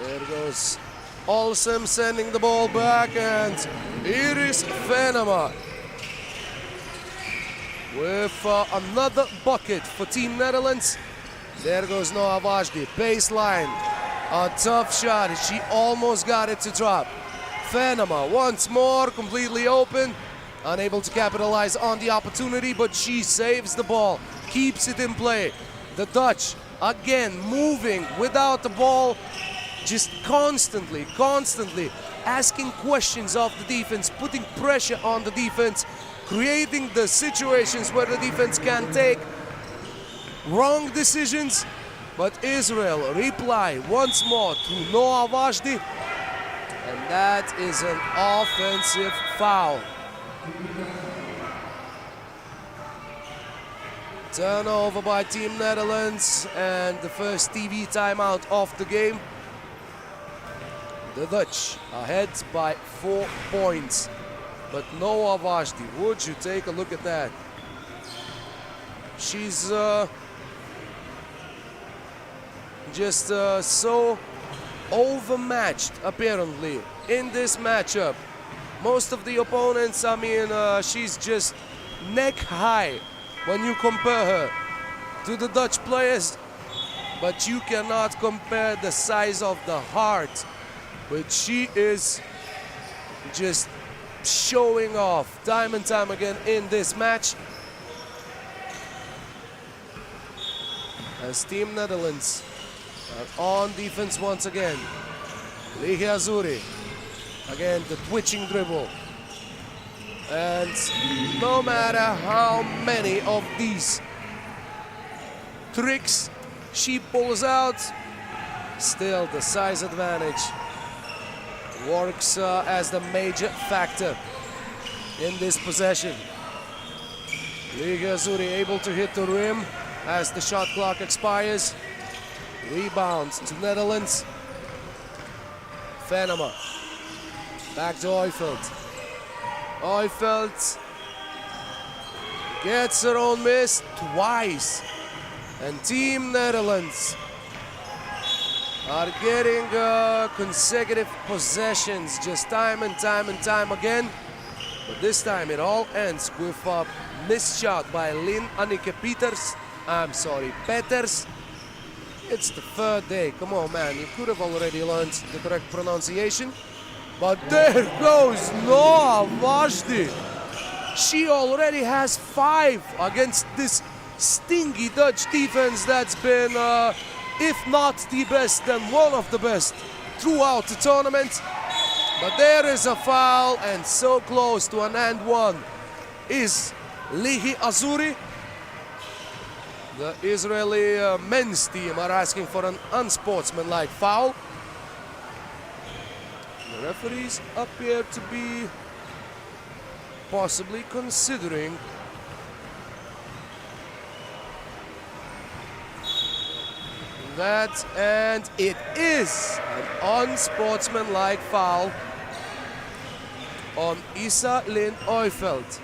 There goes Olsem sending the ball back, and Iris Venema with another bucket for Team Netherlands. There goes Noah Vajdi, baseline, a tough shot. She almost got it to drop. Venema once more completely open, unable to capitalize on the opportunity, but she saves the ball, keeps it in play. The Dutch again moving without the ball, just constantly asking questions of the defense, putting pressure on the defense, creating the situations where the defense can take wrong decisions. But Israel reply once more to Noah Vajdi, and that is an offensive foul. Turnover by Team Netherlands and the first TV timeout of the game. The Dutch ahead by 4 points. But Noah Vajdi, would you take a look at that? She's just so overmatched, apparently, in this matchup. Most of the opponents, I mean, she's just neck high when you compare her to the Dutch players. But you cannot compare the size of the heart, which she is just showing off time and time again in this match. As Team Netherlands are on defense once again. Lihi Azuri, again the twitching dribble. And no matter how many of these tricks she pulls out, still the size advantage works as the major factor in this possession. Lihi Azuri able to hit the rim as the shot clock expires. Rebounds to Netherlands. Venema back to Oifeld. Oifeld gets her own miss twice, and Team Netherlands are getting consecutive possessions just time and time again. But this time it all ends with a missed shot by Lynn Annike Peters. Peters. It's the third day. Come on, man. You could have already learned the correct pronunciation. But there goes Noah Vashti. She already has 5 against this stingy Dutch defense that's been, if not the best, then one of the best throughout the tournament. But there is a foul, and so close to an and one is Lihi Azuri. The Israeli men's team are asking for an unsportsmanlike foul. The referees appear to be possibly considering that, and it is an unsportsmanlike foul on Isa Lynn Oifeld.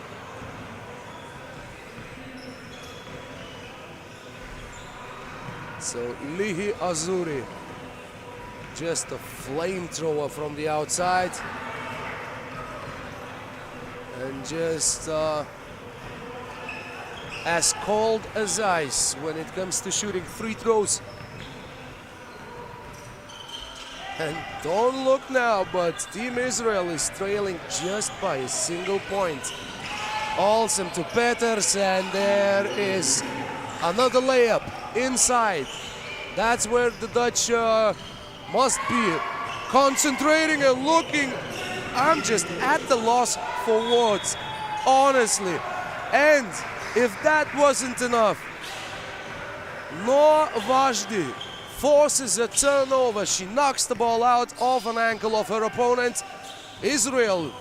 So Lihi Azuri, just a flamethrower from the outside, and just as cold as ice when it comes to shooting free throws. And don't look now, but Team Israel is trailing just by a single point. Olsen to Peters, and there is another layup inside. That's where the Dutch must be concentrating and looking. I'm just at the loss for words, honestly. And if that wasn't enough, Noah Vashti forces a turnover. She knocks the ball out of an ankle of her opponent. Israel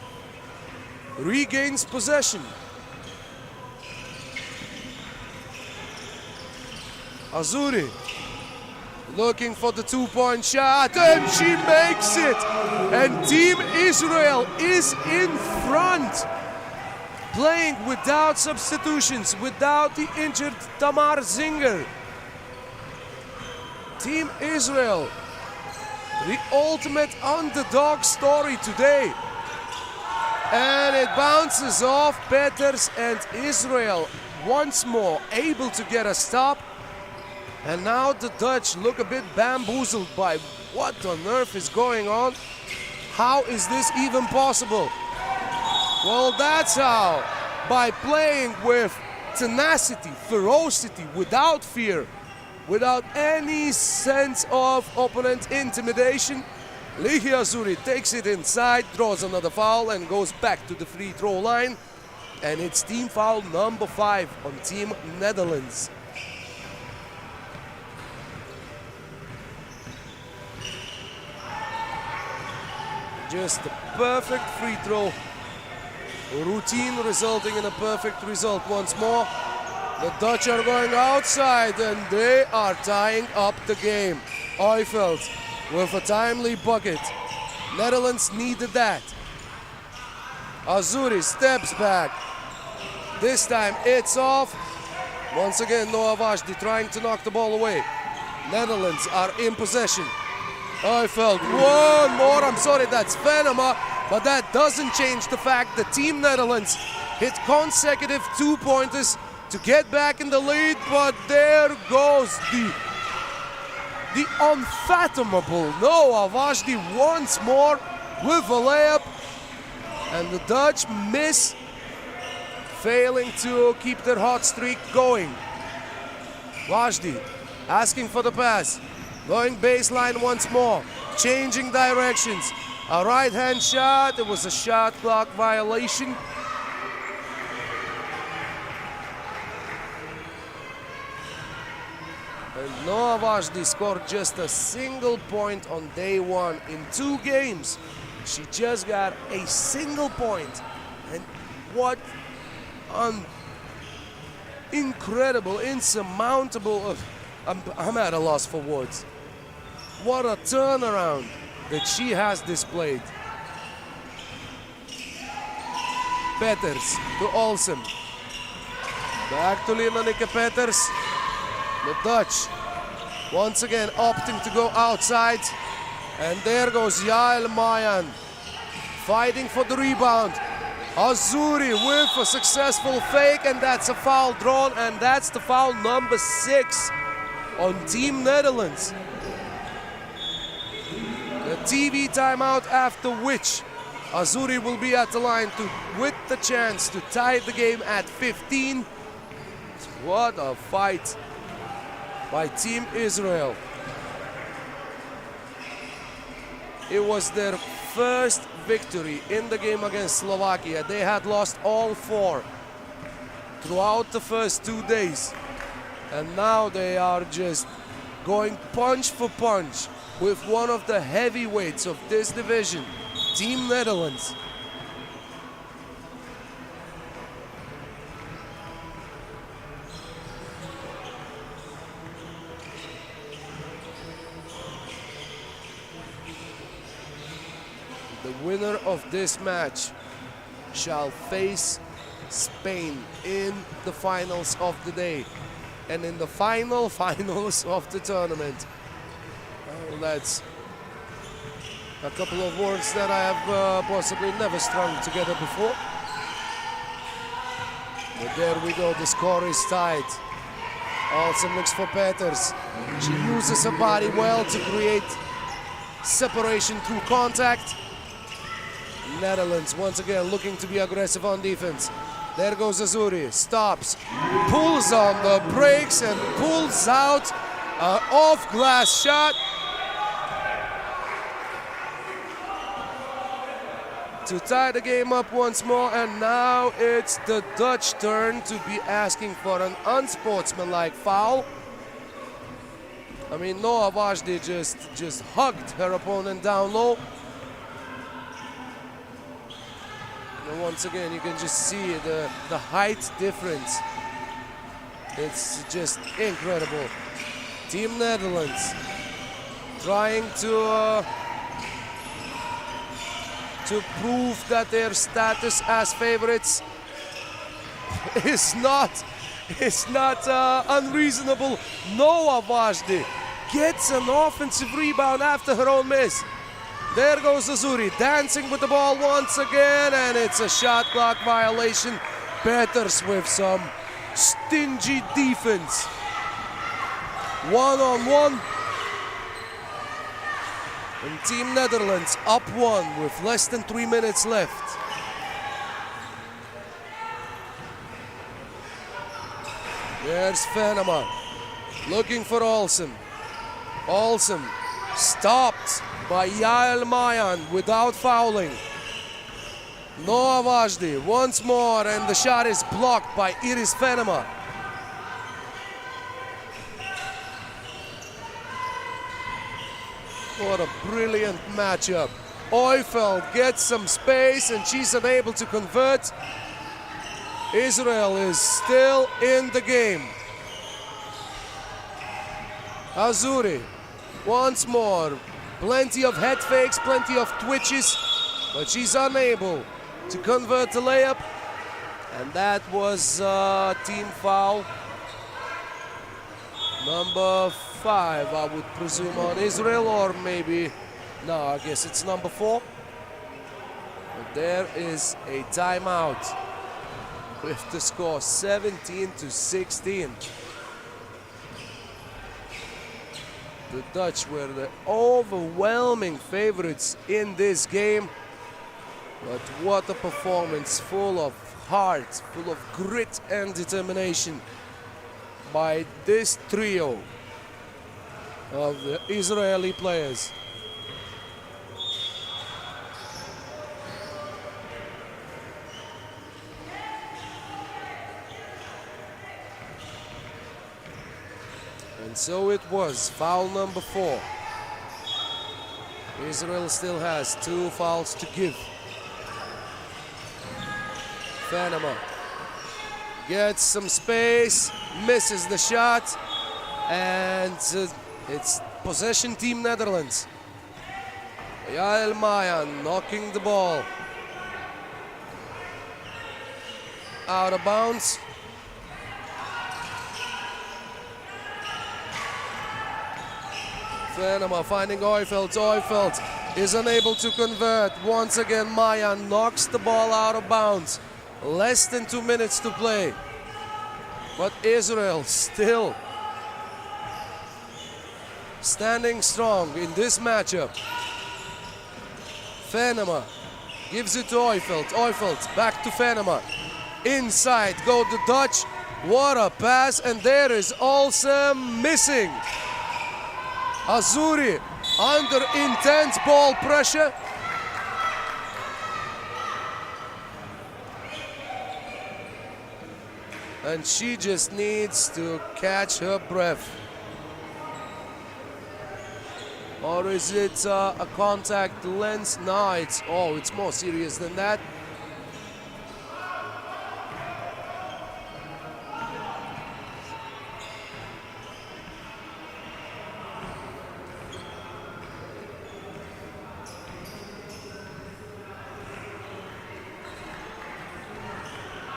regains possession. Azuri looking for the two-point shot, and she makes it. And Team Israel is in front, playing without substitutions, without the injured Tamar Zinger. Team Israel, the ultimate underdog story today. And it bounces off Peters, and Israel once more able to get a stop. And now the Dutch look a bit bamboozled by what on earth is going on. How is this even possible? Well, that's how. By playing with tenacity, ferocity, without fear, without any sense of opponent intimidation. Lihi Azuri takes it inside, draws another foul, and goes back to the free throw line. And it's team foul number 5 on Team Netherlands. Just a perfect free throw routine, resulting in a perfect result once more. The Dutch are going outside, and they are tying up the game. Oifeld with a timely bucket. Netherlands needed that. Azuri steps back. This time it's off. Once again, Noah Vashti trying to knock the ball away. Netherlands are in possession. Oifeld, one more, I'm sorry, that's Venema, but that doesn't change the fact that Team Netherlands hit consecutive two-pointers to get back in the lead, but there goes the unfathomable Noah Vashti once more with a layup, and the Dutch miss, failing to keep their hot streak going. Vashti asking for the pass. Going baseline once more, changing directions. A right-hand shot, it was a shot clock violation. And Noah Vashti scored just a single point on day 1 in 2 games. She just got a single point. And what an incredible, insurmountable, I'm at a loss for words. What a turnaround that she has displayed. Peters to Olsen. Back to Lynn Annike Peters. The Dutch once again opting to go outside. And there goes Yael Mayan fighting for the rebound. Azuri with a successful fake, and that's a foul drawn, and that's the foul number 6 on Team Netherlands. The TV timeout, after which Azuri will be at the line with the chance to tie the game at 15. What a fight by Team Israel. It was their first victory in the game against Slovakia. They had lost all 4 throughout the first 2 days. And now they are just going punch for punch with one of the heavyweights of this division, Team Netherlands. The winner of this match shall face Spain in the finals of the day and in the finals of the tournament. That's a couple of words that I have possibly never strung together before. But there we go, the score is tied. Olsen looks for Peters. She uses her body well to create separation through contact. Netherlands once again looking to be aggressive on defense. There goes Azuri, stops, pulls on the brakes and pulls out an off-glass shot to tie the game up once more. And now it's the Dutch turn to be asking for an unsportsmanlike foul. I mean, Noah Vajdi just hugged her opponent down low. And once again, you can just see the height difference. It's just incredible. Team Netherlands trying to prove that their status as favorites is not unreasonable. Noah Vajdi gets an offensive rebound after her own miss. There goes Azuri, dancing with the ball once again, and it's a shot clock violation. Peters with some stingy defense. One-on-one. And Team Netherlands up 1 with less than 3 minutes left. There's Venema looking for Olsen. Olsen stopped by Yael Mayan without fouling. Noah Vajdi once more, and the shot is blocked by Iris Venema. What a brilliant matchup. Oifeld gets some space and she's unable to convert. Israel is still in the game. Azuri once more. Plenty of head fakes, plenty of twitches, but she's unable to convert the layup. And that was team foul number 5, I would presume, on Israel, or maybe, no, I guess it's number 4. But there is a timeout with the score 17-16. The Dutch were the overwhelming favorites in this game. But what a performance, full of heart, full of grit and determination by this trio of the Israeli players. And so it was, foul number 4. Israel still has 2 fouls to give. Venema gets some space, misses the shot, and it's possession Team Netherlands. Yael Mayan knocking the ball out of bounds. Venema finding Oifeld. Oifeld is unable to convert. Once again, Maya knocks the ball out of bounds. Less than 2 minutes to play. But Israel still standing strong in this matchup. Venema gives it to Oifeld. Oifeld back to Venema. Inside go the Dutch. What a pass, and there is also missing. Azuri under intense ball pressure. And she just needs to catch her breath. Or is it a contact lens? No, it's more serious than that.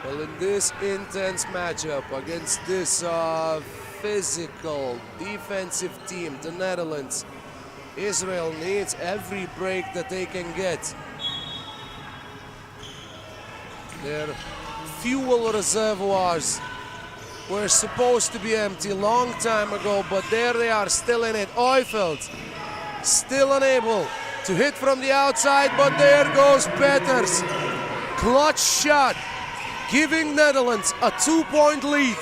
Well, in this intense matchup against this physical defensive team, the Netherlands, Israel needs every break that they can get. Their fuel reservoirs were supposed to be empty a long time ago, but there they are, still in it. Oifeld still unable to hit from the outside, but there goes Peters. Clutch shot, giving Netherlands a 2-point lead.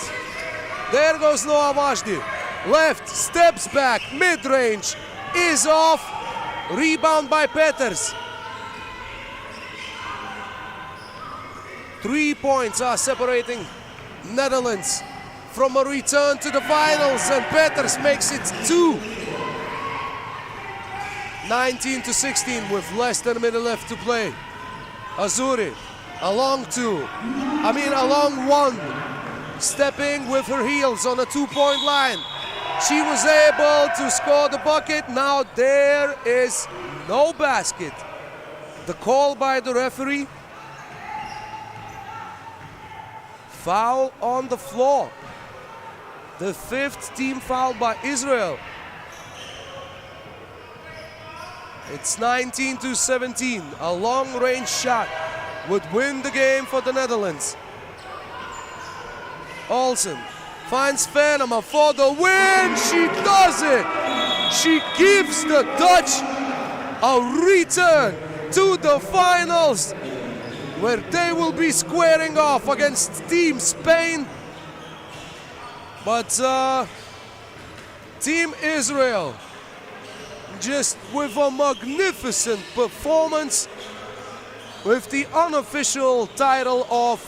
There goes Noah Vashdi. Left, steps back, mid-range, is off. Rebound by Peters. 3 points are separating Netherlands from a return to the finals, and Peters makes it 2. 19-16 with less than a minute left to play. Azuri along one, stepping with her heels on a 2-point line. She was able to score the bucket. Now there is no basket. The call by the referee. Foul on the floor. The 5th team foul by Israel. It's 19-17. A long-range shot would win the game for the Netherlands. Olsen finds Venema for the win. She does it. She gives the Dutch a return to the finals, where they will be squaring off against Team Spain. But Team Israel, just with a magnificent performance, with the unofficial title of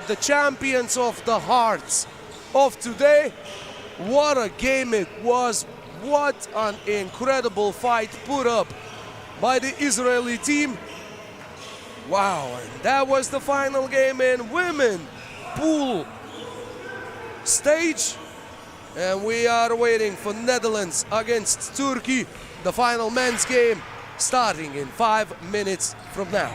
the champions of the hearts of today. What a game it was. What an incredible fight put up by the Israeli team. Wow, and that was the final game in women pool stage. And we are waiting for Netherlands against Turkey, the final men's game, starting in 5 minutes from now.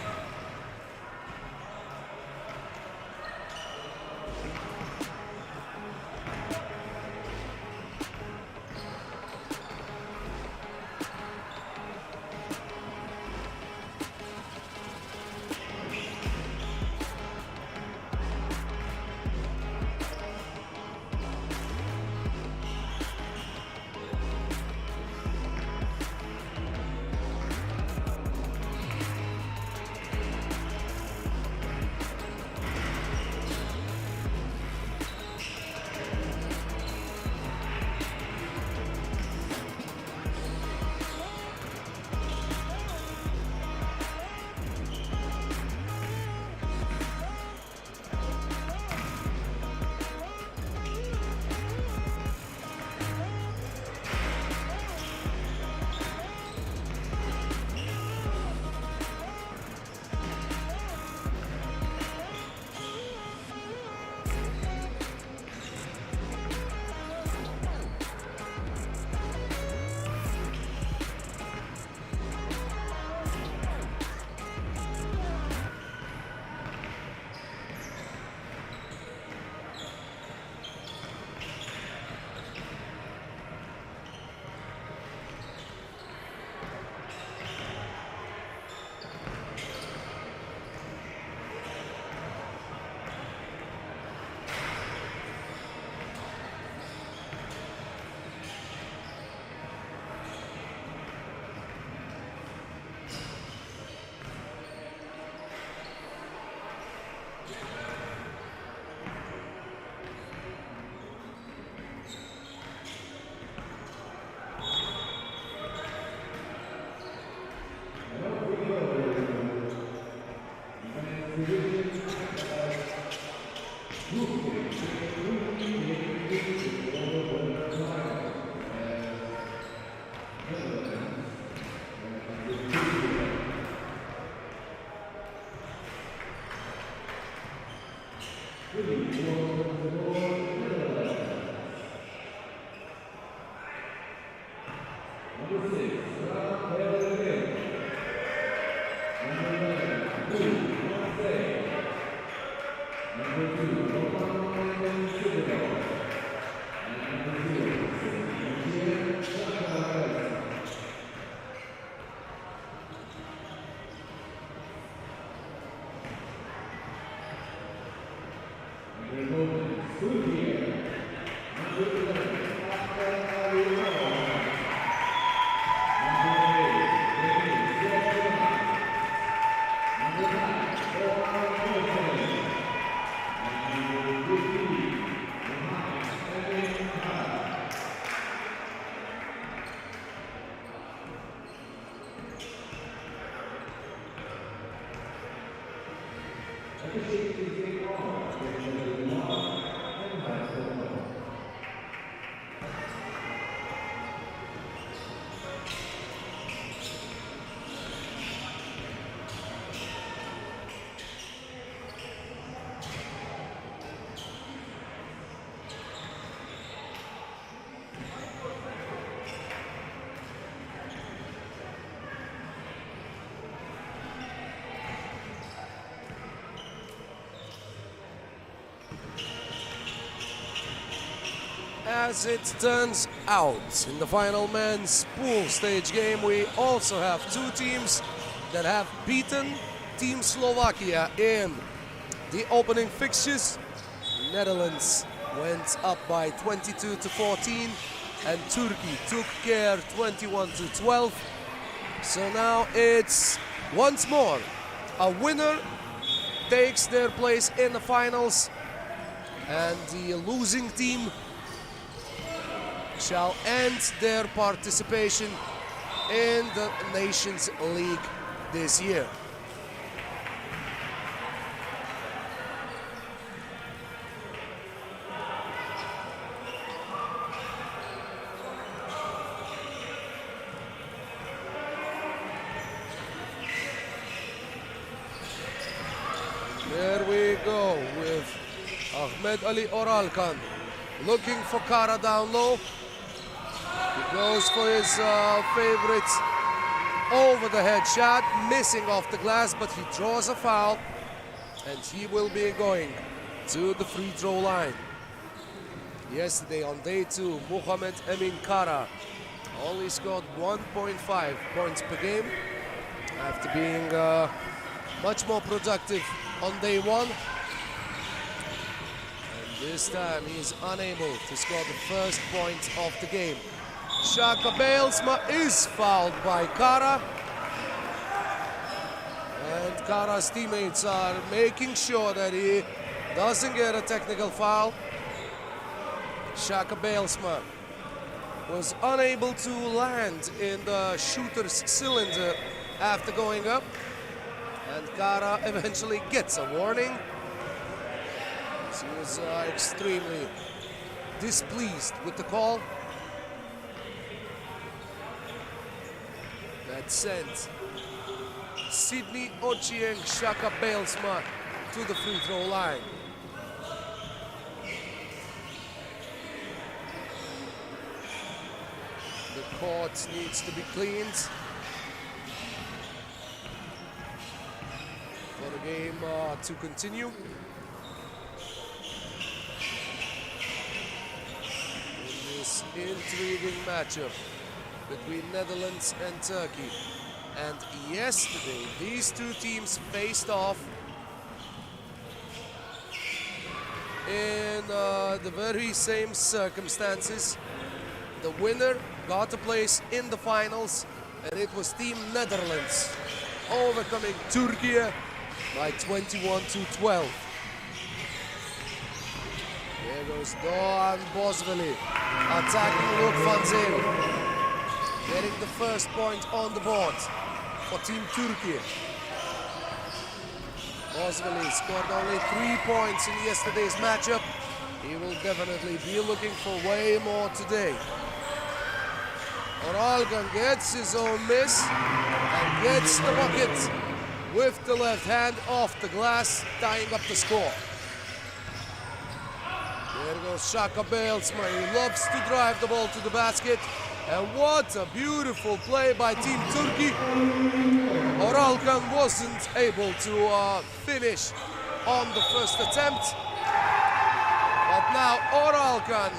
As it turns out, in the final men's pool stage game, we also have two teams that have beaten Team Slovakia in the opening fixtures. Netherlands went up by 22-14 and Turkey took care 21-12. So now it's once more a winner takes their place in the finals and the losing team shall end their participation in the Nations League this year. There we go with Ahmed Ali Oralkan looking for Kara down low. He goes for his favorite over-the-head shot, missing off the glass, but he draws a foul, and he will be going to the free throw line. Yesterday on day 2, Mohamed Emin Kara only scored 1.5 points per game after being much more productive on day 1. And this time he's unable to score the first point of the game. Shaka Baalsma is fouled by Kara. And Kara's teammates are making sure that he doesn't get a technical foul. Shaka Baalsma was unable to land in the shooter's cylinder after going up. And Kara eventually gets a warning. He was extremely displeased with the call. That sent Sydney Ochieng Shaka Baalsma to the free throw line. The court needs to be cleaned for the game to continue. In this intriguing matchup between Netherlands and Turkey. And yesterday, these two teams faced off in the very same circumstances. The winner got a place in the finals, and it was Team Netherlands overcoming Türkiye by 21-12. There goes Doğan Bozveli attacking Luke van Zel. Getting the first point on the board for Team Türkiye. Bozveli scored only 3 points in yesterday's matchup. He will definitely be looking for way more today. Oralkan gets his own miss and gets the bucket with the left hand off the glass, tying up the score. There goes Shaka Baalsma. He loves to drive the ball to the basket. And what a beautiful play by Team Turkey. Oralkan wasn't able to finish on the first attempt. But now Oralkan,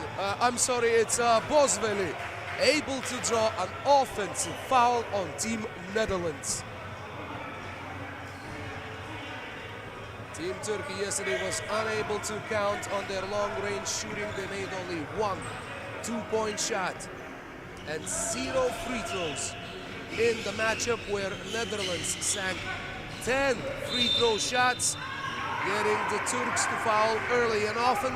it's Bosveli, able to draw an offensive foul on Team Netherlands. Team Turkey yesterday was unable to count on their long-range shooting. They made only one 2-point shot and 0 free throws in the matchup, where Netherlands sank 10 free throw shots, getting the Turks to foul early and often.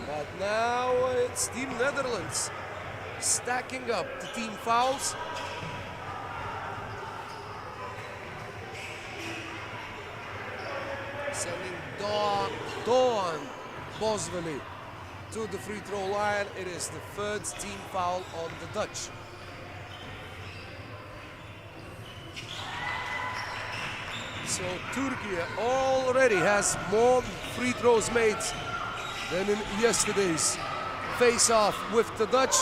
But now it's Team Netherlands stacking up the team fouls. Sending Doğan Bosveli to the free throw line. It is the third team foul on the Dutch. So Türkiye already has more free throws made than in yesterday's face-off with the Dutch.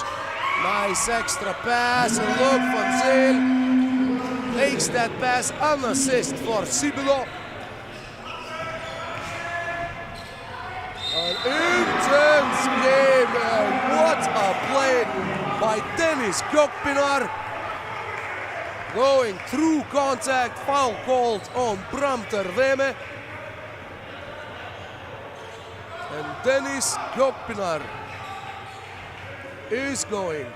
Nice extra pass, and look, Van Zyl makes that pass, an assist for Sibilo. An intense game, and what a play by Dennis Gökpinar. Going through contact, foul called on Bram Terveme. And Dennis Gökpinar is going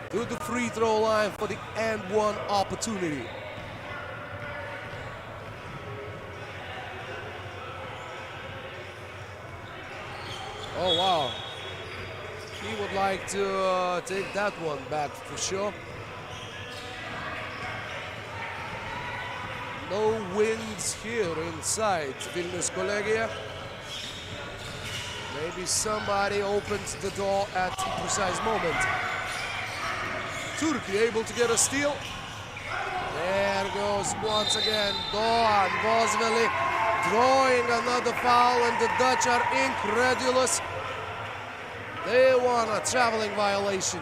to the free throw line for the and one opportunity. Oh wow, he would like to take that one back for sure. No winds here inside Vilnius Collegia. Maybe somebody opened the door at the precise moment. Turkey able to get a steal. There goes once again Doğan Bosveli drawing another foul, and the Dutch are incredulous. They want a traveling violation.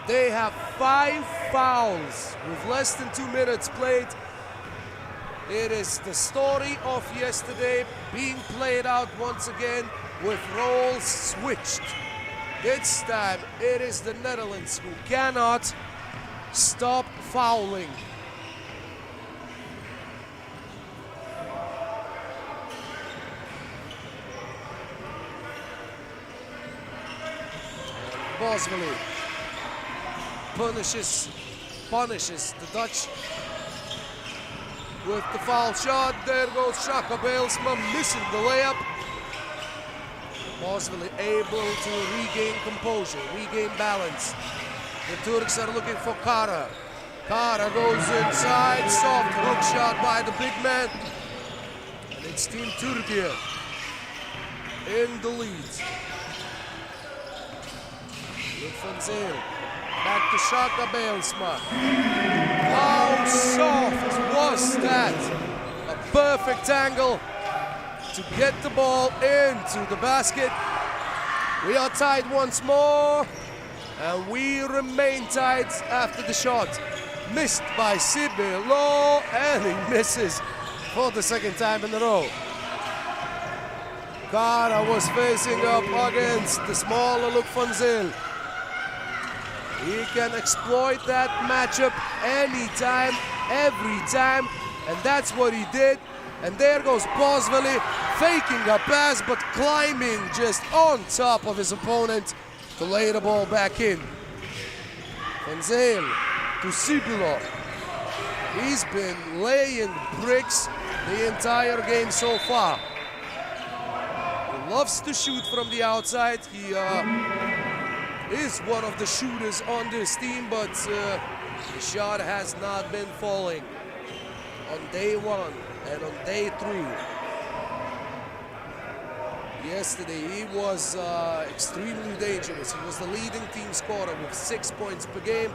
They have 5 fouls with less than 2 minutes played. It is the story of yesterday being played out once again with roles switched. This time it is the Netherlands who cannot stop fouling. Bosveli punishes the Dutch with the foul shot. There goes Shaka Bijlsma missing the layup. Bosveli able to regain composure, regain balance. The Turks are looking for Kara. Kara goes inside, soft hook shot by the big man. And it's Team Türkiye in the lead. Look Van Zyl, back to Shaka Bijlsma. How soft was that? A perfect angle to get the ball into the basket. We are tied once more, and we remain tied after the shot. Missed by Sibilo, and he misses for the second time in a row. Kara was facing up against the smaller Luc Van Zyl. He can exploit that matchup anytime, every time, and that's what he did. And there goes Bosveli, faking a pass, but climbing just on top of his opponent to lay the ball back in. Van Zyl to Sibilo. He's been laying bricks the entire game so far. He loves to shoot from the outside. He is one of the shooters on this team, but the shot has not been falling on day 1 and on day 3. Yesterday he was extremely dangerous. He was the leading team scorer with 6 points per game.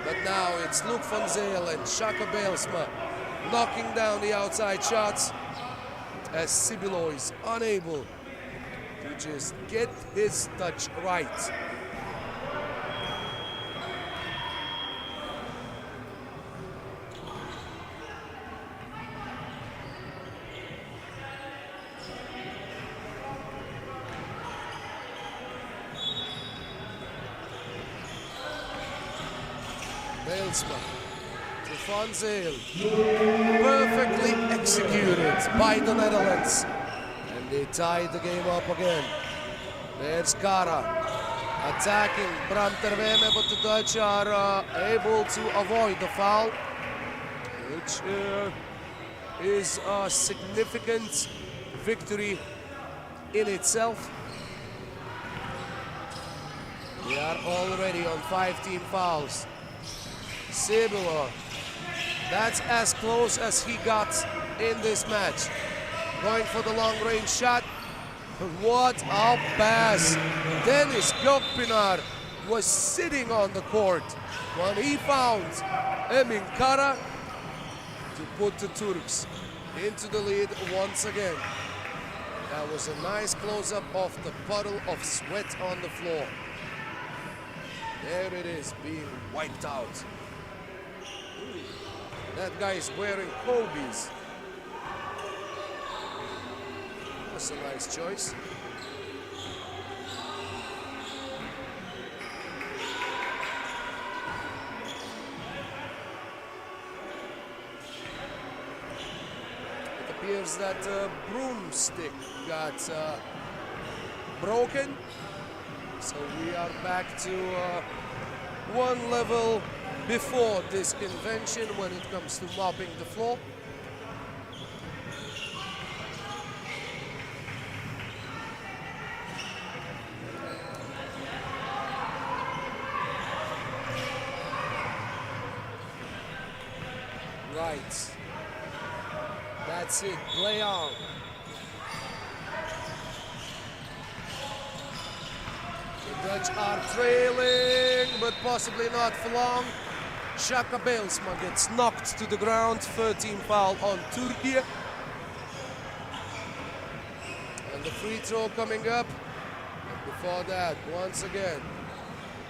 But now it's Luc Van Zyl and Shaka Bijlsma knocking down the outside shots, as Sibilo is unable to just get his touch right. Belsma to Van Zyl. Perfectly executed by the Netherlands. And they tied the game up again. There's Kara attacking Bram Terveme, but the Dutch are able to avoid the foul, which is a significant victory in itself. We are already on 5 team fouls. Sibula, that's as close as he got in this match. Going for the long range shot. What a pass! Dennis Gökpınar was sitting on the court when he found Emin Kara to put the Turks into the lead once again. That was a nice close-up of the puddle of sweat on the floor. There it is, being wiped out. That guy is wearing Kobe's. That's a nice choice. It appears that broomstick got broken, so we are back to one level before this convention when it comes to mopping the floor. Right. That's it. Play on. The Dutch are trailing, but possibly not for long. Shaka Belsma gets knocked to the ground. 13 foul on Türkiye. And the free throw coming up. But before that, once again,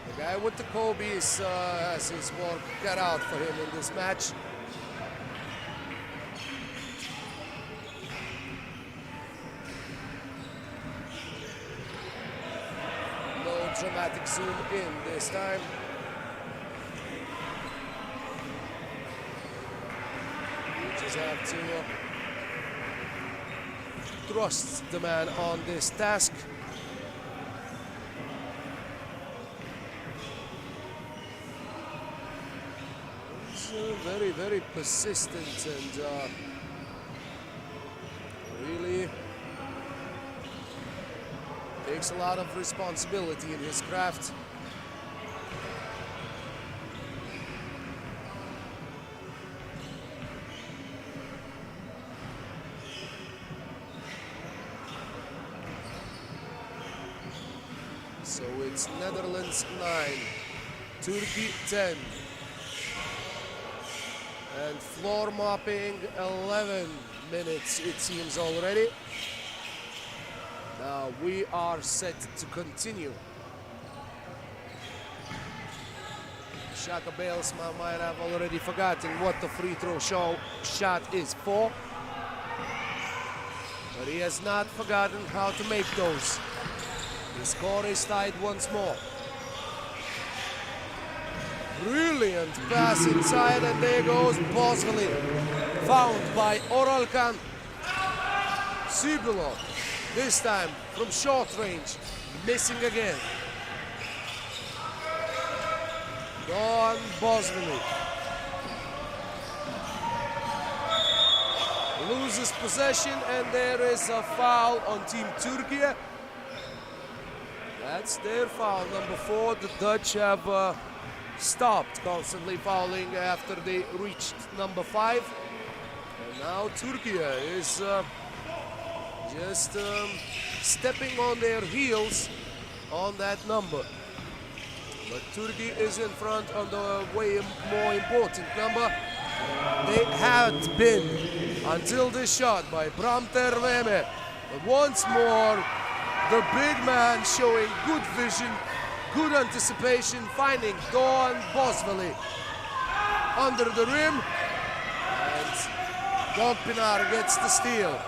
the guy with the Kobe's has his work cut out for him in this match. Dramatic zoom in this time. You just have to trust the man on this task. He's very, very persistent and really takes a lot of responsibility in his craft. So it's Netherlands 9, Turkey 10. And floor mopping 11 minutes it seems already. Now we are set to continue. Shaka Belsma might have already forgotten what the free throw shot is for. But he has not forgotten how to make those. The score is tied once more. Brilliant pass inside, and there goes Bosveli. Found by Oralkan. Sibula. This time from short range, missing again. Don Bosveli loses possession, and there is a foul on Team Türkiye. That's their foul, number 4. The Dutch have stopped constantly fouling after they reached number 5. And now Türkiye is just stepping on their heels on that number. But Turkey is in front on the way more important number. They had been until this shot by Bram Terveme. But once more, the big man showing good vision, good anticipation, finding Doğan Bosveli under the rim. And Gökpınar gets the steal.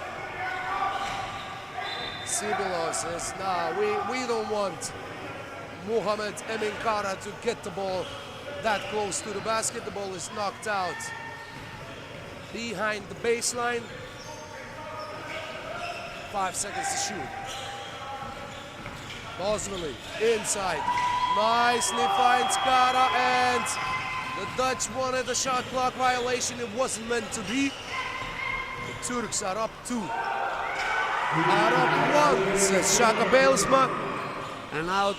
Sibula says, nah, we don't want Muhammed Emin Kara to get the ball that close to the basket. The ball is knocked out behind the baseline. 5 seconds to shoot. Boswelly inside. Nicely finds Kara, and the Dutch wanted a shot clock violation. It wasn't meant to be. The Turks are up 2. Are up 1, says Shaka Belsma. And now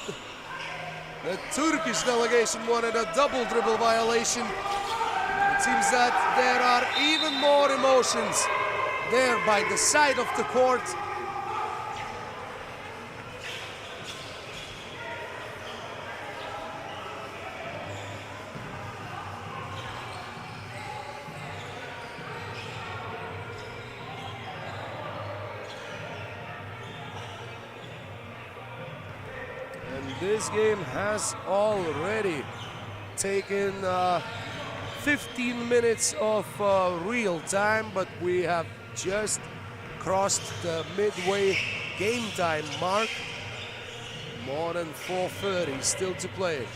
the Turkish delegation wanted a double dribble violation. It seems that there are even more emotions there by the side of the court. This game has already taken 15 minutes of real time, but we have just crossed the midway game time mark. More than 4:30 still to play.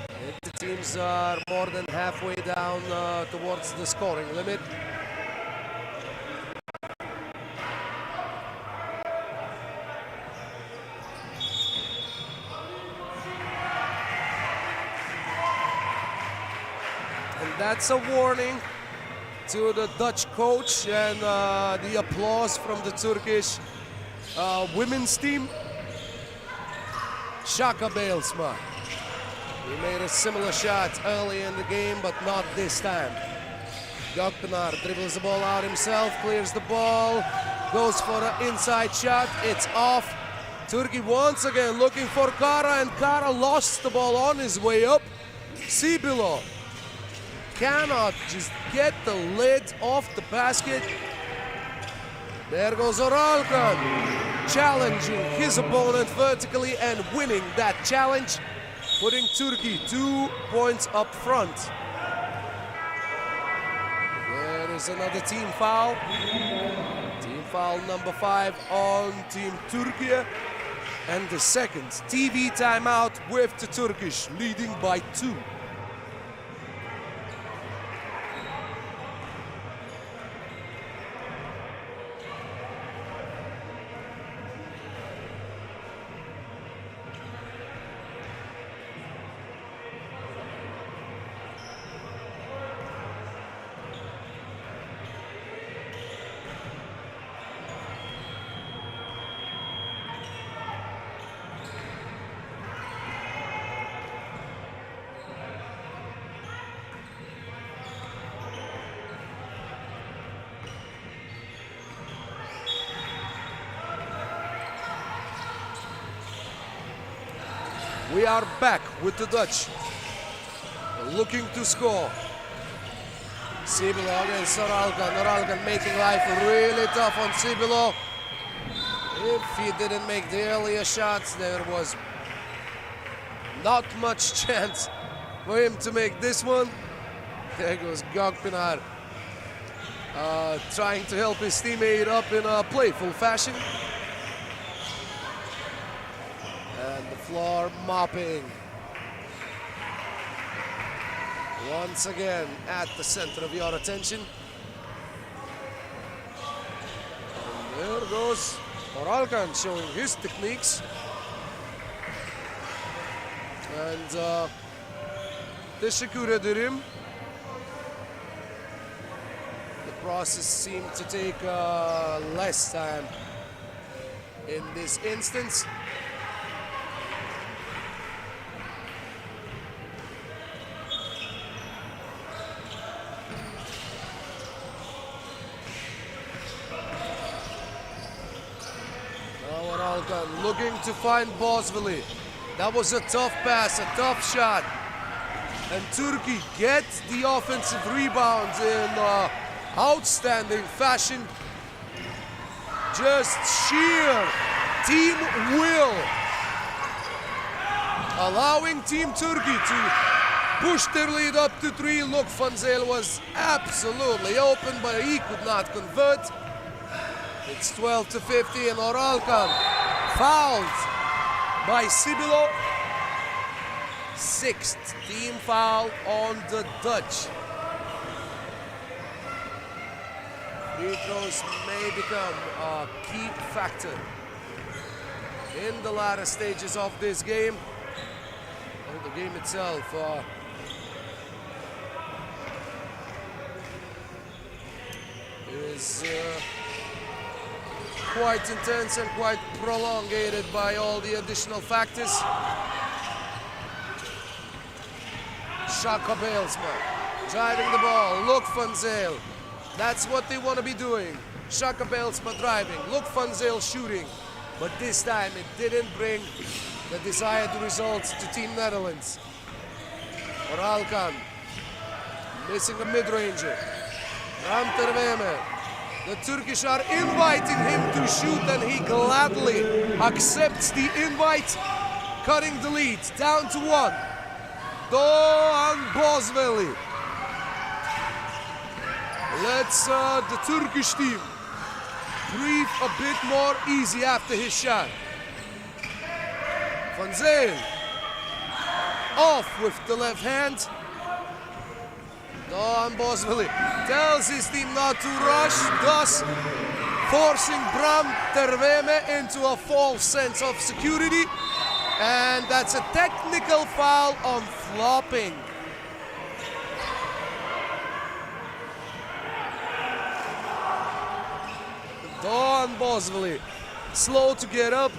And the teams are more than halfway down towards the scoring limit. That's a warning to the Dutch coach, and the applause from the Turkish women's team. Shaka Belsma. He made a similar shot early in the game, but not this time. Gökpınar dribbles the ball out himself, clears the ball, goes for an inside shot. It's off. Turkey once again looking for Kara, and Kara lost the ball on his way up. Sibilo cannot just get the lid off the basket. There goes Oralkan, challenging his opponent vertically and winning that challenge, putting Turkey 2 points up front. There is another team foul. Team foul number 5 on Team Türkiye. And the second TV timeout with the Turkish leading by 2. We are back with the Dutch, looking to score. Sibilo against Oralkan. Oralkan making life really tough on Sibilo. If he didn't make the earlier shots, there was not much chance for him to make this one. There goes Gökpınar, trying to help his teammate up in a playful fashion. And the floor mopping. Once again at the center of your attention. And there goes Oralkan showing his techniques. And teşekkür ederim. The process seemed to take less time in this instance. Looking to find Boswelly. That was a tough pass, a tough shot. And Turkey gets the offensive rebound in outstanding fashion. Just sheer team will, allowing Team Turkey to push their lead up to 3. Look, Fanzel was absolutely open, but he could not convert. It's 12-50, and Oralkan fouled by Sibilo. 6th team foul on the Dutch. Free throws may become a key factor in the latter stages of this game. Well, the game itself is quite intense and quite prolongated by all the additional factors. Shaka Baalsma driving the ball. Look van Zyl. That's what they want to be doing. Shaka Baalsma driving. Look van Zyl shooting. But this time it didn't bring the desired results to Team Netherlands. Oralkan missing a mid-ranger. Ram Terveme. The Turkish are inviting him to shoot and he gladly accepts the invite, cutting the lead down to 1. Doğan Bozveli lets the Turkish team breathe a bit more easy after his shot. Van Zyl off with the left hand. Doğan Bozveli tells his team not to rush, thus forcing Bram Terveme into a false sense of security. And that's a technical foul on flopping. Doğan Bozveli slow to get up,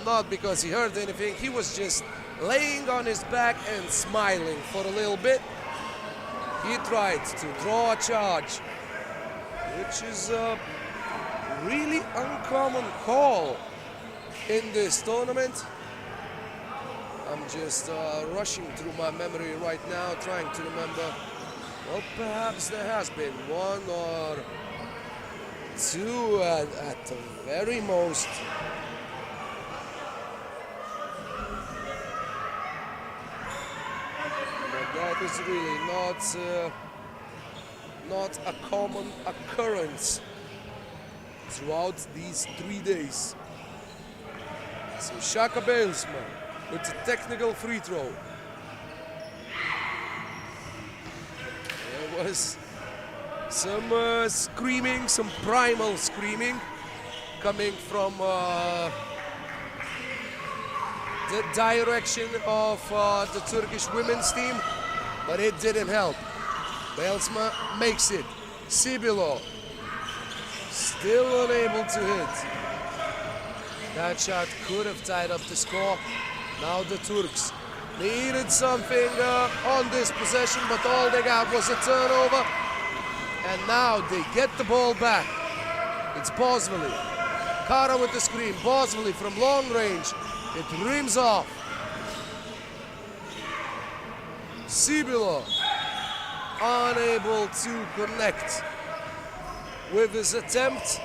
not because he heard anything. He was just laying on his back and smiling for a little bit. He tried to draw a charge, which is a really uncommon call in this tournament. I'm just rushing through my memory right now, trying to remember. Well, perhaps there has been one or two at the very most. But that is really not a common occurrence throughout these 3 days. So Shaka Baalsma with the technical free throw. There was some screaming, some primal screaming coming from the direction of the Turkish women's team, but it didn't help. Baalsma makes it. Sibilo still unable to hit. That shot could have tied up the score. Now the Turks needed something on this possession, but all they got was a turnover. And now they get the ball back. It's Bozveli. Kara with the screen. Bozveli from long range. It rims off. Sibilo unable to connect with his attempt.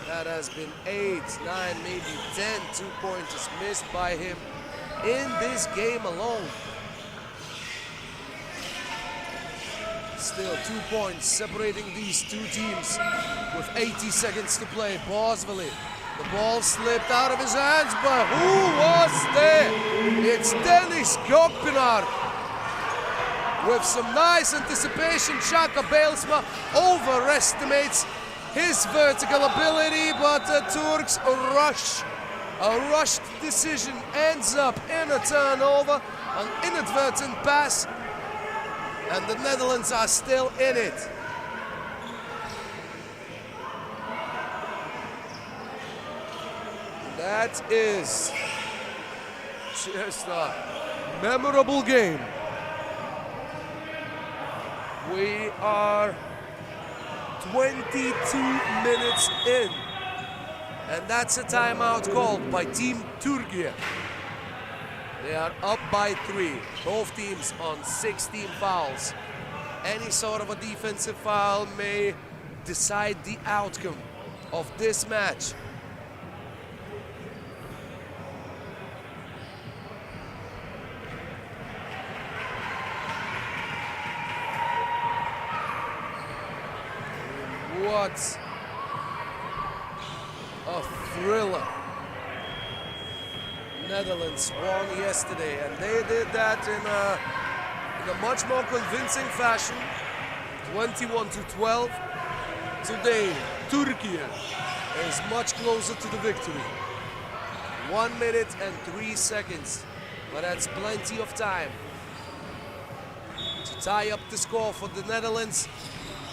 That has been 8, 9, maybe 10 two-pointers missed by him in this game alone. Still 2 points separating these two teams with 80 seconds to play. Bozveli, the ball slipped out of his hands, but who was there? It's Dennis Gökpınar with some nice anticipation. Shaka Baalsma overestimates his vertical ability, but the Turks rush. A rushed decision ends up in a turnover, an inadvertent pass, and the Netherlands are still in it. That is just a memorable game. We are 22 minutes in, and that's a timeout called by Team Türkiye. They are up by 3, both teams on 16 fouls. Any sort of a defensive foul may decide the outcome of this match. What a thriller Netherlands won yesterday, and they did that in a much more convincing fashion, 21-12. Today, Türkiye is much closer to the victory. 1 minute and 3 seconds, but that's plenty of time to tie up the score for the Netherlands,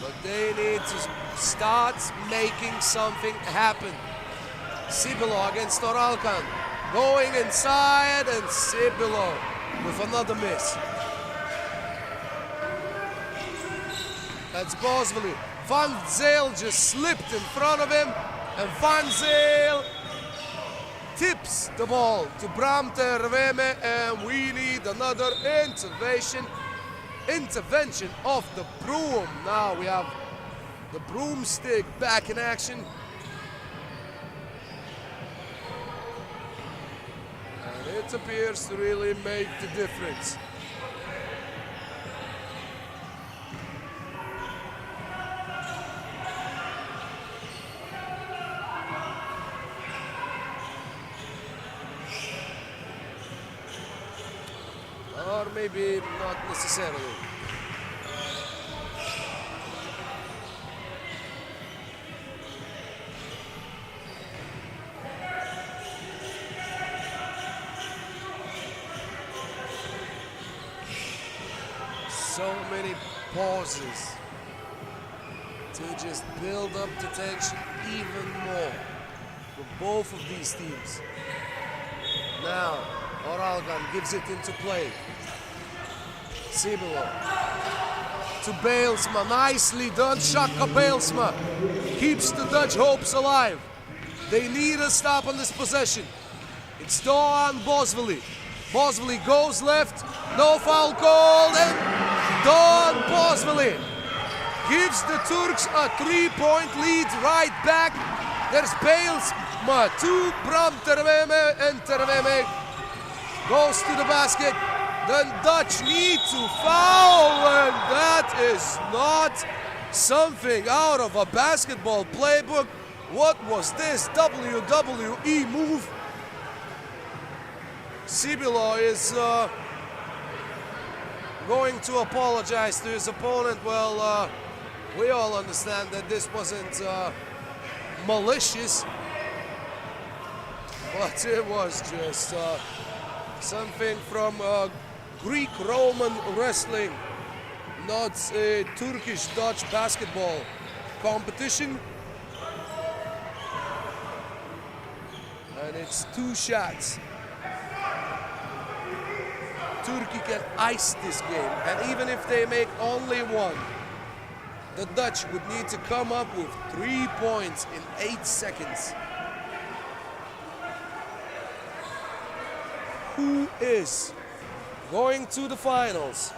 but they need to start making something happen. Sibilo against Oralkan, going inside, and Sibilo with another miss. That's Bosveli. Van Zyl just slipped in front of him, and Van Zyl tips the ball to Bram Terveme, and we need another intervention of the broom. Now we have the broomstick back in action. And it appears to really make the difference. Or maybe not necessarily. So many pauses to just build up the tension even more for both of these teams. Now, Oralgan gives it into play. Sibilo to Bijlsma, nicely done. Shaka Bijlsma keeps the Dutch hopes alive. They need a stop on this possession. It's Doğan Bosveli. Bosveli goes left, no foul called, and Doğan Bosveli gives the Turks a 3-point lead right back. There's Bijlsma to Bram Terveme, and Terveme goes to the basket. The Dutch need to foul, and that is not something out of a basketball playbook. What was this WWE move? Sibilo is going to apologize to his opponent. Well, we all understand that this wasn't malicious, but it was just something from Greek-Roman wrestling, not a Turkish-Dutch basketball competition. And it's 2 shots. Turkey can ice this game, and even if they make only 1, the Dutch would need to come up with 3 points in 8 seconds. Who is going to the finals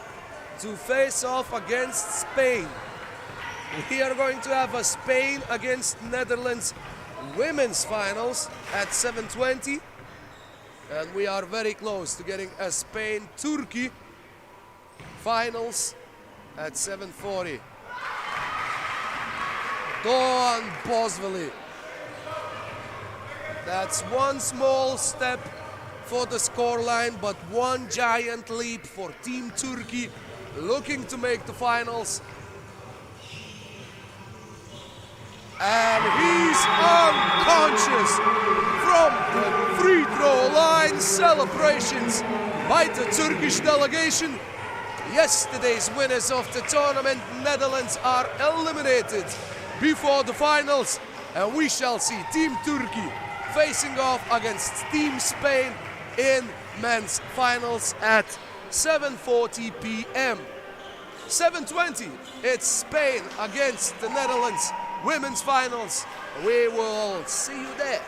to face off against Spain? We are going to have a Spain against Netherlands women's finals at 7:20, and we are very close to getting a Spain-Turkey finals at 7:40. Doğan Bosveli. That's 1 small step for the scoreline, but 1 giant leap for Team Turkey, looking to make the finals. And he's unconscious from the free throw line. Celebrations by the Turkish delegation. Yesterday's winners of the tournament, Netherlands, are eliminated before the finals, and we shall see Team Turkey facing off against Team Spain in men's finals at 7:40 p.m. 7:20, it's Spain against the Netherlands women's finals. We will see you there.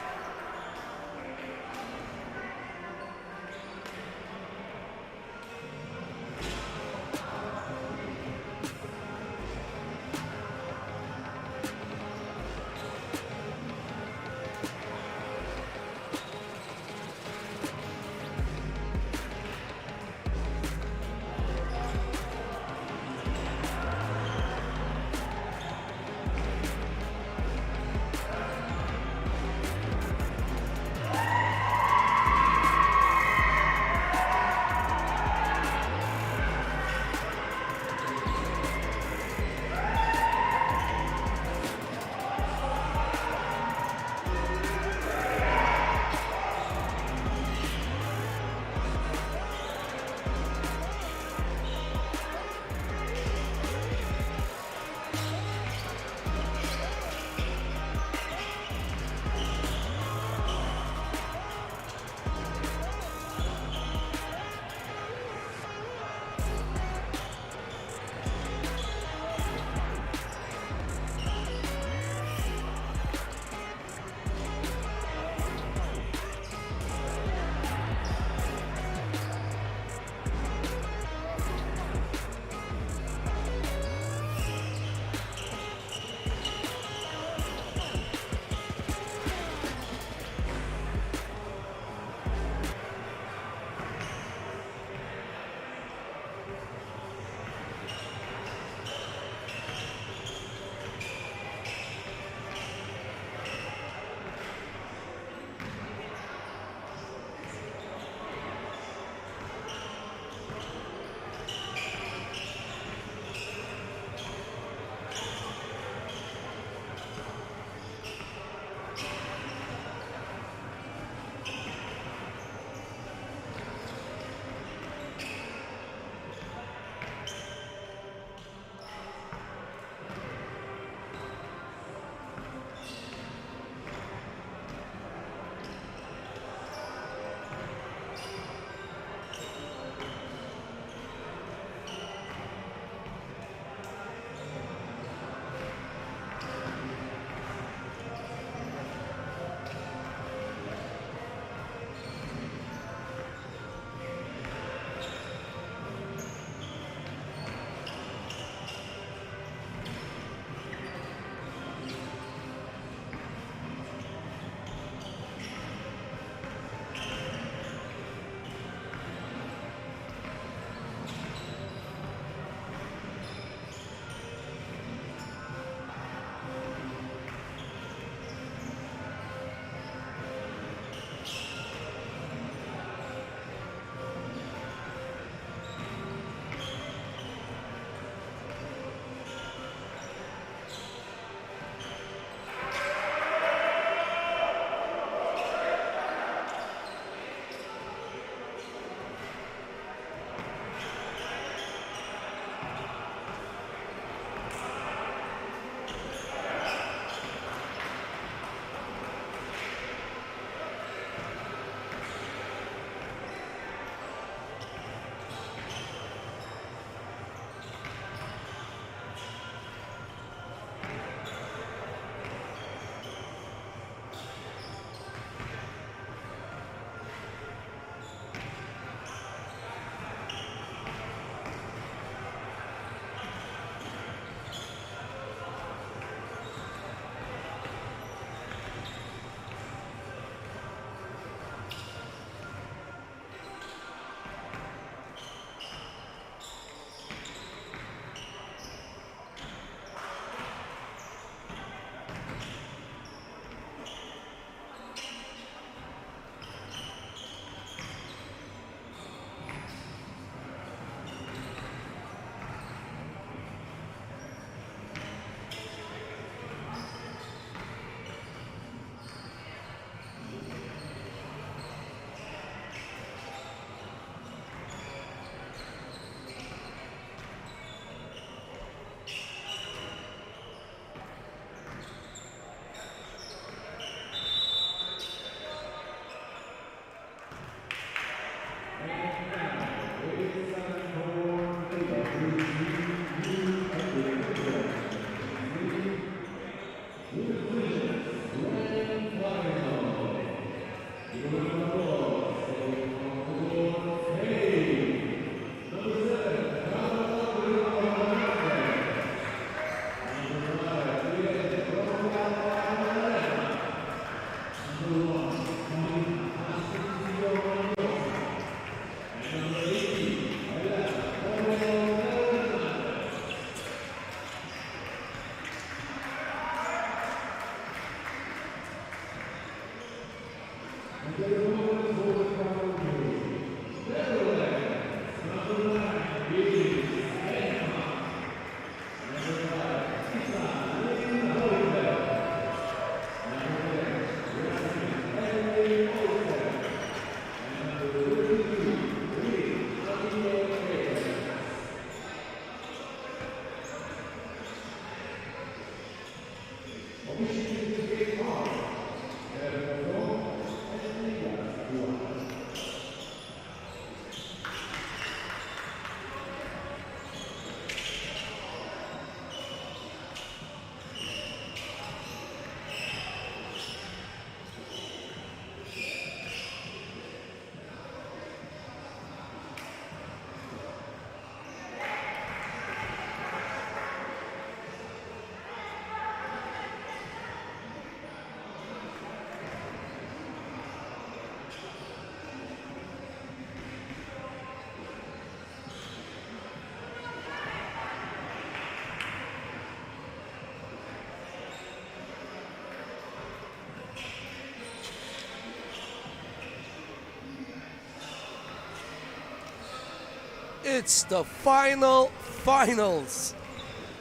It's the finals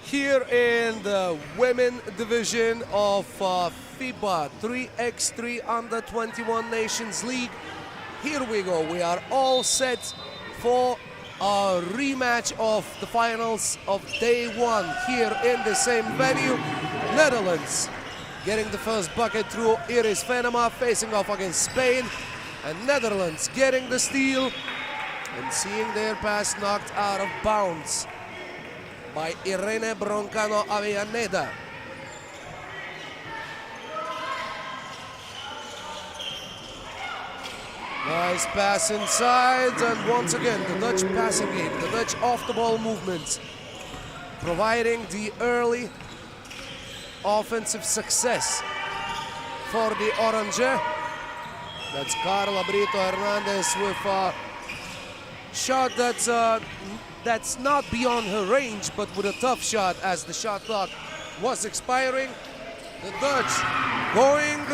here in the women division of FIBA 3x3 Under 21 Nations League. Here we go. We are all set for a rematch of the finals of day one here in the same venue. Netherlands getting the first bucket through Iris Venema, facing off against Spain. And Netherlands getting the steal and seeing their pass knocked out of bounds by Irene Broncano Avellaneda. Nice pass inside, and once again the Dutch passing game, the Dutch off-the-ball movement, providing the early offensive success for the Orange. That's Carla Brito Hernandez with a shot that's not beyond her range, but with a tough shot as the shot clock was expiring. The Dutch going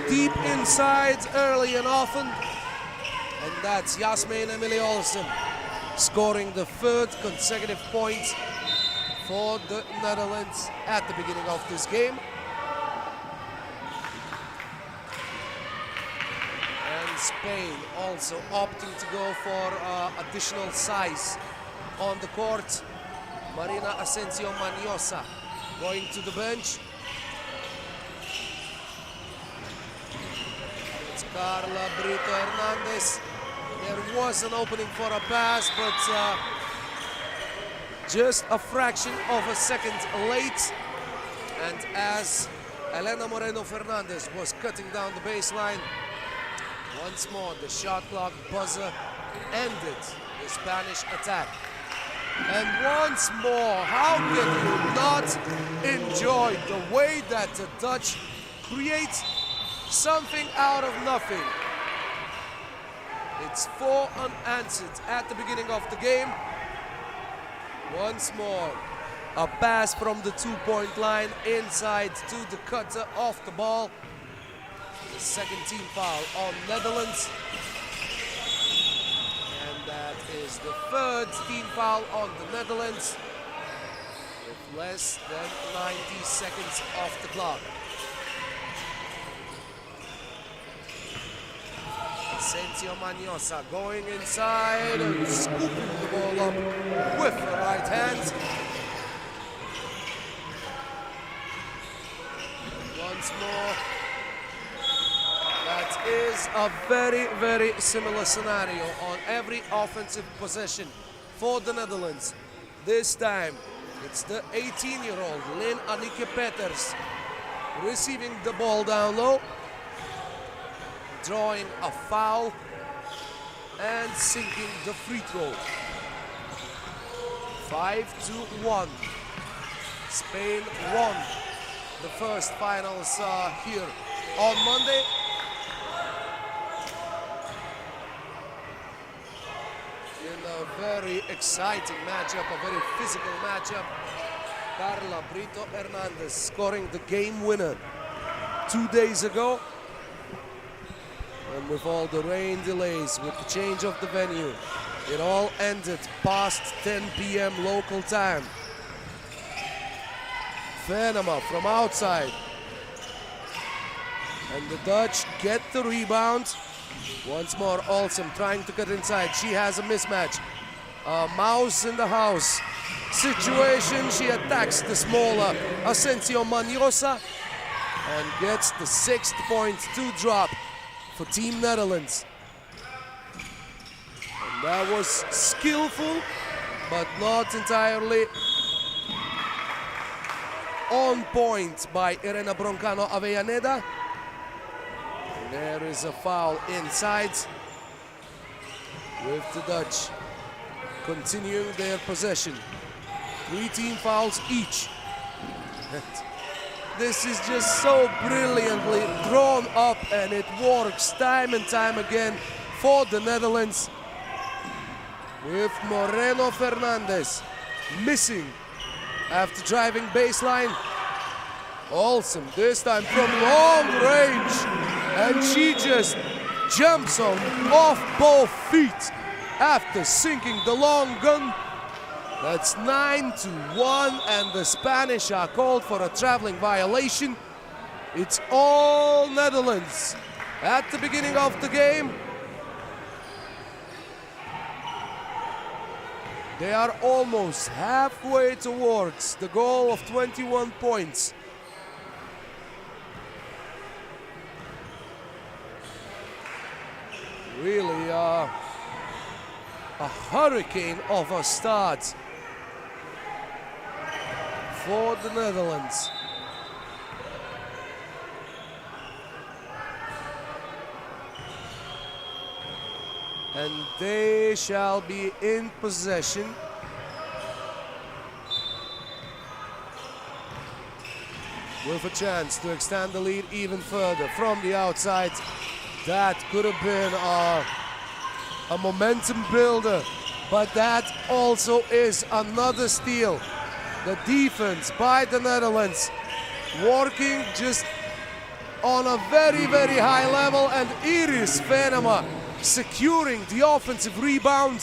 deep inside early and often. And that's Jasmijn Emilie Olsen scoring the third consecutive point for the Netherlands at the beginning of this game. And Spain also opting to go for additional size on the court. Marina Asensio Maniosa going to the bench. It's Carla Brito Hernandez. There was an opening for a pass, but just a fraction of a second late. And as Elena Moreno Fernandez was cutting down the baseline, once more the shot clock buzzer ended the Spanish attack. And once more, how can you not enjoy the way that the Dutch create something out of nothing? It's 4 unanswered at the beginning of the game. Once more, a pass from the two-point line inside to the cutter off the ball. The second team foul on Netherlands. And that is the third team foul on the Netherlands with less than 90 seconds off the clock. Asensio Maniosa going inside and scooping the ball up with the right hand. Once more, that is a very, very similar scenario on every offensive possession for the Netherlands. This time, it's the 18-year-old Lynn Anike Peters receiving the ball down low, drawing a foul and sinking the free throw. 5-1. Spain won the first finals here on Monday. In a very exciting matchup, a very physical matchup. Carla Brito Hernandez scoring the game winner 2 days ago. And with all the rain delays, with the change of the venue, it all ended past 10 p.m. local time. Venema from outside. And the Dutch get the rebound. Once more, Olsen trying to get inside. She has a mismatch. A mouse in the house situation. She attacks the smaller Asensio Maniosa and gets the 6th point to drop for Team Netherlands. And that was skillful, but not entirely on point by Irene Broncano Avellaneda. And there is a foul inside, with the Dutch continuing their possession. 3 team fouls each. This is just so brilliantly drawn up, and it works time and time again for the Netherlands. With Moreno Fernandez missing after driving baseline. Olsen this time from long range, and she just jumps on off both feet after sinking the long gun. That's 9-1, and the Spanish are called for a traveling violation. It's all Netherlands at the beginning of the game. They are almost halfway towards the goal of 21 points. Really a hurricane of a start for the Netherlands. And they shall be in possession. With a chance to extend the lead even further from the outside. That could have been a momentum builder, but that also is another steal. The defense by the Netherlands working just on a very, very high level, and Iris Venema securing the offensive rebound.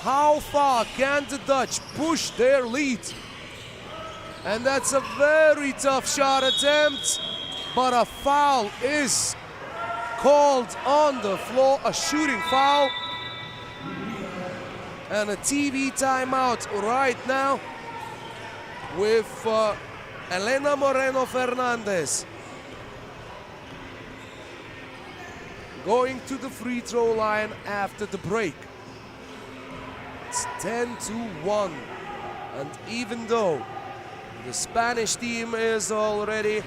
How far can the Dutch push their lead? And that's a very tough shot attempt, but a foul is called on the floor, a shooting foul. And a TV timeout right now with Elena Moreno Fernandez going to the free throw line after the break. It's 10-1, and even though the Spanish team is already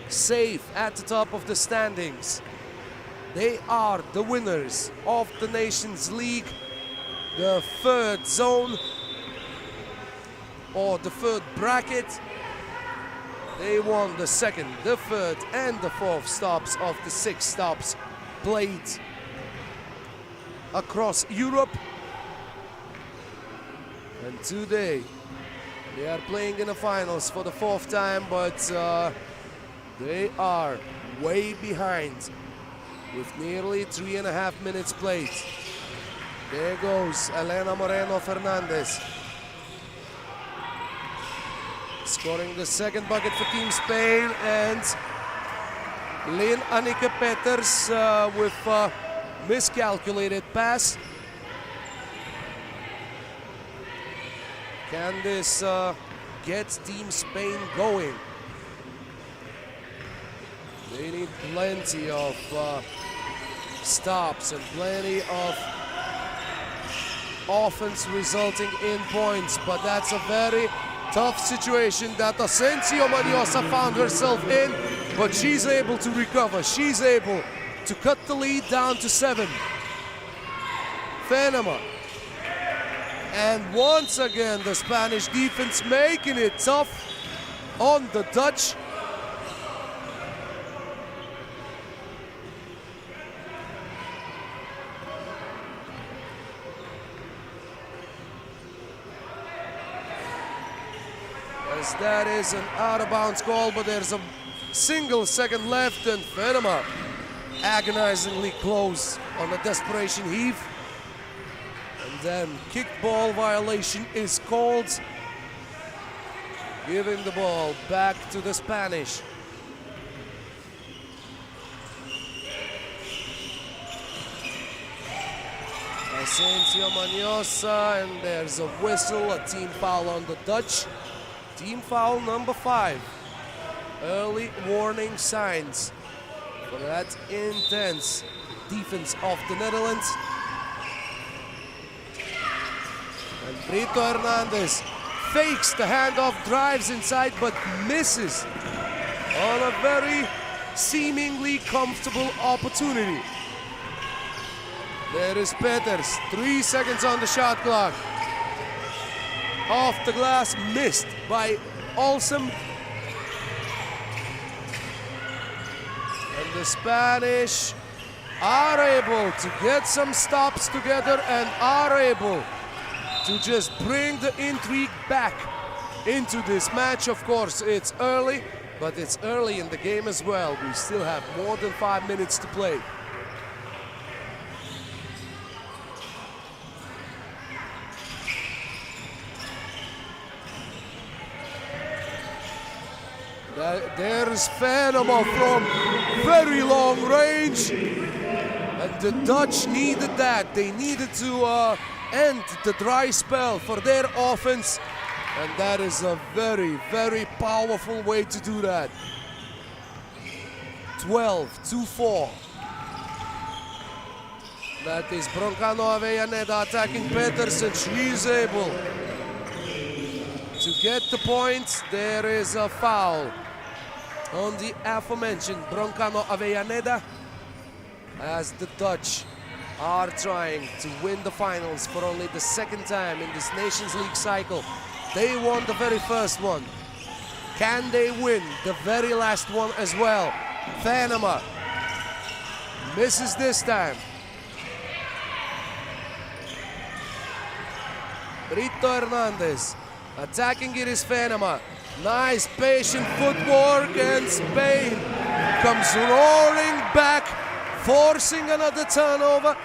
safe at the top of the standings, they are the winners of the Nations League, the third zone, or the third bracket. They won the second, the third, and the fourth stops of the 6 stops played across Europe. And today they are playing in the finals for the 4th time, but they are way behind with nearly 3.5 minutes played. There goes Elena Moreno Fernandez, scoring the second bucket for Team Spain, and Lynn Annike Peters with a miscalculated pass. Can this get Team Spain going? They need plenty of stops and plenty of offense resulting in points, but that's a very tough situation that Asensio Maniosa found herself in, but she's able to recover. She's able to cut the lead down to 7. Venema. And once again, the Spanish defense making it tough on the Dutch. As that is an out-of-bounds call, but there's a single second left, and Venema agonizingly close on a desperation heave. And then kickball violation is called, giving the ball back to the Spanish. Asensio Maniosa, and there's a whistle, a team foul on the Dutch. Team foul number 5. Early warning signs for that intense defense of the Netherlands. And Brito Hernandez fakes the handoff, drives inside, but misses on a very seemingly comfortable opportunity. There is Peters, 3 seconds on the shot clock. Off the glass, missed by Olsen. And the Spanish are able to get some stops together and are able to just bring the intrigue back into this match. Of course, it's early, but it's early in the game as well. We still have more than 5 minutes to play. There's Venema from very long range. And the Dutch needed that. They needed to end the dry spell for their offense. And that is a very, very powerful way to do that. 12-4. That is Broncano Avellaneda attacking Peterson. She's able to get the point. There is a foul on the aforementioned Broncano Avellaneda, as the Dutch are trying to win the finals for only the second time in this Nations League cycle. They won the very first one. Can they win the very last one as well? Venema misses this time. Brito Hernandez attacking, it is Venema. Nice patient footwork, and Spain comes roaring back, forcing another turnover.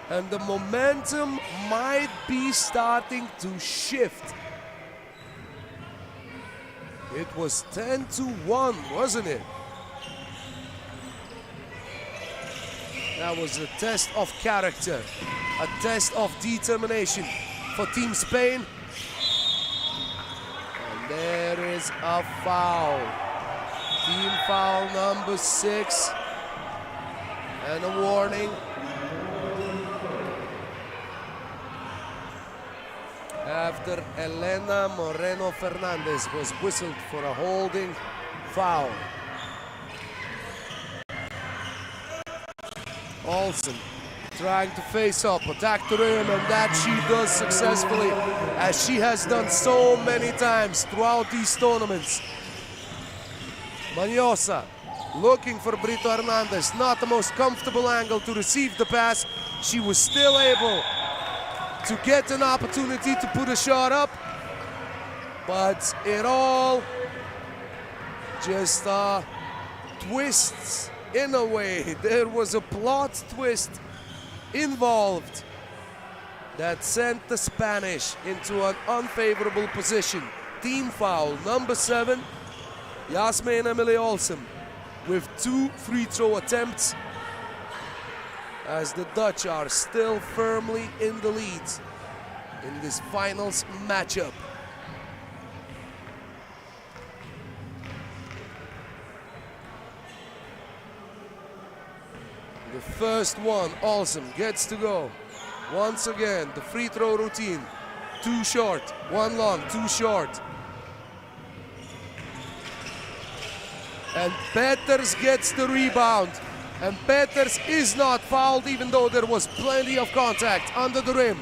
And the momentum might be starting to shift. It was 10-1, wasn't it? That was a test of character, a test of determination for Team Spain. And there is a foul. Team foul number 6. And a warning. After Elena Moreno Fernandez was whistled for a holding foul. Olsen trying to face up, attack the rim, and that she does successfully, as she has done so many times throughout these tournaments. Maniosa looking for Brito Hernandez, not the most comfortable angle to receive the pass. She was still able to get an opportunity to put a shot up, but it all just twists in a way. There was a plot twist involved that sent the Spanish into an unfavorable position. Team foul number 7, Yasmin Emily Olsen with 2 free throw attempts, as the Dutch are still firmly in the lead in this finals matchup. The first one, Olsen gets to go. Once again, the free throw routine. 2 short, 1 long, 2 short. And Peters gets the rebound. And Peters is not fouled, even though there was plenty of contact under the rim.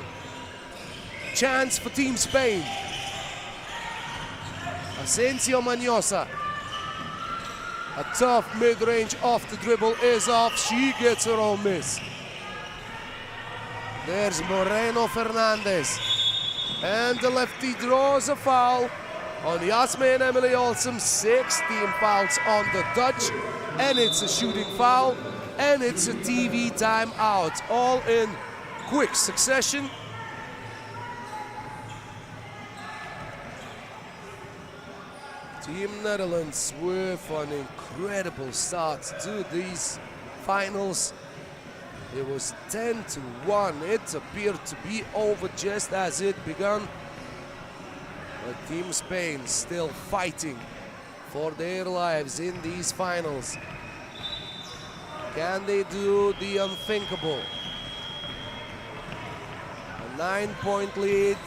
Chance for Team Spain. Asensio Maniosa. A tough mid-range off the dribble is off. She gets her own miss. There's Moreno Fernandez. And the lefty draws a foul on Yasmin Emily Olsen. 6 team fouls on the Dutch. And it's a shooting foul. And it's a TV timeout. All in quick succession. Team Netherlands with an incredible start to these finals. It was 10-1. It appeared to be over just as it began. But Team Spain still fighting for their lives in these finals. Can they do the unthinkable? A 9-point lead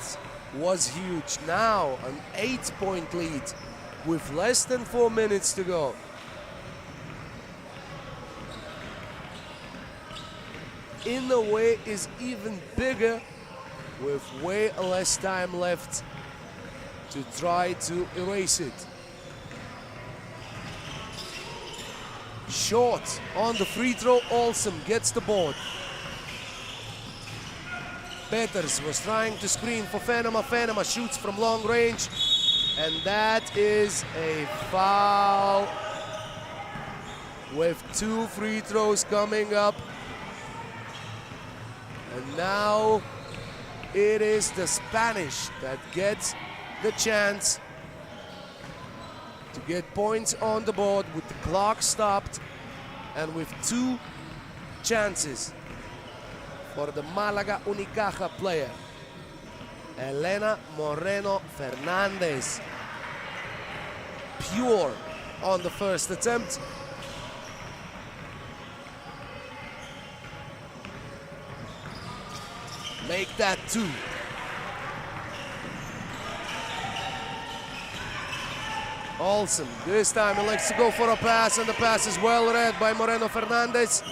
was huge. Now an 8-point lead with less than 4 minutes to go. In a way is even bigger with way less time left to try to erase it. Short on the free throw, Olsen gets the board. Peters was trying to screen for Venema. Venema shoots from long range. And that is a foul with 2 free throws coming up. And now it is the Spanish that gets the chance to get points on the board with the clock stopped and with 2 chances for the Malaga Unicaja player, Elena Moreno Fernandez. Pure on the first attempt. Make that 2. Olsen, this time elects to go for a pass, and the pass is well read by Moreno Fernandez.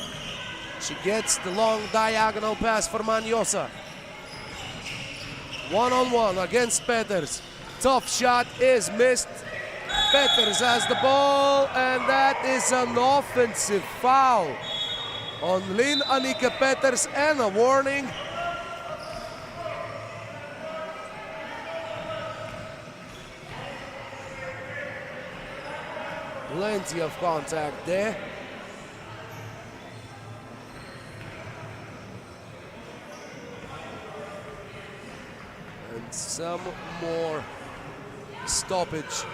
She gets the long diagonal pass for Maniosa. 1-on-1 against Peters. Tough shot is missed. Peters has the ball, and that is an offensive foul on Lynn Anike Peters and a warning. Plenty of contact there. And some more stoppage.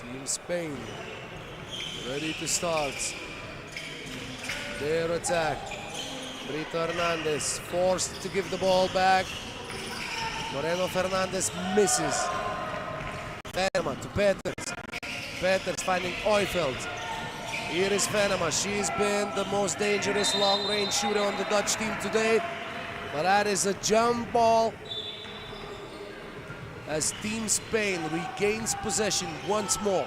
Team Spain ready to start their attack. Brito Hernandez forced to give the ball back. Moreno Fernandez misses. Venema to Peters. Peters finding Oifeld. Here is Venema. She's been the most dangerous long-range shooter on the Dutch team today. But that is a jump ball as Team Spain regains possession once more.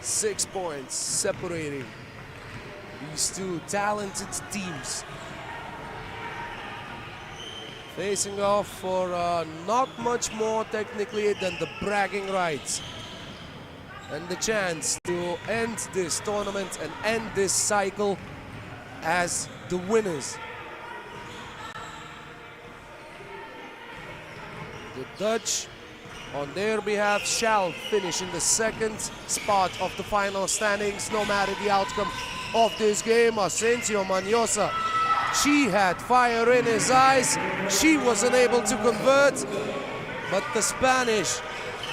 6 points separating these 2 talented teams. Facing off for not much more technically than the bragging rights and the chance to end this tournament and end this cycle as the winners. The Dutch, on their behalf, shall finish in the 2nd spot of the final standings, no matter the outcome of this game. Asensio Maniosa, she had fire in his eyes. She wasn't able to convert, but the Spanish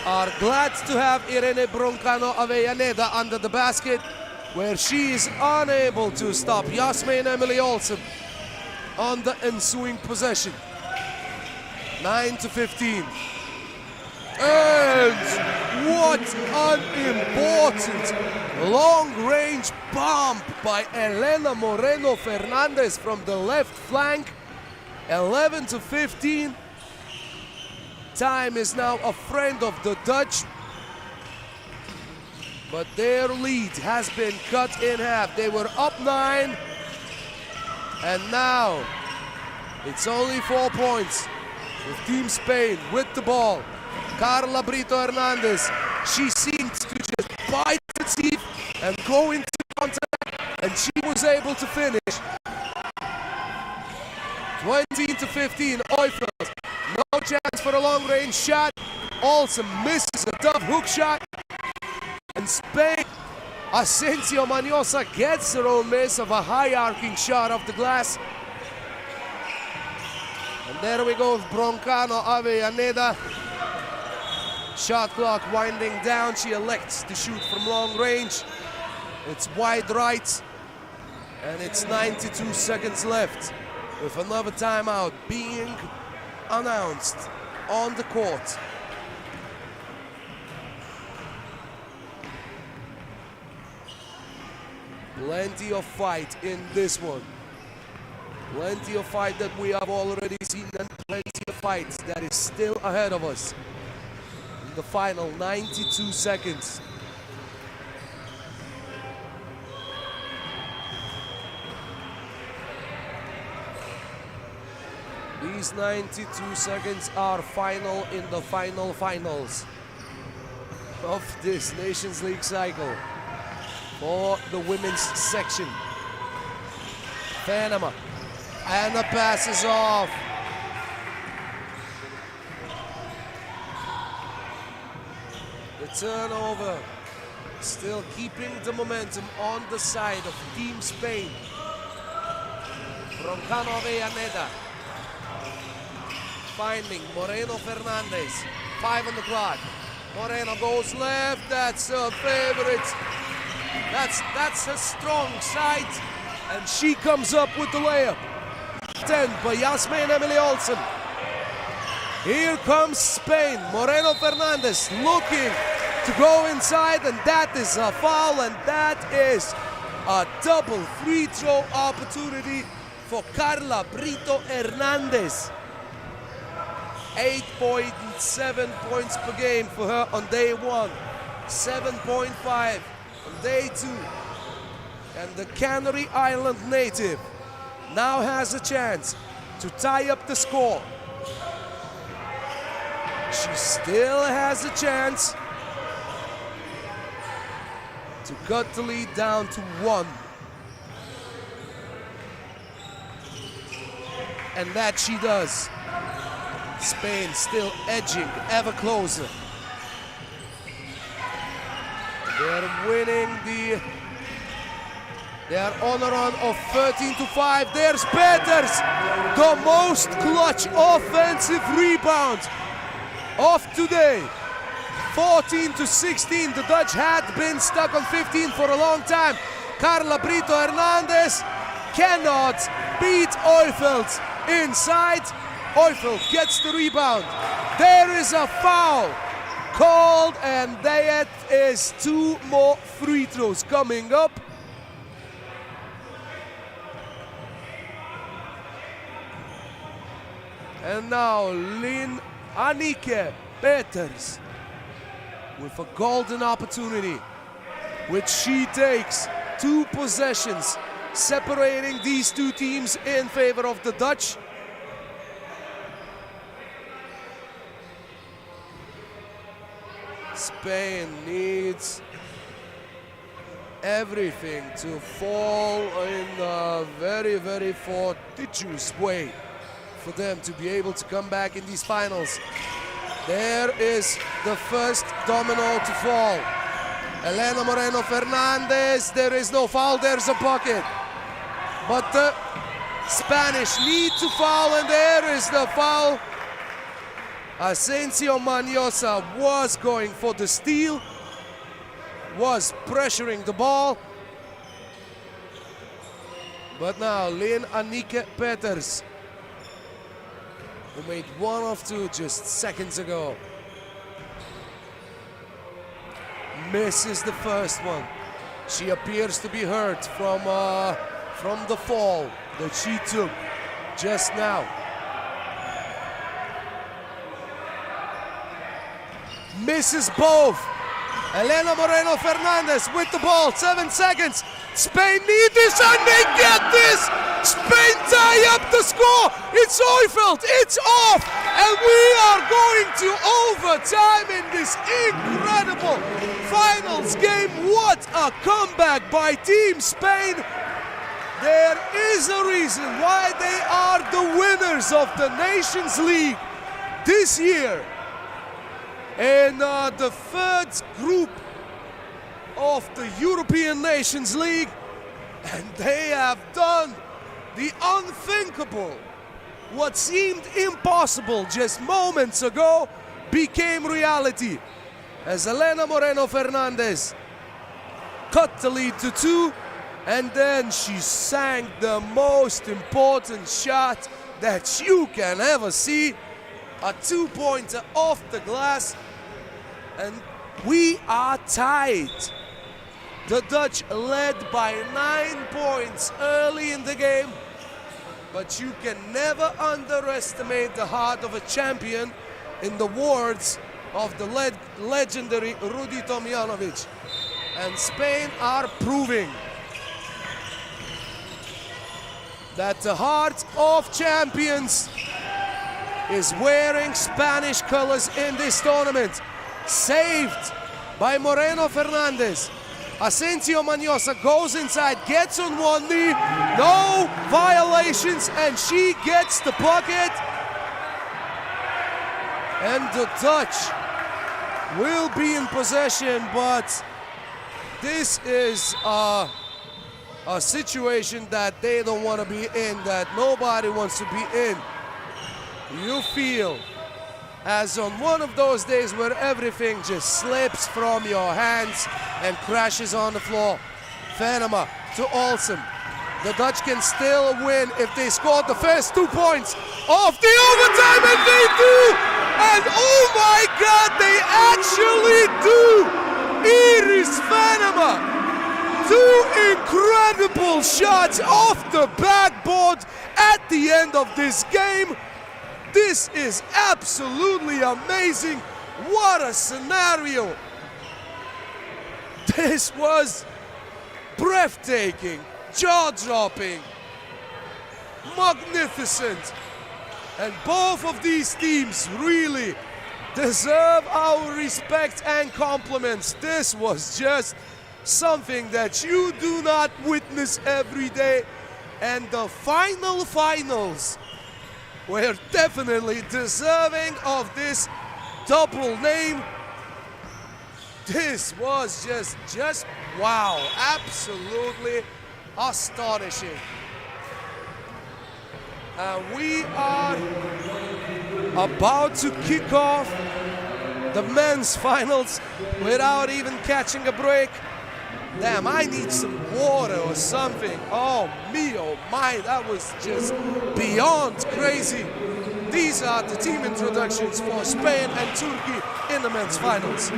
are glad to have Irene Broncano Avellaneda under the basket, where she is unable to stop Yasmin Emily Olsen on the ensuing possession. 9-15. And what an important long-range bomb by Elena Moreno Fernandez from the left flank. 11-15. Time is now a friend of the Dutch, but their lead has been cut in half. They were up 9, and now it's only 4 points with Team Spain with the ball. Carla Brito Hernandez, she seemed to just bite the teeth and go into contact, and she was able to finish. 20-15, Oifeld, no chance for a long-range shot. Olsen misses a tough hook shot. And Spain, Asensio Maniosa gets her own miss of a high-arcing shot off the glass. And there we go, Broncano Avellaneda. Shot clock winding down. She elects to shoot from long range. It's wide right, and it's 92 seconds left with another timeout being announced on the court. Plenty of fight in this one. Plenty of fight that we have already seen, and plenty of fight that is still ahead of us. The final 92 seconds. These 92 seconds are final in the finals of this Nations League cycle for the women's section. Panama, and the pass is off. The turnover still keeping the momentum on the side of Team Spain. Broncano Avellaneda finding Moreno Fernandez. 5 on the clock. Moreno goes left. That's her favorite. That's her strong side. And she comes up with the layup. 10 by Yasmin Emily Olsen. Here comes Spain. Moreno Fernandez looking to go inside, and that is a foul, and that is a double free throw opportunity for Carla Brito Hernandez. 8.7 points per game for her on day 1, 7.5 on day 2. And the Canary Island native now has a chance to tie up the score. She still has a chance to cut the lead down to 1. And that she does. Spain still edging ever closer. They're winning they are on a run of 13-5. There's Peters, the most clutch offensive rebound of today. 14-16. The Dutch had been stuck on 15 for a long time. Carla Brito Hernandez cannot beat Oifeld inside. Oifeld gets the rebound. There is a foul called, and that is 2 more free throws coming up. And now Lynn Anike Peters with a golden opportunity, which she takes. 2 possessions separating these 2 teams in favor of the Dutch. Spain needs everything to fall in a very, very fortuitous way for them to be able to come back in these finals. There is the first domino to fall. Elena Moreno Fernandez, there is no foul, there's a bucket. But the Spanish need to foul, and there is the foul. Asensio Maniosa was going for the steal, was pressuring the ball. But now Lynn Anike Peters, who made 1 of 2 just seconds ago, misses the first one. She appears to be hurt from the fall that she took just now. Misses both. Elena Moreno Fernandez with the ball, 7 seconds. Spain need this, and they get this! Spain tie up the score! It's Oifeld, it's off! And we are going to overtime in this incredible finals game. What a comeback by Team Spain! There is a reason why they are the winners of the Nations League this year. In the 3rd group of the European Nations League, and they have done the unthinkable. What seemed impossible just moments ago became reality as Elena Moreno Fernandez cut the lead to 2, and then she sank the most important shot that you can ever see, a 2-pointer off the glass, and we are tied. The Dutch led by 9 points early in the game, but you can never underestimate the heart of a champion, in the words of the legendary Rudi Tomjanovic. And Spain are proving that the heart of champions is wearing Spanish colors in this tournament. Saved by Moreno Fernandez. Asensio Maniosa goes inside, gets on one knee, no violations, and she gets the bucket. And the Dutch will be in possession, but this is a situation that they don't want to be in, that nobody wants to be in. You feel as on one of those days where everything just slips from your hands and crashes on the floor. Venema to Olsen. The Dutch can still win if they score the first 2 points of the overtime, and they do! And oh my God, they actually do! Iris Venema, 2 incredible shots off the backboard at the end of this game. This is absolutely amazing. What a scenario. This was breathtaking, jaw-dropping, magnificent. And both of these teams really deserve our respect and compliments. This was just something that you do not witness every day. And the finals were definitely deserving of this double name. This was just wow, absolutely astonishing. We are about to kick off the men's finals without even catching a break. Damn, I need some water or something. Oh me, oh my, that was just beyond crazy. These are the team introductions for Spain and Turkey in the men's finals.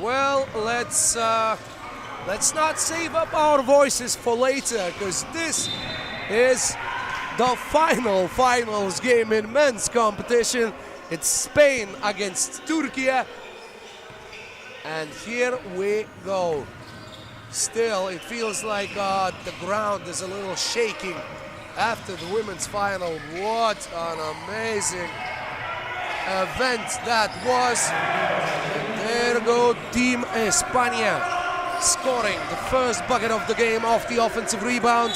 Well, let's not save up our voices for later, because this is the finals game in men's competition. It's Spain against Türkiye, and here we go. Still, it feels like the ground is a little shaking after the women's final. What an amazing event that was. There go Team España scoring the first bucket of the game off the offensive rebound.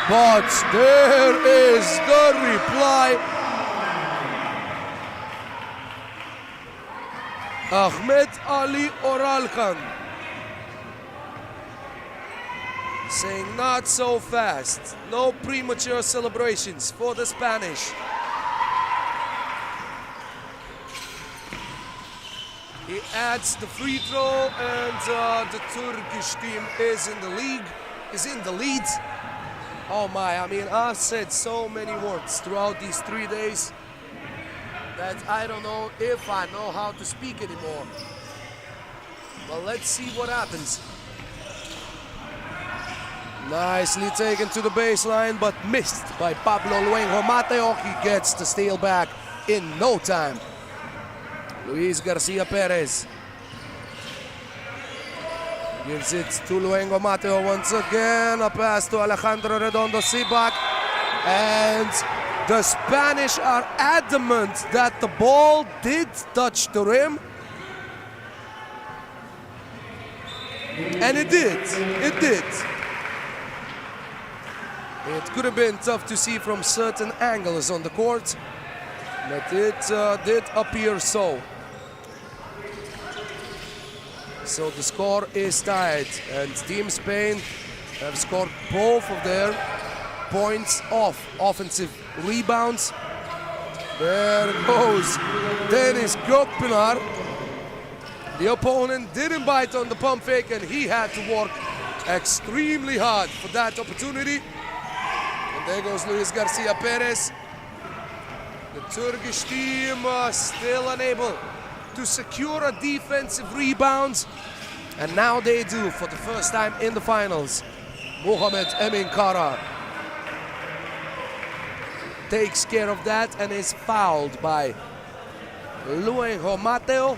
But there is the reply. Ahmed Ali Oralkan saying not so fast. No premature celebrations for the Spanish. He adds the free throw, and the Turkish team is in the lead. Oh my, I mean, I've said so many words throughout these 3 days that I don't know if I know how to speak anymore. Well, let's see what happens. Nicely taken to the baseline, but missed by Pablo Luengo Mateo. He gets the steal back in no time. Luis Garcia Perez gives it to Luengo Mateo once again. A pass to Alejandro Redondo Sibak. And The Spanish are adamant that the ball did touch the rim. And it did. It did. It could have been tough to see from certain angles on the court, but it did appear so. So the score is tied, and Team Spain have scored both of their points off offensive rebounds. There goes Dennis Gökpınar. The opponent didn't bite on the pump fake, and he had to work extremely hard for that opportunity. And there goes Luis Garcia Perez. The Turkish team still unable to secure a defensive rebound, and now they do for the first time in the finals. Muhammed Emin Kara takes care of that and is fouled by Luengo Mateo.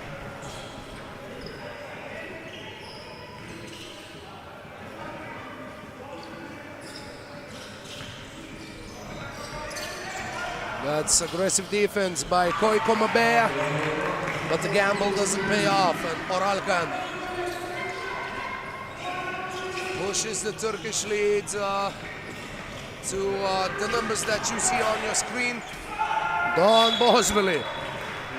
That's aggressive defense by Koiko Mabea, but the gamble doesn't pay off, and Oralkan pushes the Turkish lead to the numbers that you see on your screen. Don Bosvili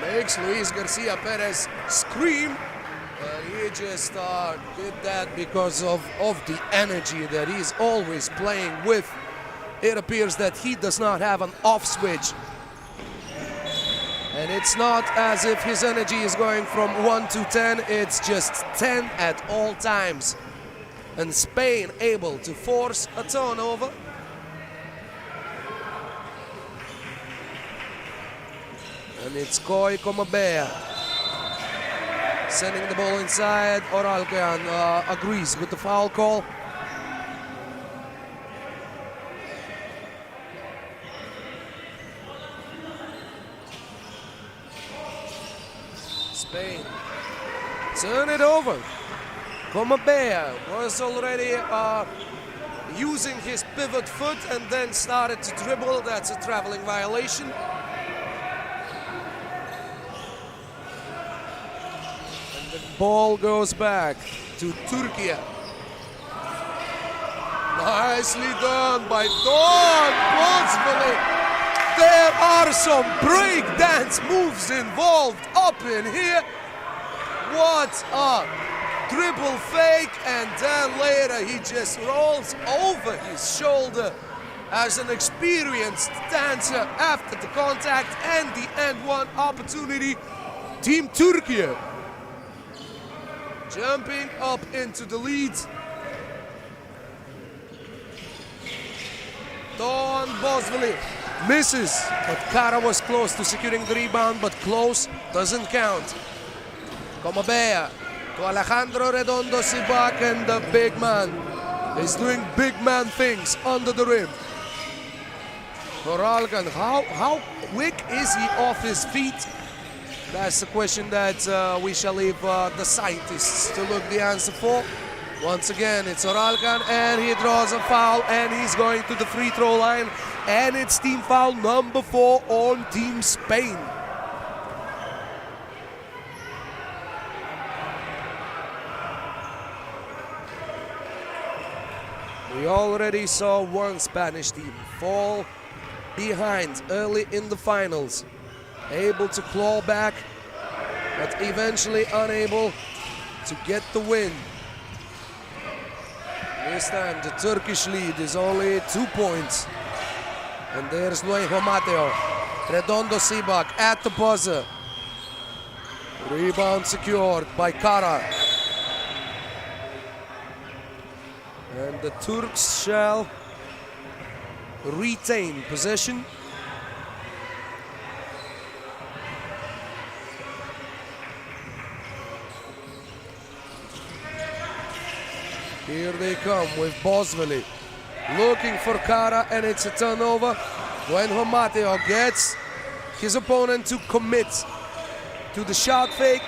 makes Luis Garcia Perez scream, and he just did that because of the energy that he's always playing with. It appears that he does not have an off switch, and it's not as if his energy is going from 1 to 10, it's just 10 at all times. And Spain able to force a turnover. And it's Koiko Mabea sending the ball inside. Oralkan agrees with the foul call. Spain turn it over. Komabea was already using his pivot foot and then started to dribble. That's a traveling violation. And the ball goes back to Türkiye. Nicely done by Don Bosvili. There are some breakdance moves involved up in here. What a dribble fake, and then later he just rolls over his shoulder as an experienced dancer after the contact and the end one opportunity. Team Türkiye jumping up into the lead. Don Bosvili misses, but Kara was close to securing the rebound, but close doesn't count. Komabea to Alejandro Redondo Sibak, and the big man is doing big man things under the rim. Oralkan, how quick is he off his feet? That's the question that we shall leave the scientists to look the answer for. Once again, it's Oralkan, and he draws a foul, and he's going to the free throw line, and it's team foul number 4 on Team Spain. We already saw one Spanish team fall behind early in the finals, able to claw back, but eventually unable to get the win. This time the Turkish lead is only 2 points. And there's Luengo Mateo. Redondo Sibak at the buzzer. Rebound secured by Kara. And the Turks shall retain possession. Here they come with Bosvili looking for Kara, and it's a turnover. Luengo Mateo gets his opponent to commit to the shot fake.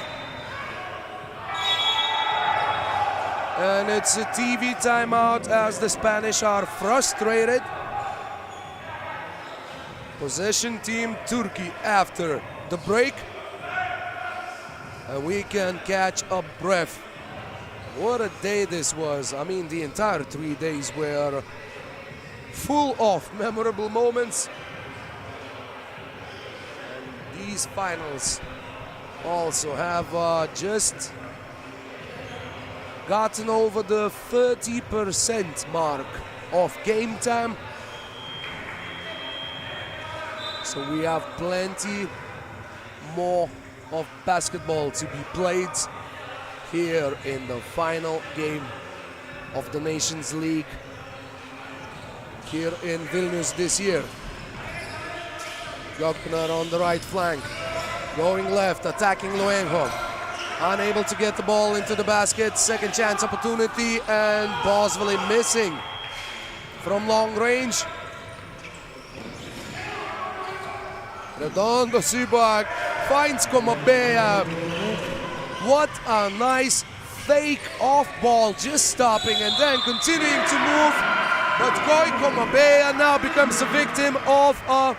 And it's a TV timeout as the Spanish are frustrated. Possession team Turkey after the break. And we can catch a breath. What a day this was. I mean, the entire 3 days were full of memorable moments. And these finals also have just gotten over the 30% mark of game time. So we have plenty more of basketball to be played here in the final game of the Nations League here in Vilnius this year. Gökpınar on the right flank, going left, attacking Luengo. Unable to get the ball into the basket. Second chance opportunity, and Bosveli missing from long range. Redondo Sibak finds Komabea. What a nice fake off ball, just stopping and then continuing to move. But Goy Komabea now becomes a victim of a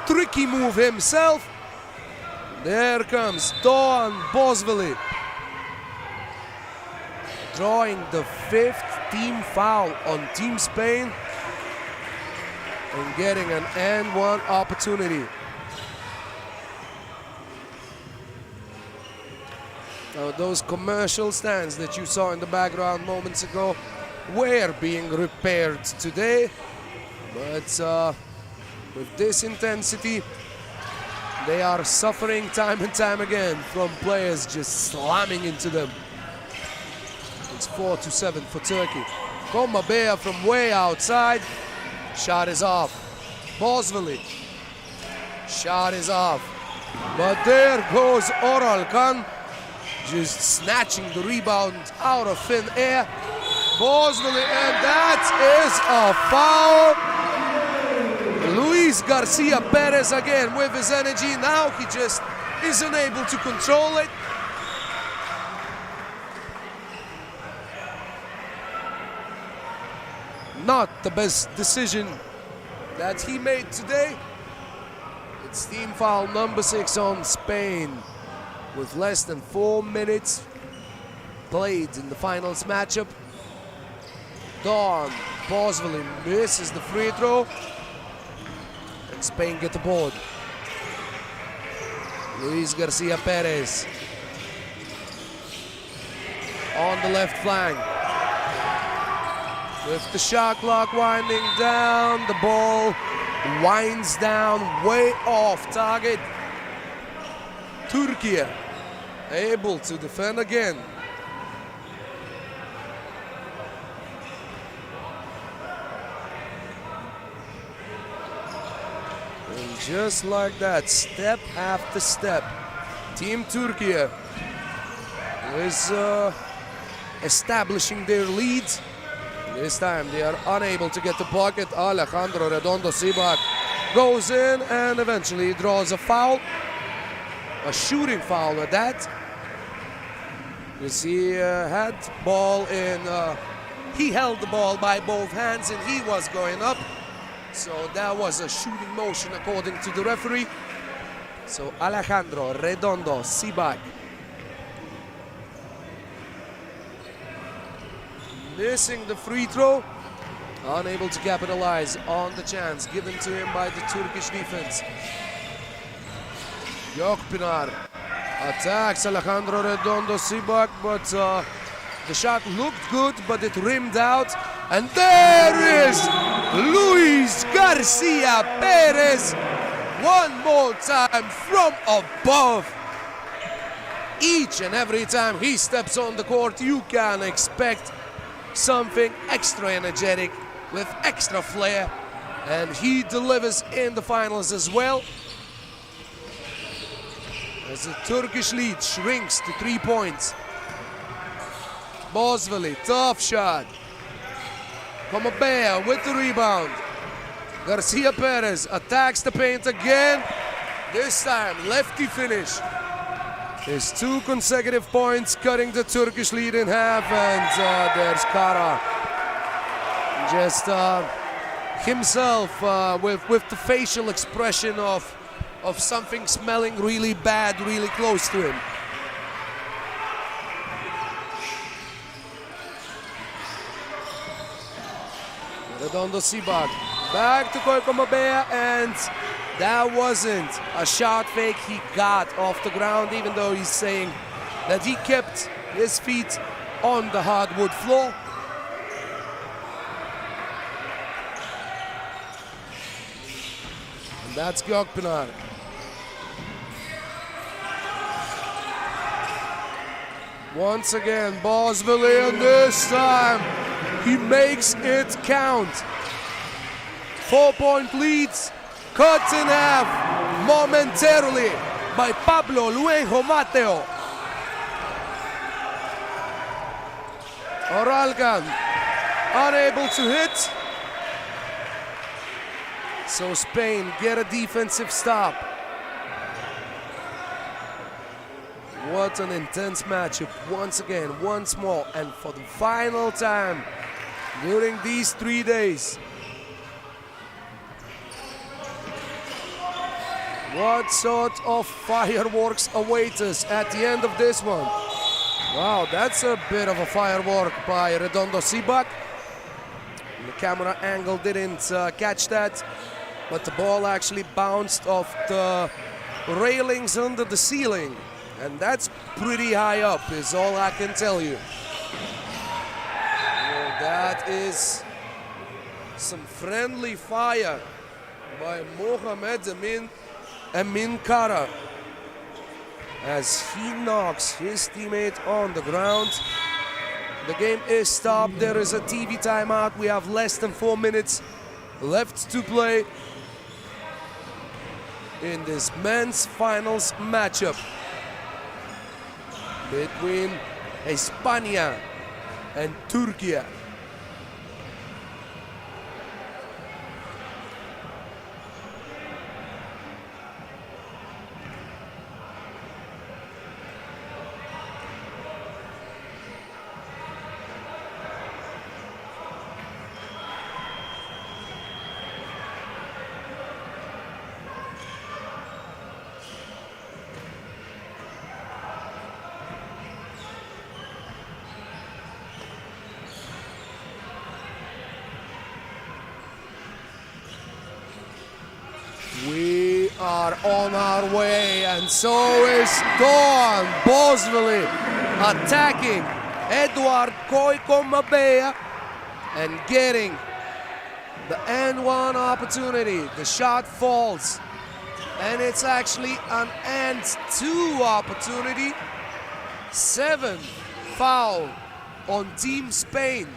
tricky move himself. There comes Doğan Bosveli, drawing the 5th team foul on Team Spain and getting an and-one opportunity. Now, those commercial stands that you saw in the background moments ago were being repaired today, but with this intensity, they are suffering time and time again from players just slamming into them. It's 4-7 for Turkey. Komabea from way outside. Shot is off. Bosveli. Shot is off. But there goes Oralkan, just snatching the rebound out of thin air. Bosveli, and that is a foul. Luis Garcia Perez again with his energy. Now he just isn't able to control it. Not the best decision that he made today. It's team foul number 6 on Spain with less than 4 minutes played in the finals matchup. Doğan Bosveli misses the free throw. And Spain get the board. Luis Garcia Perez on the left flank. With the shot clock winding down, the ball winds down way off target. Türkiye able to defend again. And just like that, step after step, Team Türkiye is establishing their lead. This time they are unable to get the pocket. Alejandro Redondo Sibak goes in and eventually draws a foul. A shooting foul at that. You see, had ball in, he held the ball by both hands and he was going up. So that was a shooting motion according to the referee. So Alejandro Redondo Sibak missing the free throw, unable to capitalize on the chance given to him by the Turkish defense. Gökpınar attacks Alejandro Redondo Sibak, but the shot looked good, but it rimmed out. And there is Luis Garcia Perez one more time from above. Each and every time he steps on the court, you can expect something extra energetic with extra flair, and he delivers in the finals as well. As the Turkish lead shrinks to 3 points. Bosveli, tough shot. Komabea with the rebound. Garcia Perez attacks the paint again. This time, lefty finish. His 2 consecutive points, cutting the Turkish lead in half, and there's Kara. Just himself with the facial expression of something smelling really bad, really close to him. Redondo Sibak back to Koiko Mabea, and that wasn't a shot fake he got off the ground, even though he's saying that he kept his feet on the hardwood floor. And that's Gökpınar. Once again, Bosvili, and this time he makes it count. 4-point leads cut in half momentarily by Pablo Luenjo Mateo. Oralgan unable to hit. So Spain get a defensive stop. What an intense matchup once again, once more, and for the final time during these 3 days. What sort of fireworks await us at the end of this one? Wow, that's a bit of a firework by Redondo Sibak. The camera angle didn't catch that, but the ball actually bounced off the railings under the ceiling. And that's pretty high up, is all I can tell you. Well, that is some friendly fire by Mohamed Emin Kara as he knocks his teammate on the ground. The game is stopped. There is a TV timeout. We have less than 4 minutes left to play in this men's finals matchup between España and Türkiye. We are on our way, and so is Doğan Bosvili attacking Eduard Koiko Mabea and getting the N1 opportunity. The shot falls, and it's actually an N2 opportunity. 7th foul on Team Spain.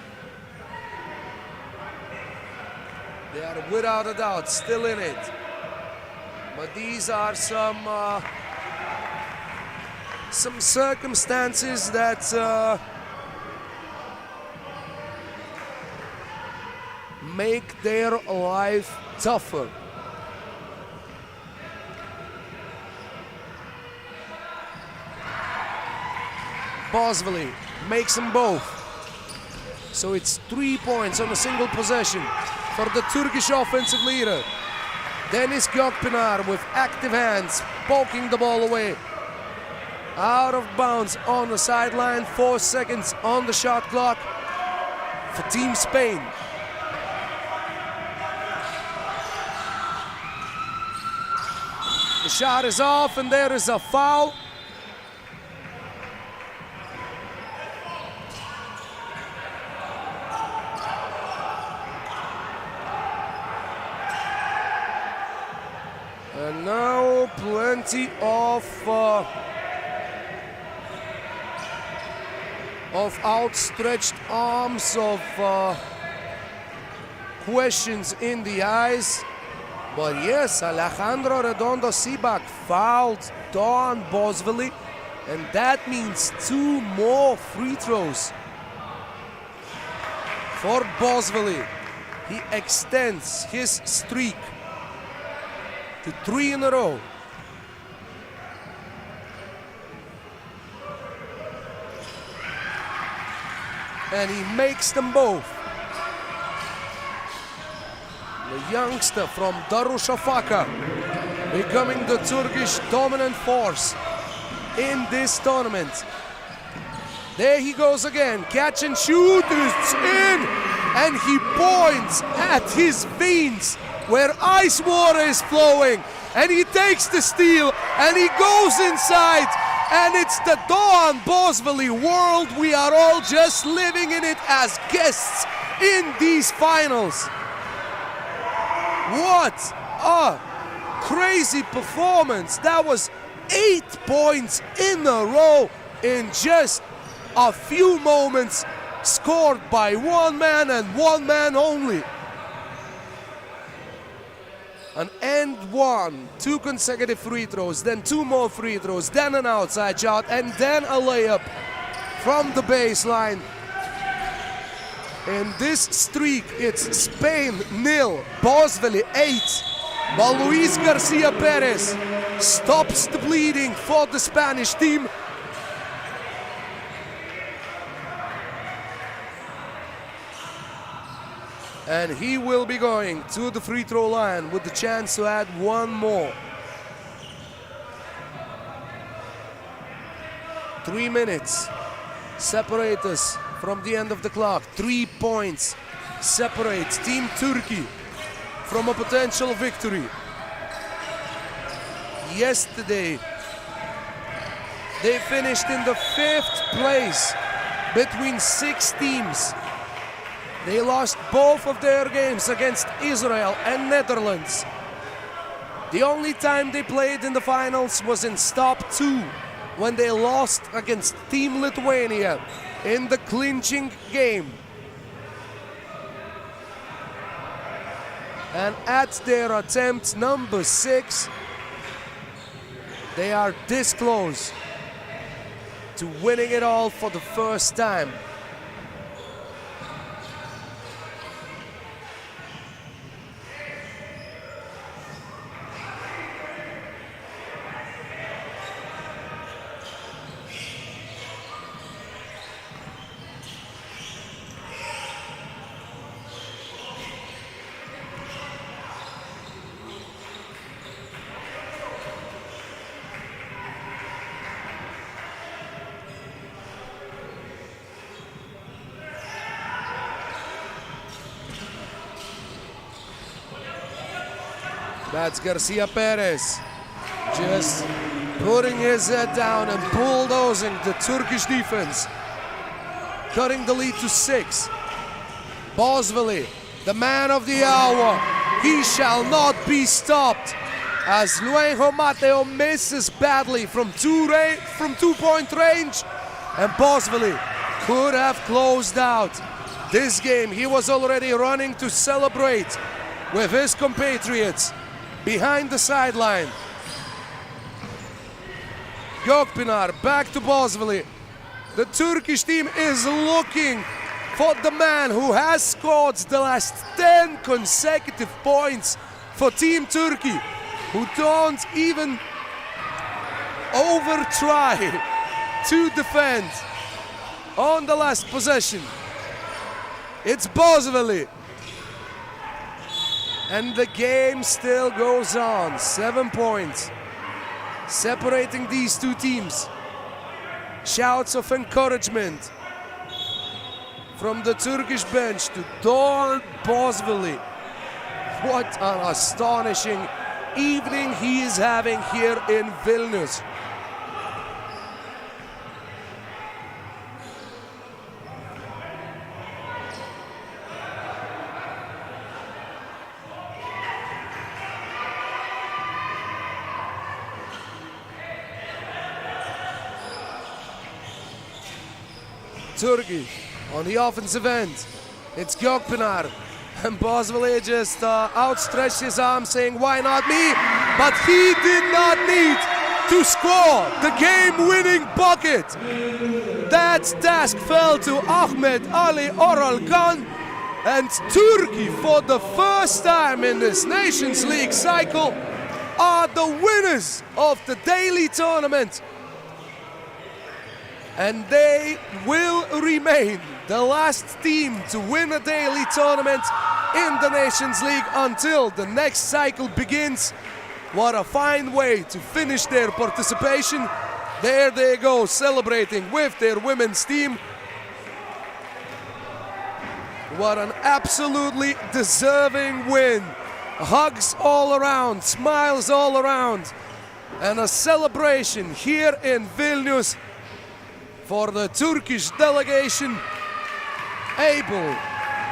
They are without a doubt still in it. But these are some circumstances that make their life tougher. Bosvili makes them both. So it's 3 points on a single possession for the Turkish offensive leader. Deniz Gökpınar with active hands, poking the ball away. Out of bounds on the sideline, 4 seconds on the shot clock for Team Spain. The shot is off, and there is a foul. And now plenty of outstretched arms, of questions in the eyes. But yes, Alejandro Redondo Sibak fouled Doğan Bosvili, and that means 2 more free throws for Bosvili. He extends his streak to 3 in a row. And he makes them both. The youngster from Darüşşafaka becoming the Turkish dominant force in this tournament. There he goes again, catch and shoot, it's in, and he points at his veins where ice water is flowing, and he takes the steal, and he goes inside, and it's the Doğan Bozveli world. We are all just living in it as guests in these finals. What a crazy performance. That was 8 points in a row in just a few moments, scored by one man and one man only. An and one, 2 consecutive free throws, then 2 more free throws, then an outside shot, and then a layup from the baseline. In this streak, it's Spain 0, Bozveli 8. While Luis Garcia Perez stops the bleeding for the Spanish team. And he will be going to the free throw line with the chance to add one more. 3 minutes separate us from the end of the clock. 3 points separates Team Turkey from a potential victory. Yesterday, they finished in the 5th place between 6 teams. They lost both of their games against Israel and Netherlands. The only time they played in the finals was in stop 2, when they lost against Team Lithuania in the clinching game. And at their attempt number 6, they are this close to winning it all for the first time. That's Garcia Perez, just putting his head down and bulldozing the Turkish defense, cutting the lead to 6. Bozveli, the man of the hour, he shall not be stopped, as Luenjo Mateo misses badly from 2-point range, and Bozveli could have closed out this game. He was already running to celebrate with his compatriots behind the sideline. Gökpınar back to Bozveli. The Turkish team is looking for the man who has scored the last 10 consecutive points for Team Turkey, who don't even try to defend on the last possession. It's Bozveli. And the game still goes on. 7 points separating these two teams. Shouts of encouragement from the Turkish bench to Doğan Bozveli. What an astonishing evening he is having here in Vilnius. Turkey on the offensive end. It's Gökpınar, and Bozveli just outstretched his arm saying, why not me? But he did not need to score the game-winning bucket. That task fell to Ahmet Ali Oralgan, and Turkey, for the first time in this Nations League cycle, are the winners of the daily tournament. And they will remain the last team to win a daily tournament in the Nations League until the next cycle begins. What a fine way to finish their participation. There they go, celebrating with their women's team. What an absolutely deserving win. Hugs all around, smiles all around, and a celebration here in Vilnius for the Turkish delegation, able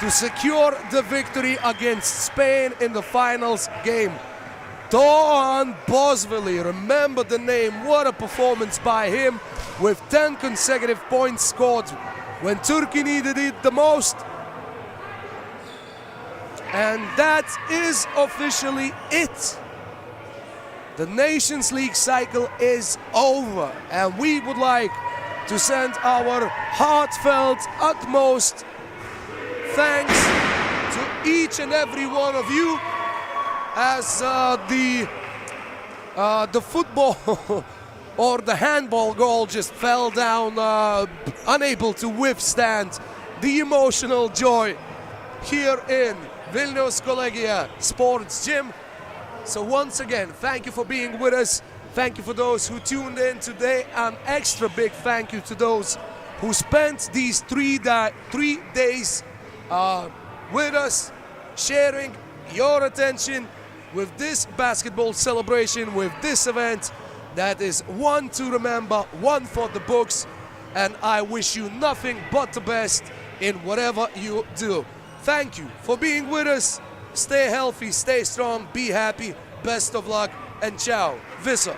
to secure the victory against Spain in the finals game. Doğan Bozvili, remember the name, what a performance by him, with 10 consecutive points scored when Turkey needed it the most. And that is officially it. The Nations League cycle is over, and we would like to send our heartfelt, utmost thanks to each and every one of you, as the football or the handball goal just fell down, unable to withstand the emotional joy here in Vilnius Kolegija Sports Gym. So once again, thank you for being with us. Thank you for those who tuned in today. An extra big thank you to those who spent these three days with us, sharing your attention with this basketball celebration, with this event that is one to remember, one for the books. And I wish you nothing but the best in whatever you do. Thank you for being with us. Stay healthy, stay strong, be happy. Best of luck, and ciao. Visa.